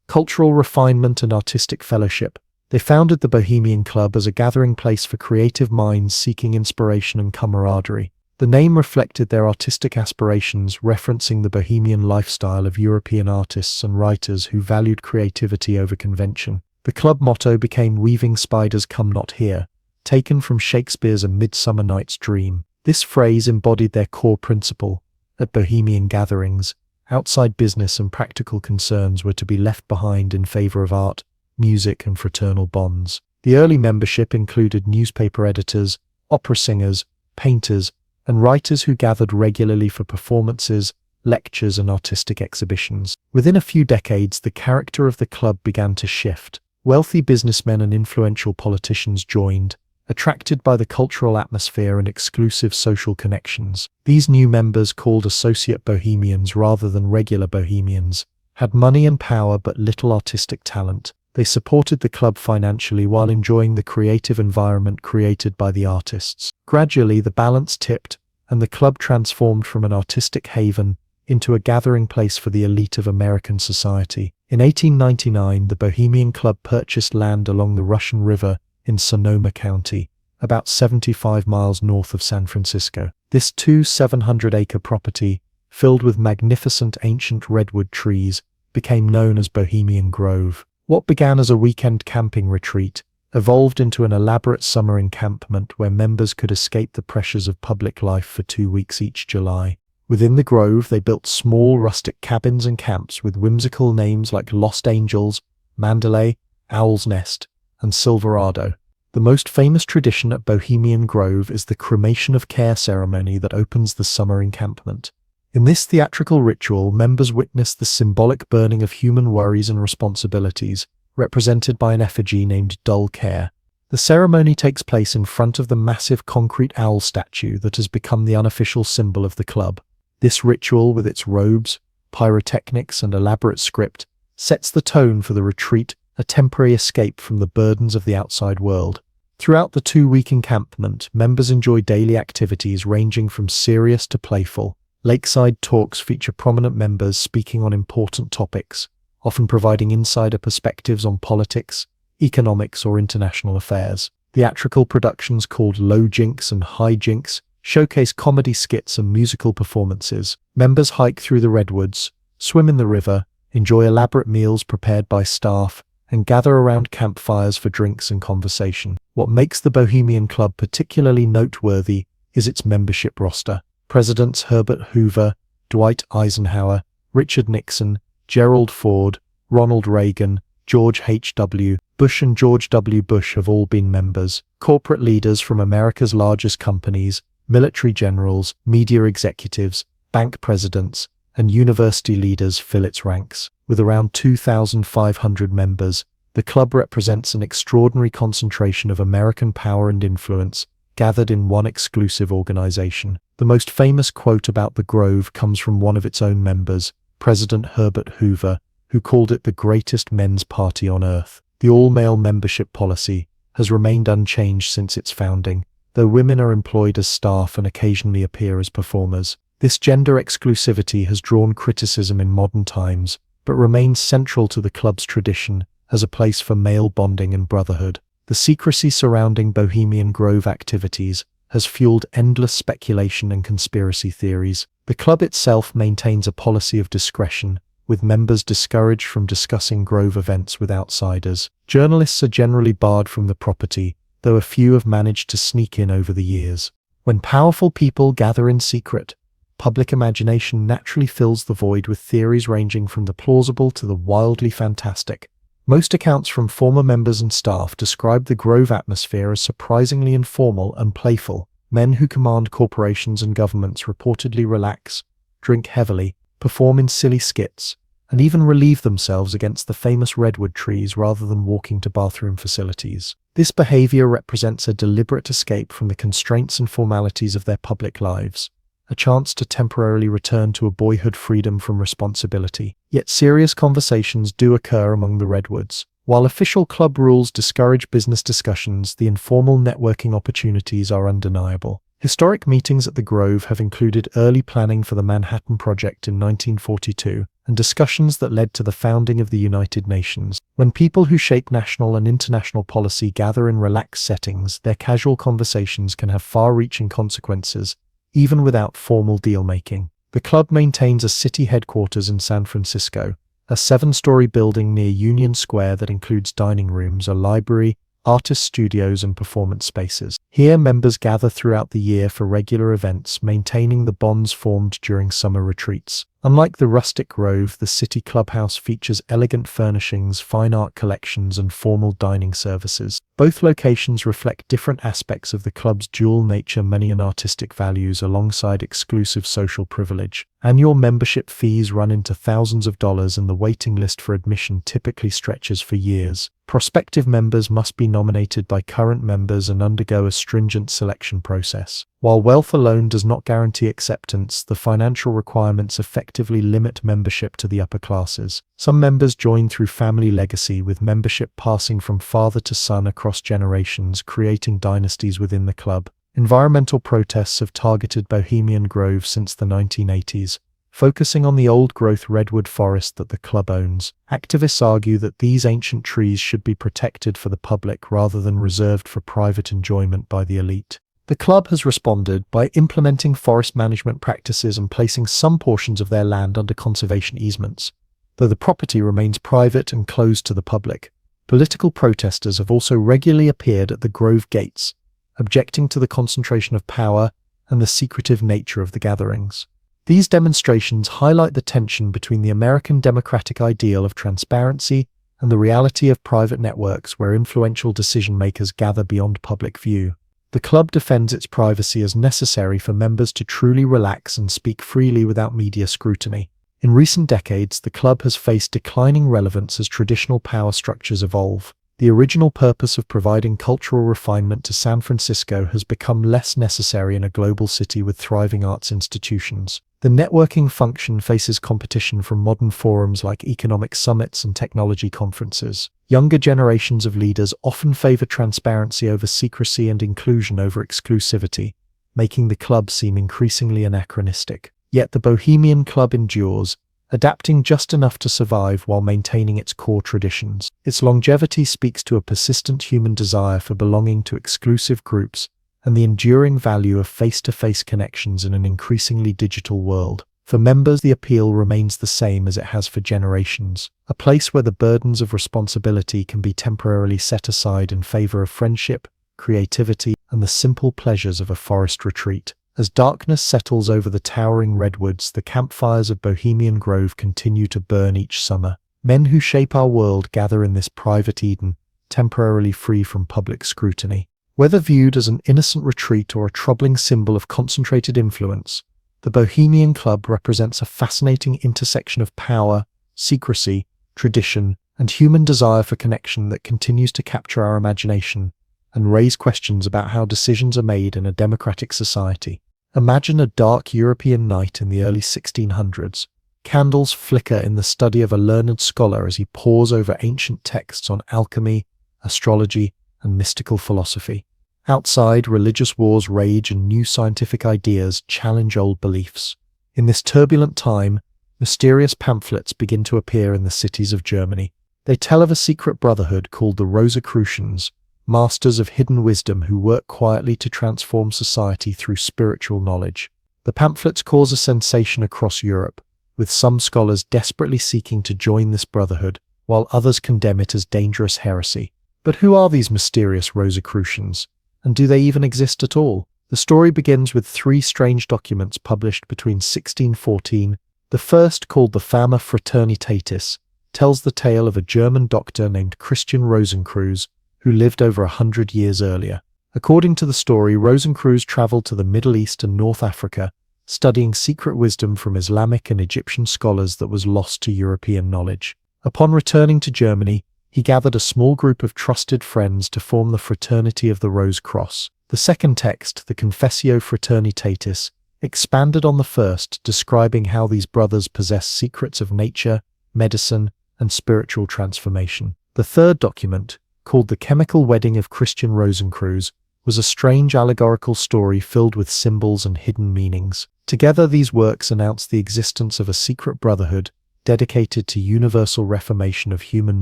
Cultural refinement and artistic fellowship. They founded the Bohemian Club as a gathering place for creative minds seeking inspiration and camaraderie. The name reflected their artistic aspirations, referencing the bohemian lifestyle of European artists and writers who valued creativity over convention. The club motto became "Weaving spiders come not here," taken from Shakespeare's A Midsummer Night's Dream. This phrase embodied their core principle. At bohemian gatherings, outside business and practical concerns were to be left behind in favor of art, music, and fraternal bonds. The early membership included newspaper editors, opera singers, painters, and writers who gathered regularly for performances, lectures, and artistic exhibitions. Within a few decades, the character of the club began to shift. Wealthy businessmen and influential politicians joined, attracted by the cultural atmosphere and exclusive social connections. These new members, called associate bohemians rather than regular bohemians, had money and power but little artistic talent. They supported the club financially while enjoying the creative environment created by the artists. Gradually, the balance tipped, and the club transformed from an artistic haven into a gathering place for the elite of American society. In 1899, the Bohemian Club purchased land along the Russian River in Sonoma County, about 75 miles north of San Francisco. This 700-acre property, filled with magnificent ancient redwood trees, became known as Bohemian Grove. What began as a weekend camping retreat evolved into an elaborate summer encampment where members could escape the pressures of public life for 2 weeks each July. Within the grove, they built small rustic cabins and camps with whimsical names like Lost Angels, Mandalay, Owl's Nest, and Silverado. The most famous tradition at Bohemian Grove is the cremation of care ceremony that opens the summer encampment. In this theatrical ritual, members witness the symbolic burning of human worries and responsibilities, represented by an effigy named Dull Care. The ceremony takes place in front of the massive concrete owl statue that has become the unofficial symbol of the club. This ritual, with its robes, pyrotechnics, and elaborate script, sets the tone for the retreat, a temporary escape from the burdens of the outside world. Throughout the 2-week encampment, members enjoy daily activities ranging from serious to playful. Lakeside talks feature prominent members speaking on important topics, often providing insider perspectives on politics, economics, or international affairs. Theatrical productions called Low Jinks and High Jinks showcase comedy skits and musical performances. Members hike through the redwoods, swim in the river, enjoy elaborate meals prepared by staff, and gather around campfires for drinks and conversation. What makes the Bohemian Club particularly noteworthy is its membership roster. Presidents Herbert Hoover, Dwight Eisenhower, Richard Nixon, Gerald Ford, Ronald Reagan, George H.W. Bush and George W. Bush have all been members. Corporate leaders from America's largest companies, military generals, media executives, bank presidents, and university leaders fill its ranks. With around 2,500 members, the club represents an extraordinary concentration of American power and influence, gathered in one exclusive organization. The most famous quote about the Grove comes from one of its own members, President Herbert Hoover, who called it the greatest men's party on earth. The all-male membership policy has remained unchanged since its founding, though women are employed as staff and occasionally appear as performers. This gender exclusivity has drawn criticism in modern times, but remains central to the club's tradition as a place for male bonding and brotherhood. The secrecy surrounding Bohemian Grove activities has fueled endless speculation and conspiracy theories. The club itself maintains a policy of discretion, with members discouraged from discussing Grove events with outsiders. Journalists are generally barred from the property, though a few have managed to sneak in over the years. When powerful people gather in secret, public imagination naturally fills the void with theories ranging from the plausible to the wildly fantastic. Most accounts from former members and staff describe the Grove atmosphere as surprisingly informal and playful. Men who command corporations and governments reportedly relax, drink heavily, perform in silly skits, and even relieve themselves against the famous redwood trees rather than walking to bathroom facilities. This behavior represents a deliberate escape from the constraints and formalities of their public lives, a chance to temporarily return to a boyhood freedom from responsibility. Yet serious conversations do occur among the redwoods. While official club rules discourage business discussions, the informal networking opportunities are undeniable. Historic meetings at the Grove have included early planning for the Manhattan Project in 1942 and discussions that led to the founding of the United Nations. When people who shape national and international policy gather in relaxed settings, their casual conversations can have far-reaching consequences, even without formal deal-making. The club maintains a city headquarters in San Francisco, a 7-story building near Union Square that includes dining rooms, a library, artist studios, and performance spaces. Here, members gather throughout the year for regular events, maintaining the bonds formed during summer retreats. Unlike the rustic Grove, the city clubhouse features elegant furnishings, fine art collections, and formal dining services. Both locations reflect different aspects of the club's dual nature, money and artistic values, alongside exclusive social privilege. Annual membership fees run into thousands of dollars, and the waiting list for admission typically stretches for years. Prospective members must be nominated by current members and undergo a stringent selection process. While wealth alone does not guarantee acceptance, the financial requirements effectively limit membership to the upper classes. Some members join through family legacy, with membership passing from father to son across generations, creating dynasties within the club. Environmental protests have targeted Bohemian Grove since the 1980s, focusing on the old-growth redwood forest that the club owns. Activists argue that these ancient trees should be protected for the public rather than reserved for private enjoyment by the elite. The club has responded by implementing forest management practices and placing some portions of their land under conservation easements, though the property remains private and closed to the public. Political protesters have also regularly appeared at the Grove gates, objecting to the concentration of power and the secretive nature of the gatherings. These demonstrations highlight the tension between the American democratic ideal of transparency and the reality of private networks where influential decision-makers gather beyond public view. The club defends its privacy as necessary for members to truly relax and speak freely without media scrutiny. In recent decades, the club has faced declining relevance as traditional power structures evolve. The original purpose of providing cultural refinement to San Francisco has become less necessary in a global city with thriving arts institutions. The networking function faces competition from modern forums like economic summits and technology conferences. Younger generations of leaders often favor transparency over secrecy and inclusion over exclusivity, making the club seem increasingly anachronistic. Yet the Bohemian Club endures, adapting just enough to survive while maintaining its core traditions. Its longevity speaks to a persistent human desire for belonging to exclusive groups and the enduring value of face-to-face connections in an increasingly digital world. For members, the appeal remains the same as it has for generations, a place where the burdens of responsibility can be temporarily set aside in favor of friendship, creativity, and the simple pleasures of a forest retreat. As darkness settles over the towering redwoods, the campfires of Bohemian Grove continue to burn each summer. Men who shape our world gather in this private Eden, temporarily free from public scrutiny. Whether viewed as an innocent retreat or a troubling symbol of concentrated influence, the Bohemian Club represents a fascinating intersection of power, secrecy, tradition, and human desire for connection that continues to capture our imagination and raise questions about how decisions are made in a democratic society. Imagine a dark European night in the early 1600s. Candles flicker in the study of a learned scholar as he pores over ancient texts on alchemy, astrology, and mystical philosophy. Outside, religious wars rage and new scientific ideas challenge old beliefs. In this turbulent time, mysterious pamphlets begin to appear in the cities of Germany. They tell of a secret brotherhood called the Rosicrucians, masters of hidden wisdom who work quietly to transform society through spiritual knowledge. The pamphlets cause a sensation across Europe, with some scholars desperately seeking to join this brotherhood, while others condemn it as dangerous heresy. But who are these mysterious Rosicrucians, and do they even exist at all? The story begins with three strange documents published between 1614. The first, called the Fama Fraternitatis, tells the tale of a German doctor named Christian Rosenkreuz, who lived over 100 years earlier. According to the story, Rosenkreuz traveled to the Middle East and North Africa, studying secret wisdom from Islamic and Egyptian scholars that was lost to European knowledge. Upon returning to Germany, he gathered a small group of trusted friends to form the Fraternity of the Rose Cross. The second text, the Confessio Fraternitatis, expanded on the first, describing how these brothers possess secrets of nature, medicine, and spiritual transformation. The third document, called The Chemical Wedding of Christian Rosenkreuz, was a strange allegorical story filled with symbols and hidden meanings. Together, these works announce the existence of a secret brotherhood dedicated to universal reformation of human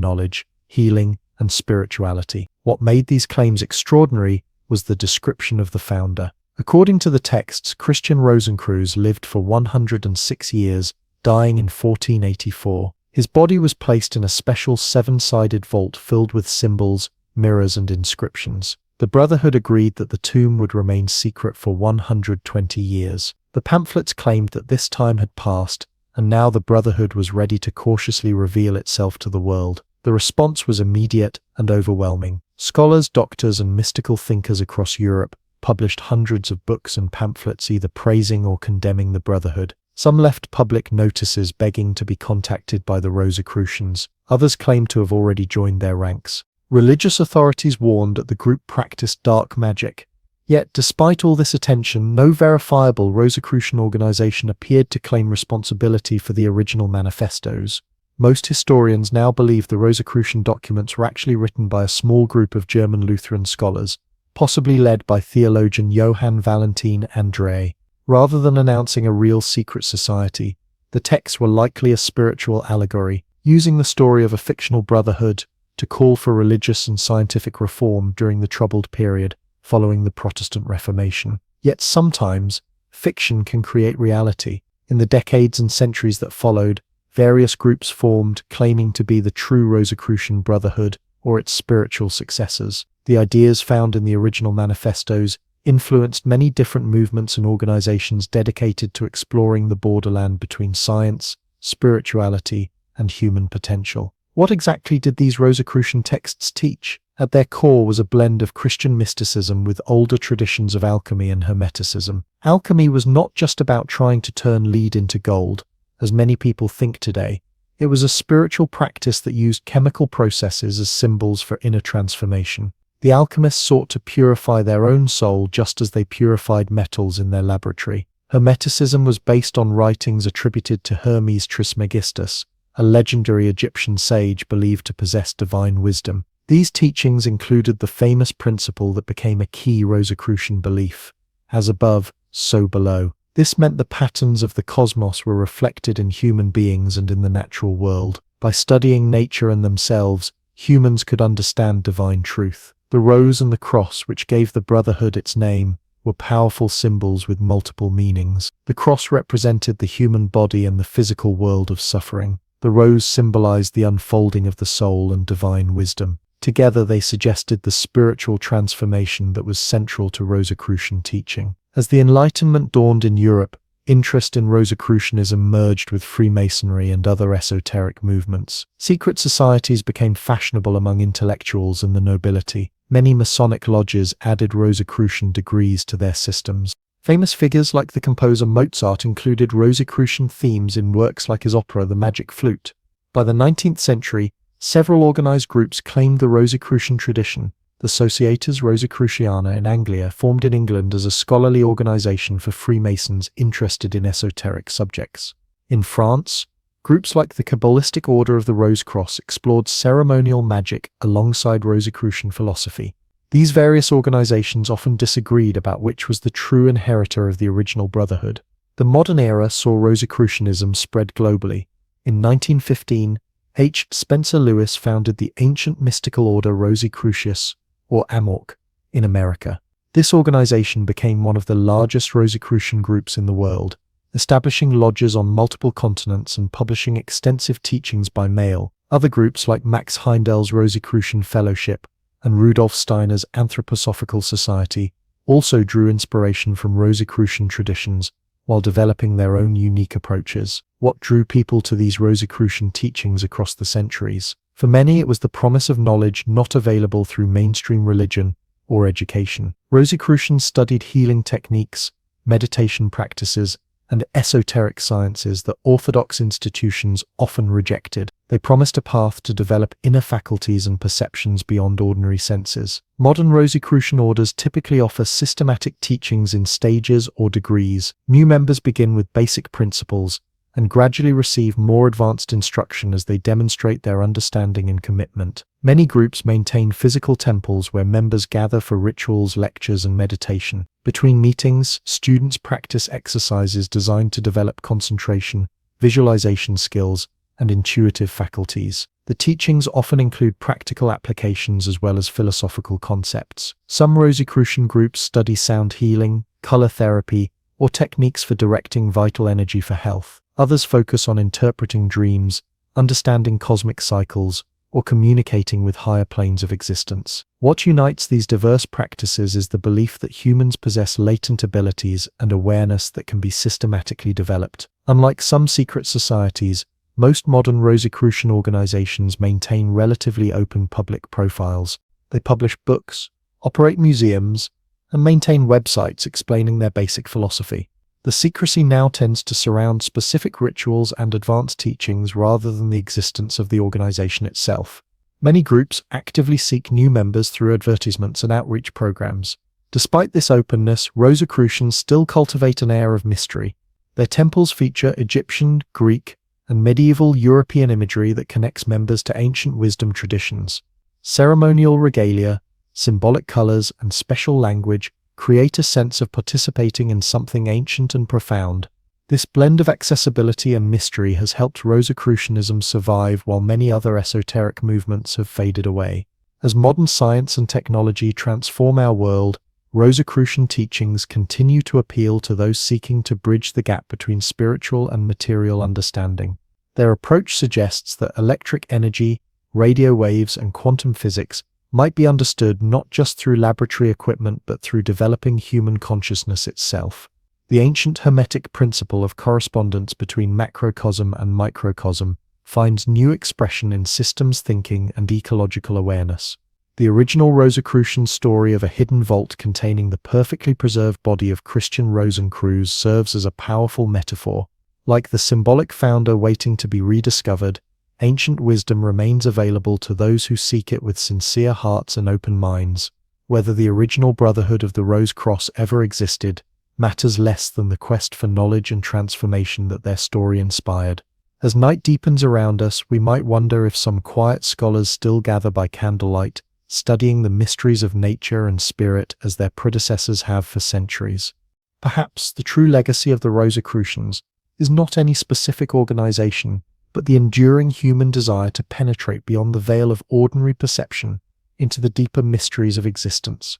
knowledge, healing, and spirituality. What made these claims extraordinary was the description of the founder. According to the texts, Christian Rosenkreuz lived for 106 years, dying in 1484. His body was placed in a special seven-sided vault filled with symbols, mirrors, and inscriptions. The Brotherhood agreed that the tomb would remain secret for 120 years. The pamphlets claimed that this time had passed, and now the Brotherhood was ready to cautiously reveal itself to the world. The response was immediate and overwhelming. Scholars, doctors, and mystical thinkers across Europe published hundreds of books and pamphlets either praising or condemning the Brotherhood. Some left public notices begging to be contacted by the Rosicrucians. Others claimed to have already joined their ranks. Religious authorities warned that the group practiced dark magic. Yet, despite all this attention, no verifiable Rosicrucian organization appeared to claim responsibility for the original manifestos. Most historians now believe the Rosicrucian documents were actually written by a small group of German Lutheran scholars, possibly led by theologian Johann Valentin André. Rather than announcing a real secret society, the texts were likely a spiritual allegory, using the story of a fictional brotherhood to call for religious and scientific reform during the troubled period following the Protestant Reformation. Yet sometimes, fiction can create reality. In the decades and centuries that followed, various groups formed claiming to be the true Rosicrucian Brotherhood or its spiritual successors. The ideas found in the original manifestos influenced many different movements and organizations dedicated to exploring the borderland between science, spirituality, and human potential. What exactly did these Rosicrucian texts teach? At their core was a blend of Christian mysticism with older traditions of alchemy and Hermeticism. Alchemy was not just about trying to turn lead into gold, as many people think today. It was a spiritual practice that used chemical processes as symbols for inner transformation. The alchemists sought to purify their own soul just as they purified metals in their laboratory. Hermeticism was based on writings attributed to Hermes Trismegistus, a legendary Egyptian sage believed to possess divine wisdom. These teachings included the famous principle that became a key Rosicrucian belief: as above, so below. This meant the patterns of the cosmos were reflected in human beings and in the natural world. By studying nature and themselves, humans could understand divine truth. The rose and the cross, which gave the brotherhood its name, were powerful symbols with multiple meanings. The cross represented the human body and the physical world of suffering. The rose symbolized the unfolding of the soul and divine wisdom. Together they suggested the spiritual transformation that was central to Rosicrucian teaching. As the Enlightenment dawned in Europe, interest in Rosicrucianism merged with Freemasonry and other esoteric movements. Secret societies became fashionable among intellectuals and the nobility. Many Masonic lodges added Rosicrucian degrees to their systems. Famous figures like the composer Mozart included Rosicrucian themes in works like his opera The Magic Flute. By the 19th century, several organized groups claimed the Rosicrucian tradition. The Societas Rosicruciana in Anglia formed in England as a scholarly organization for Freemasons interested in esoteric subjects. In France, groups like the Kabbalistic Order of the Rose Cross explored ceremonial magic alongside Rosicrucian philosophy. These various organizations often disagreed about which was the true inheritor of the original brotherhood. The modern era saw Rosicrucianism spread globally. In 1915, H. Spencer Lewis founded the ancient mystical order Rosicrucius, or AMORC, in America. This organization became one of the largest Rosicrucian groups in the world, establishing lodges on multiple continents and publishing extensive teachings by mail. Other groups like Max Heindel's Rosicrucian Fellowship and Rudolf Steiner's Anthroposophical Society also drew inspiration from Rosicrucian traditions while developing their own unique approaches. What drew people to these Rosicrucian teachings across the centuries? For many, it was the promise of knowledge not available through mainstream religion or education. Rosicrucians studied healing techniques, meditation practices, and esoteric sciences that orthodox institutions often rejected. They promised a path to develop inner faculties and perceptions beyond ordinary senses. Modern Rosicrucian orders typically offer systematic teachings in stages or degrees. New members begin with basic principles and gradually receive more advanced instruction as they demonstrate their understanding and commitment. Many groups maintain physical temples where members gather for rituals, lectures, and meditation. Between meetings, students practice exercises designed to develop concentration, visualization skills, and intuitive faculties. The teachings often include practical applications as well as philosophical concepts. Some Rosicrucian groups study sound healing, color therapy, or techniques for directing vital energy for health. Others focus on interpreting dreams, understanding cosmic cycles, or communicating with higher planes of existence. What unites these diverse practices is the belief that humans possess latent abilities and awareness that can be systematically developed. Unlike some secret societies, most modern Rosicrucian organizations maintain relatively open public profiles. They publish books, operate museums, and maintain websites explaining their basic philosophy. The secrecy now tends to surround specific rituals and advanced teachings rather than the existence of the organization itself. Many groups actively seek new members through advertisements and outreach programs. Despite this openness, Rosicrucians still cultivate an air of mystery. Their temples feature Egyptian, Greek, and medieval European imagery that connects members to ancient wisdom traditions. Ceremonial regalia, symbolic colors, and special language create a sense of participating in something ancient and profound. This blend of accessibility and mystery has helped Rosicrucianism survive while many other esoteric movements have faded away. As modern science and technology transform our world, Rosicrucian teachings continue to appeal to those seeking to bridge the gap between spiritual and material understanding. Their approach suggests that electric energy, radio waves, and quantum physics might be understood not just through laboratory equipment but through developing human consciousness itself. The ancient Hermetic principle of correspondence between macrocosm and microcosm finds new expression in systems thinking and ecological awareness. The original Rosicrucian story of a hidden vault containing the perfectly preserved body of Christian Rosencreutz serves as a powerful metaphor. Like the symbolic founder waiting to be rediscovered, ancient wisdom remains available to those who seek it with sincere hearts and open minds. Whether the original Brotherhood of the Rose Cross ever existed matters less than the quest for knowledge and transformation that their story inspired. As night deepens around us, we might wonder if some quiet scholars still gather by candlelight, studying the mysteries of nature and spirit as their predecessors have for centuries. Perhaps the true legacy of the Rosicrucians is not any specific organization, but the enduring human desire to penetrate beyond the veil of ordinary perception into the deeper mysteries of existence.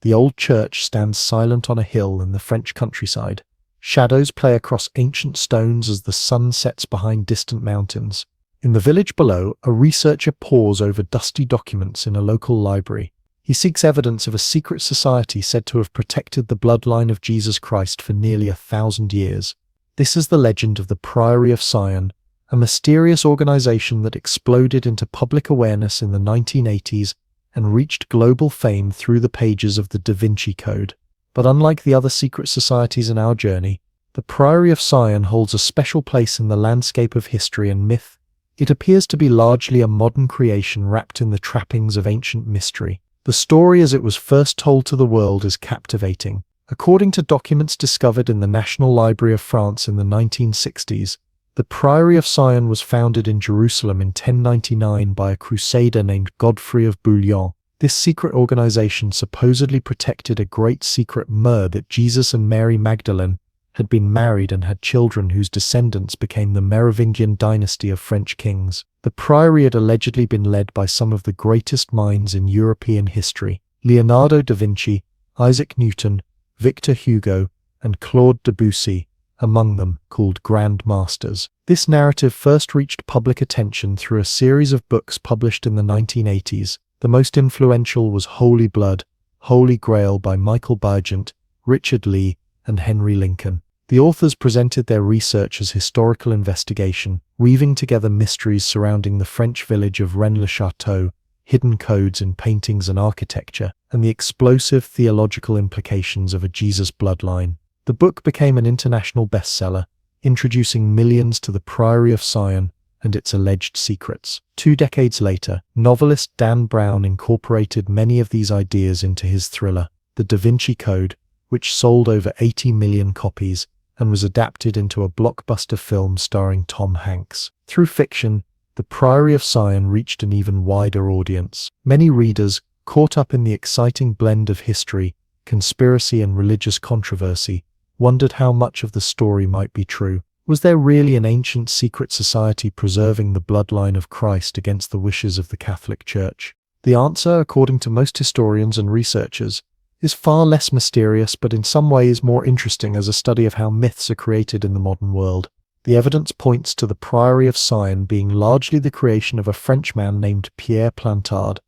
The old church stands silent on a hill in the French countryside. Shadows play across ancient stones as the sun sets behind distant mountains. In the village below, a researcher pores over dusty documents in a local library. He seeks evidence of a secret society said to have protected the bloodline of Jesus Christ for nearly 1,000 years. This is the legend of the Priory of Sion, a mysterious organization that exploded into public awareness in the 1980s and reached global fame through the pages of the Da Vinci Code. But unlike the other secret societies in our journey, the Priory of Sion holds a special place in the landscape of history and myth. It appears to be largely a modern creation wrapped in the trappings of ancient mystery. The story as it was first told to the world is captivating. According to documents discovered in the National Library of France in the 1960s, the Priory of Sion was founded in Jerusalem in 1099 by a crusader named Godfrey of Bouillon. This secret organization supposedly protected a great secret myrrh that Jesus and Mary Magdalene had been married and had children whose descendants became the Merovingian dynasty of French kings. The priory had allegedly been led by some of the greatest minds in European history: Leonardo da Vinci, Isaac Newton, Victor Hugo, and Claude Debussy, among them, called Grand Masters. This narrative first reached public attention through a series of books published in the 1980s. The most influential was Holy Blood, Holy Grail by Michael Burgent, Richard Lee, and Henry Lincoln. The authors presented their research as historical investigation, weaving together mysteries surrounding the French village of Rennes-le-Château, hidden codes in paintings and architecture, and the explosive theological implications of a Jesus bloodline. The book became an international bestseller, introducing millions to the Priory of Sion and its alleged secrets. 2 decades later, novelist Dan Brown incorporated many of these ideas into his thriller, The Da Vinci Code, which sold over 80 million copies and was adapted into a blockbuster film starring Tom Hanks. Through fiction, The Priory of Sion reached an even wider audience. Many readers, caught up in the exciting blend of history, conspiracy, and religious controversy, wondered how much of the story might be true. Was there really an ancient secret society preserving the bloodline of Christ against the wishes of the Catholic Church? The answer, according to most historians and researchers, is far less mysterious but in some ways more interesting as a study of how myths are created in the modern world. The evidence points to the Priory of Sion being largely the creation of a Frenchman named Pierre Plantard,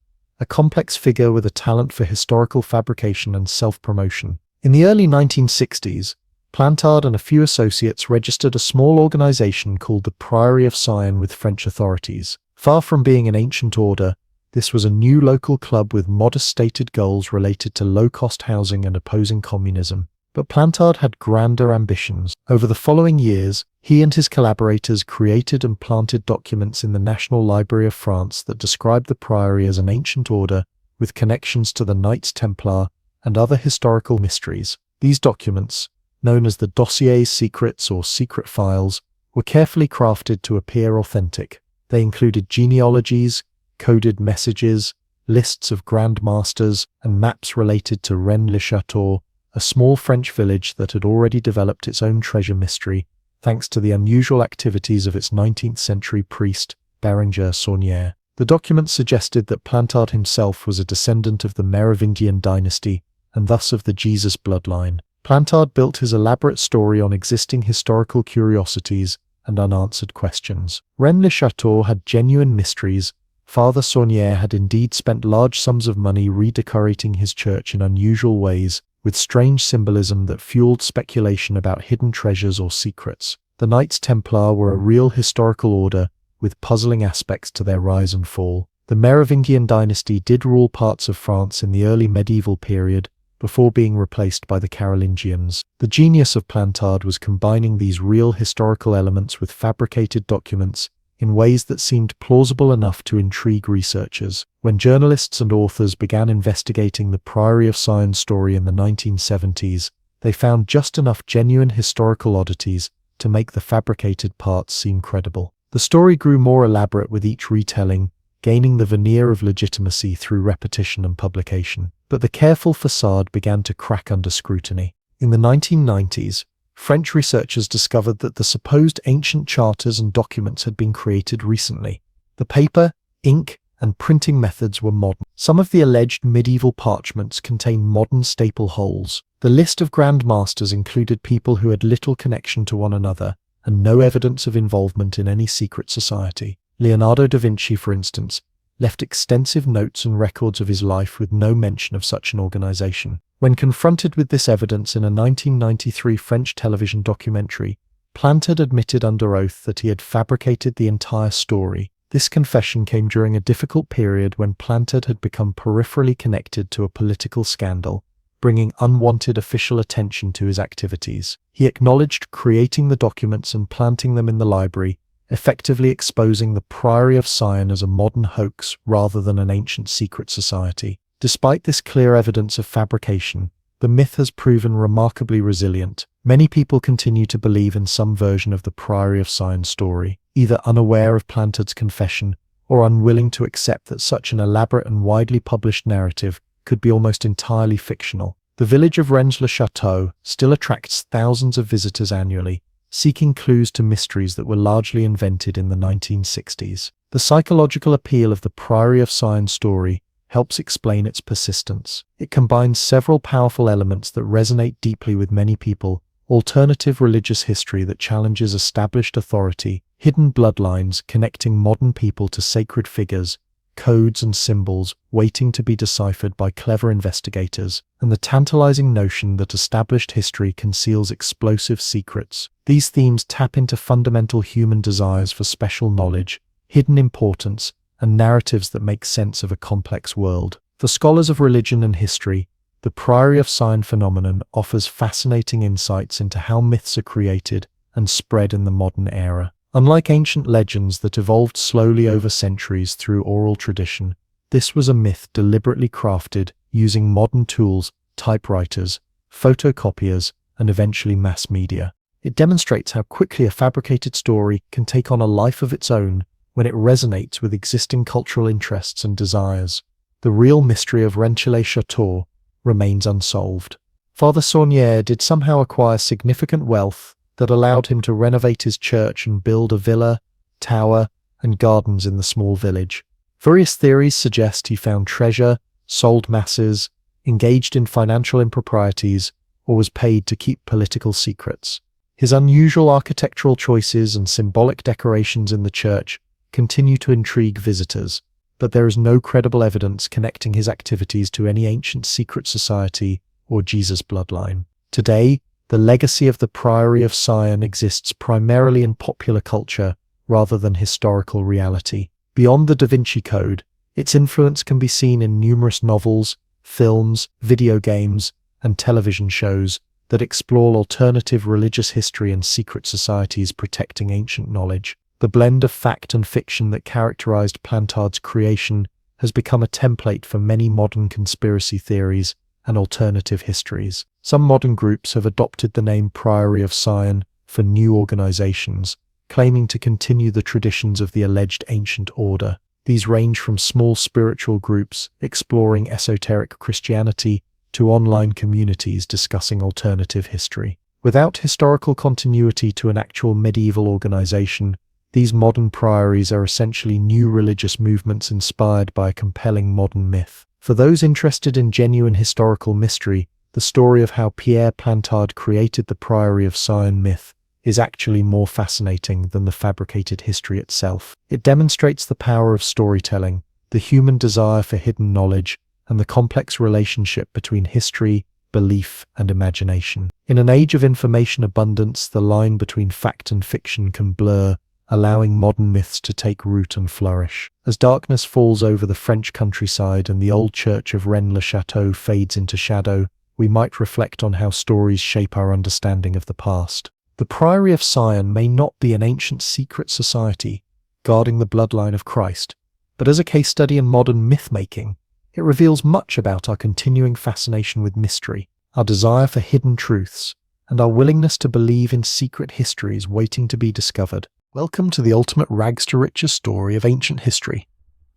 a complex figure with a talent for historical fabrication and self-promotion. In the early 1960s, Plantard and a few associates registered a small organization called the Priory of Sion with French authorities. Far from being an ancient order, this was a new local club with modest stated goals related to low-cost housing and opposing communism. But Plantard had grander ambitions. Over the following years, he and his collaborators created and planted documents in the National Library of France that described the Priory as an ancient order with connections to the Knights Templar and other historical mysteries. These documents, known as the Dossiers Secrets or Secret Files, were carefully crafted to appear authentic. They included genealogies, coded messages, lists of Grand Masters, and maps related to Rennes-le-Château, a small French village that had already developed its own treasure mystery, thanks to the unusual activities of its 19th century priest, Berenger Saunière. The documents suggested that Plantard himself was a descendant of the Merovingian dynasty, and thus of the Jesus bloodline. Plantard built his elaborate story on existing historical curiosities and unanswered questions. Rennes-le-Château had genuine mysteries. Father Saunière had indeed spent large sums of money redecorating his church in unusual ways, with strange symbolism that fueled speculation about hidden treasures or secrets. The Knights Templar were a real historical order, with puzzling aspects to their rise and fall. The Merovingian dynasty did rule parts of France in the early medieval period, before being replaced by the Carolingians. The genius of Plantard was combining these real historical elements with fabricated documents in ways that seemed plausible enough to intrigue researchers. When journalists and authors began investigating the Priory of Sion story in the 1970s, they found just enough genuine historical oddities to make the fabricated parts seem credible. The story grew more elaborate with each retelling, gaining the veneer of legitimacy through repetition and publication. But the careful facade began to crack under scrutiny. In the 1990s, French researchers discovered that the supposed ancient charters and documents had been created recently. The paper, ink, and printing methods were modern. Some of the alleged medieval parchments contained modern staple holes. The list of Grand Masters included people who had little connection to one another and no evidence of involvement in any secret society. Leonardo da Vinci, for instance, left extensive notes and records of his life with no mention of such an organization. When confronted with this evidence in a 1993 French television documentary, Plantard admitted under oath that he had fabricated the entire story. This confession came during a difficult period when Plantard had become peripherally connected to a political scandal, bringing unwanted official attention to his activities. He acknowledged creating the documents and planting them in the library, effectively exposing the Priory of Sion as a modern hoax rather than an ancient secret society. Despite this clear evidence of fabrication, the myth has proven remarkably resilient. Many people continue to believe in some version of the Priory of Sion story, either unaware of Plantard's confession or unwilling to accept that such an elaborate and widely published narrative could be almost entirely fictional. The village of Rennes-le-Château still attracts thousands of visitors annually, seeking clues to mysteries that were largely invented in the 1960s. The psychological appeal of the Priory of Sion story helps explain its persistence. It combines several powerful elements that resonate deeply with many people: alternative religious history that challenges established authority, hidden bloodlines connecting modern people to sacred figures, codes and symbols waiting to be deciphered by clever investigators, and the tantalizing notion that established history conceals explosive secrets. These themes tap into fundamental human desires for special knowledge, hidden importance, and narratives that make sense of a complex world. For scholars of religion and history, the Priory of Sion phenomenon offers fascinating insights into how myths are created and spread in the modern era. Unlike ancient legends that evolved slowly over centuries through oral tradition, this was a myth deliberately crafted using modern tools, typewriters, photocopiers, and eventually mass media. It demonstrates how quickly a fabricated story can take on a life of its own when it resonates with existing cultural interests and desires. The real mystery of Rennes-le-Château remains unsolved. Father Saunière did somehow acquire significant wealth that allowed him to renovate his church and build a villa, tower, and gardens in the small village. Various theories suggest he found treasure, sold masses, engaged in financial improprieties, or was paid to keep political secrets. His unusual architectural choices and symbolic decorations in the church continue to intrigue visitors, but there is no credible evidence connecting his activities to any ancient secret society or Jesus bloodline. Today, the legacy of the Priory of Sion exists primarily in popular culture rather than historical reality. Beyond the Da Vinci Code, its influence can be seen in numerous novels, films, video games, and television shows that explore alternative religious history and secret societies protecting ancient knowledge. The blend of fact and fiction that characterized Plantard's creation has become a template for many modern conspiracy theories and alternative histories. Some modern groups have adopted the name Priory of Sion for new organizations, claiming to continue the traditions of the alleged ancient order. These range from small spiritual groups exploring esoteric Christianity to online communities discussing alternative history. Without historical continuity to an actual medieval organization, these modern priories are essentially new religious movements inspired by a compelling modern myth. For those interested in genuine historical mystery, the story of how Pierre Plantard created the Priory of Sion myth is actually more fascinating than the fabricated history itself. It demonstrates the power of storytelling, the human desire for hidden knowledge, and the complex relationship between history, belief, and imagination. In an age of information abundance, the line between fact and fiction can blur, allowing modern myths to take root and flourish. As darkness falls over the French countryside and the old church of Rennes-le-Château fades into shadow, we might reflect on how stories shape our understanding of the past. The Priory of Sion may not be an ancient secret society guarding the bloodline of Christ, but as a case study in modern myth-making, it reveals much about our continuing fascination with mystery, our desire for hidden truths, and our willingness to believe in secret histories waiting to be discovered. Welcome to the ultimate rags-to-riches story of ancient history,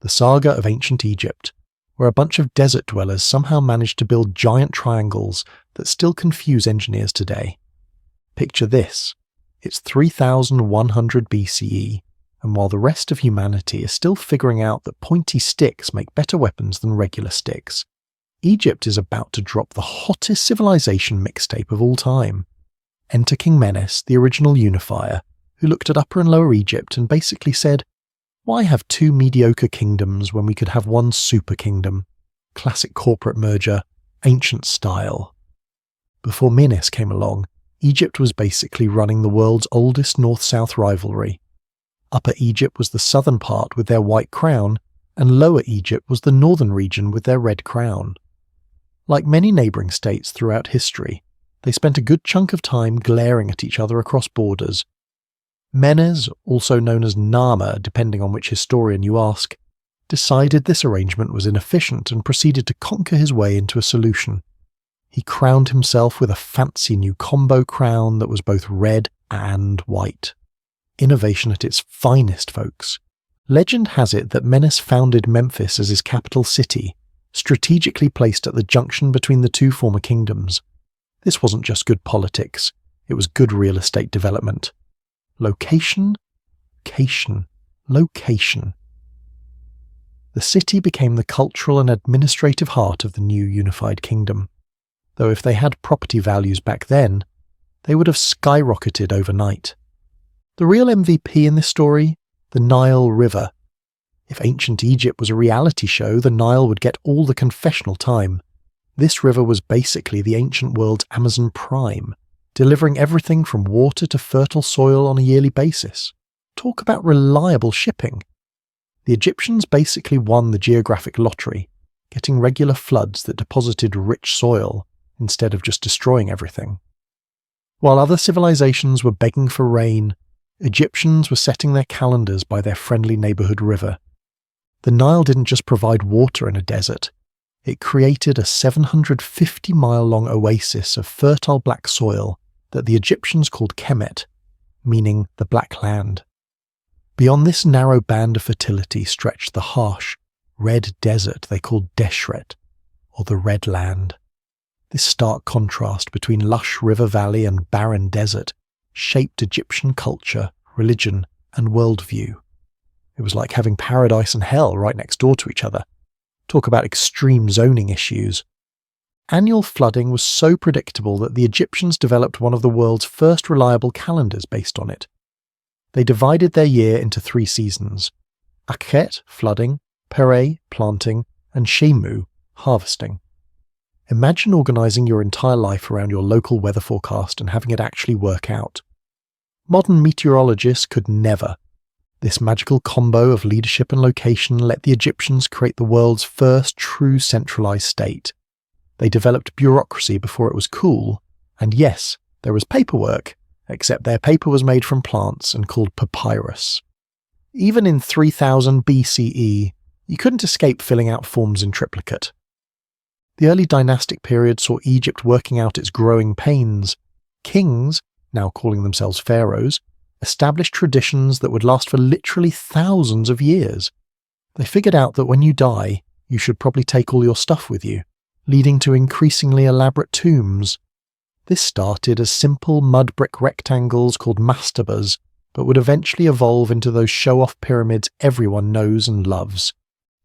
the saga of ancient Egypt, where a bunch of desert dwellers somehow managed to build giant triangles that still confuse engineers today. Picture this. It's 3100 BCE, and while the rest of humanity is still figuring out that pointy sticks make better weapons than regular sticks, Egypt is about to drop the hottest civilization mixtape of all time. Enter King Menes, the original unifier, who looked at Upper and Lower Egypt and basically said, "Why have two mediocre kingdoms when we could have one super kingdom? Classic corporate merger, ancient style." Before Menes came along, Egypt was basically running the world's oldest north-south rivalry. Upper Egypt was the southern part with their white crown, and Lower Egypt was the northern region with their red crown. Like many neighbouring states throughout history, they spent a good chunk of time glaring at each other across borders. Menes, also known as Nama depending on which historian you ask, decided this arrangement was inefficient and proceeded to conquer his way into a solution. He crowned himself with a fancy new combo crown that was both red and white. Innovation at its finest, folks. Legend has it that Menes founded Memphis as his capital city, strategically placed at the junction between the two former kingdoms. This wasn't just good politics, it was good real estate development. Location, location, location. The city became the cultural and administrative heart of the new unified kingdom, though if they had property values back then, they would have skyrocketed overnight. The real MVP in this story? The Nile River. If ancient Egypt was a reality show, the Nile would get all the confessional time. This river was basically the ancient world's Amazon Prime, delivering everything from water to fertile soil on a yearly basis. Talk about reliable shipping. The Egyptians basically won the geographic lottery, getting regular floods that deposited rich soil instead of just destroying everything. While other civilizations were begging for rain, Egyptians were setting their calendars by their friendly neighborhood river. The Nile didn't just provide water in a desert, it created a 750-mile-long oasis of fertile black soil that the Egyptians called Kemet, meaning the Black Land. Beyond this narrow band of fertility stretched the harsh, red desert they called Deshret, or the Red Land. This stark contrast between lush river valley and barren desert shaped Egyptian culture, religion, and worldview. It was like having paradise and hell right next door to each other. Talk about extreme zoning issues. Annual flooding was so predictable that the Egyptians developed one of the world's first reliable calendars based on it. They divided their year into 3 seasons: Akhet, flooding, Pere, planting, and Shemu, harvesting. Imagine organising your entire life around your local weather forecast and having it actually work out. Modern meteorologists could never. This magical combo of leadership and location let the Egyptians create the world's first true centralised state. They developed bureaucracy before it was cool, and yes, there was paperwork, except their paper was made from plants and called papyrus. Even in 3000 BCE, you couldn't escape filling out forms in triplicate. The early dynastic period saw Egypt working out its growing pains. Kings, now calling themselves pharaohs, established traditions that would last for literally thousands of years. They figured out that when you die, you should probably take all your stuff with you, leading to increasingly elaborate tombs. This started as simple mud brick rectangles called mastabas, but would eventually evolve into those show-off pyramids everyone knows and loves.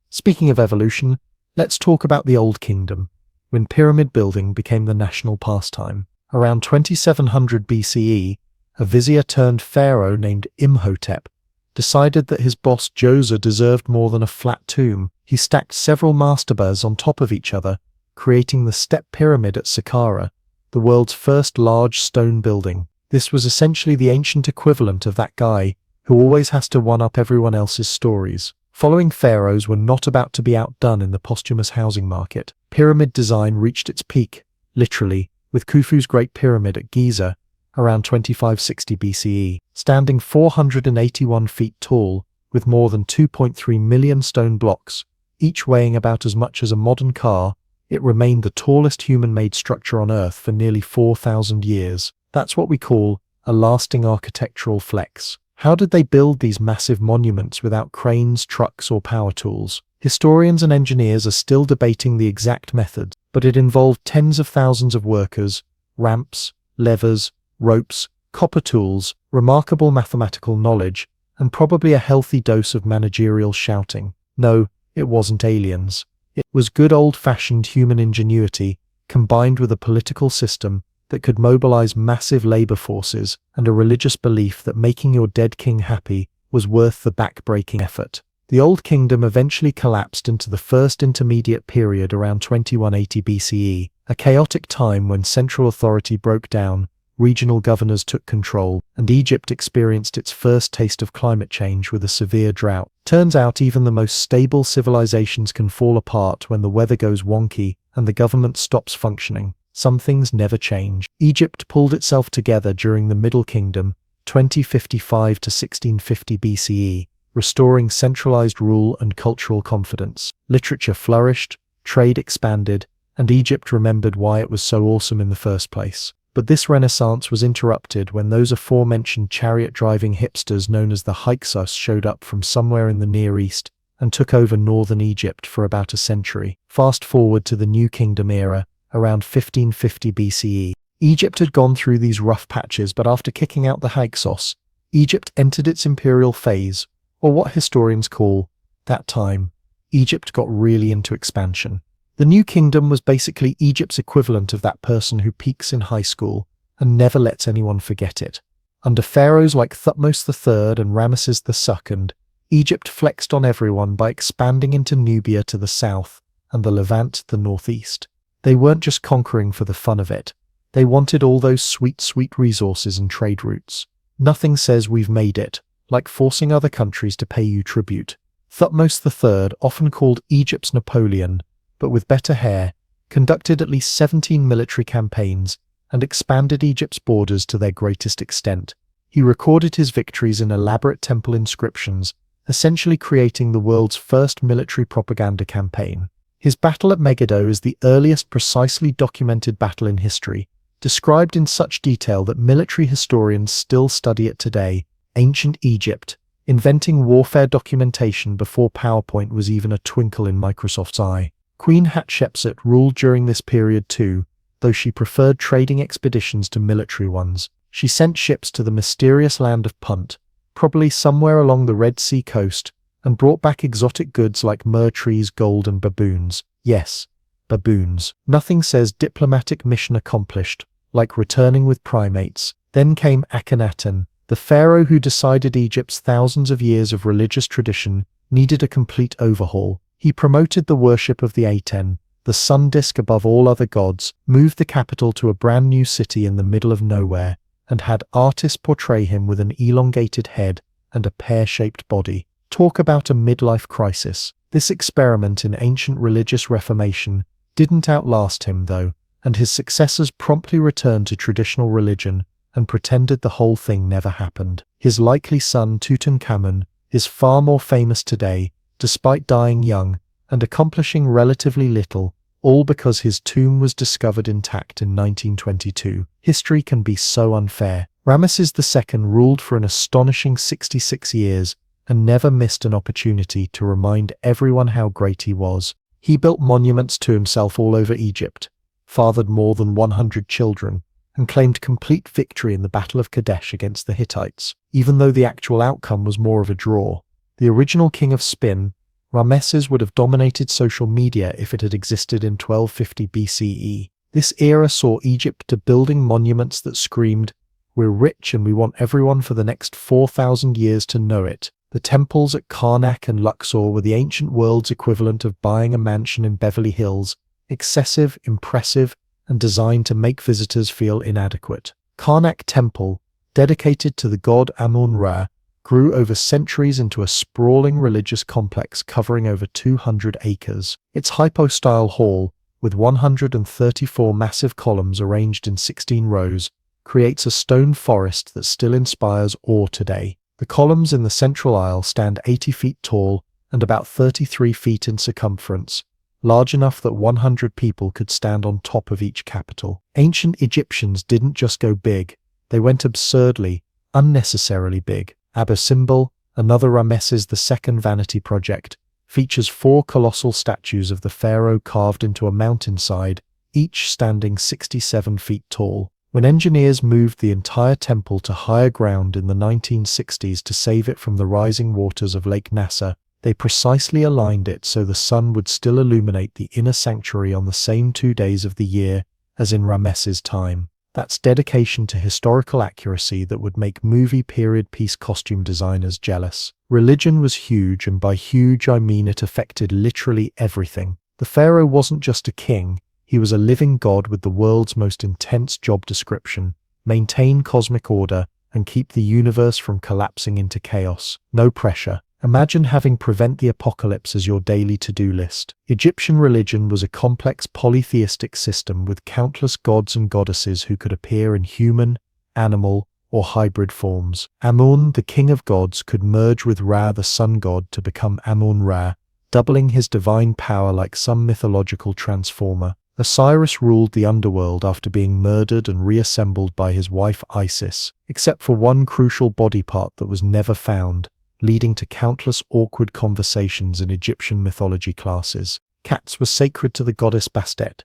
Speaking of evolution, let's talk about the Old Kingdom, when pyramid building became the national pastime. Around 2700 BCE, a vizier turned pharaoh named Imhotep decided that his boss Djoser deserved more than a flat tomb. He stacked several mastabas on top of each other, creating the Step Pyramid at Saqqara, the world's first large stone building. This was essentially the ancient equivalent of that guy who always has to one-up everyone else's stories. Following pharaohs were not about to be outdone in the posthumous housing market. Pyramid design reached its peak, literally, with Khufu's Great Pyramid at Giza, around 2560 BCE, standing 481 feet tall, with more than 2.3 million stone blocks, each weighing about as much as a modern car. It remained the tallest human-made structure on Earth for nearly 4,000 years. That's what we call a lasting architectural flex. How did they build these massive monuments without cranes, trucks, or power tools? Historians and engineers are still debating the exact method, but it involved tens of thousands of workers, ramps, levers, ropes, copper tools, remarkable mathematical knowledge, and probably a healthy dose of managerial shouting. No, it wasn't aliens. It was good old-fashioned human ingenuity, combined with a political system that could mobilize massive labor forces and a religious belief that making your dead king happy was worth the back-breaking effort. The Old Kingdom eventually collapsed into the First Intermediate Period around 2180 BCE, a chaotic time when central authority broke down, regional governors took control, and Egypt experienced its first taste of climate change with a severe drought. Turns out even the most stable civilizations can fall apart when the weather goes wonky and the government stops functioning. Some things never change. Egypt pulled itself together during the Middle Kingdom, 2055 to 1650 BCE, restoring centralized rule and cultural confidence. Literature flourished, trade expanded, and Egypt remembered why it was so awesome in the first place. But this renaissance was interrupted when those aforementioned chariot-driving hipsters known as the Hyksos showed up from somewhere in the Near East and took over northern Egypt for about a century. Fast forward to the New Kingdom era, around 1550 BCE. Egypt had gone through these rough patches, but after kicking out the Hyksos, Egypt entered its imperial phase, or what historians call, that time, Egypt got really into expansion. The New Kingdom was basically Egypt's equivalent of that person who peaks in high school and never lets anyone forget it. Under pharaohs like Thutmose III and Ramesses II, Egypt flexed on everyone by expanding into Nubia to the south and the Levant to the northeast. They weren't just conquering for the fun of it. They wanted all those sweet, sweet resources and trade routes. Nothing says we've made it, like forcing other countries to pay you tribute. Thutmose III, often called Egypt's Napoleon, but with better hair, conducted at least 17 military campaigns and expanded Egypt's borders to their greatest extent. He recorded his victories in elaborate temple inscriptions, essentially creating the world's first military propaganda campaign. His battle at Megiddo is the earliest precisely documented battle in history, described in such detail that military historians still study it today. Ancient Egypt, inventing warfare documentation before PowerPoint was even a twinkle in Microsoft's eye. Queen Hatshepsut ruled during this period too, though she preferred trading expeditions to military ones. She sent ships to the mysterious land of Punt, probably somewhere along the Red Sea coast, and brought back exotic goods like myrrh trees, gold, and baboons. Yes, baboons. Nothing says diplomatic mission accomplished, like returning with primates. Then came Akhenaten, the pharaoh who decided Egypt's thousands of years of religious tradition needed a complete overhaul. He promoted the worship of the Aten, the sun disk above all other gods, moved the capital to a brand new city in the middle of nowhere, and had artists portray him with an elongated head and a pear-shaped body. Talk about a midlife crisis. This experiment in ancient religious reformation didn't outlast him, though, and his successors promptly returned to traditional religion and pretended the whole thing never happened. His likely son Tutankhamun is far more famous today, despite dying young and accomplishing relatively little, all because his tomb was discovered intact in 1922. History can be so unfair. Ramesses II ruled for an astonishing 66 years and never missed an opportunity to remind everyone how great he was. He built monuments to himself all over Egypt, fathered more than 100 children, and claimed complete victory in the Battle of Kadesh against the Hittites, even though the actual outcome was more of a draw. The original king of spin, Ramesses would have dominated social media if it had existed in 1250 BCE. This era saw Egypt building monuments that screamed, "We're rich and we want everyone for the next 4,000 years to know it." The temples at Karnak and Luxor were the ancient world's equivalent of buying a mansion in Beverly Hills, excessive, impressive, and designed to make visitors feel inadequate. Karnak Temple, dedicated to the god Amun-Ra, grew over centuries into a sprawling religious complex covering over 200 acres. Its hypostyle hall, with 134 massive columns arranged in 16 rows, creates a stone forest that still inspires awe today. The columns in the central aisle stand 80 feet tall and about 33 feet in circumference, large enough that 100 people could stand on top of each capital. Ancient Egyptians didn't just go big, they went absurdly, unnecessarily big. Abu-Simbel, another Ramesses II vanity project, features 4 colossal statues of the pharaoh carved into a mountainside, each standing 67 feet tall. When engineers moved the entire temple to higher ground in the 1960s to save it from the rising waters of Lake Nasser, they precisely aligned it so the sun would still illuminate the inner sanctuary on the same 2 days of the year as in Ramesses' time. That's dedication to historical accuracy that would make movie period piece costume designers jealous. Religion was huge, and by huge I mean it affected literally everything. The pharaoh wasn't just a king, he was a living god with the world's most intense job description: maintain cosmic order and keep the universe from collapsing into chaos. No pressure. Imagine having prevent the apocalypse as your daily to-do list. Egyptian religion was a complex polytheistic system with countless gods and goddesses who could appear in human, animal, or hybrid forms. Amun, the king of gods, could merge with Ra, the sun god, to become Amun-Ra, doubling his divine power like some mythological transformer. Osiris ruled the underworld after being murdered and reassembled by his wife Isis, except for one crucial body part that was never found, leading to countless awkward conversations in Egyptian mythology classes. Cats were sacred to the goddess Bastet,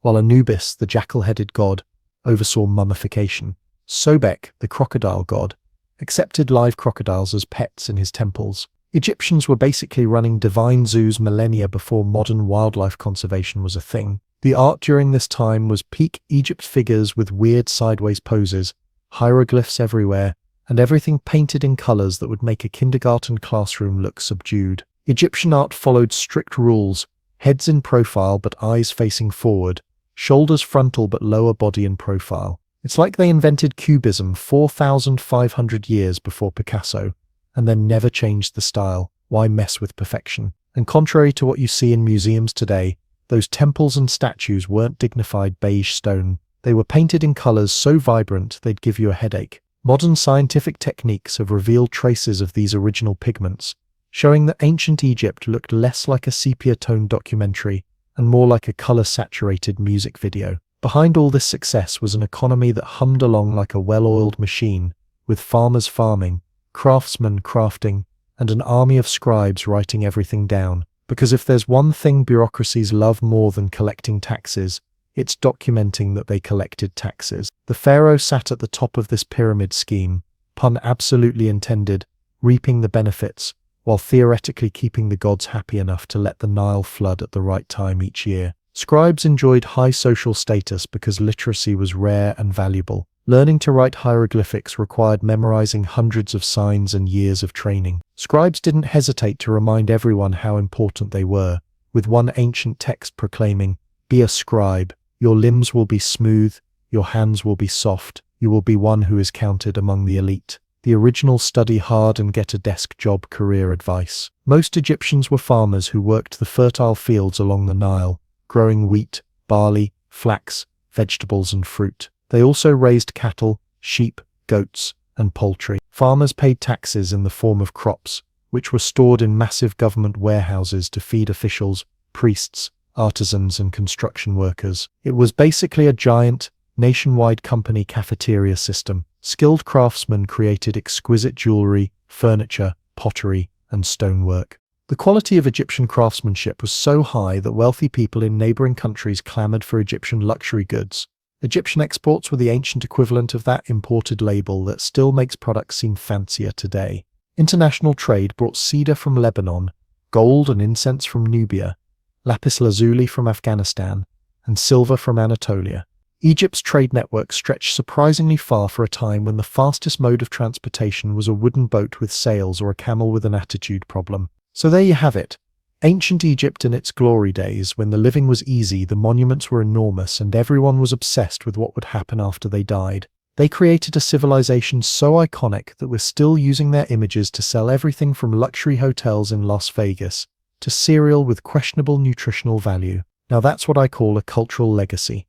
while Anubis, the jackal-headed god, oversaw mummification. Sobek, the crocodile god, accepted live crocodiles as pets in his temples. Egyptians were basically running divine zoos millennia before modern wildlife conservation was a thing. The art during this time was peak Egypt: figures with weird sideways poses, hieroglyphs everywhere, and everything painted in colors that would make a kindergarten classroom look subdued. Egyptian art followed strict rules: heads in profile but eyes facing forward, shoulders frontal but lower body in profile. It's like they invented Cubism 4,500 years before Picasso, and then never changed the style. Why mess with perfection? And contrary to what you see in museums today, those temples and statues weren't dignified beige stone. They were painted in colors so vibrant they'd give you a headache. Modern scientific techniques have revealed traces of these original pigments, showing that ancient Egypt looked less like a sepia-toned documentary and more like a color-saturated music video. Behind all this success was an economy that hummed along like a well-oiled machine, with farmers farming, craftsmen crafting, and an army of scribes writing everything down. Because if there's one thing bureaucracies love more than collecting taxes, it's documenting that they collected taxes. The pharaoh sat at the top of this pyramid scheme, pun absolutely intended, reaping the benefits, while theoretically keeping the gods happy enough to let the Nile flood at the right time each year. Scribes enjoyed high social status because literacy was rare and valuable. Learning to write hieroglyphics required memorizing hundreds of signs and years of training. Scribes didn't hesitate to remind everyone how important they were, with one ancient text proclaiming, "Be a scribe, your limbs will be smooth, your hands will be soft, you will be one who is counted among the elite." The original study hard and get a desk job career advice. Most Egyptians were farmers who worked the fertile fields along the Nile, growing wheat, barley, flax, vegetables and fruit. They also raised cattle, sheep, goats, and poultry. Farmers paid taxes in the form of crops, which were stored in massive government warehouses to feed officials, priests, artisans, and construction workers. It was basically a giant, nationwide company cafeteria system. Skilled craftsmen created exquisite jewelry, furniture, pottery, and stonework. The quality of Egyptian craftsmanship was so high that wealthy people in neighboring countries clamored for Egyptian luxury goods. Egyptian exports were the ancient equivalent of that imported label that still makes products seem fancier today. International trade brought cedar from Lebanon, gold and incense from Nubia, lapis lazuli from Afghanistan, and silver from Anatolia. Egypt's trade network stretched surprisingly far for a time when the fastest mode of transportation was a wooden boat with sails or a camel with an attitude problem. So there you have it. Ancient Egypt in its glory days, when the living was easy, the monuments were enormous, and everyone was obsessed with what would happen after they died. They created a civilization so iconic that we're still using their images to sell everything from luxury hotels in Las Vegas to cereal with questionable nutritional value. Now that's what I call a cultural legacy.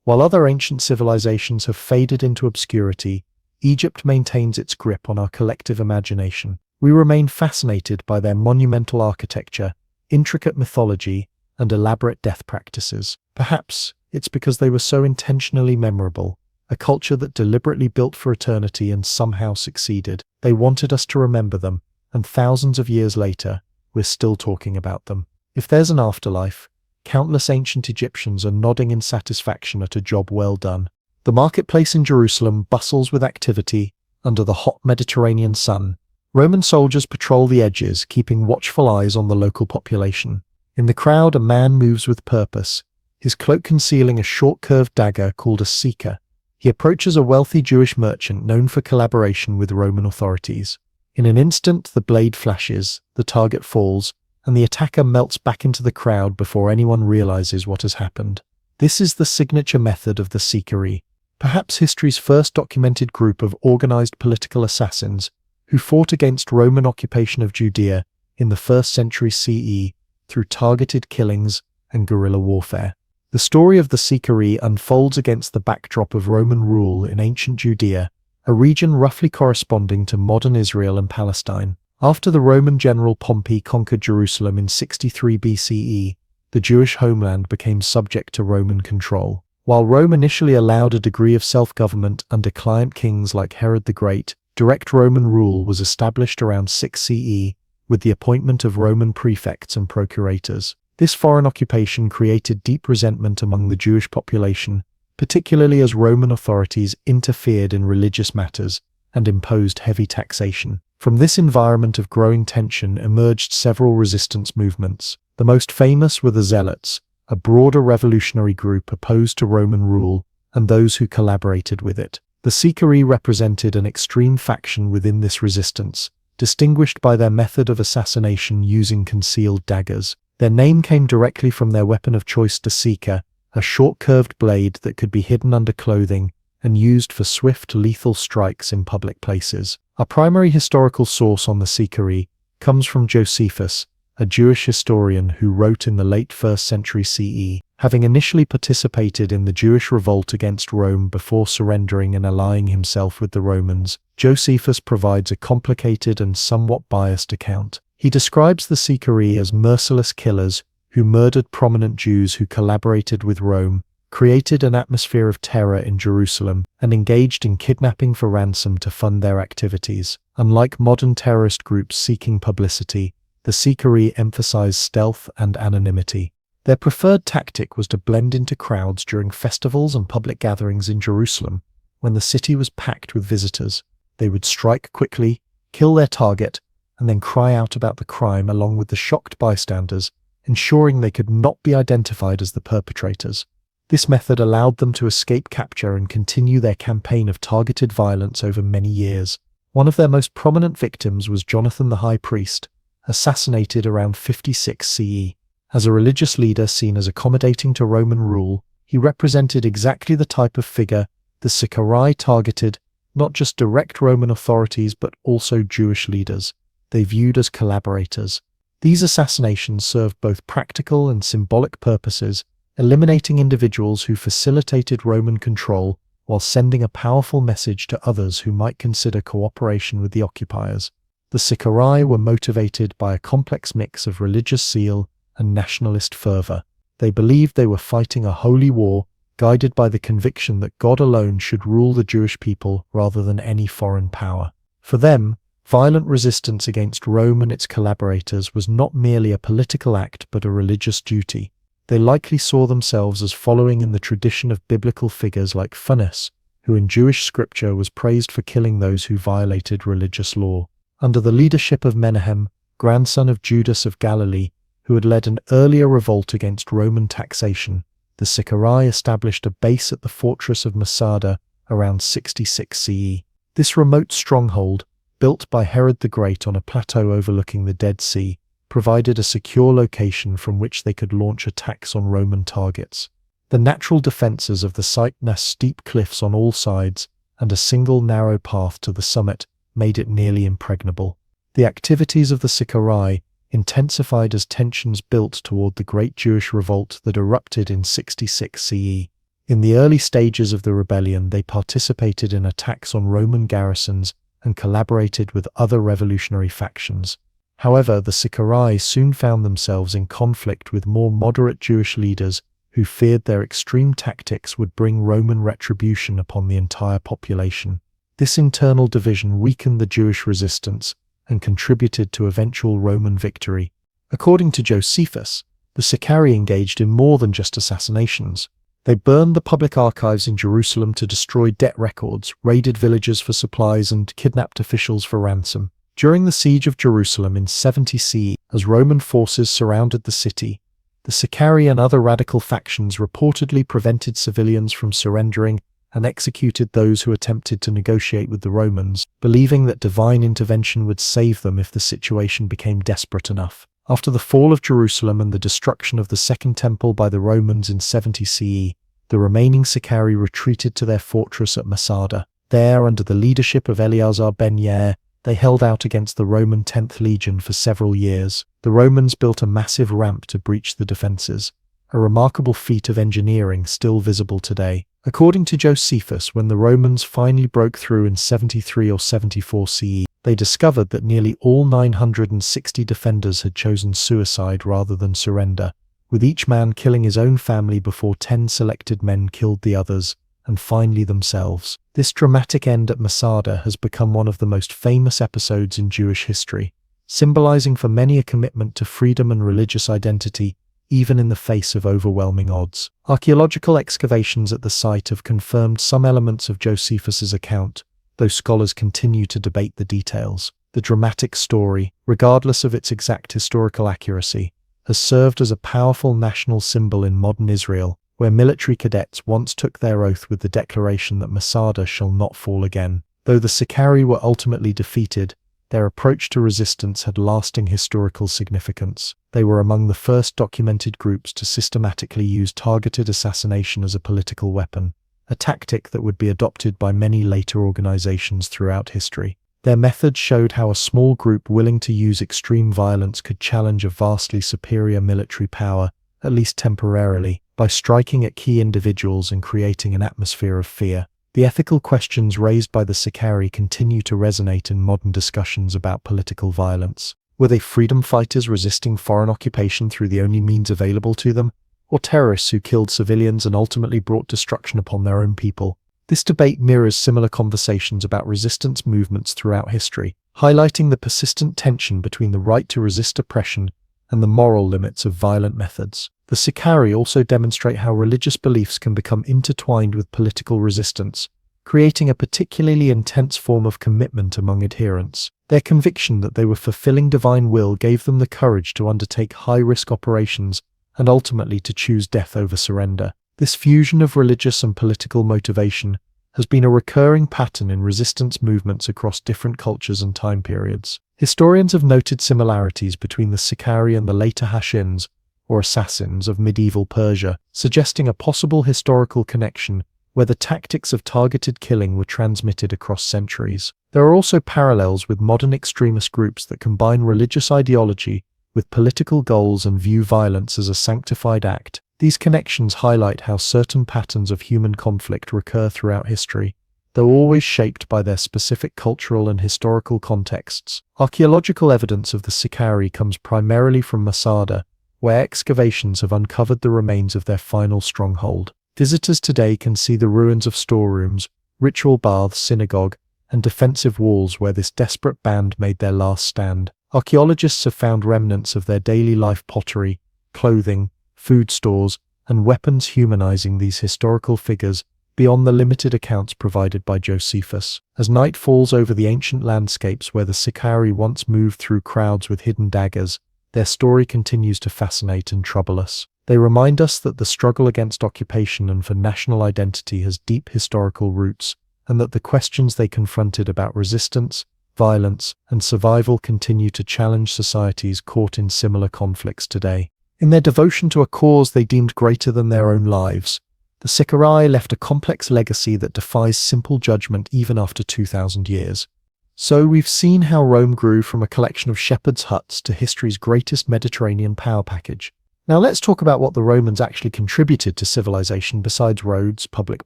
While other ancient civilizations have faded into obscurity, Egypt maintains its grip on our collective imagination. We remain fascinated by their monumental architecture, intricate mythology, and elaborate death practices. Perhaps it's because they were so intentionally memorable, a culture that deliberately built for eternity and somehow succeeded. They wanted us to remember them, and thousands of years later, we're still talking about them. If there's an afterlife, countless ancient Egyptians are nodding in satisfaction at a job well done. The marketplace in Jerusalem bustles with activity under the hot Mediterranean sun. Roman soldiers patrol the edges, keeping watchful eyes on the local population. In the crowd, a man moves with purpose, his cloak concealing a short curved dagger called a seeker. He approaches a wealthy Jewish merchant known for collaboration with Roman authorities. In an instant, the blade flashes, the target falls, and the attacker melts back into the crowd before anyone realizes what has happened. This is the signature method of the Sicarii, perhaps history's first documented group of organized political assassins who fought against Roman occupation of Judea in the 1st century CE through targeted killings and guerrilla warfare. The story of the Sicarii unfolds against the backdrop of Roman rule in ancient Judea, a region roughly corresponding to modern Israel and Palestine. After the Roman general Pompey conquered Jerusalem in 63 BCE, the Jewish homeland became subject to Roman control. While Rome initially allowed a degree of self-government under client kings like Herod the Great, direct Roman rule was established around 6 CE with the appointment of Roman prefects and procurators. This foreign occupation created deep resentment among the Jewish population, particularly as Roman authorities interfered in religious matters and imposed heavy taxation. From this environment of growing tension emerged several resistance movements. The most famous were the Zealots, a broader revolutionary group opposed to Roman rule and those who collaborated with it. The Sicarii represented an extreme faction within this resistance, distinguished by their method of assassination using concealed daggers. Their name came directly from their weapon of choice, the seeker, a short curved blade that could be hidden under clothing and used for swift, lethal strikes in public places. Our primary historical source on the Sicarii comes from Josephus, a Jewish historian who wrote in the late 1st century CE. Having initially participated in the Jewish revolt against Rome before surrendering and allying himself with the Romans, Josephus provides a complicated and somewhat biased account. He describes the Sicarii as merciless killers who murdered prominent Jews who collaborated with Rome, created an atmosphere of terror in Jerusalem, and engaged in kidnapping for ransom to fund their activities. Unlike modern terrorist groups seeking publicity, the Sicarii emphasized stealth and anonymity. Their preferred tactic was to blend into crowds during festivals and public gatherings in Jerusalem. When the city was packed with visitors, they would strike quickly, kill their target, and then cry out about the crime along with the shocked bystanders, ensuring they could not be identified as the perpetrators. This method allowed them to escape capture and continue their campaign of targeted violence over many years. One of their most prominent victims was Jonathan the High Priest, assassinated around 56 CE. As a religious leader seen as accommodating to Roman rule, he represented exactly the type of figure the Sicarii targeted, not just direct Roman authorities but also Jewish leaders they viewed as collaborators. These assassinations served both practical and symbolic purposes, eliminating individuals who facilitated Roman control while sending a powerful message to others who might consider cooperation with the occupiers. The Sicarii were motivated by a complex mix of religious zeal and nationalist fervor. They believed they were fighting a holy war, guided by the conviction that God alone should rule the Jewish people rather than any foreign power. For them, violent resistance against Rome and its collaborators was not merely a political act but a religious duty. They likely saw themselves as following in the tradition of biblical figures like Phanes, who in Jewish scripture was praised for killing those who violated religious law. Under the leadership of Menahem, grandson of Judas of Galilee, who had led an earlier revolt against Roman taxation, the Sicarii established a base at the fortress of Masada around 66 CE. This remote stronghold, built by Herod the Great on a plateau overlooking the Dead Sea, provided a secure location from which they could launch attacks on Roman targets. The natural defenses of the site nest steep cliffs on all sides, and a single narrow path to the summit made it nearly impregnable. The activities of the Sicarii intensified as tensions built toward the Great Jewish Revolt that erupted in 66 CE. In the early stages of the rebellion, they participated in attacks on Roman garrisons and collaborated with other revolutionary factions. However, the Sicarii soon found themselves in conflict with more moderate Jewish leaders who feared their extreme tactics would bring Roman retribution upon the entire population. This internal division weakened the Jewish resistance and contributed to eventual Roman victory. According to Josephus, the Sicarii engaged in more than just assassinations. They burned the public archives in Jerusalem to destroy debt records, raided villages for supplies, and kidnapped officials for ransom. During the siege of Jerusalem in 70 CE, as Roman forces surrounded the city, the Sicarii and other radical factions reportedly prevented civilians from surrendering and executed those who attempted to negotiate with the Romans, believing that divine intervention would save them if the situation became desperate enough. After the fall of Jerusalem and the destruction of the Second Temple by the Romans in 70 CE, the remaining Sicarii retreated to their fortress at Masada. There, under the leadership of Eleazar ben Yair, they held out against the Roman 10th Legion for several years. The Romans built a massive ramp to breach the defenses, a remarkable feat of engineering still visible today. According to Josephus, when the Romans finally broke through in 73 or 74 CE, they discovered that nearly all 960 defenders had chosen suicide rather than surrender, with each man killing his own family before 10 selected men killed the others, and finally themselves. This dramatic end at Masada has become one of the most famous episodes in Jewish history, symbolizing for many a commitment to freedom and religious identity, even in the face of overwhelming odds. Archaeological excavations at the site have confirmed some elements of Josephus's account, though scholars continue to debate the details. The dramatic story, regardless of its exact historical accuracy, has served as a powerful national symbol in modern Israel, where military cadets once took their oath with the declaration that Masada shall not fall again. Though the Sicarii were ultimately defeated, their approach to resistance had lasting historical significance. They were among the first documented groups to systematically use targeted assassination as a political weapon, a tactic that would be adopted by many later organizations throughout history. Their methods showed how a small group willing to use extreme violence could challenge a vastly superior military power, at least temporarily, by striking at key individuals and creating an atmosphere of fear. The ethical questions raised by the Sicarii continue to resonate in modern discussions about political violence. Were they freedom fighters resisting foreign occupation through the only means available to them, or terrorists who killed civilians and ultimately brought destruction upon their own people? This debate mirrors similar conversations about resistance movements throughout history, highlighting the persistent tension between the right to resist oppression and the moral limits of violent methods. The Sicarii also demonstrate how religious beliefs can become intertwined with political resistance, creating a particularly intense form of commitment among adherents. Their conviction that they were fulfilling divine will gave them the courage to undertake high-risk operations and ultimately to choose death over surrender. This fusion of religious and political motivation has been a recurring pattern in resistance movements across different cultures and time periods. Historians have noted similarities between the Sicarii and the later Hashins, or assassins, of medieval Persia, suggesting a possible historical connection where the tactics of targeted killing were transmitted across centuries. There are also parallels with modern extremist groups that combine religious ideology with political goals and view violence as a sanctified act. These connections highlight how certain patterns of human conflict recur throughout history, though always shaped by their specific cultural and historical contexts. Archaeological evidence of the Sicarii comes primarily from Masada, where excavations have uncovered the remains of their final stronghold. Visitors today can see the ruins of storerooms, ritual baths, synagogue, and defensive walls where this desperate band made their last stand. Archaeologists have found remnants of their daily life pottery, clothing, food stores, and weapons humanizing these historical figures beyond the limited accounts provided by Josephus. As night falls over the ancient landscapes where the Sicarii once moved through crowds with hidden daggers, their story continues to fascinate and trouble us. They remind us that the struggle against occupation and for national identity has deep historical roots, and that the questions they confronted about resistance, violence, and survival continue to challenge societies caught in similar conflicts today. In their devotion to a cause they deemed greater than their own lives, The Sicarii left a complex legacy that defies simple judgment even after 2,000 years. So we've seen how Rome grew from a collection of shepherds' huts to history's greatest Mediterranean power package. Now let's talk about what the Romans actually contributed to civilization besides roads, public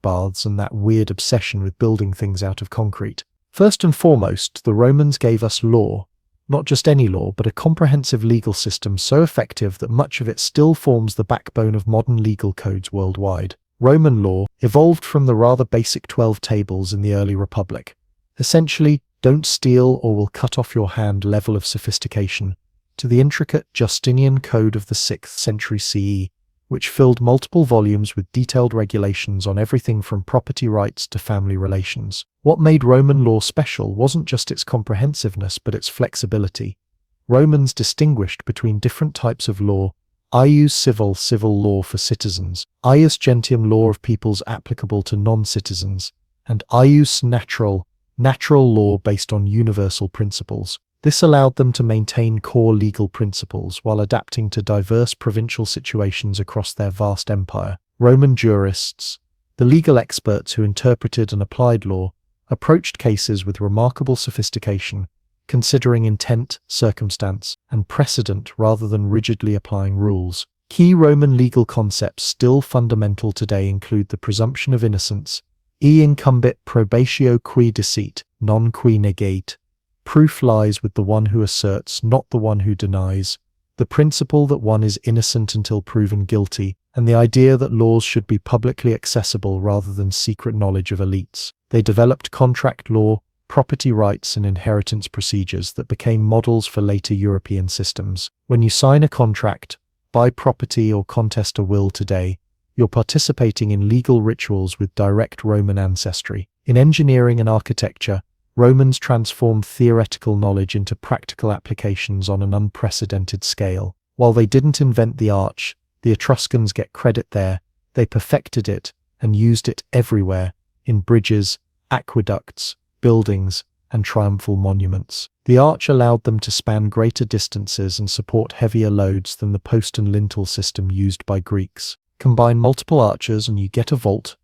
baths, and that weird obsession with building things out of concrete. First and foremost, the Romans gave us law. Not just any law, but a comprehensive legal system so effective that much of it still forms the backbone of modern legal codes worldwide. Roman law evolved from the rather basic 12 tables in the early Republic. Essentially, don't steal or we'll cut off your hand level of sophistication, to the intricate Justinian Code of the 6th century CE, which filled multiple volumes with detailed regulations on everything from property rights to family relations. What made Roman law special wasn't just its comprehensiveness, but its flexibility. Romans distinguished between different types of law: ius civil law for citizens, ius gentium law of peoples applicable to non-citizens, and ius natural law based on universal principles. This allowed them to maintain core legal principles while adapting to diverse provincial situations across their vast empire. Roman jurists, the legal experts who interpreted and applied law, approached cases with remarkable sophistication, considering intent, circumstance, and precedent rather than rigidly applying rules. Key Roman legal concepts still fundamental today include the presumption of innocence, e incumbit probatio qui deceit, non qui negate. Proof lies with the one who asserts, not the one who denies. The principle that one is innocent until proven guilty, and the idea that laws should be publicly accessible rather than secret knowledge of elites. They developed contract law, property rights, and inheritance procedures that became models for later European systems. When you sign a contract, buy property, or contest a will today, you're participating in legal rituals with direct Roman ancestry. In engineering and architecture, Romans transformed theoretical knowledge into practical applications on an unprecedented scale. While they didn't invent the arch, the Etruscans get credit there. They perfected it and used it everywhere, in bridges, aqueducts, buildings, and triumphal monuments. The arch allowed them to span greater distances and support heavier loads than the post and lintel system used by Greeks. Combine multiple arches and you get a vault.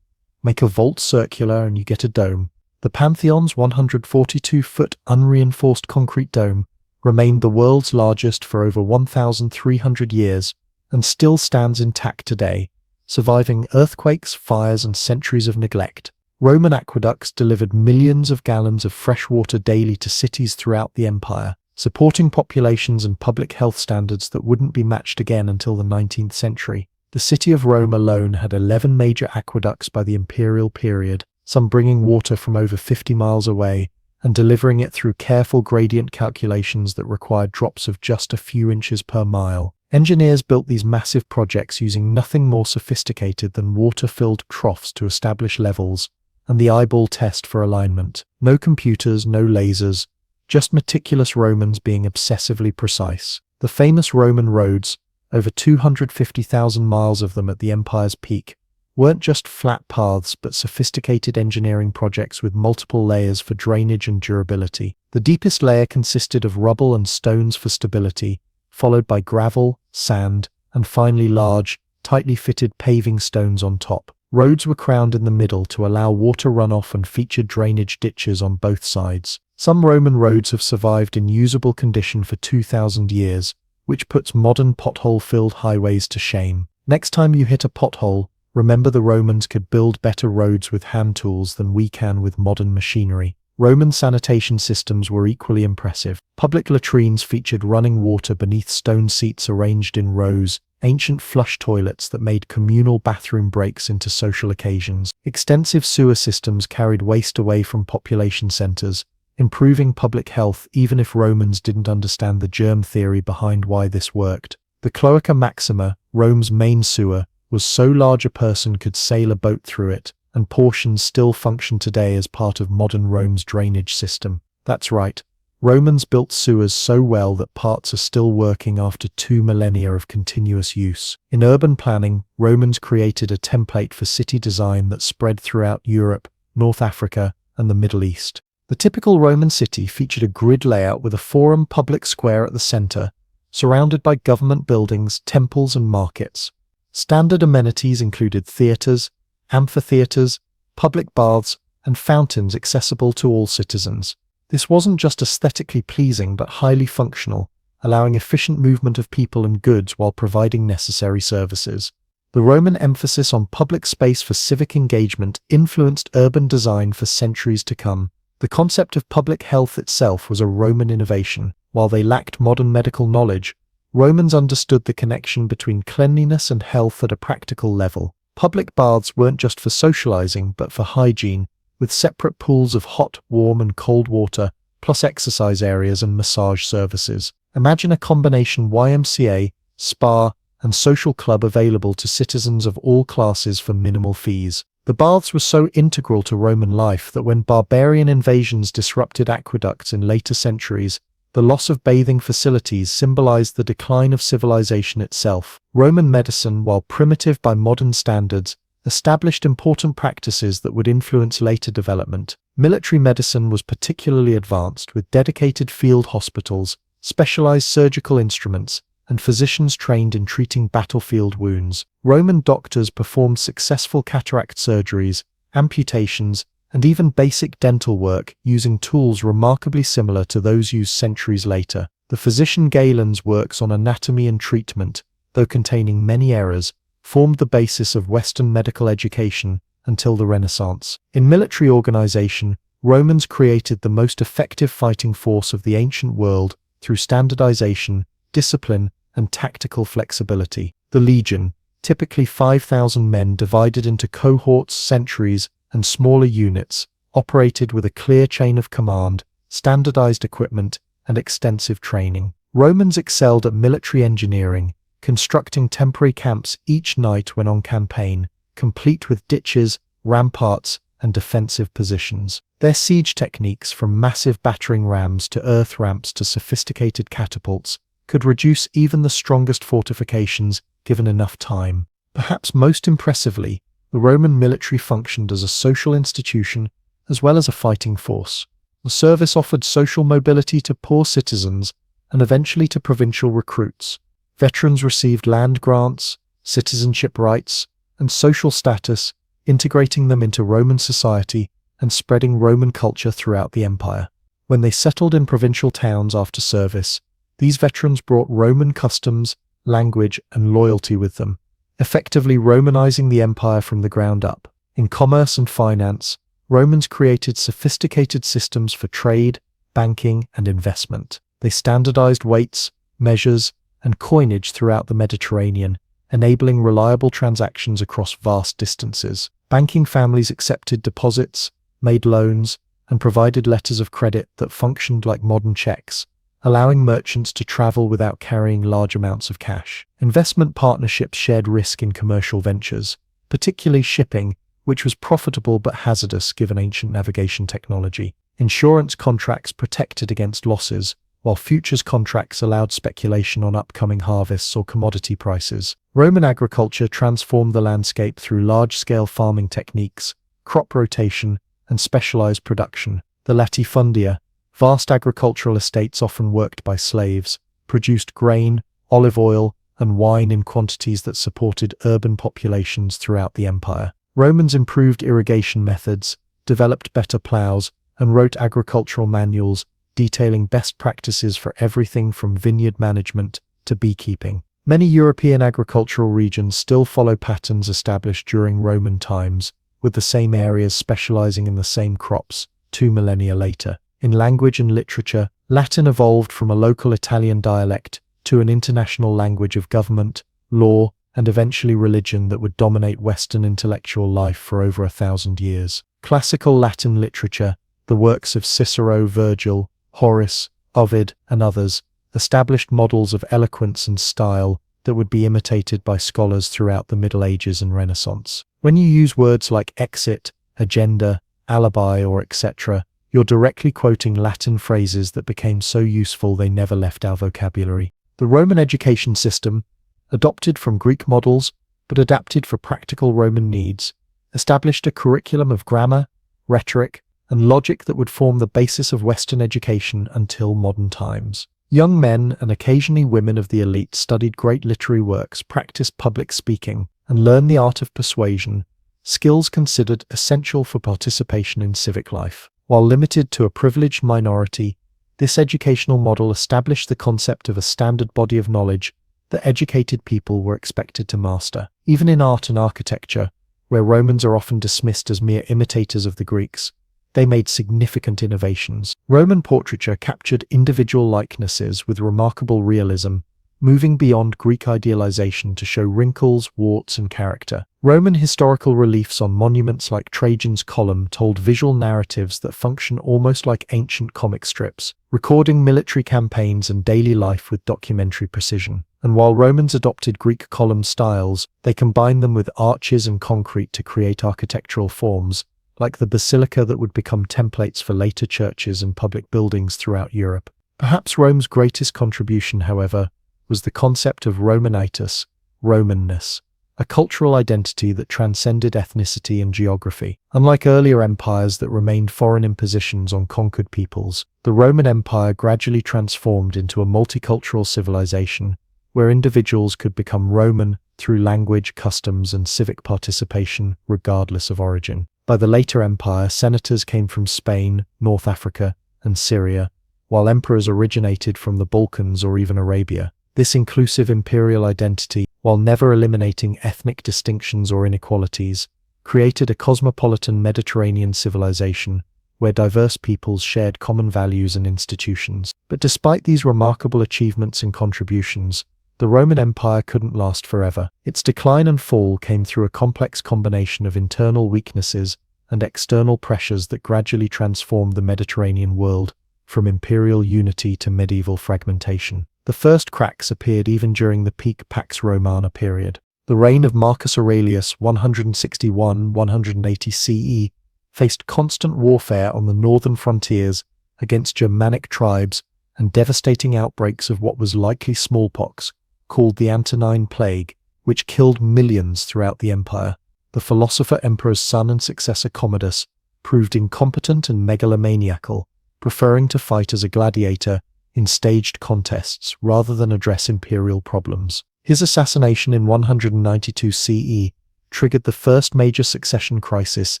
Make a vault circular and you get a dome. The Pantheon's 142-foot unreinforced concrete dome remained the world's largest for over 1,300 years and still stands intact today, surviving earthquakes, fires, and centuries of neglect. Roman aqueducts delivered millions of gallons of fresh water daily to cities throughout the empire, supporting populations and public health standards that wouldn't be matched again until the 19th century. The city of Rome alone had 11 major aqueducts by the imperial period, some bringing water from over 50 miles away and delivering it through careful gradient calculations that required drops of just a few inches per mile. Engineers built these massive projects using nothing more sophisticated than water-filled troughs to establish levels and the eyeball test for alignment. No computers, no lasers, just meticulous Romans being obsessively precise. The famous Roman roads, over 250,000 miles of them at the empire's peak, weren't just flat paths but sophisticated engineering projects with multiple layers for drainage and durability. The deepest layer consisted of rubble and stones for stability, followed by gravel, sand, and finally large, tightly fitted paving stones on top. Roads were crowned in the middle to allow water runoff and featured drainage ditches on both sides. Some Roman roads have survived in usable condition for 2,000 years, which puts modern pothole-filled highways to shame. Next time you hit a pothole, remember the Romans could build better roads with hand tools than we can with modern machinery. Roman sanitation systems were equally impressive. Public latrines featured running water beneath stone seats arranged in rows, ancient flush toilets that made communal bathroom breaks into social occasions. Extensive sewer systems carried waste away from population centers, improving public health even if Romans didn't understand the germ theory behind why this worked. The Cloaca Maxima, Rome's main sewer, was so large a person could sail a boat through it, and portions still function today as part of modern Rome's drainage system. That's right, Romans built sewers so well that parts are still working after 2 millennia of continuous use. In urban planning, Romans created a template for city design that spread throughout Europe, North Africa, and the Middle East. The typical Roman city featured a grid layout with a forum public square at the center, surrounded by government buildings, temples, and markets. Standard amenities included theaters, amphitheaters, public baths, and fountains accessible to all citizens. This wasn't just aesthetically pleasing but highly functional, allowing efficient movement of people and goods while providing necessary services. The Roman emphasis on public space for civic engagement influenced urban design for centuries to come. The concept of public health itself was a Roman innovation. While they lacked modern medical knowledge, Romans understood the connection between cleanliness and health at a practical level. Public baths weren't just for socializing but for hygiene, with separate pools of hot, warm, and cold water, plus exercise areas and massage services. Imagine a combination YMCA, spa, and social club available to citizens of all classes for minimal fees. The baths were so integral to Roman life that when barbarian invasions disrupted aqueducts in later centuries, the loss of bathing facilities symbolized the decline of civilization itself. Roman medicine, while primitive by modern standards, established important practices that would influence later development. Military medicine was particularly advanced, with dedicated field hospitals, specialized surgical instruments, and physicians trained in treating battlefield wounds. Roman doctors performed successful cataract surgeries, amputations, and even basic dental work using tools remarkably similar to those used centuries later. The physician Galen's works on anatomy and treatment, though containing many errors, formed the basis of Western medical education until the Renaissance. In military organization, Romans created the most effective fighting force of the ancient world through standardization, discipline, and tactical flexibility. The legion, typically 5,000 men divided into cohorts, centuries, and smaller units, operated with a clear chain of command, standardized equipment, and extensive training. Romans excelled at military engineering, constructing temporary camps each night when on campaign, complete with ditches, ramparts, and defensive positions. Their siege techniques, from massive battering rams to earth ramps to sophisticated catapults, could reduce even the strongest fortifications given enough time. Perhaps most impressively, the Roman military functioned as a social institution as well as a fighting force. The service offered social mobility to poor citizens and eventually to provincial recruits. Veterans received land grants, citizenship rights, and social status, integrating them into Roman society and spreading Roman culture throughout the empire. When they settled in provincial towns after service, these veterans brought Roman customs, language, and loyalty with them, effectively Romanizing the empire from the ground up. In commerce and finance, Romans created sophisticated systems for trade, banking, and investment. They standardized weights, measures, and coinage throughout the Mediterranean, enabling reliable transactions across vast distances. Banking families accepted deposits, made loans, and provided letters of credit that functioned like modern checks, allowing merchants to travel without carrying large amounts of cash. Investment partnerships shared risk in commercial ventures, particularly shipping, which was profitable but hazardous given ancient navigation technology. Insurance contracts protected against losses, while futures contracts allowed speculation on upcoming harvests or commodity prices. Roman agriculture transformed the landscape through large-scale farming techniques, crop rotation, and specialized production. The latifundia, vast agricultural estates often worked by slaves, produced grain, olive oil, and wine in quantities that supported urban populations throughout the empire. Romans improved irrigation methods, developed better plows, and wrote agricultural manuals detailing best practices for everything from vineyard management to beekeeping. Many European agricultural regions still follow patterns established during Roman times, with the same areas specializing in the same crops 2 millennia later. In language and literature, Latin evolved from a local Italian dialect to an international language of government, law, and eventually religion that would dominate Western intellectual life for over 1,000 years. Classical Latin literature, the works of Cicero, Virgil, Horace, Ovid, and others, established models of eloquence and style that would be imitated by scholars throughout the Middle Ages and Renaissance. When you use words like exit, agenda, alibi, or etc., you're directly quoting Latin phrases that became so useful they never left our vocabulary. The Roman education system, adopted from Greek models but adapted for practical Roman needs, established a curriculum of grammar, rhetoric, and logic that would form the basis of Western education until modern times. Young men and occasionally women of the elite studied great literary works, practiced public speaking, and learned the art of persuasion, skills considered essential for participation in civic life. While limited to a privileged minority, this educational model established the concept of a standard body of knowledge that educated people were expected to master. Even in art and architecture, where Romans are often dismissed as mere imitators of the Greeks, they made significant innovations. Roman portraiture captured individual likenesses with remarkable realism, moving beyond Greek idealization to show wrinkles, warts, and character. Roman historical reliefs on monuments like Trajan's Column told visual narratives that function almost like ancient comic strips, recording military campaigns and daily life with documentary precision. And while Romans adopted Greek column styles, they combined them with arches and concrete to create architectural forms, like the basilica that would become templates for later churches and public buildings throughout Europe. Perhaps Rome's greatest contribution, however, was the concept of Romanitas, Romanness, a cultural identity that transcended ethnicity and geography. Unlike earlier empires that remained foreign impositions on conquered peoples, the Roman Empire gradually transformed into a multicultural civilization where individuals could become Roman through language, customs, and civic participation, regardless of origin. By the later empire, senators came from Spain, North Africa, and Syria, while emperors originated from the Balkans or even Arabia. This inclusive imperial identity, while never eliminating ethnic distinctions or inequalities, created a cosmopolitan Mediterranean civilization where diverse peoples shared common values and institutions. But despite these remarkable achievements and contributions, the Roman Empire couldn't last forever. Its decline and fall came through a complex combination of internal weaknesses and external pressures that gradually transformed the Mediterranean world from imperial unity to medieval fragmentation. The first cracks appeared even during the peak Pax Romana period. The reign of Marcus Aurelius 161–180 CE faced constant warfare on the northern frontiers against Germanic tribes and devastating outbreaks of what was likely smallpox, called the Antonine Plague, which killed millions throughout the empire. The philosopher emperor's son and successor Commodus proved incompetent and megalomaniacal, preferring to fight as a gladiator in staged contests rather than address imperial problems. His assassination in 192 CE triggered the first major succession crisis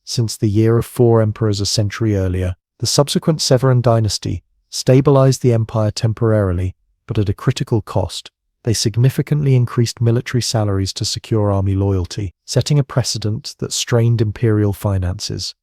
since the year of 4 emperors a century earlier. The subsequent Severan dynasty stabilized the empire temporarily, but at a critical cost. They significantly increased military salaries to secure army loyalty, setting a precedent that strained imperial finances.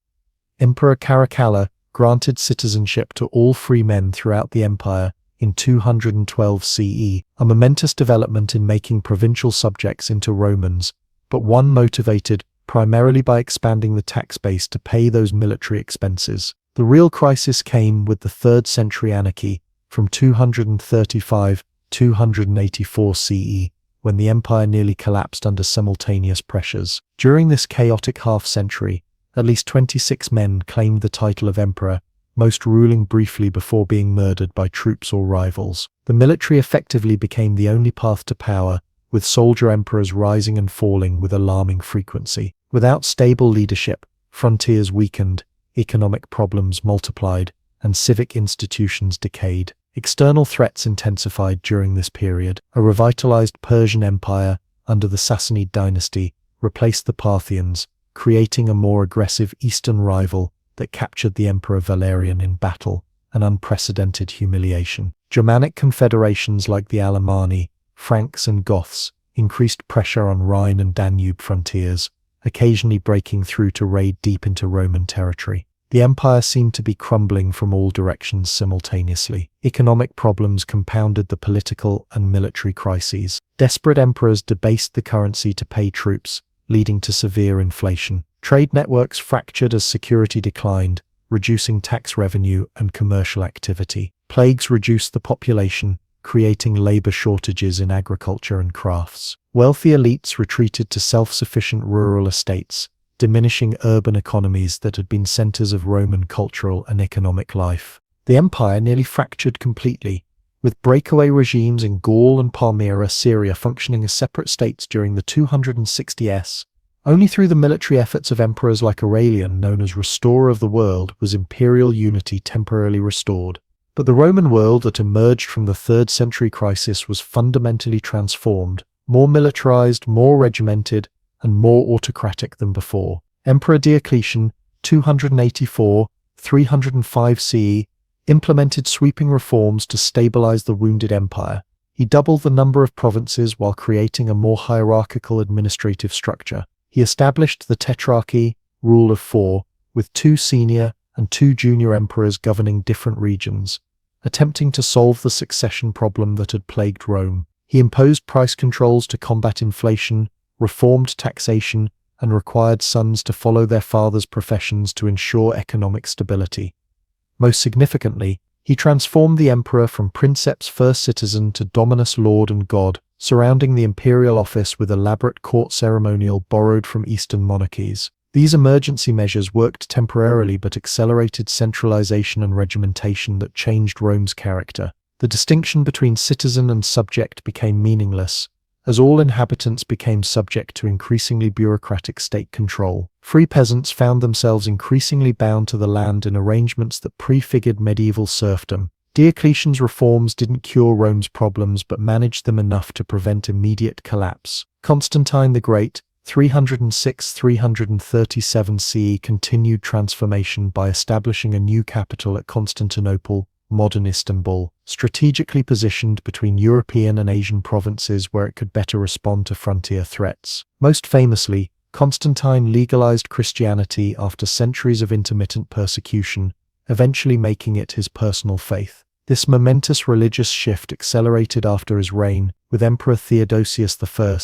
Emperor Caracalla granted citizenship to all free men throughout the empire in 212 CE, a momentous development in making provincial subjects into Romans, but one motivated primarily by expanding the tax base to pay those military expenses. The real crisis came with the 3rd century anarchy from 235–284 CE, when the empire nearly collapsed under simultaneous pressures. During this chaotic half-century, at least 26 men claimed the title of emperor, most ruling briefly before being murdered by troops or rivals. The military effectively became the only path to power, with soldier emperors rising and falling with alarming frequency. Without stable leadership, frontiers weakened, economic problems multiplied, and civic institutions decayed. External threats intensified during this period. A revitalized Persian Empire under the Sassanid dynasty replaced the Parthians, creating a more aggressive eastern rival that captured the Emperor Valerian in battle, an unprecedented humiliation. Germanic confederations like the Alemanni, Franks and Goths increased pressure on Rhine and Danube frontiers, occasionally breaking through to raid deep into Roman territory. The empire seemed to be crumbling from all directions simultaneously. Economic problems compounded the political and military crises. Desperate emperors debased the currency to pay troops, leading to severe inflation. Trade networks fractured as security declined, reducing tax revenue and commercial activity. Plagues reduced the population, creating labor shortages in agriculture and crafts. Wealthy elites retreated to self-sufficient rural estates, diminishing urban economies that had been centers of Roman cultural and economic life. The empire nearly fractured completely, with breakaway regimes in Gaul and Palmyra, Syria functioning as separate states during the 260s. Only through the military efforts of emperors like Aurelian, known as Restorer of the World, was imperial unity temporarily restored. But the Roman world that emerged from the 3rd century crisis was fundamentally transformed, more militarized, more regimented, and more autocratic than before. Emperor Diocletian, 284–305 CE, implemented sweeping reforms to stabilize the wounded empire. He doubled the number of provinces while creating a more hierarchical administrative structure. He established the tetrarchy, rule of 4, with 2 senior and 2 junior emperors governing different regions, attempting to solve the succession problem that had plagued Rome. He imposed price controls to combat inflation, reformed taxation, and required sons to follow their fathers' professions to ensure economic stability. Most significantly, he transformed the emperor from princeps first citizen to dominus lord and god, surrounding the imperial office with elaborate court ceremonial borrowed from Eastern monarchies. These emergency measures worked temporarily but accelerated centralization and regimentation that changed Rome's character. The distinction between citizen and subject became meaningless, as all inhabitants became subject to increasingly bureaucratic state control. Free peasants found themselves increasingly bound to the land in arrangements that prefigured medieval serfdom. Diocletian's reforms didn't cure Rome's problems but managed them enough to prevent immediate collapse. Constantine the Great, 306–337 CE, continued transformation by establishing a new capital at Constantinople, modern Istanbul, strategically positioned between European and Asian provinces where it could better respond to frontier threats. Most famously, Constantine legalized Christianity after centuries of intermittent persecution, eventually making it his personal faith. This momentous religious shift accelerated after his reign, with Emperor Theodosius I,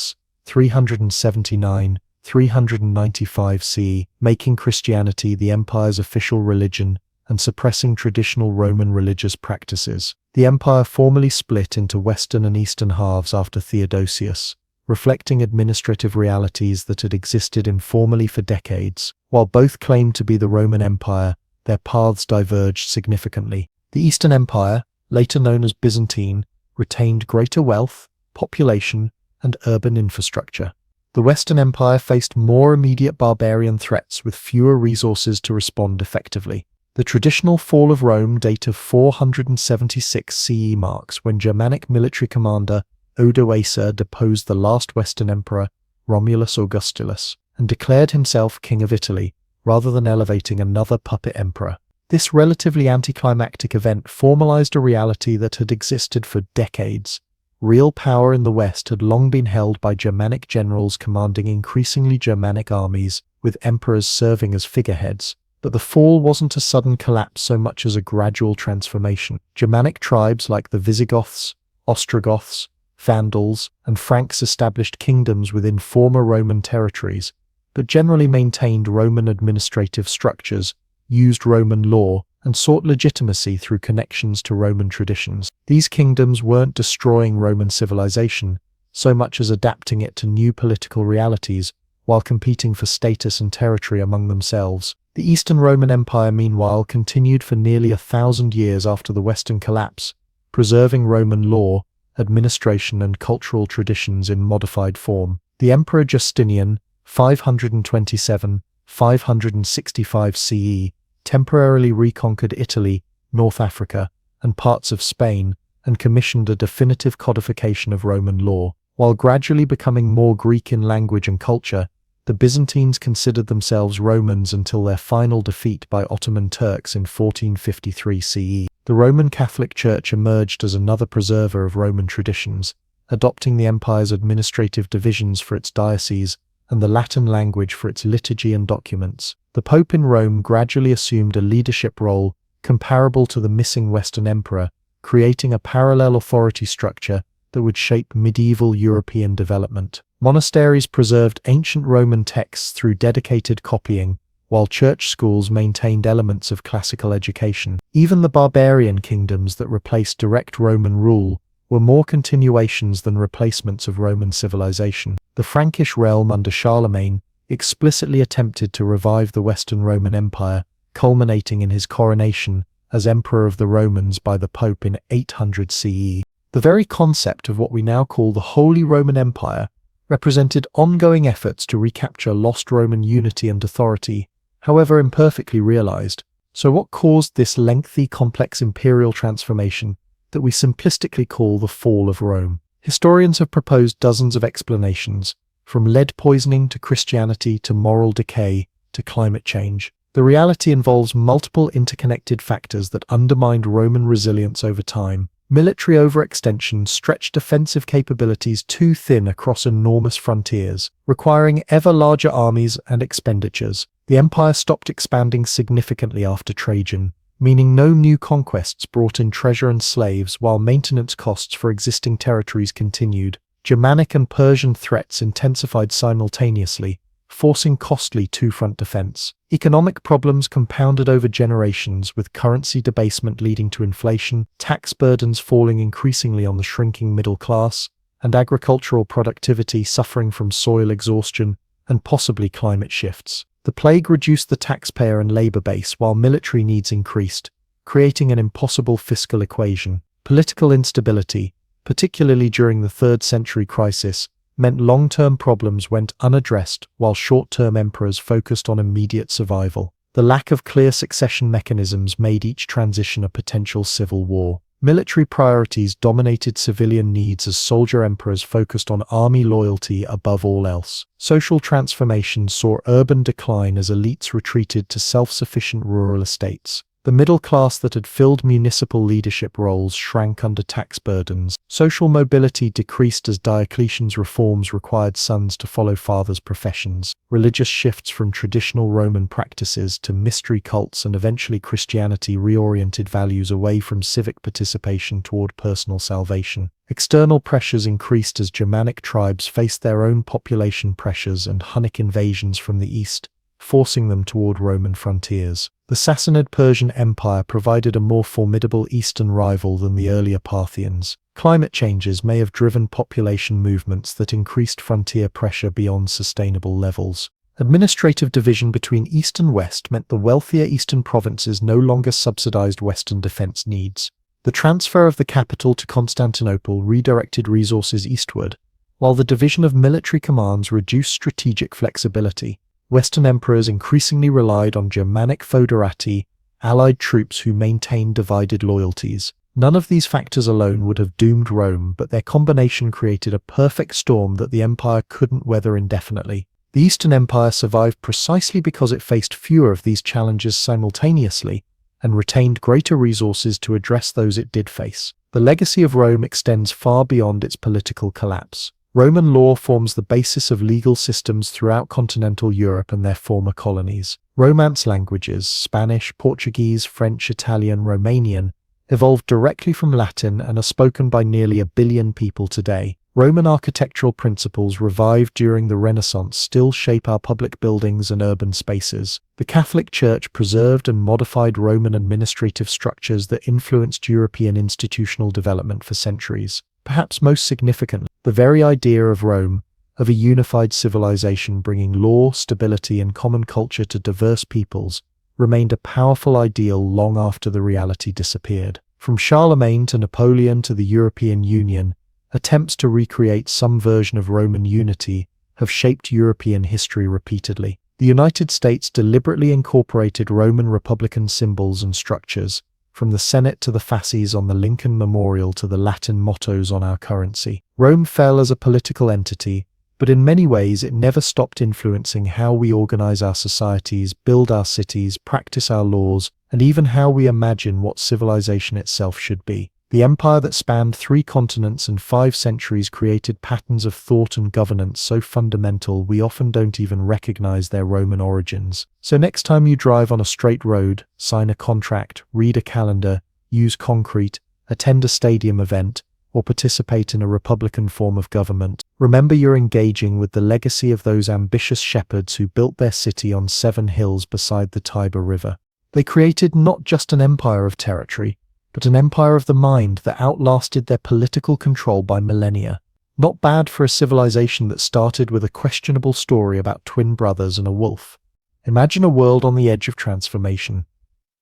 379–395 CE, making Christianity the empire's official religion and suppressing traditional Roman religious practices. The empire formally split into western and eastern halves after Theodosius, reflecting administrative realities that had existed informally for decades. While both claimed to be the Roman Empire, their paths diverged significantly. The Eastern Empire, later known as Byzantine, retained greater wealth, population, and urban infrastructure. The Western Empire faced more immediate barbarian threats with fewer resources to respond effectively. The traditional fall of Rome date of 476 CE marks when Germanic military commander Odoacer deposed the last Western emperor, Romulus Augustulus, and declared himself king of Italy, rather than elevating another puppet emperor. This relatively anticlimactic event formalized a reality that had existed for decades. Real power in the West had long been held by Germanic generals commanding increasingly Germanic armies, with emperors serving as figureheads. But the fall wasn't a sudden collapse so much as a gradual transformation. Germanic tribes like the Visigoths, Ostrogoths, Vandals, and Franks established kingdoms within former Roman territories, but generally maintained Roman administrative structures, used Roman law, and sought legitimacy through connections to Roman traditions. These kingdoms weren't destroying Roman civilization, so much as adapting it to new political realities, while competing for status and territory among themselves. The Eastern Roman Empire, meanwhile, continued for nearly 1,000 years after the Western collapse, preserving Roman law, administration, and cultural traditions in modified form. The Emperor Justinian, 527–565 CE, temporarily reconquered Italy, North Africa, and parts of Spain, and commissioned a definitive codification of Roman law. While gradually becoming more Greek in language and culture, the Byzantines considered themselves Romans until their final defeat by Ottoman Turks in 1453 CE. The Roman Catholic Church emerged as another preserver of Roman traditions, adopting the empire's administrative divisions for its dioceses and the Latin language for its liturgy and documents. The Pope in Rome gradually assumed a leadership role comparable to the missing Western Emperor, creating a parallel authority structure that would shape medieval European development. Monasteries preserved ancient Roman texts through dedicated copying, while church schools maintained elements of classical education. Even the barbarian kingdoms that replaced direct Roman rule were more continuations than replacements of Roman civilization. The Frankish realm under Charlemagne explicitly attempted to revive the Western Roman Empire, culminating in his coronation as Emperor of the Romans by the Pope in 800 CE. The very concept of what we now call the Holy Roman Empire represented ongoing efforts to recapture lost Roman unity and authority, however imperfectly realized. So what caused this lengthy, complex imperial transformation that we simplistically call the fall of Rome? Historians have proposed dozens of explanations, from lead poisoning to Christianity to moral decay to climate change. The reality involves multiple interconnected factors that undermined Roman resilience over time. Military overextension stretched defensive capabilities too thin across enormous frontiers, requiring ever larger armies and expenditures. The empire stopped expanding significantly after Trajan, meaning no new conquests brought in treasure and slaves while maintenance costs for existing territories continued. Germanic and Persian threats intensified simultaneously, forcing costly two-front defense. Economic problems compounded over generations, with currency debasement leading to inflation, tax burdens falling increasingly on the shrinking middle class, and agricultural productivity suffering from soil exhaustion and possibly climate shifts. The plague reduced the taxpayer and labor base while military needs increased, creating an impossible fiscal equation. Political instability, particularly during the 3rd century crisis, meant long-term problems went unaddressed while short-term emperors focused on immediate survival. The lack of clear succession mechanisms made each transition a potential civil war. Military priorities dominated civilian needs as soldier emperors focused on army loyalty above all else. Social transformation saw urban decline as elites retreated to self-sufficient rural estates. The middle class that had filled municipal leadership roles shrank under tax burdens. Social mobility decreased as Diocletian's reforms required sons to follow fathers' professions. Religious shifts from traditional Roman practices to mystery cults and eventually Christianity reoriented values away from civic participation toward personal salvation. External pressures increased as Germanic tribes faced their own population pressures and Hunnic invasions from the east, forcing them toward Roman frontiers. The Sassanid Persian Empire provided a more formidable eastern rival than the earlier Parthians. Climate changes may have driven population movements that increased frontier pressure beyond sustainable levels. Administrative division between East and West meant the wealthier eastern provinces no longer subsidized Western defense needs. The transfer of the capital to Constantinople redirected resources eastward, while the division of military commands reduced strategic flexibility. Western emperors increasingly relied on Germanic foederati, allied troops who maintained divided loyalties. None of these factors alone would have doomed Rome, but their combination created a perfect storm that the empire couldn't weather indefinitely. The Eastern Empire survived precisely because it faced fewer of these challenges simultaneously and retained greater resources to address those it did face. The legacy of Rome extends far beyond its political collapse. Roman law forms the basis of legal systems throughout continental Europe and their former colonies. Romance languages, Spanish, Portuguese, French, Italian, Romanian, evolved directly from Latin and are spoken by nearly 1 billion people today. Roman architectural principles revived during the Renaissance still shape our public buildings and urban spaces. The Catholic Church preserved and modified Roman administrative structures that influenced European institutional development for centuries. Perhaps most significantly, the very idea of Rome, of a unified civilization bringing law, stability, and common culture to diverse peoples, remained a powerful ideal long after the reality disappeared. From Charlemagne to Napoleon to the European Union, attempts to recreate some version of Roman unity have shaped European history repeatedly. The United States deliberately incorporated Roman republican symbols and structures, from the Senate to the fasces on the Lincoln Memorial to the Latin mottos on our currency. Rome fell as a political entity, but in many ways it never stopped influencing how we organize our societies, build our cities, practice our laws, and even how we imagine what civilization itself should be. The empire that spanned 3 continents and 5 centuries created patterns of thought and governance so fundamental we often don't even recognize their Roman origins. So next time you drive on a straight road, sign a contract, read a calendar, use concrete, attend a stadium event, or participate in a republican form of government, remember you're engaging with the legacy of those ambitious shepherds who built their city on 7 hills beside the Tiber River. They created not just an empire of territory, but an empire of the mind that outlasted their political control by millennia. Not bad for a civilization that started with a questionable story about twin brothers and a wolf. Imagine a world on the edge of transformation.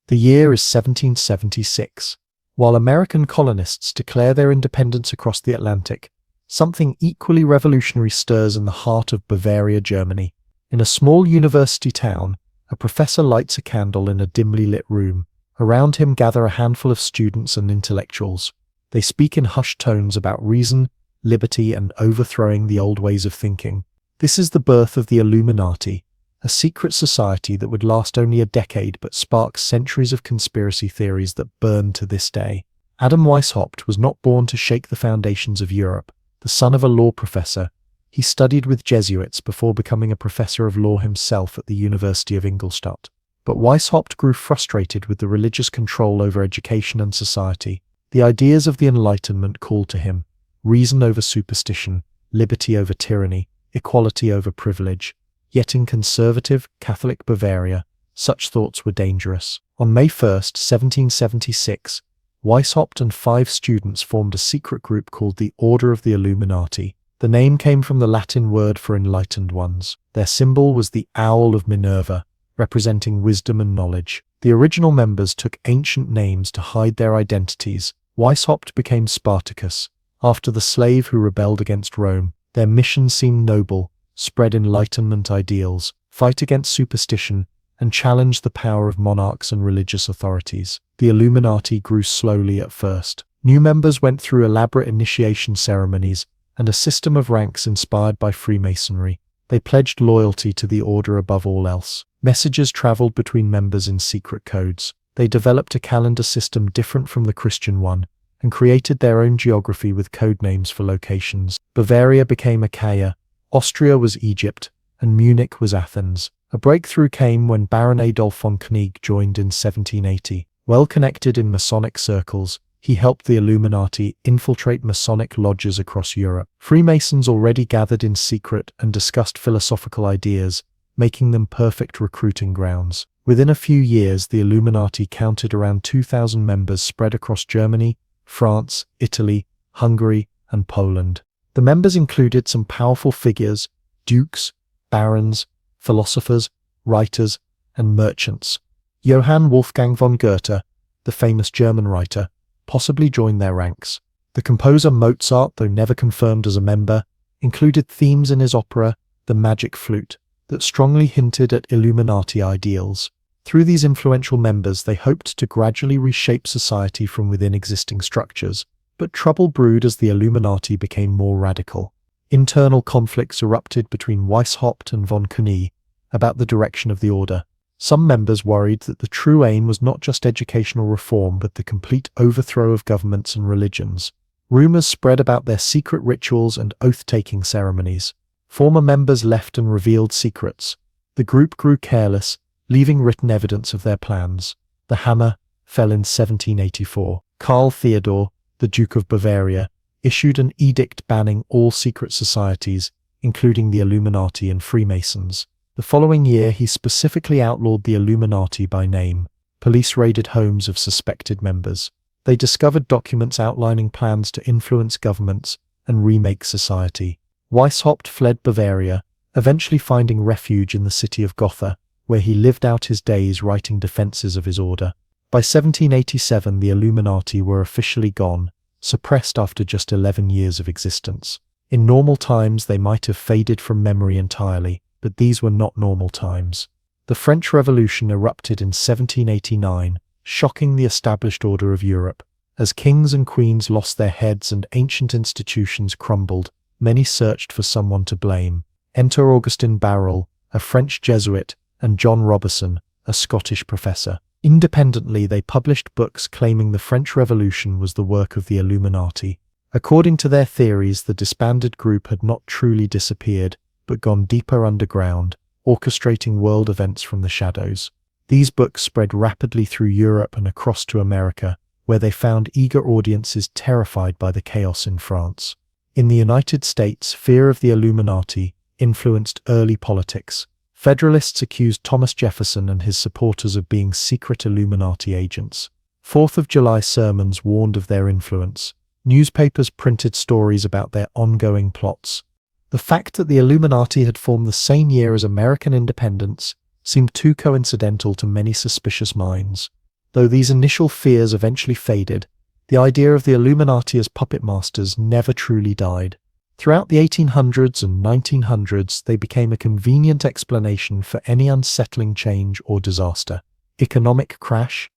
The year is 1776. While American colonists declare their independence across the Atlantic, something equally revolutionary stirs in the heart of Bavaria, Germany. In a small university town, a professor lights a candle in a dimly lit room. Around him gather a handful of students and intellectuals. They speak in hushed tones about reason, liberty, and overthrowing the old ways of thinking. This is the birth of the Illuminati, a secret society that would last only a decade but sparks centuries of conspiracy theories that burn to this day. Adam Weishaupt was not born to shake the foundations of Europe. The son of a law professor, he studied with Jesuits before becoming a professor of law himself at the University of Ingolstadt. But Weishaupt grew frustrated with the religious control over education and society. The ideas of the Enlightenment called to him: reason over superstition, liberty over tyranny, equality over privilege. Yet in conservative, Catholic Bavaria, such thoughts were dangerous. On May 1st, 1776, Weishaupt and 5 students formed a secret group called the Order of the Illuminati. The name came from the Latin word for enlightened ones. Their symbol was the owl of Minerva, representing wisdom and knowledge. The original members took ancient names to hide their identities. Weishaupt became Spartacus, after the slave who rebelled against Rome. Their mission seemed noble: spread Enlightenment ideals, fight against superstition, and challenge the power of monarchs and religious authorities. The Illuminati grew slowly at first. New members went through elaborate initiation ceremonies and a system of ranks inspired by Freemasonry. They pledged loyalty to the order above all else. Messages traveled between members in secret codes. They developed a calendar system different from the Christian one, and created their own geography with code names for locations. Bavaria became Achaia, Austria was Egypt, and Munich was Athens. A breakthrough came when Baron Adolf von Knieg joined in 1780. Well connected in Masonic circles, he helped the Illuminati infiltrate Masonic lodges across Europe. Freemasons already gathered in secret and discussed philosophical ideas, making them perfect recruiting grounds. Within a few years, the Illuminati counted around 2,000 members spread across Germany, France, Italy, Hungary, and Poland. The members included some powerful figures: dukes, barons, philosophers, writers, and merchants. Johann Wolfgang von Goethe, the famous German writer, possibly joined their ranks. The composer Mozart, though never confirmed as a member, included themes in his opera, The Magic Flute, that strongly hinted at Illuminati ideals. Through these influential members, they hoped to gradually reshape society from within existing structures. But trouble brewed as the Illuminati became more radical. Internal conflicts erupted between Weishaupt and von Knieg about the direction of the order. Some members worried that the true aim was not just educational reform but the complete overthrow of governments and religions. Rumors spread about their secret rituals and oath-taking ceremonies. Former members left and revealed secrets. The group grew careless, leaving written evidence of their plans. The hammer fell in 1784. Karl Theodor, the Duke of Bavaria, issued an edict banning all secret societies, including the Illuminati and Freemasons. The following year, he specifically outlawed the Illuminati by name. Police raided homes of suspected members. They discovered documents outlining plans to influence governments and remake society. Weishaupt fled Bavaria, eventually finding refuge in the city of Gotha, where he lived out his days writing defenses of his order. By 1787, the Illuminati were officially gone, suppressed after just 11 years of existence. In normal times, they might have faded from memory entirely, but these were not normal times. The French Revolution erupted in 1789, shocking the established order of Europe. As kings and queens lost their heads and ancient institutions crumbled, many searched for someone to blame. Enter Augustin Barruel, a French Jesuit, and John Robison, a Scottish professor. Independently, they published books claiming the French Revolution was the work of the Illuminati. According to their theories, the disbanded group had not truly disappeared, but gone deeper underground, orchestrating world events from the shadows. These books spread rapidly through Europe and across to America, where they found eager audiences terrified by the chaos in France. In the United States, fear of the Illuminati influenced early politics. Federalists accused Thomas Jefferson and his supporters of being secret Illuminati agents. 4th of July sermons warned of their influence. Newspapers printed stories about their ongoing plots. The fact that the Illuminati had formed the same year as American independence seemed too coincidental to many suspicious minds. Though these initial fears eventually faded, the idea of the Illuminati as puppet masters never truly died. Throughout the 1800s and 1900s, they became a convenient explanation for any unsettling change or disaster. Economic crash.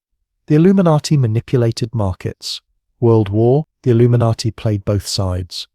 The Illuminati manipulated markets. World War. The Illuminati played both sides.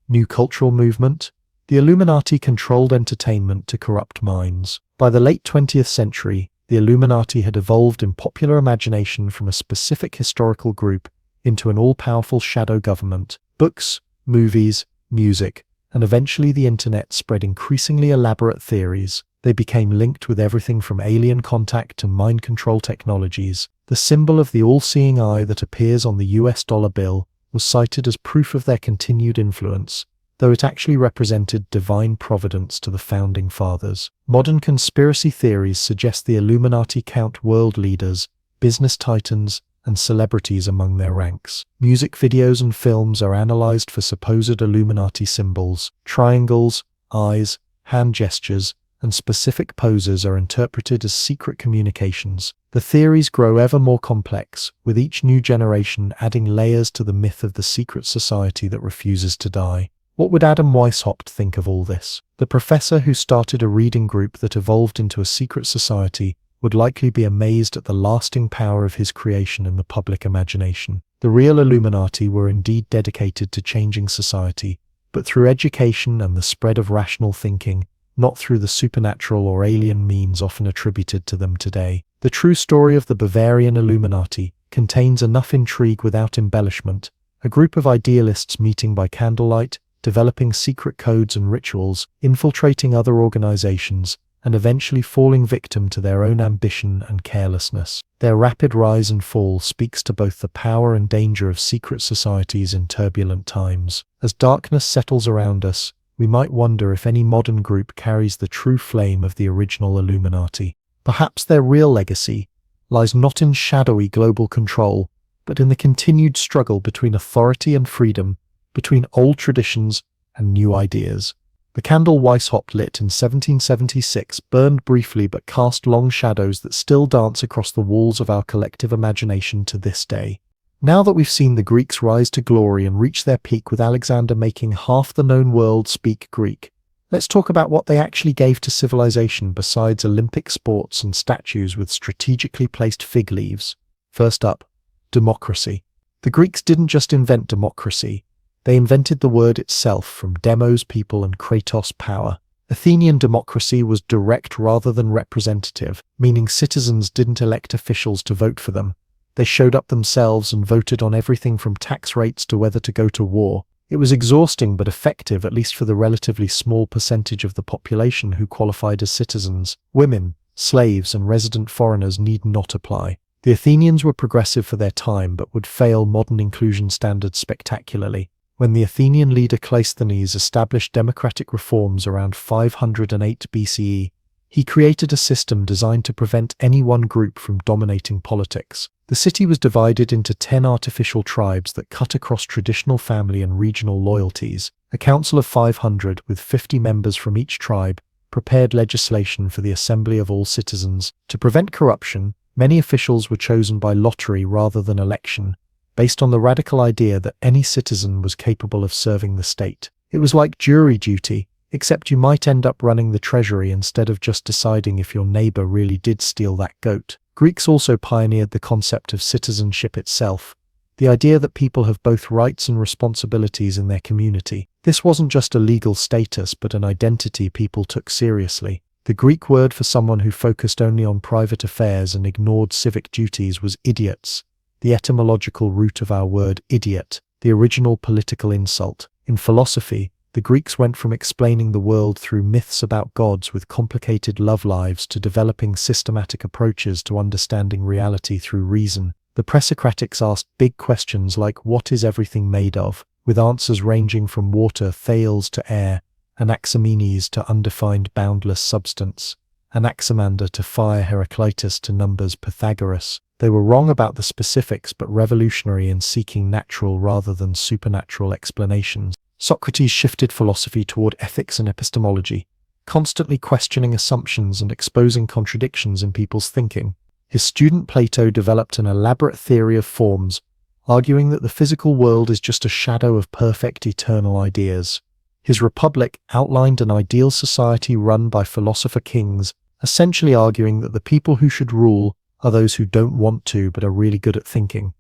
New cultural movement. The Illuminati controlled entertainment to corrupt minds. By the late 20th century, the Illuminati had evolved in popular imagination from a specific historical group into an all-powerful shadow government. Books, movies, music, and eventually the internet spread increasingly elaborate theories. They became linked with everything from alien contact to mind control technologies. The symbol of the all-seeing eye that appears on the US dollar bill was cited as proof of their continued influence, though it actually represented divine providence to the founding fathers. Modern conspiracy theories suggest the Illuminati count world leaders, business titans, and celebrities among their ranks. Music videos and films are analyzed for supposed Illuminati symbols. Triangles, eyes, hand gestures, and specific poses are interpreted as secret communications. The theories grow ever more complex, with each new generation adding layers to the myth of the secret society that refuses to die. What would Adam Weishaupt think of all this? The professor who started a reading group that evolved into a secret society would likely be amazed at the lasting power of his creation in the public imagination. The real Illuminati were indeed dedicated to changing society, but through education and the spread of rational thinking, not through the supernatural or alien means often attributed to them today. The true story of the Bavarian Illuminati contains enough intrigue without embellishment, a group of idealists meeting by candlelight, developing secret codes and rituals, infiltrating other organizations, and eventually falling victim to their own ambition and carelessness. Their rapid rise and fall speaks to both the power and danger of secret societies in turbulent times. As darkness settles around us, we might wonder if any modern group carries the true flame of the original Illuminati. Perhaps their real legacy lies not in shadowy global control, but in the continued struggle between authority and freedom, between old traditions and new ideas. The candle Weishaupt lit in 1776 burned briefly but cast long shadows that still dance across the walls of our collective imagination to this day. Now that we've seen the Greeks rise to glory and reach their peak with Alexander making half the known world speak Greek, let's talk about what they actually gave to civilization besides Olympic sports and statues with strategically placed fig leaves. First up, democracy. The Greeks didn't just invent democracy. They invented the word itself, from demos, people, and kratos, power. Athenian democracy was direct rather than representative, meaning citizens didn't elect officials to vote for them. They showed up themselves and voted on everything from tax rates to whether to go to war. It was exhausting but effective, at least for the relatively small percentage of the population who qualified as citizens. Women, slaves, and resident foreigners need not apply. The Athenians were progressive for their time but would fail modern inclusion standards spectacularly. When the Athenian leader Cleisthenes established democratic reforms around 508 BCE, he created a system designed to prevent any one group from dominating politics. The city was divided into 10 artificial tribes that cut across traditional family and regional loyalties. A council of 500, with 50 members from each tribe, prepared legislation for the assembly of all citizens. To prevent corruption, many officials were chosen by lottery rather than election, based on the radical idea that any citizen was capable of serving the state. It was like jury duty, except you might end up running the treasury instead of just deciding if your neighbor really did steal that goat. Greeks also pioneered the concept of citizenship itself, the idea that people have both rights and responsibilities in their community. This wasn't just a legal status, but an identity people took seriously. The Greek word for someone who focused only on private affairs and ignored civic duties was idiots, the etymological root of our word idiot, the original political insult. In philosophy, the Greeks went from explaining the world through myths about gods with complicated love lives to developing systematic approaches to understanding reality through reason. The Presocratics asked big questions like what is everything made of, with answers ranging from water, Thales, to air, Anaximenes to undefined boundless substance, Anaximander to fire, Heraclitus to numbers, Pythagoras. They were wrong about the specifics but revolutionary in seeking natural rather than supernatural explanations. Socrates shifted philosophy toward ethics and epistemology, constantly questioning assumptions and exposing contradictions in people's thinking. His student Plato developed an elaborate theory of forms, arguing that the physical world is just a shadow of perfect eternal ideas. His Republic outlined an ideal society run by philosopher kings, essentially arguing that the people who should rule are those who don't want to but are really good at thinking.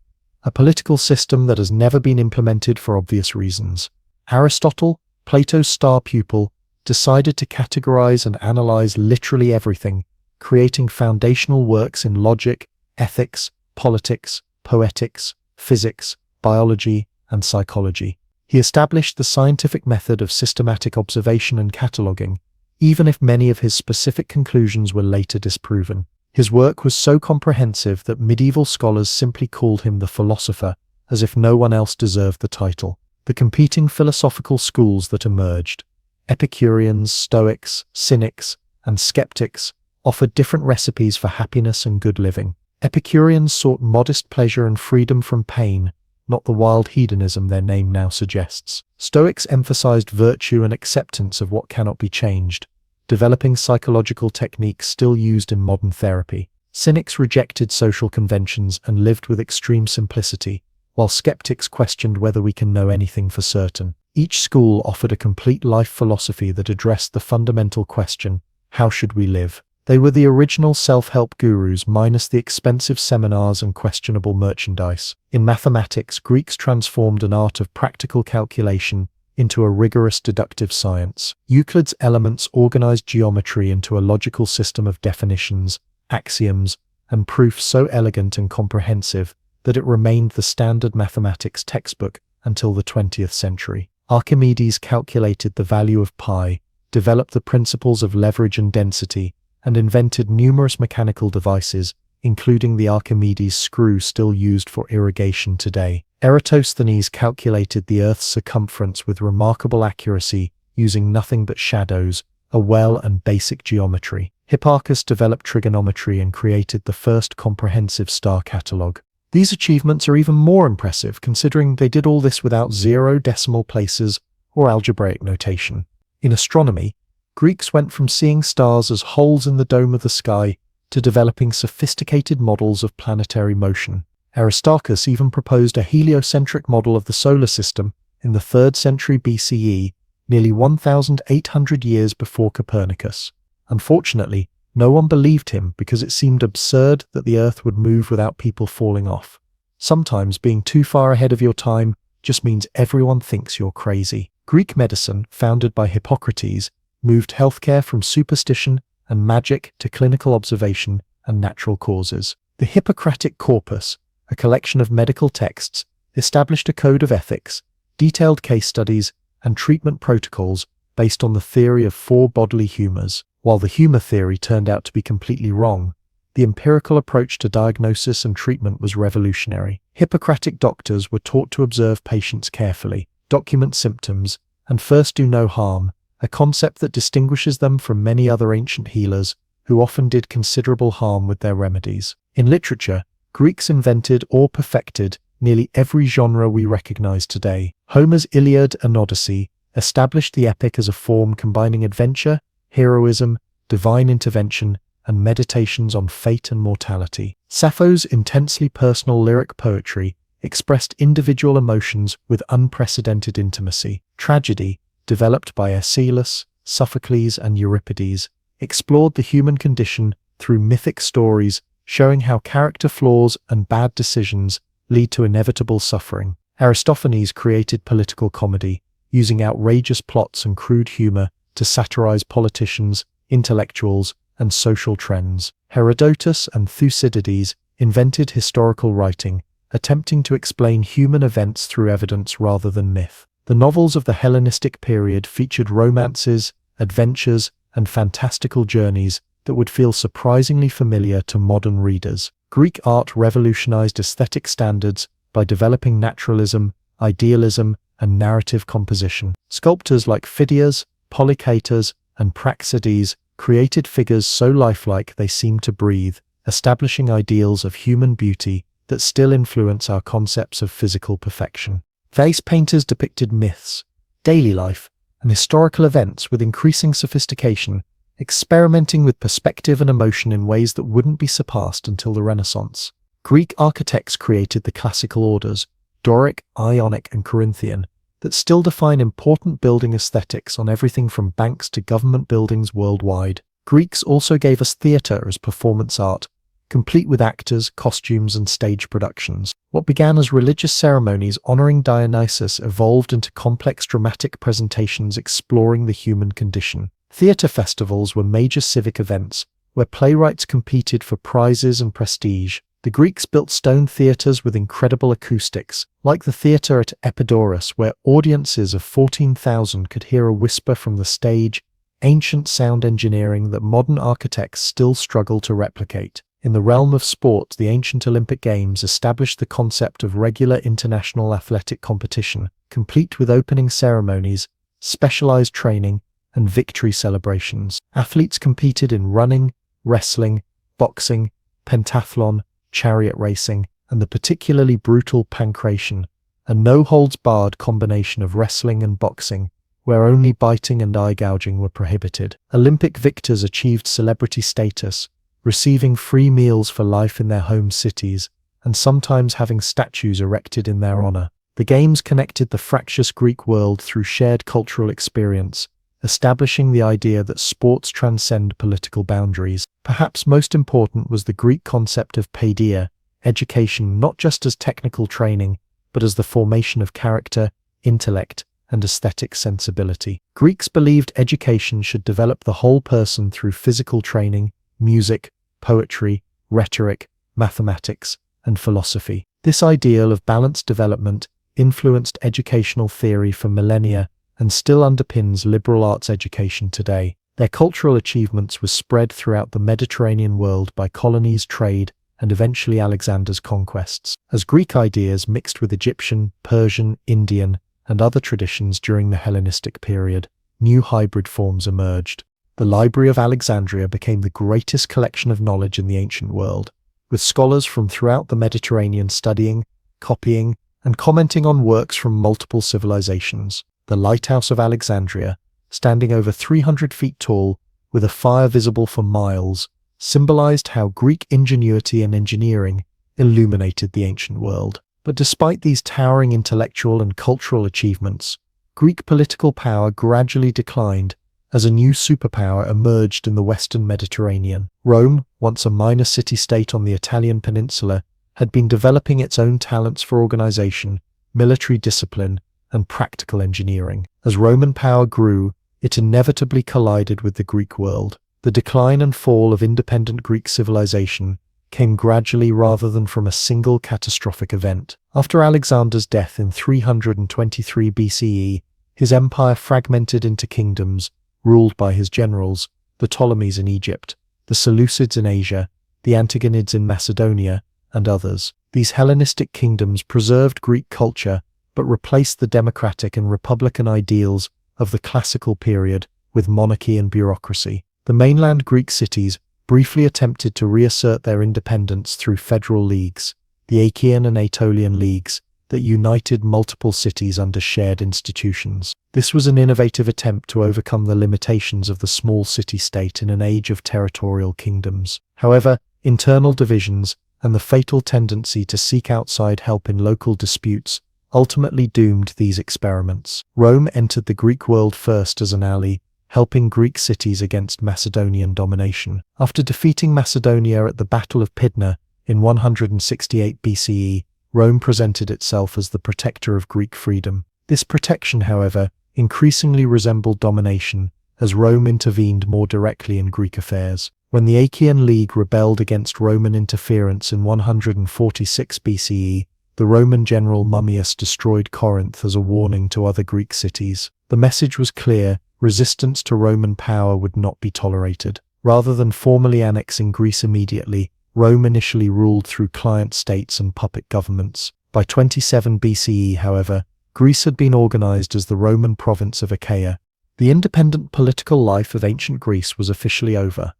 A political system that has never been implemented for obvious reasons. Aristotle, Plato's star pupil, decided to categorize and analyze literally everything, creating foundational works in logic, ethics, politics, poetics, physics, biology, and psychology. He established the scientific method of systematic observation and cataloging, even if many of his specific conclusions were later disproven. His work was so comprehensive that medieval scholars simply called him the philosopher, as if no one else deserved the title. The competing philosophical schools that emerged, Epicureans, Stoics, Cynics, and Skeptics, offered different recipes for happiness and good living. Epicureans sought modest pleasure and freedom from pain, not the wild hedonism their name now suggests. Stoics emphasized virtue and acceptance of what cannot be changed, developing psychological techniques still used in modern therapy. Cynics rejected social conventions and lived with extreme simplicity, while skeptics questioned whether we can know anything for certain. Each school offered a complete life philosophy that addressed the fundamental question, how should we live? They were the original self-help gurus minus the expensive seminars and questionable merchandise. In mathematics, Greeks transformed an art of practical calculation into a rigorous deductive science. Euclid's Elements organized geometry into a logical system of definitions, axioms, and proofs so elegant and comprehensive that it remained the standard mathematics textbook until the 20th century. Archimedes calculated the value of pi, developed the principles of leverage and density, and invented numerous mechanical devices, including the Archimedes screw still used for irrigation today. Eratosthenes calculated the Earth's circumference with remarkable accuracy, using nothing but shadows, a well and basic geometry. Hipparchus developed trigonometry and created the first comprehensive star catalogue. These achievements are even more impressive considering they did all this without 0 decimal places or algebraic notation. In astronomy, Greeks went from seeing stars as holes in the dome of the sky to developing sophisticated models of planetary motion. Aristarchus even proposed a heliocentric model of the solar system in the 3rd century BCE, nearly 1,800 years before Copernicus. Unfortunately, no one believed him because it seemed absurd that the Earth would move without people falling off. Sometimes being too far ahead of your time just means everyone thinks you're crazy. Greek medicine, founded by Hippocrates, moved healthcare from superstition and magic to clinical observation and natural causes. The Hippocratic Corpus, a collection of medical texts, established a code of ethics, detailed case studies, and treatment protocols based on the theory of 4 bodily humors. While the humor theory turned out to be completely wrong, the empirical approach to diagnosis and treatment was revolutionary. Hippocratic doctors were taught to observe patients carefully, document symptoms, and first do no harm, a concept that distinguishes them from many other ancient healers who often did considerable harm with their remedies. In literature, Greeks invented or perfected nearly every genre we recognize today. Homer's Iliad and Odyssey established the epic as a form combining adventure, heroism, divine intervention, and meditations on fate and mortality. Sappho's intensely personal lyric poetry expressed individual emotions with unprecedented intimacy. Tragedy, developed by Aeschylus, Sophocles, and Euripides, explored the human condition through mythic stories, showing how character flaws and bad decisions lead to inevitable suffering. Aristophanes created political comedy, using outrageous plots and crude humor to satirize politicians, intellectuals, and social trends. Herodotus and Thucydides invented historical writing, attempting to explain human events through evidence rather than myth. The novels of the Hellenistic period featured romances, adventures, and fantastical journeys that would feel surprisingly familiar to modern readers. Greek art revolutionized aesthetic standards by developing naturalism, idealism, and narrative composition. Sculptors like Phidias, Polychaetas, and Praxedes created figures so lifelike they seemed to breathe, establishing ideals of human beauty that still influence our concepts of physical perfection. Vase painters depicted myths, daily life, and historical events with increasing sophistication, experimenting with perspective and emotion in ways that wouldn't be surpassed until the Renaissance. Greek architects created the classical orders, Doric, Ionic, and Corinthian, that still define important building aesthetics on everything from banks to government buildings worldwide. Greeks also gave us theatre as performance art, complete with actors, costumes, and stage productions. What began as religious ceremonies honoring Dionysus evolved into complex dramatic presentations exploring the human condition. Theatre festivals were major civic events where playwrights competed for prizes and prestige. The Greeks built stone theatres with incredible acoustics, like the theatre at Epidaurus, where audiences of 14,000 could hear a whisper from the stage, ancient sound engineering that modern architects still struggle to replicate. In the realm of sport, the ancient Olympic Games established the concept of regular international athletic competition, complete with opening ceremonies, specialized training, and victory celebrations. Athletes competed in running, wrestling, boxing, pentathlon, chariot racing, and the particularly brutal pancration, a no-holds-barred combination of wrestling and boxing, where only biting and eye gouging were prohibited. Olympic victors achieved celebrity status, receiving free meals for life in their home cities, and sometimes having statues erected in their honor. The Games connected the fractious Greek world through shared cultural experience, establishing the idea that sports transcend political boundaries. Perhaps most important was the Greek concept of paideia, education not just as technical training, but as the formation of character, intellect, and aesthetic sensibility. Greeks believed education should develop the whole person through physical training, music, poetry, rhetoric, mathematics, and philosophy. This ideal of balanced development influenced educational theory for millennia and still underpins liberal arts education today. Their cultural achievements were spread throughout the Mediterranean world by colonies, trade, and eventually Alexander's conquests. As Greek ideas mixed with Egyptian, Persian, Indian, and other traditions during the Hellenistic period, new hybrid forms emerged. The Library of Alexandria became the greatest collection of knowledge in the ancient world, with scholars from throughout the Mediterranean studying, copying, and commenting on works from multiple civilizations. The Lighthouse of Alexandria, standing over 300 feet tall, with a fire visible for miles, symbolized how Greek ingenuity and engineering illuminated the ancient world. But despite these towering intellectual and cultural achievements, Greek political power gradually declined as a new superpower emerged in the Western Mediterranean. Rome, once a minor city-state on the Italian peninsula, had been developing its own talents for organization, military discipline, and practical engineering. As Roman power grew, it inevitably collided with the Greek world. The decline and fall of independent Greek civilization came gradually rather than from a single catastrophic event. After Alexander's death in 323 BCE, his empire fragmented into kingdoms ruled by his generals, the Ptolemies in Egypt, the Seleucids in Asia, the Antigonids in Macedonia, and others. These Hellenistic kingdoms preserved Greek culture, but replaced the democratic and republican ideals of the classical period with monarchy and bureaucracy. The mainland Greek cities briefly attempted to reassert their independence through federal leagues, the Achaean and Aetolian leagues, that united multiple cities under shared institutions. This was an innovative attempt to overcome the limitations of the small city-state in an age of territorial kingdoms. However, internal divisions and the fatal tendency to seek outside help in local disputes ultimately doomed these experiments. Rome entered the Greek world first as an ally, helping Greek cities against Macedonian domination. After defeating Macedonia at the Battle of Pydna in 168 BCE, Rome presented itself as the protector of Greek freedom. This protection, however, increasingly resembled domination as Rome intervened more directly in Greek affairs. When the Achaean League rebelled against Roman interference in 146 BCE, the Roman general Mummius destroyed Corinth as a warning to other Greek cities. The message was clear: resistance to Roman power would not be tolerated. Rather than formally annexing Greece immediately, Rome initially ruled through client states and puppet governments. By 27 BCE, however, Greece had been organized as the Roman province of Achaia. The independent political life of ancient Greece was officially over,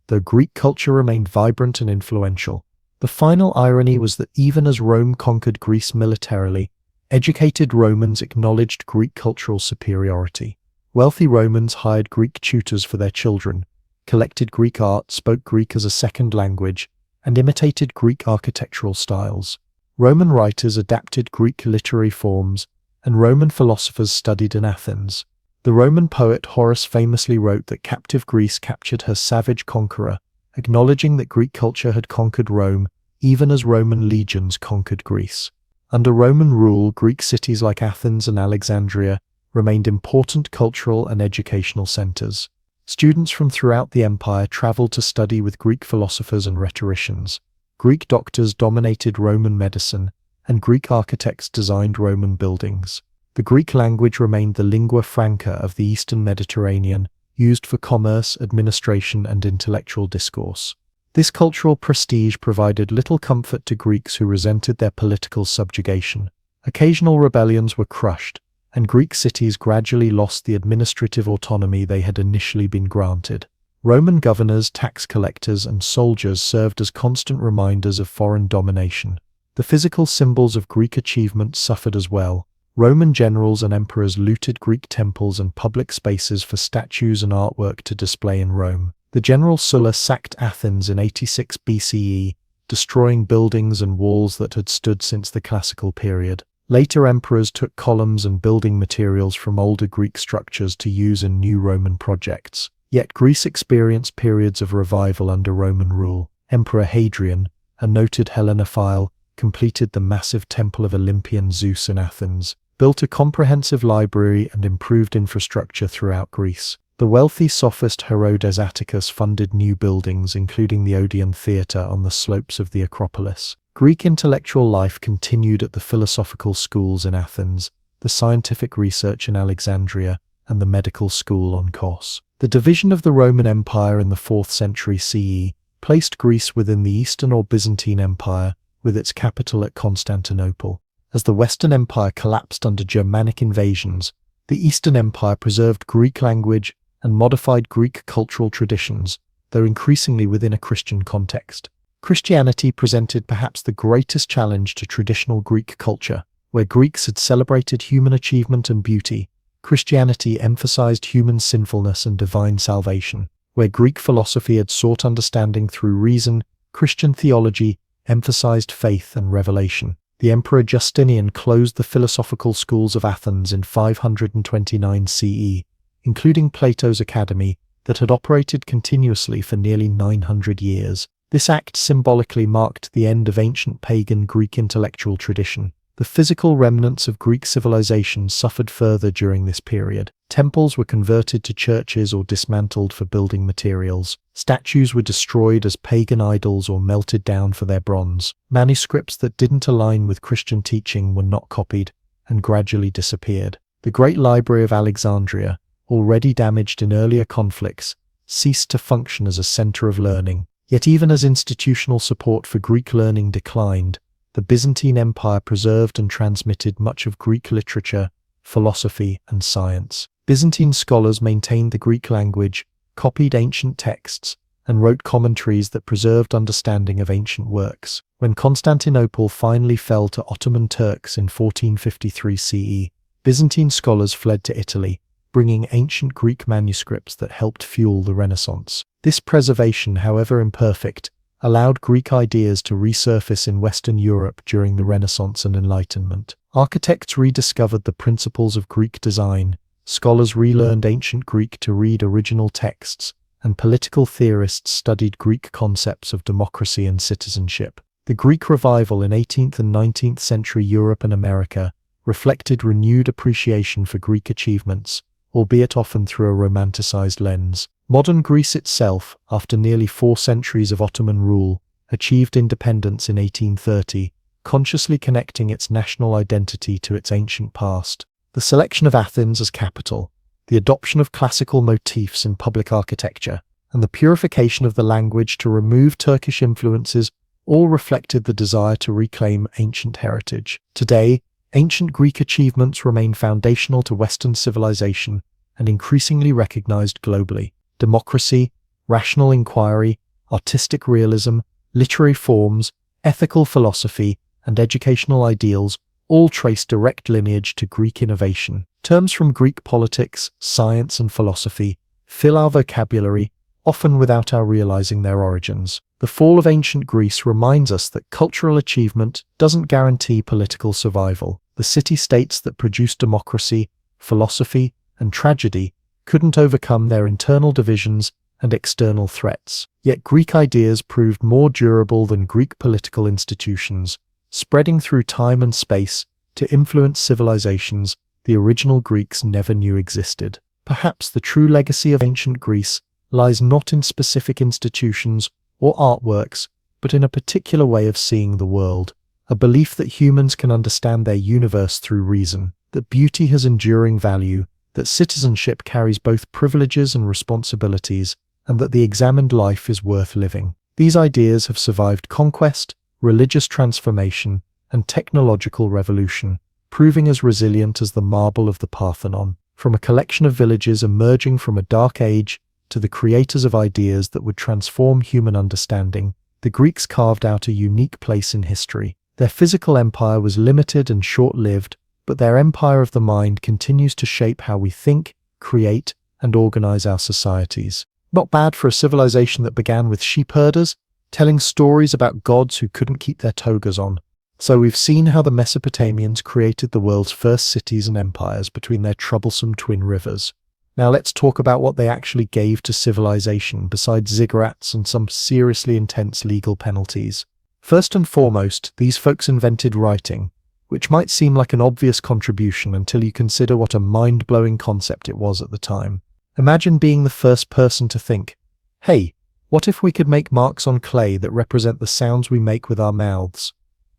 though Greek culture remained vibrant and influential. The final irony was that even as Rome conquered Greece militarily, educated Romans acknowledged Greek cultural superiority. Wealthy Romans hired Greek tutors for their children, collected Greek art, spoke Greek as a second language, and imitated Greek architectural styles. Roman writers adapted Greek literary forms, and Roman philosophers studied in Athens. The Roman poet Horace famously wrote that captive Greece captured her savage conqueror, acknowledging that Greek culture had conquered Rome even as Roman legions conquered Greece. Under Roman rule, Greek cities like Athens and Alexandria remained important cultural and educational centers. Students from throughout the empire traveled to study with Greek philosophers and rhetoricians. Greek doctors dominated Roman medicine, and Greek architects designed Roman buildings. The Greek language remained the lingua franca of the Eastern Mediterranean, used for commerce, administration, and intellectual discourse. This cultural prestige provided little comfort to Greeks who resented their political subjugation. Occasional rebellions were crushed, and Greek cities gradually lost the administrative autonomy they had initially been granted. Roman governors, tax collectors, and soldiers served as constant reminders of foreign domination. The physical symbols of Greek achievement suffered as well. Roman generals and emperors looted Greek temples and public spaces for statues and artwork to display in Rome. The general Sulla sacked Athens in 86 BCE, destroying buildings and walls that had stood since the classical period. Later emperors took columns and building materials from older Greek structures to use in new Roman projects. Yet Greece experienced periods of revival under Roman rule. Emperor Hadrian, a noted Hellenophile, completed the massive Temple of Olympian Zeus in Athens, built a comprehensive library and improved infrastructure throughout Greece. The wealthy sophist Herodes Atticus funded new buildings, including the Odeon Theatre on the slopes of the Acropolis. Greek intellectual life continued at the philosophical schools in Athens, the scientific research in Alexandria, and the medical school on Kos. The division of the Roman Empire in the 4th century CE placed Greece within the Eastern or Byzantine Empire, with its capital at Constantinople. As the Western Empire collapsed under Germanic invasions, the Eastern Empire preserved Greek language and modified Greek cultural traditions, though increasingly within a Christian context. Christianity presented perhaps the greatest challenge to traditional Greek culture. Where Greeks had celebrated human achievement and beauty, Christianity emphasized human sinfulness and divine salvation. Where Greek philosophy had sought understanding through reason, Christian theology emphasized faith and revelation. The Emperor Justinian closed the philosophical schools of Athens in 529 CE, including Plato's Academy, that had operated continuously for nearly 900 years. This act symbolically marked the end of ancient pagan Greek intellectual tradition. The physical remnants of Greek civilization suffered further during this period. Temples were converted to churches or dismantled for building materials. Statues were destroyed as pagan idols or melted down for their bronze. Manuscripts that didn't align with Christian teaching were not copied and gradually disappeared. The Great Library of Alexandria, already damaged in earlier conflicts, ceased to function as a center of learning. Yet even as institutional support for Greek learning declined, the Byzantine Empire preserved and transmitted much of Greek literature, philosophy, and science. Byzantine scholars maintained the Greek language, copied ancient texts, and wrote commentaries that preserved understanding of ancient works. When Constantinople finally fell to Ottoman Turks in 1453 CE, Byzantine scholars fled to Italy, bringing ancient Greek manuscripts that helped fuel the Renaissance. This preservation, however imperfect, allowed Greek ideas to resurface in Western Europe during the Renaissance and Enlightenment. Architects rediscovered the principles of Greek design, scholars relearned ancient Greek to read original texts, and political theorists studied Greek concepts of democracy and citizenship. The Greek revival in 18th and 19th century Europe and America reflected renewed appreciation for Greek achievements, albeit often through a romanticized lens. Modern Greece itself, after nearly 4 centuries of Ottoman rule, achieved independence in 1830, consciously connecting its national identity to its ancient past. The selection of Athens as capital, the adoption of classical motifs in public architecture, and the purification of the language to remove Turkish influences all reflected the desire to reclaim ancient heritage. Today, ancient Greek achievements remain foundational to Western civilization and increasingly recognized globally. Democracy, rational inquiry, artistic realism, literary forms, ethical philosophy, and educational ideals all trace direct lineage to Greek innovation. Terms from Greek politics, science, and philosophy fill our vocabulary, often without our realizing their origins. The fall of ancient Greece reminds us that cultural achievement doesn't guarantee political survival. The city-states that produced democracy, philosophy, and tragedy couldn't overcome their internal divisions and external threats. Yet Greek ideas proved more durable than Greek political institutions, spreading through time and space to influence civilizations the original Greeks never knew existed. Perhaps the true legacy of ancient Greece lies not in specific institutions or artworks, but in a particular way of seeing the world, a belief that humans can understand their universe through reason, that beauty has enduring value, that citizenship carries both privileges and responsibilities, and that the examined life is worth living. These ideas have survived conquest, religious transformation, and technological revolution, proving as resilient as the marble of the Parthenon. From a collection of villages emerging from a dark age to the creators of ideas that would transform human understanding, the Greeks carved out a unique place in history. Their physical empire was limited and short-lived, but their empire of the mind continues to shape how we think, create, and organize our societies. Not bad for a civilization that began with sheep herders, telling stories about gods who couldn't keep their togas on. So we've seen how the Mesopotamians created the world's first cities and empires between their troublesome twin rivers. Now let's talk about what they actually gave to civilization besides ziggurats and some seriously intense legal penalties. First and foremost, these folks invented writing, which might seem like an obvious contribution until you consider what a mind-blowing concept it was at the time. Imagine being the first person to think, hey, what if we could make marks on clay that represent the sounds we make with our mouths?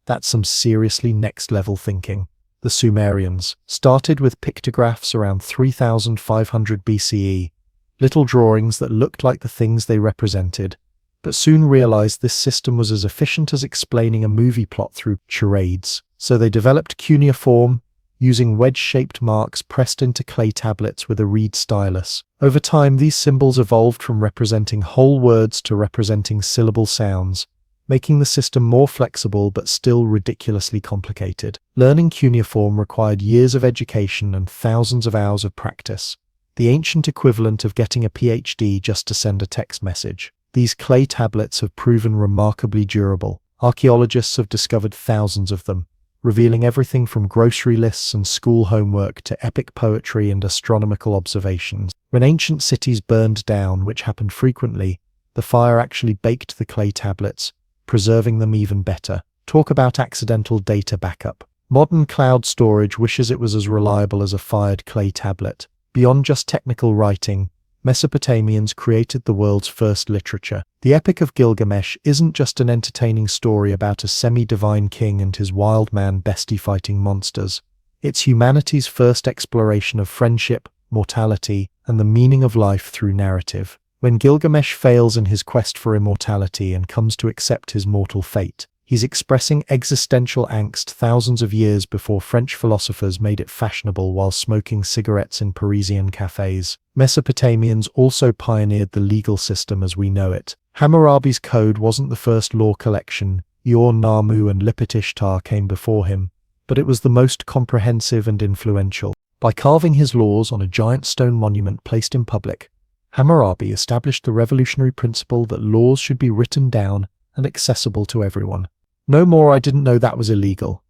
That's some seriously next-level thinking. The Sumerians started with pictographs around 3500 BCE, little drawings that looked like the things they represented, but soon realized this system was as efficient as explaining a movie plot through charades. So they developed cuneiform, using wedge-shaped marks pressed into clay tablets with a reed stylus. Over time, these symbols evolved from representing whole words to representing syllable sounds, making the system more flexible but still ridiculously complicated. Learning cuneiform required years of education and thousands of hours of practice, the ancient equivalent of getting a PhD just to send a text message. These clay tablets have proven remarkably durable. Archaeologists have discovered thousands of them, revealing everything from grocery lists and school homework to epic poetry and astronomical observations. When ancient cities burned down, which happened frequently, the fire actually baked the clay tablets, preserving them even better. Talk about accidental data backup. Modern cloud storage wishes it was as reliable as a fired clay tablet. Beyond just technical writing, Mesopotamians created the world's first literature. The Epic of Gilgamesh isn't just an entertaining story about a semi-divine king and his wild man bestie fighting monsters. It's humanity's first exploration of friendship, mortality, and the meaning of life through narrative. When Gilgamesh fails in his quest for immortality and comes to accept his mortal fate, he's expressing existential angst thousands of years before French philosophers made it fashionable while smoking cigarettes in Parisian cafes. Mesopotamians also pioneered the legal system as we know it. Hammurabi's code wasn't the first law collection. Ur-Nammu and Lipit-Ishtar came before him, but it was the most comprehensive and influential. By carving his laws on a giant stone monument placed in public, Hammurabi established the revolutionary principle that laws should be written down and accessible to everyone. No more "I didn't know that was illegal"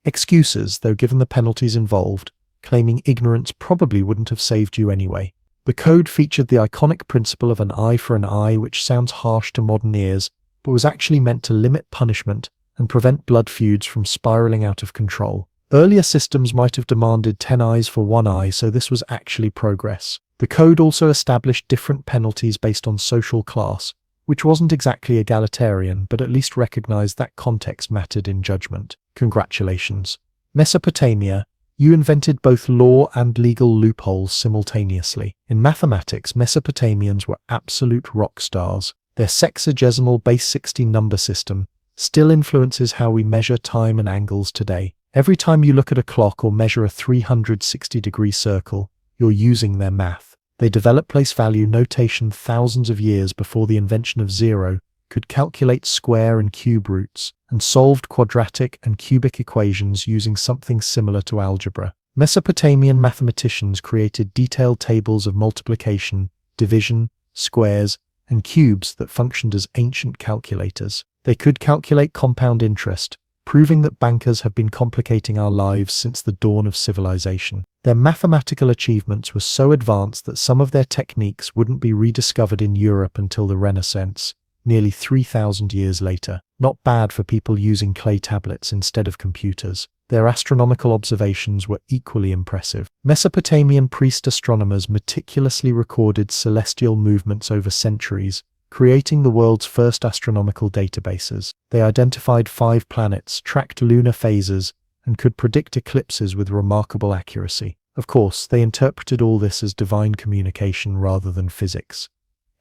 excuses, though given the penalties involved, claiming ignorance probably wouldn't have saved you anyway. The code featured the iconic principle of an eye for an eye, which sounds harsh to modern ears, but was actually meant to limit punishment and prevent blood feuds from spiraling out of control. Earlier systems might have demanded 10 eyes for 1 eye, so this was actually progress. The code also established different penalties based on social class, which wasn't exactly egalitarian, but at least recognized that context mattered in judgment. Congratulations. Mesopotamia, you invented both law and legal loopholes simultaneously. In mathematics, Mesopotamians were absolute rock stars. Their sexagesimal base 16 number system still influences how we measure time and angles today. Every time you look at a clock or measure a 360-degree circle, you're using their math. They developed place value notation thousands of years before the invention of zero, could calculate square and cube roots, and solved quadratic and cubic equations using something similar to algebra. Mesopotamian mathematicians created detailed tables of multiplication, division, squares, and cubes that functioned as ancient calculators. They could calculate compound interest, proving that bankers have been complicating our lives since the dawn of civilization. Their mathematical achievements were so advanced that some of their techniques wouldn't be rediscovered in Europe until the Renaissance, nearly 3,000 years later. Not bad for people using clay tablets instead of computers. Their astronomical observations were equally impressive. Mesopotamian priest astronomers meticulously recorded celestial movements over centuries, creating the world's first astronomical databases. They identified 5 planets, tracked lunar phases, and could predict eclipses with remarkable accuracy. Of course, they interpreted all this as divine communication rather than physics.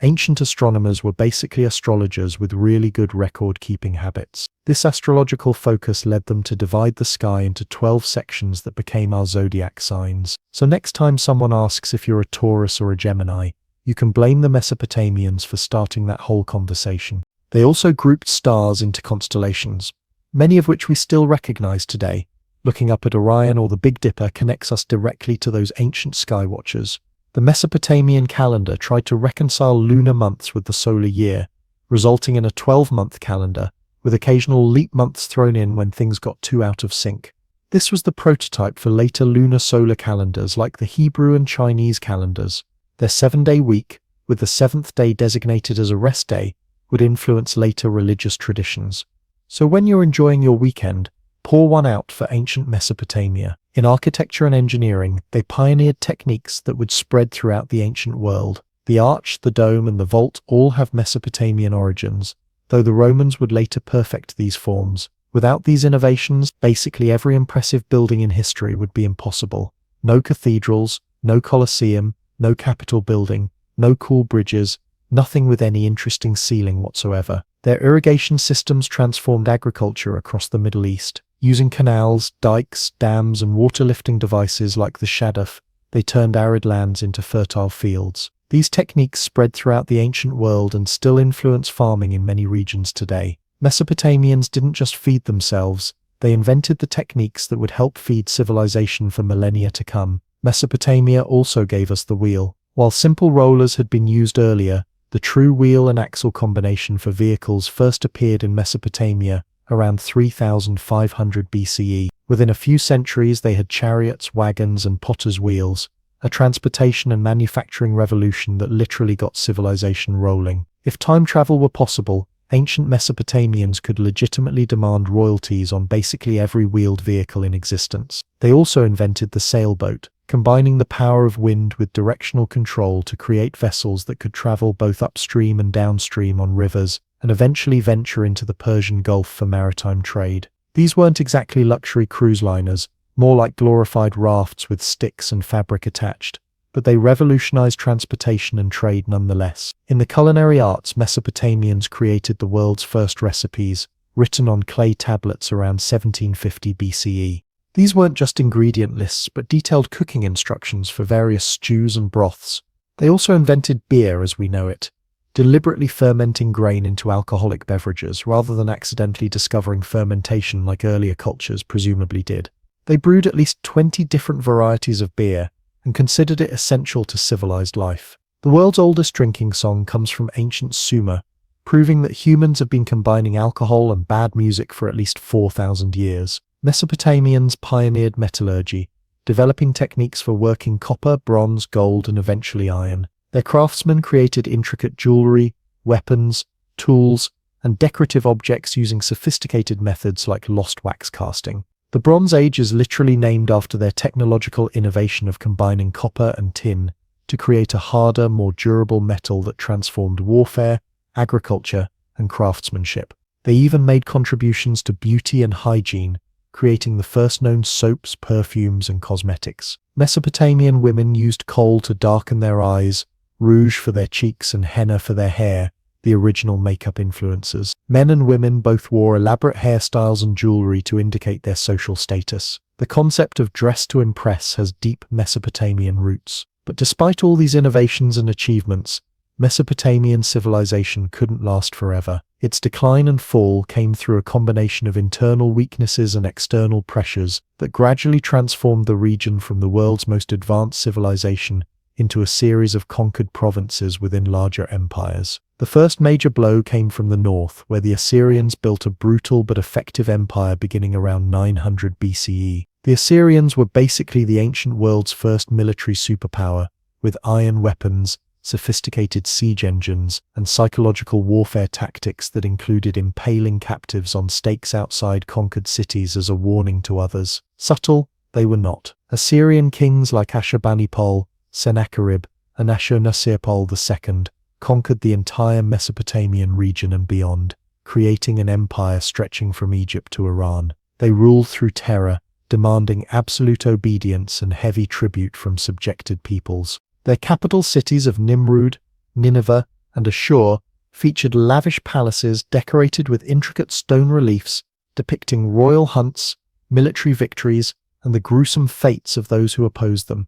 Ancient astronomers were basically astrologers with really good record-keeping habits. This astrological focus led them to divide the sky into 12 sections that became our zodiac signs. So next time someone asks if you're a Taurus or a Gemini, you can blame the Mesopotamians for starting that whole conversation. They also grouped stars into constellations, many of which we still recognize today. Looking up at Orion or the Big Dipper connects us directly to those ancient sky watchers. The Mesopotamian calendar tried to reconcile lunar months with the solar year, resulting in a 12-month calendar, with occasional leap months thrown in when things got too out of sync. This was the prototype for later lunar solar calendars like the Hebrew and Chinese calendars. Their 7-day week, with the 7th day designated as a rest day, would influence later religious traditions. So when you're enjoying your weekend, pour one out for ancient Mesopotamia. In architecture and engineering, they pioneered techniques that would spread throughout the ancient world. The arch, the dome, and the vault all have Mesopotamian origins, though the Romans would later perfect these forms. Without these innovations, basically every impressive building in history would be impossible. No cathedrals, no Colosseum, no Capitol building, no cool bridges, nothing with any interesting ceiling whatsoever. Their irrigation systems transformed agriculture across the Middle East. Using canals, dikes, dams, and water-lifting devices like the shaduf, they turned arid lands into fertile fields. These techniques spread throughout the ancient world and still influence farming in many regions today. Mesopotamians didn't just feed themselves, they invented the techniques that would help feed civilization for millennia to come. Mesopotamia also gave us the wheel. While simple rollers had been used earlier, the true wheel and axle combination for vehicles first appeared in Mesopotamia around 3500 BCE. Within a few centuries, they had chariots, wagons, and potter's wheels, a transportation and manufacturing revolution that literally got civilization rolling. If time travel were possible, ancient Mesopotamians could legitimately demand royalties on basically every wheeled vehicle in existence. They also invented the sailboat, combining the power of wind with directional control to create vessels that could travel both upstream and downstream on rivers, and eventually venture into the Persian Gulf for maritime trade. These weren't exactly luxury cruise liners, more like glorified rafts with sticks and fabric attached, but they revolutionized transportation and trade nonetheless. In the culinary arts, Mesopotamians created the world's first recipes, written on clay tablets around 1750 BCE. These weren't just ingredient lists, but detailed cooking instructions for various stews and broths. They also invented beer as we know it, deliberately fermenting grain into alcoholic beverages rather than accidentally discovering fermentation like earlier cultures presumably did. They brewed at least 20 different varieties of beer and considered it essential to civilized life. The world's oldest drinking song comes from ancient Sumer, proving that humans have been combining alcohol and bad music for at least 4,000 years. Mesopotamians pioneered metallurgy, developing techniques for working copper, bronze, gold, and eventually iron. Their craftsmen created intricate jewelry, weapons, tools, and decorative objects using sophisticated methods like lost wax casting. The Bronze Age is literally named after their technological innovation of combining copper and tin to create a harder, more durable metal that transformed warfare, agriculture, and craftsmanship. They even made contributions to beauty and hygiene, creating the first known soaps, perfumes, and cosmetics. Mesopotamian women used coal to darken their eyes, rouge for their cheeks, and henna for their hair, the original makeup influences. Men and women both wore elaborate hairstyles and jewelry to indicate their social status. The concept of dress to impress has deep Mesopotamian roots. But despite all these innovations and achievements, Mesopotamian civilization couldn't last forever. Its decline and fall came through a combination of internal weaknesses and external pressures that gradually transformed the region from the world's most advanced civilization into a series of conquered provinces within larger empires. The first major blow came from the north, where the Assyrians built a brutal but effective empire beginning around 900 BCE. The Assyrians were basically the ancient world's first military superpower, with iron weapons, sophisticated siege engines, and psychological warfare tactics that included impaling captives on stakes outside conquered cities as a warning to others. Subtle, they were not. Assyrian kings like Ashurbanipal, Sennacherib, and Ashurnasirpal II conquered the entire Mesopotamian region and beyond, creating an empire stretching from Egypt to Iran. They ruled through terror, demanding absolute obedience and heavy tribute from subjected peoples. Their capital cities of Nimrud, Nineveh, and Ashur featured lavish palaces decorated with intricate stone reliefs depicting royal hunts, military victories, and the gruesome fates of those who opposed them.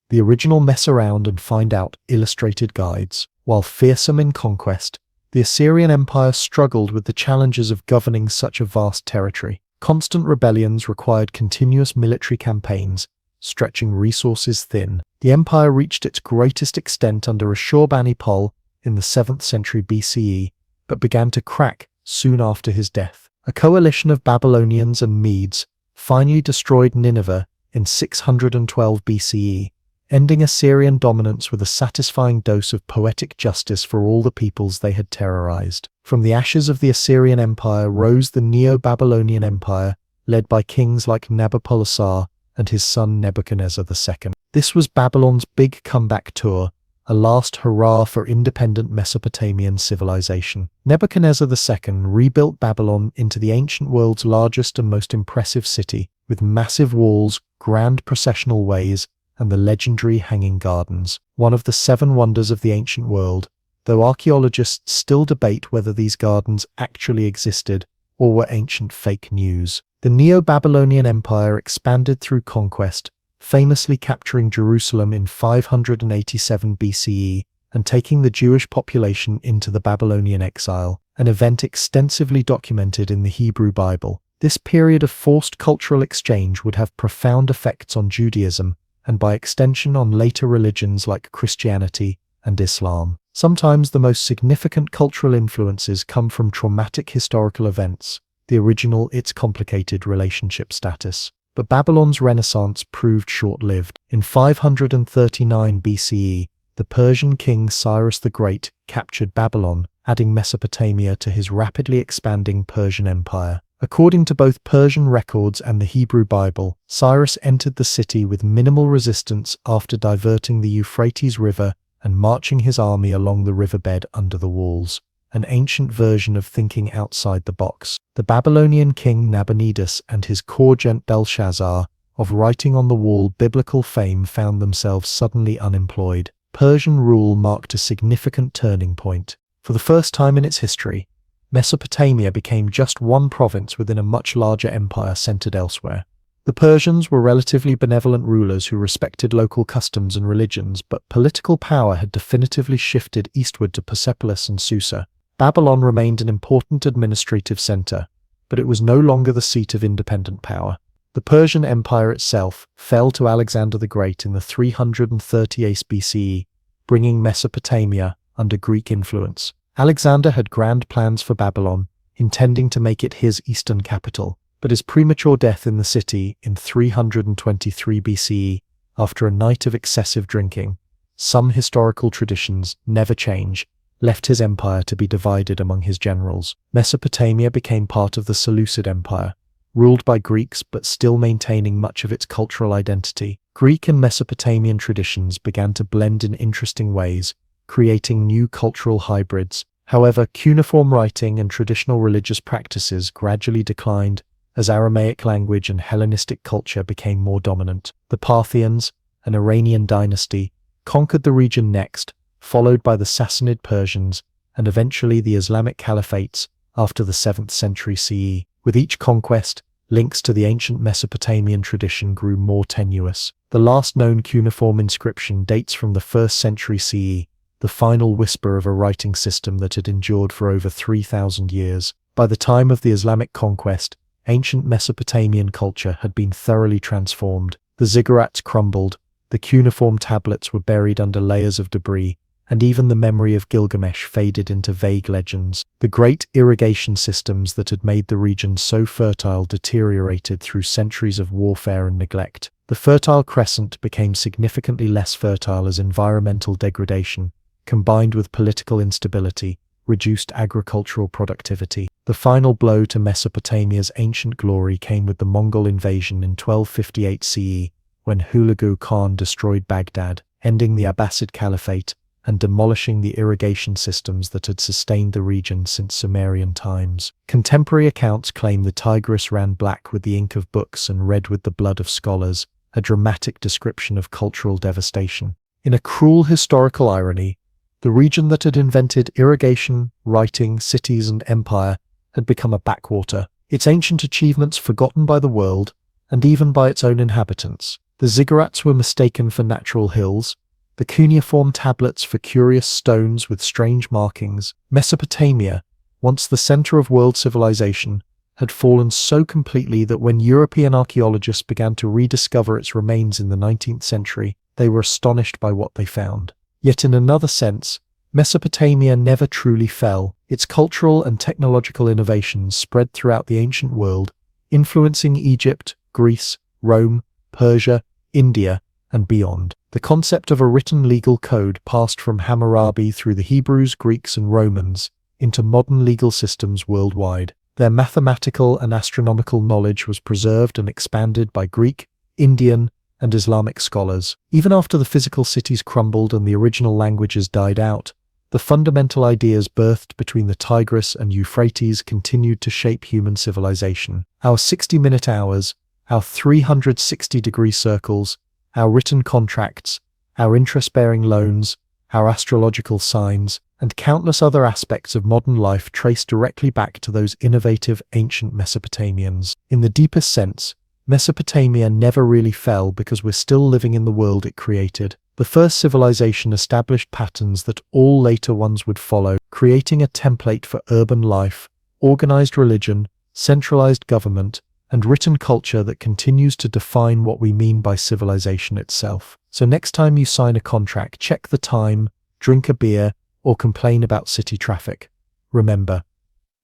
The original Mess Around and Find Out illustrated guides. While fearsome in conquest, the Assyrian Empire struggled with the challenges of governing such a vast territory. Constant rebellions required continuous military campaigns, stretching resources thin. The empire reached its greatest extent under Ashurbanipal in the 7th century BCE, but began to crack soon after his death. A coalition of Babylonians and Medes finally destroyed Nineveh in 612 BCE, ending Assyrian dominance with a satisfying dose of poetic justice for all the peoples they had terrorized. From the ashes of the Assyrian Empire rose the Neo-Babylonian Empire, led by kings like Nabopolassar and his son Nebuchadnezzar II. This was Babylon's big comeback tour, a last hurrah for independent Mesopotamian civilization. Nebuchadnezzar II rebuilt Babylon into the ancient world's largest and most impressive city, with massive walls, grand processional ways, and the legendary Hanging Gardens, one of the 7 wonders of the ancient world, though archaeologists still debate whether these gardens actually existed or were ancient fake news. The Neo-Babylonian Empire expanded through conquest, famously capturing Jerusalem in 587 BCE and taking the Jewish population into the Babylonian exile, an event extensively documented in the Hebrew Bible. This period of forced cultural exchange would have profound effects on Judaism, and by extension on later religions like Christianity and Islam. Sometimes the most significant cultural influences come from traumatic historical events, the original its complicated relationship status. But Babylon's renaissance proved short-lived. In 539 BCE, the Persian king Cyrus the Great captured Babylon, adding Mesopotamia to his rapidly expanding Persian Empire. According to both Persian records and the Hebrew Bible, Cyrus entered the city with minimal resistance after diverting the Euphrates River and marching his army along the riverbed under the walls, an ancient version of thinking outside the box. The Babylonian king Nabonidus and his corregent Belshazzar, of writing on the wall biblical fame, found themselves suddenly unemployed. Persian rule marked a significant turning point. For the first time in its history, Mesopotamia became just one province within a much larger empire centered elsewhere. The Persians were relatively benevolent rulers who respected local customs and religions, but political power had definitively shifted eastward to Persepolis and Susa. Babylon remained an important administrative center, but it was no longer the seat of independent power. The Persian Empire itself fell to Alexander the Great in the 338 BCE, bringing Mesopotamia under Greek influence. Alexander had grand plans for Babylon, intending to make it his eastern capital, but his premature death in the city in 323 BCE, after a night of excessive drinking, some historical traditions never change, left his empire to be divided among his generals. Mesopotamia became part of the Seleucid Empire, ruled by Greeks but still maintaining much of its cultural identity. Greek and Mesopotamian traditions began to blend in interesting ways, creating new cultural hybrids. However, cuneiform writing and traditional religious practices gradually declined as Aramaic language and Hellenistic culture became more dominant. The Parthians, an Iranian dynasty, conquered the region next, followed by the Sassanid Persians, and eventually the Islamic caliphates after the 7th century CE. With each conquest, links to the ancient Mesopotamian tradition grew more tenuous. The last known cuneiform inscription dates from the 1st century CE, the final whisper of a writing system that had endured for over 3,000 years. By the time of the Islamic conquest, ancient Mesopotamian culture had been thoroughly transformed. The ziggurats crumbled, The cuneiform tablets were buried under layers of debris, and even the memory of Gilgamesh faded into vague legends. The great irrigation systems that had made the region so fertile deteriorated through centuries of warfare and neglect. The Fertile Crescent became significantly less fertile as environmental degradation, combined with political instability, reduced agricultural productivity. The final blow to Mesopotamia's ancient glory came with the Mongol invasion in 1258 CE, when Hulagu Khan destroyed Baghdad, ending the Abbasid Caliphate and demolishing the irrigation systems that had sustained the region since Sumerian times. Contemporary accounts claim the Tigris ran black with the ink of books and red with the blood of scholars, a dramatic description of cultural devastation. In a cruel historical irony, the region that had invented irrigation, writing, cities, and empire had become a backwater, its ancient achievements forgotten by the world, and even by its own inhabitants. The ziggurats were mistaken for natural hills, the cuneiform tablets for curious stones with strange markings. Mesopotamia, once the center of world civilization, had fallen so completely that when European archaeologists began to rediscover its remains in the 19th century, they were astonished by what they found. Yet in another sense, Mesopotamia never truly fell. Its cultural and technological innovations spread throughout the ancient world, influencing Egypt, Greece, Rome, Persia, India, and beyond. The concept of a written legal code passed from Hammurabi through the Hebrews, Greeks, and Romans into modern legal systems worldwide. Their mathematical and astronomical knowledge was preserved and expanded by Greek, Indian, and Islamic scholars. Even after the physical cities crumbled and the original languages died out, the fundamental ideas birthed between the Tigris and Euphrates continued to shape human civilization. Our 60-minute hours, our 360-degree circles, our written contracts, our interest-bearing loans, our astrological signs, and countless other aspects of modern life trace directly back to those innovative ancient Mesopotamians. In the deepest sense, Mesopotamia never really fell because we're still living in the world it created. The first civilization established patterns that all later ones would follow, creating a template for urban life, organized religion, centralized government, and written culture that continues to define what we mean by civilization itself. So next time you sign a contract, check the time, drink a beer, or complain about city traffic. Remember,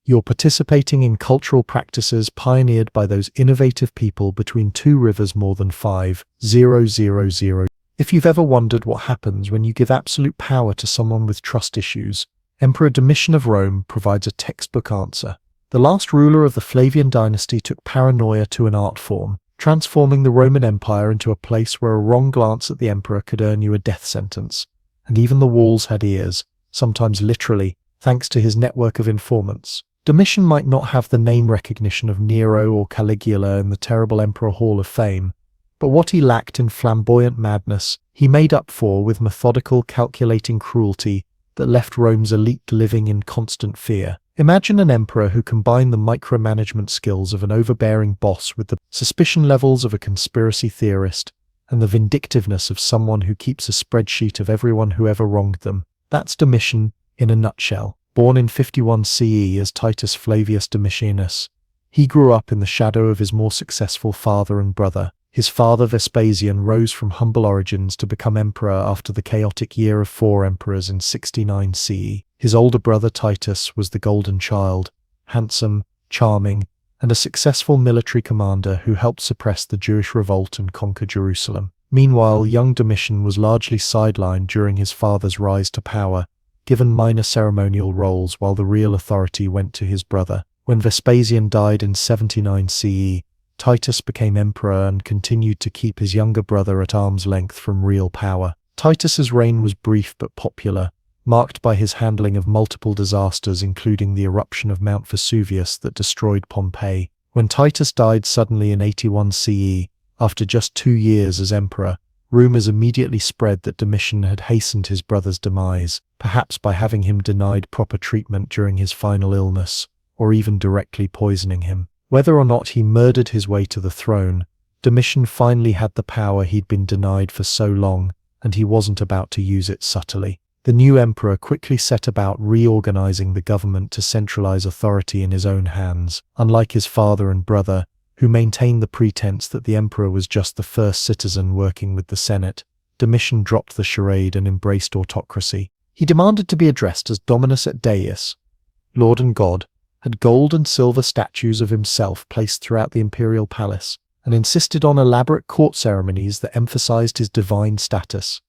you're participating in cultural practices pioneered by those innovative people between two rivers more than 5,000. If you've ever wondered what happens when you give absolute power to someone with trust issues, Emperor Domitian of Rome provides a textbook answer. The last ruler of the Flavian dynasty took paranoia to an art form, transforming the Roman Empire into a place where a wrong glance at the emperor could earn you a death sentence. And even the walls had ears, sometimes literally, thanks to his network of informants. Domitian might not have the name recognition of Nero or Caligula in the terrible Emperor Hall of Fame, but what he lacked in flamboyant madness, he made up for with methodical, calculating cruelty that left Rome's elite living in constant fear. Imagine an emperor who combined the micromanagement skills of an overbearing boss with the suspicion levels of a conspiracy theorist and the vindictiveness of someone who keeps a spreadsheet of everyone who ever wronged them. That's Domitian in a nutshell. Born in 51 CE as Titus Flavius Domitianus, he grew up in the shadow of his more successful father and brother. His father Vespasian rose from humble origins to become emperor after the chaotic year of 4 emperors in 69 CE. His older brother Titus was the golden child, handsome, charming, and a successful military commander who helped suppress the Jewish revolt and conquer Jerusalem. Meanwhile, young Domitian was largely sidelined during his father's rise to power, given minor ceremonial roles while the real authority went to his brother. When Vespasian died in 79 CE, Titus became emperor and continued to keep his younger brother at arm's length from real power. Titus's reign was brief but popular, marked by his handling of multiple disasters including the eruption of Mount Vesuvius that destroyed Pompeii. When Titus died suddenly in 81 CE, after just 2 years as emperor, rumors immediately spread that Domitian had hastened his brother's demise, perhaps by having him denied proper treatment during his final illness, or even directly poisoning him. Whether or not he murdered his way to the throne, Domitian finally had the power he'd been denied for so long, and he wasn't about to use it subtly. The new emperor quickly set about reorganizing the government to centralize authority in his own hands. Unlike his father and brother, who maintained the pretense that the emperor was just the first citizen working with the Senate, Domitian dropped the charade and embraced autocracy. He demanded to be addressed as Dominus et Deus, Lord and God, had gold and silver statues of himself placed throughout the imperial palace, and insisted on elaborate court ceremonies that emphasized his divine status.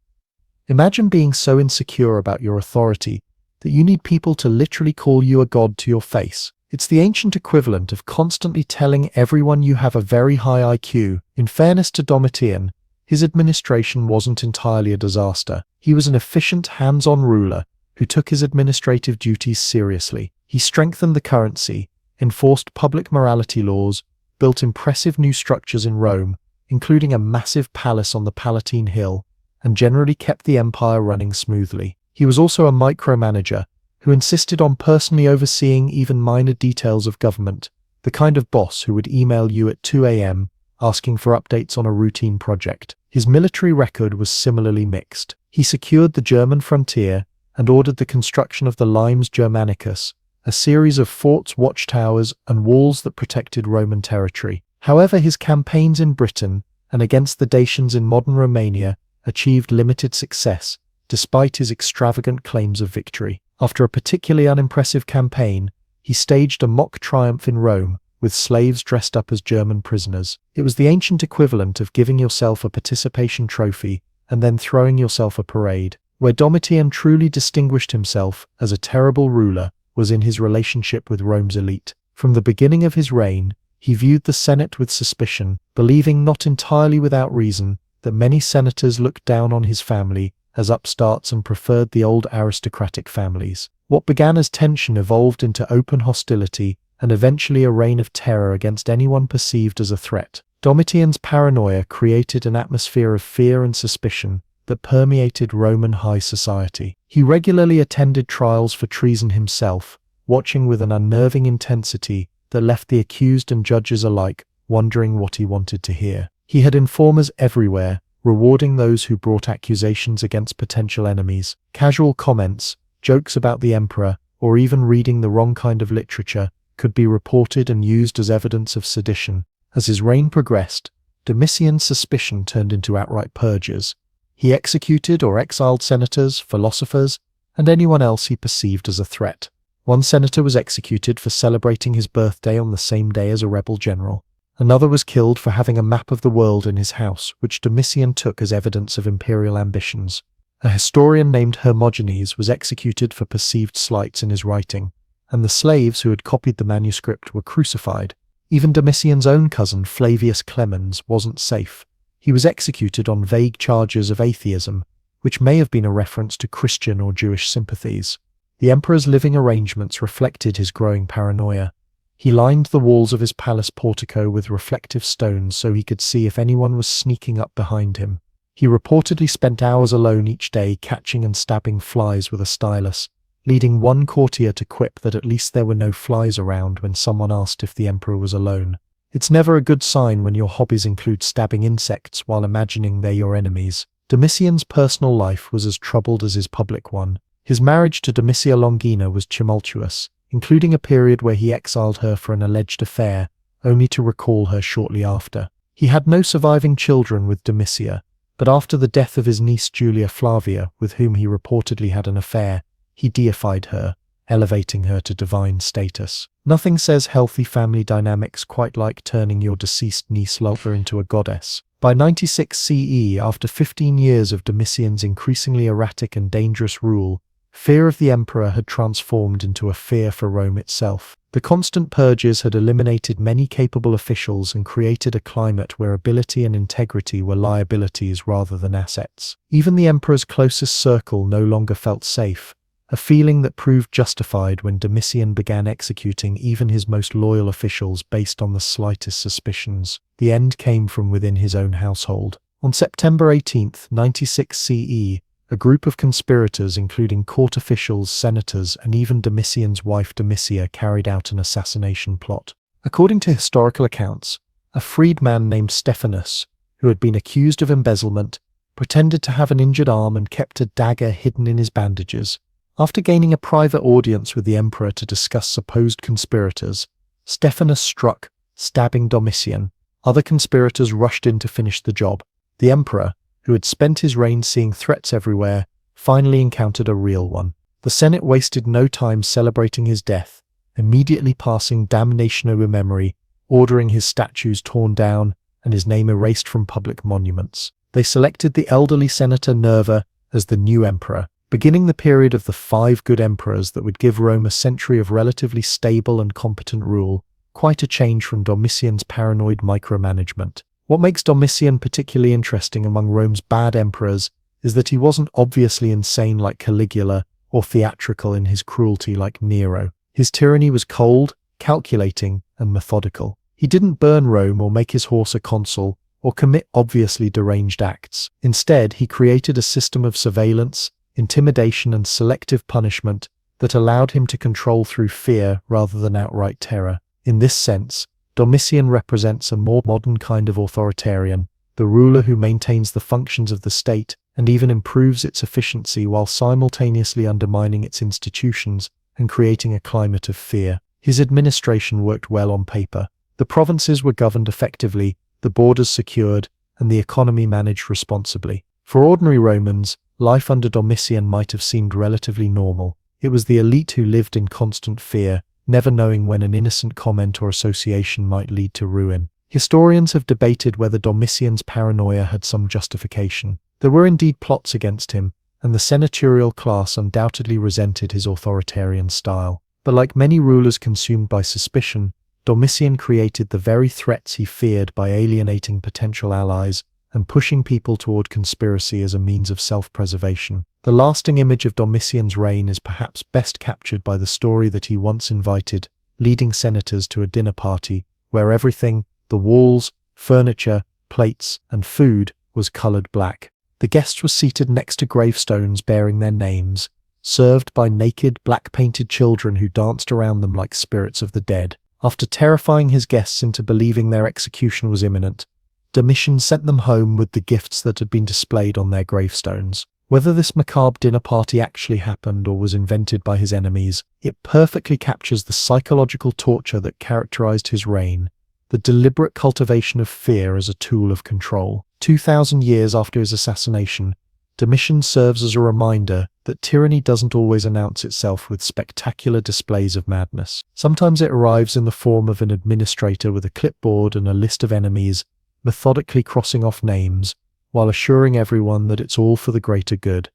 Imagine being so insecure about your authority that you need people to literally call you a god to your face. It's the ancient equivalent of constantly telling everyone you have a very high IQ. In fairness to Domitian, his administration wasn't entirely a disaster. He was an efficient, hands-on ruler who took his administrative duties seriously. He strengthened the currency, enforced public morality laws, built impressive new structures in Rome, including a massive palace on the Palatine Hill, and generally kept the empire running smoothly. He was also a micromanager who insisted on personally overseeing even minor details of government, the kind of boss who would email you at 2 a.m. asking for updates on a routine project. His military record was similarly mixed. He secured the German frontier and ordered the construction of the Limes Germanicus, a series of forts, watchtowers, and walls that protected Roman territory. However, his campaigns in Britain and against the Dacians in modern Romania achieved limited success, despite his extravagant claims of victory. After a particularly unimpressive campaign, he staged a mock triumph in Rome, with slaves dressed up as German prisoners. It was the ancient equivalent of giving yourself a participation trophy and then throwing yourself a parade. Where Domitian truly distinguished himself as a terrible ruler was in his relationship with Rome's elite. From the beginning of his reign, he viewed the Senate with suspicion, believing not entirely without reason that many senators looked down on his family as upstarts and preferred the old aristocratic families. What began as tension evolved into open hostility and eventually a reign of terror against anyone perceived as a threat. Domitian's paranoia created an atmosphere of fear and suspicion that permeated Roman high society. He regularly attended trials for treason himself, watching with an unnerving intensity that left the accused and judges alike wondering what he wanted to hear. He had informers everywhere, rewarding those who brought accusations against potential enemies. Casual comments, jokes about the emperor, or even reading the wrong kind of literature could be reported and used as evidence of sedition. As his reign progressed, Domitian's suspicion turned into outright purges. He executed or exiled senators, philosophers, and anyone else he perceived as a threat. One senator was executed for celebrating his birthday on the same day as a rebel general. Another was killed for having a map of the world in his house, which Domitian took as evidence of imperial ambitions. A historian named Hermogenes was executed for perceived slights in his writing, and the slaves who had copied the manuscript were crucified. Even Domitian's own cousin, Flavius Clemens, wasn't safe. He was executed on vague charges of atheism, which may have been a reference to Christian or Jewish sympathies. The emperor's living arrangements reflected his growing paranoia. He lined the walls of his palace portico with reflective stones so he could see if anyone was sneaking up behind him. He reportedly spent hours alone each day catching and stabbing flies with a stylus, leading one courtier to quip that at least there were no flies around when someone asked if the emperor was alone. It's never a good sign when your hobbies include stabbing insects while imagining they're your enemies. Domitian's personal life was as troubled as his public one. His marriage to Domitia Longina was tumultuous, including a period where he exiled her for an alleged affair, only to recall her shortly after. He had no surviving children with Domitia, but after the death of his niece Julia Flavia, with whom he reportedly had an affair, he deified her, elevating her to divine status. Nothing says healthy family dynamics quite like turning your deceased niece Loki into a goddess. By 96 CE, after 15 years of Domitian's increasingly erratic and dangerous rule, fear of the emperor had transformed into a fear for Rome itself. The constant purges had eliminated many capable officials and created a climate where ability and integrity were liabilities rather than assets. Even the emperor's closest circle no longer felt safe, a feeling that proved justified when Domitian began executing even his most loyal officials based on the slightest suspicions. The end came from within his own household. On September 18, 96 CE, a group of conspirators, including court officials, senators, and even Domitian's wife Domitia, carried out an assassination plot. According to historical accounts, a freedman named Stephanus, who had been accused of embezzlement, pretended to have an injured arm and kept a dagger hidden in his bandages. After gaining a private audience with the emperor to discuss supposed conspirators, Stephanus struck, stabbing Domitian. Other conspirators rushed in to finish the job. The emperor, who had spent his reign seeing threats everywhere, finally encountered a real one. The Senate wasted no time celebrating his death, immediately passing damnation over memory, ordering his statues torn down and his name erased from public monuments. They selected the elderly Senator Nerva as the new emperor, beginning the period of the 5 good emperors that would give Rome a century of relatively stable and competent rule, quite a change from Domitian's paranoid micromanagement. What makes Domitian particularly interesting among Rome's bad emperors is that he wasn't obviously insane like Caligula or theatrical in his cruelty like Nero. His tyranny was cold, calculating, and methodical. He didn't burn Rome or make his horse a consul or commit obviously deranged acts. Instead, he created a system of surveillance, intimidation, and selective punishment that allowed him to control through fear rather than outright terror. In this sense, Domitian represents a more modern kind of authoritarian, the ruler who maintains the functions of the state and even improves its efficiency while simultaneously undermining its institutions and creating a climate of fear. His administration worked well on paper. The provinces were governed effectively, the borders secured, and the economy managed responsibly. For ordinary Romans, life under Domitian might have seemed relatively normal. It was the elite who lived in constant fear, never knowing when an innocent comment or association might lead to ruin. Historians have debated whether Domitian's paranoia had some justification. There were indeed plots against him, and the senatorial class undoubtedly resented his authoritarian style. But like many rulers consumed by suspicion, Domitian created the very threats he feared by alienating potential allies and pushing people toward conspiracy as a means of self-preservation. The lasting image of Domitian's reign is perhaps best captured by the story that he once invited leading senators to a dinner party where everything, the walls, furniture, plates, and food, was colored black. The guests were seated next to gravestones bearing their names, served by naked, black-painted children who danced around them like spirits of the dead. After terrifying his guests into believing their execution was imminent, Domitian sent them home with the gifts that had been displayed on their gravestones. Whether this macabre dinner party actually happened or was invented by his enemies, it perfectly captures the psychological torture that characterized his reign, the deliberate cultivation of fear as a tool of control. 2,000 years after his assassination, Domitian serves as a reminder that tyranny doesn't always announce itself with spectacular displays of madness. Sometimes it arrives in the form of an administrator with a clipboard and a list of enemies, methodically crossing off names, while assuring everyone that it's all for the greater good.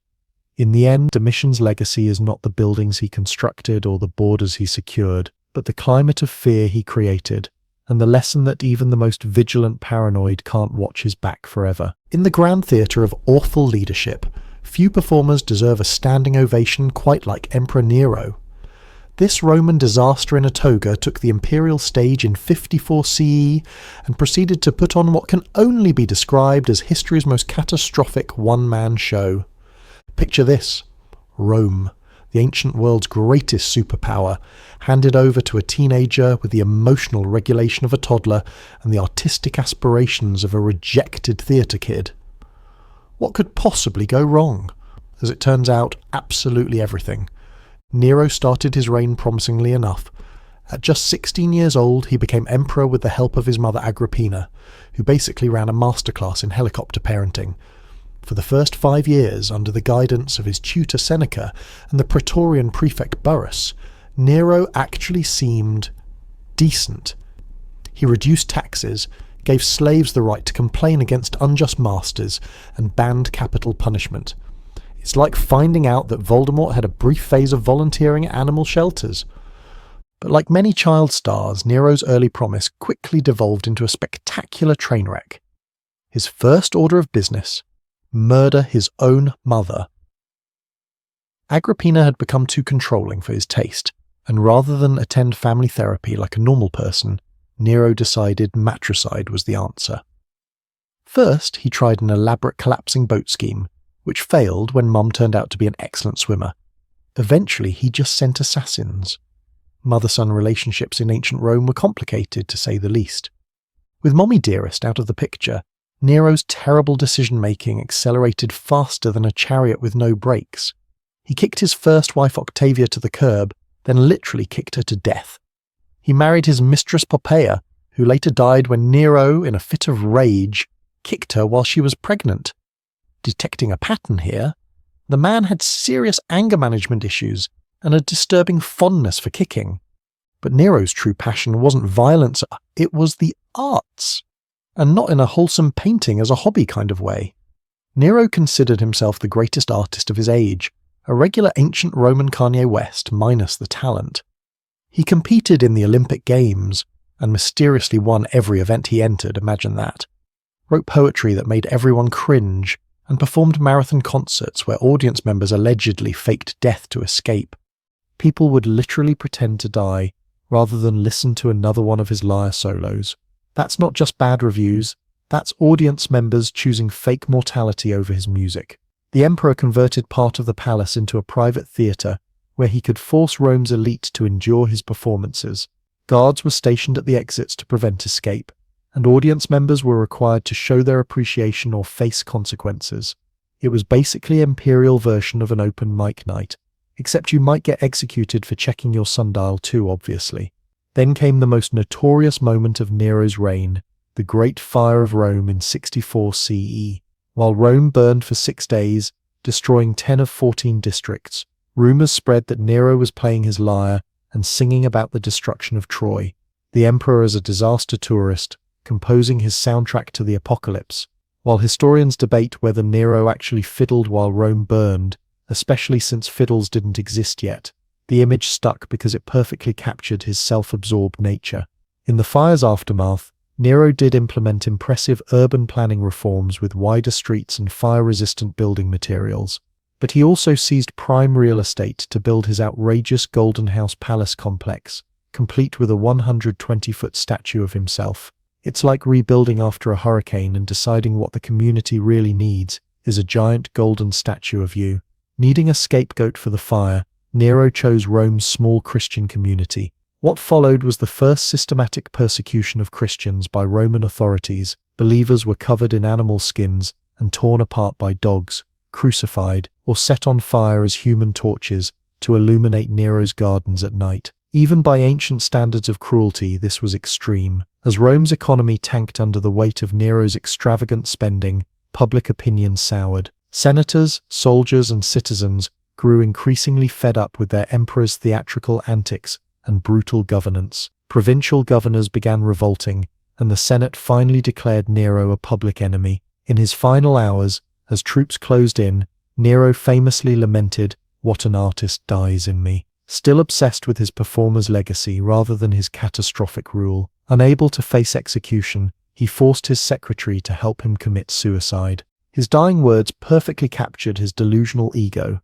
In the end, Domitian's legacy is not the buildings he constructed or the borders he secured, but the climate of fear he created, and the lesson that even the most vigilant paranoid can't watch his back forever. In the grand theatre of awful leadership, few performers deserve a standing ovation quite like Emperor Nero. This Roman disaster in a toga took the imperial stage in 54 CE and proceeded to put on what can only be described as history's most catastrophic one-man show. Picture this: Rome, the ancient world's greatest superpower, handed over to a teenager with the emotional regulation of a toddler and the artistic aspirations of a rejected theatre kid. What could possibly go wrong? As it turns out, absolutely everything. Nero started his reign promisingly enough. At just 16 years old, he became emperor with the help of his mother Agrippina, who basically ran a masterclass in helicopter parenting. For the first 5 years, under the guidance of his tutor Seneca and the Praetorian prefect Burrus, Nero actually seemed decent. He reduced taxes, gave slaves the right to complain against unjust masters, and banned capital punishment. It's like finding out that Voldemort had a brief phase of volunteering at animal shelters. But like many child stars, Nero's early promise quickly devolved into a spectacular train wreck. His first order of business: murder his own mother. Agrippina had become too controlling for his taste, and rather than attend family therapy like a normal person, Nero decided matricide was the answer. First, he tried an elaborate collapsing boat scheme, which failed when Mum turned out to be an excellent swimmer. Eventually, he just sent assassins. Mother-son relationships in ancient Rome were complicated, to say the least. With Mommy Dearest out of the picture, Nero's terrible decision-making accelerated faster than a chariot with no brakes. He kicked his first wife Octavia to the curb, then literally kicked her to death. He married his mistress Poppaea, who later died when Nero, in a fit of rage, kicked her while she was pregnant. detecting a pattern here. The man had serious anger management issues and a disturbing fondness for kicking. But Nero's true passion wasn't violence, it was the arts, and not in a wholesome painting as a hobby kind of way. Nero considered himself the greatest artist of his age, a regular ancient Roman Kanye West minus the talent. He competed in the Olympic Games, and mysteriously won every event he entered, imagine that. Wrote poetry that made everyone cringe, and performed marathon concerts where audience members allegedly faked death to escape. People would literally pretend to die, rather than listen to another one of his lyre solos. That's not just bad reviews, that's audience members choosing fake mortality over his music. The emperor converted part of the palace into a private theatre, where he could force Rome's elite to endure his performances. Guards were stationed at the exits to prevent escape, and audience members were required to show their appreciation or face consequences. It was basically an imperial version of an open mic night, except you might get executed for checking your sundial too, obviously. Then came the most notorious moment of Nero's reign, the Great Fire of Rome in 64 CE. While Rome burned for 6 days, destroying 10 of 14 districts, rumors spread that Nero was playing his lyre and singing about the destruction of Troy. The emperor as a disaster tourist, composing his soundtrack to the apocalypse. While historians debate whether Nero actually fiddled while Rome burned, especially since fiddles didn't exist yet, the image stuck because it perfectly captured his self-absorbed nature. In the fire's aftermath, Nero did implement impressive urban planning reforms with wider streets and fire-resistant building materials, but he also seized prime real estate to build his outrageous Golden House Palace complex, complete with a 120-foot statue of himself. It's like rebuilding after a hurricane and deciding what the community really needs is a giant golden statue of you. Needing a scapegoat for the fire, Nero chose Rome's small Christian community. What followed was the first systematic persecution of Christians by Roman authorities. Believers were covered in animal skins and torn apart by dogs, crucified, or set on fire as human torches to illuminate Nero's gardens at night. Even by ancient standards of cruelty, this was extreme. As Rome's economy tanked under the weight of Nero's extravagant spending, public opinion soured. Senators, soldiers, and citizens grew increasingly fed up with their emperor's theatrical antics and brutal governance. Provincial governors began revolting, and the Senate finally declared Nero a public enemy. In his final hours, as troops closed in, Nero famously lamented, "What an artist dies in me." Still obsessed with his performer's legacy rather than his catastrophic rule. Unable to face execution, he forced his secretary to help him commit suicide. His dying words perfectly captured his delusional ego.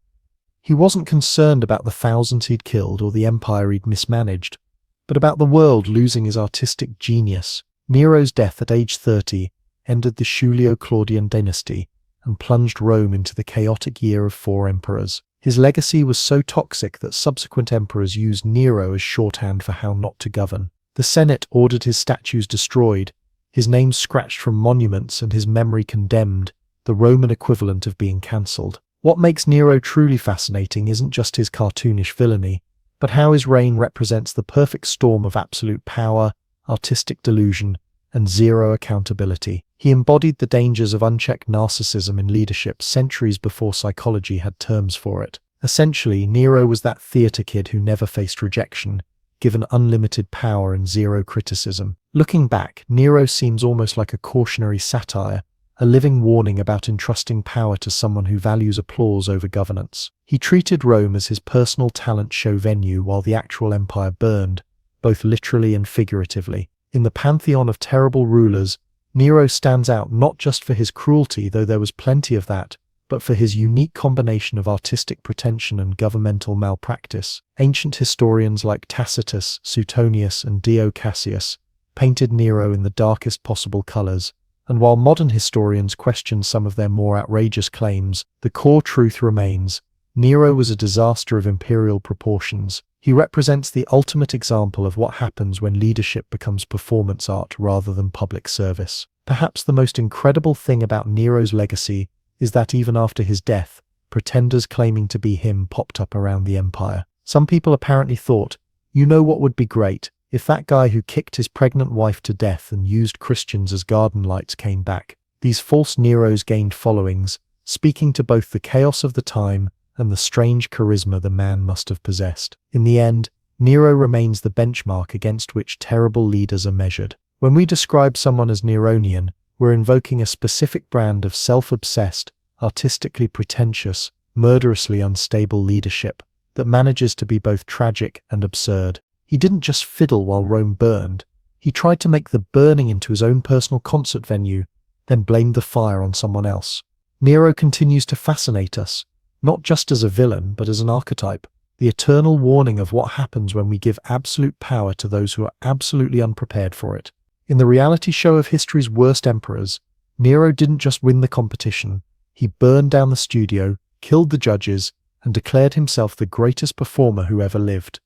He wasn't concerned about the thousands he'd killed or the empire he'd mismanaged, but about the world losing his artistic genius. Nero's death at age 30 ended the Julio-Claudian dynasty and plunged Rome into the chaotic year of 4 emperors. His legacy was so toxic that subsequent emperors used Nero as shorthand for how not to govern. The Senate ordered his statues destroyed, his name scratched from monuments and his memory condemned, the Roman equivalent of being cancelled. What makes Nero truly fascinating isn't just his cartoonish villainy, but how his reign represents the perfect storm of absolute power, artistic delusion, and zero accountability. He embodied the dangers of unchecked narcissism in leadership centuries before psychology had terms for it. Essentially, Nero was that theatre kid who never faced rejection, given unlimited power and zero criticism. Looking back, Nero seems almost like a cautionary satire, a living warning about entrusting power to someone who values applause over governance. He treated Rome as his personal talent show venue while the actual empire burned, both literally and figuratively. In the pantheon of terrible rulers, Nero stands out not just for his cruelty, though there was plenty of that, but for his unique combination of artistic pretension and governmental malpractice. Ancient historians like Tacitus, Suetonius, and Dio Cassius painted Nero in the darkest possible colors, and while modern historians question some of their more outrageous claims, the core truth remains: Nero was a disaster of imperial proportions. He represents the ultimate example of what happens when leadership becomes performance art rather than public service. Perhaps the most incredible thing about Nero's legacy is that even after his death, pretenders claiming to be him popped up around the empire. Some people apparently thought, you know what would be great? If that guy who kicked his pregnant wife to death and used Christians as garden lights came back. These false Neros gained followings, speaking to both the chaos of the time and the strange charisma the man must have possessed. In the end, Nero remains the benchmark against which terrible leaders are measured. When we describe someone as Neronian, we're invoking a specific brand of self-obsessed, artistically pretentious, murderously unstable leadership that manages to be both tragic and absurd. He didn't just fiddle while Rome burned. He tried to make the burning into his own personal concert venue, then blamed the fire on someone else. Nero continues to fascinate us, not just as a villain, but as an archetype, the eternal warning of what happens when we give absolute power to those who are absolutely unprepared for it. In the reality show of history's worst emperors, Nero didn't just win the competition, he burned down the studio, killed the judges, and declared himself the greatest performer who ever lived.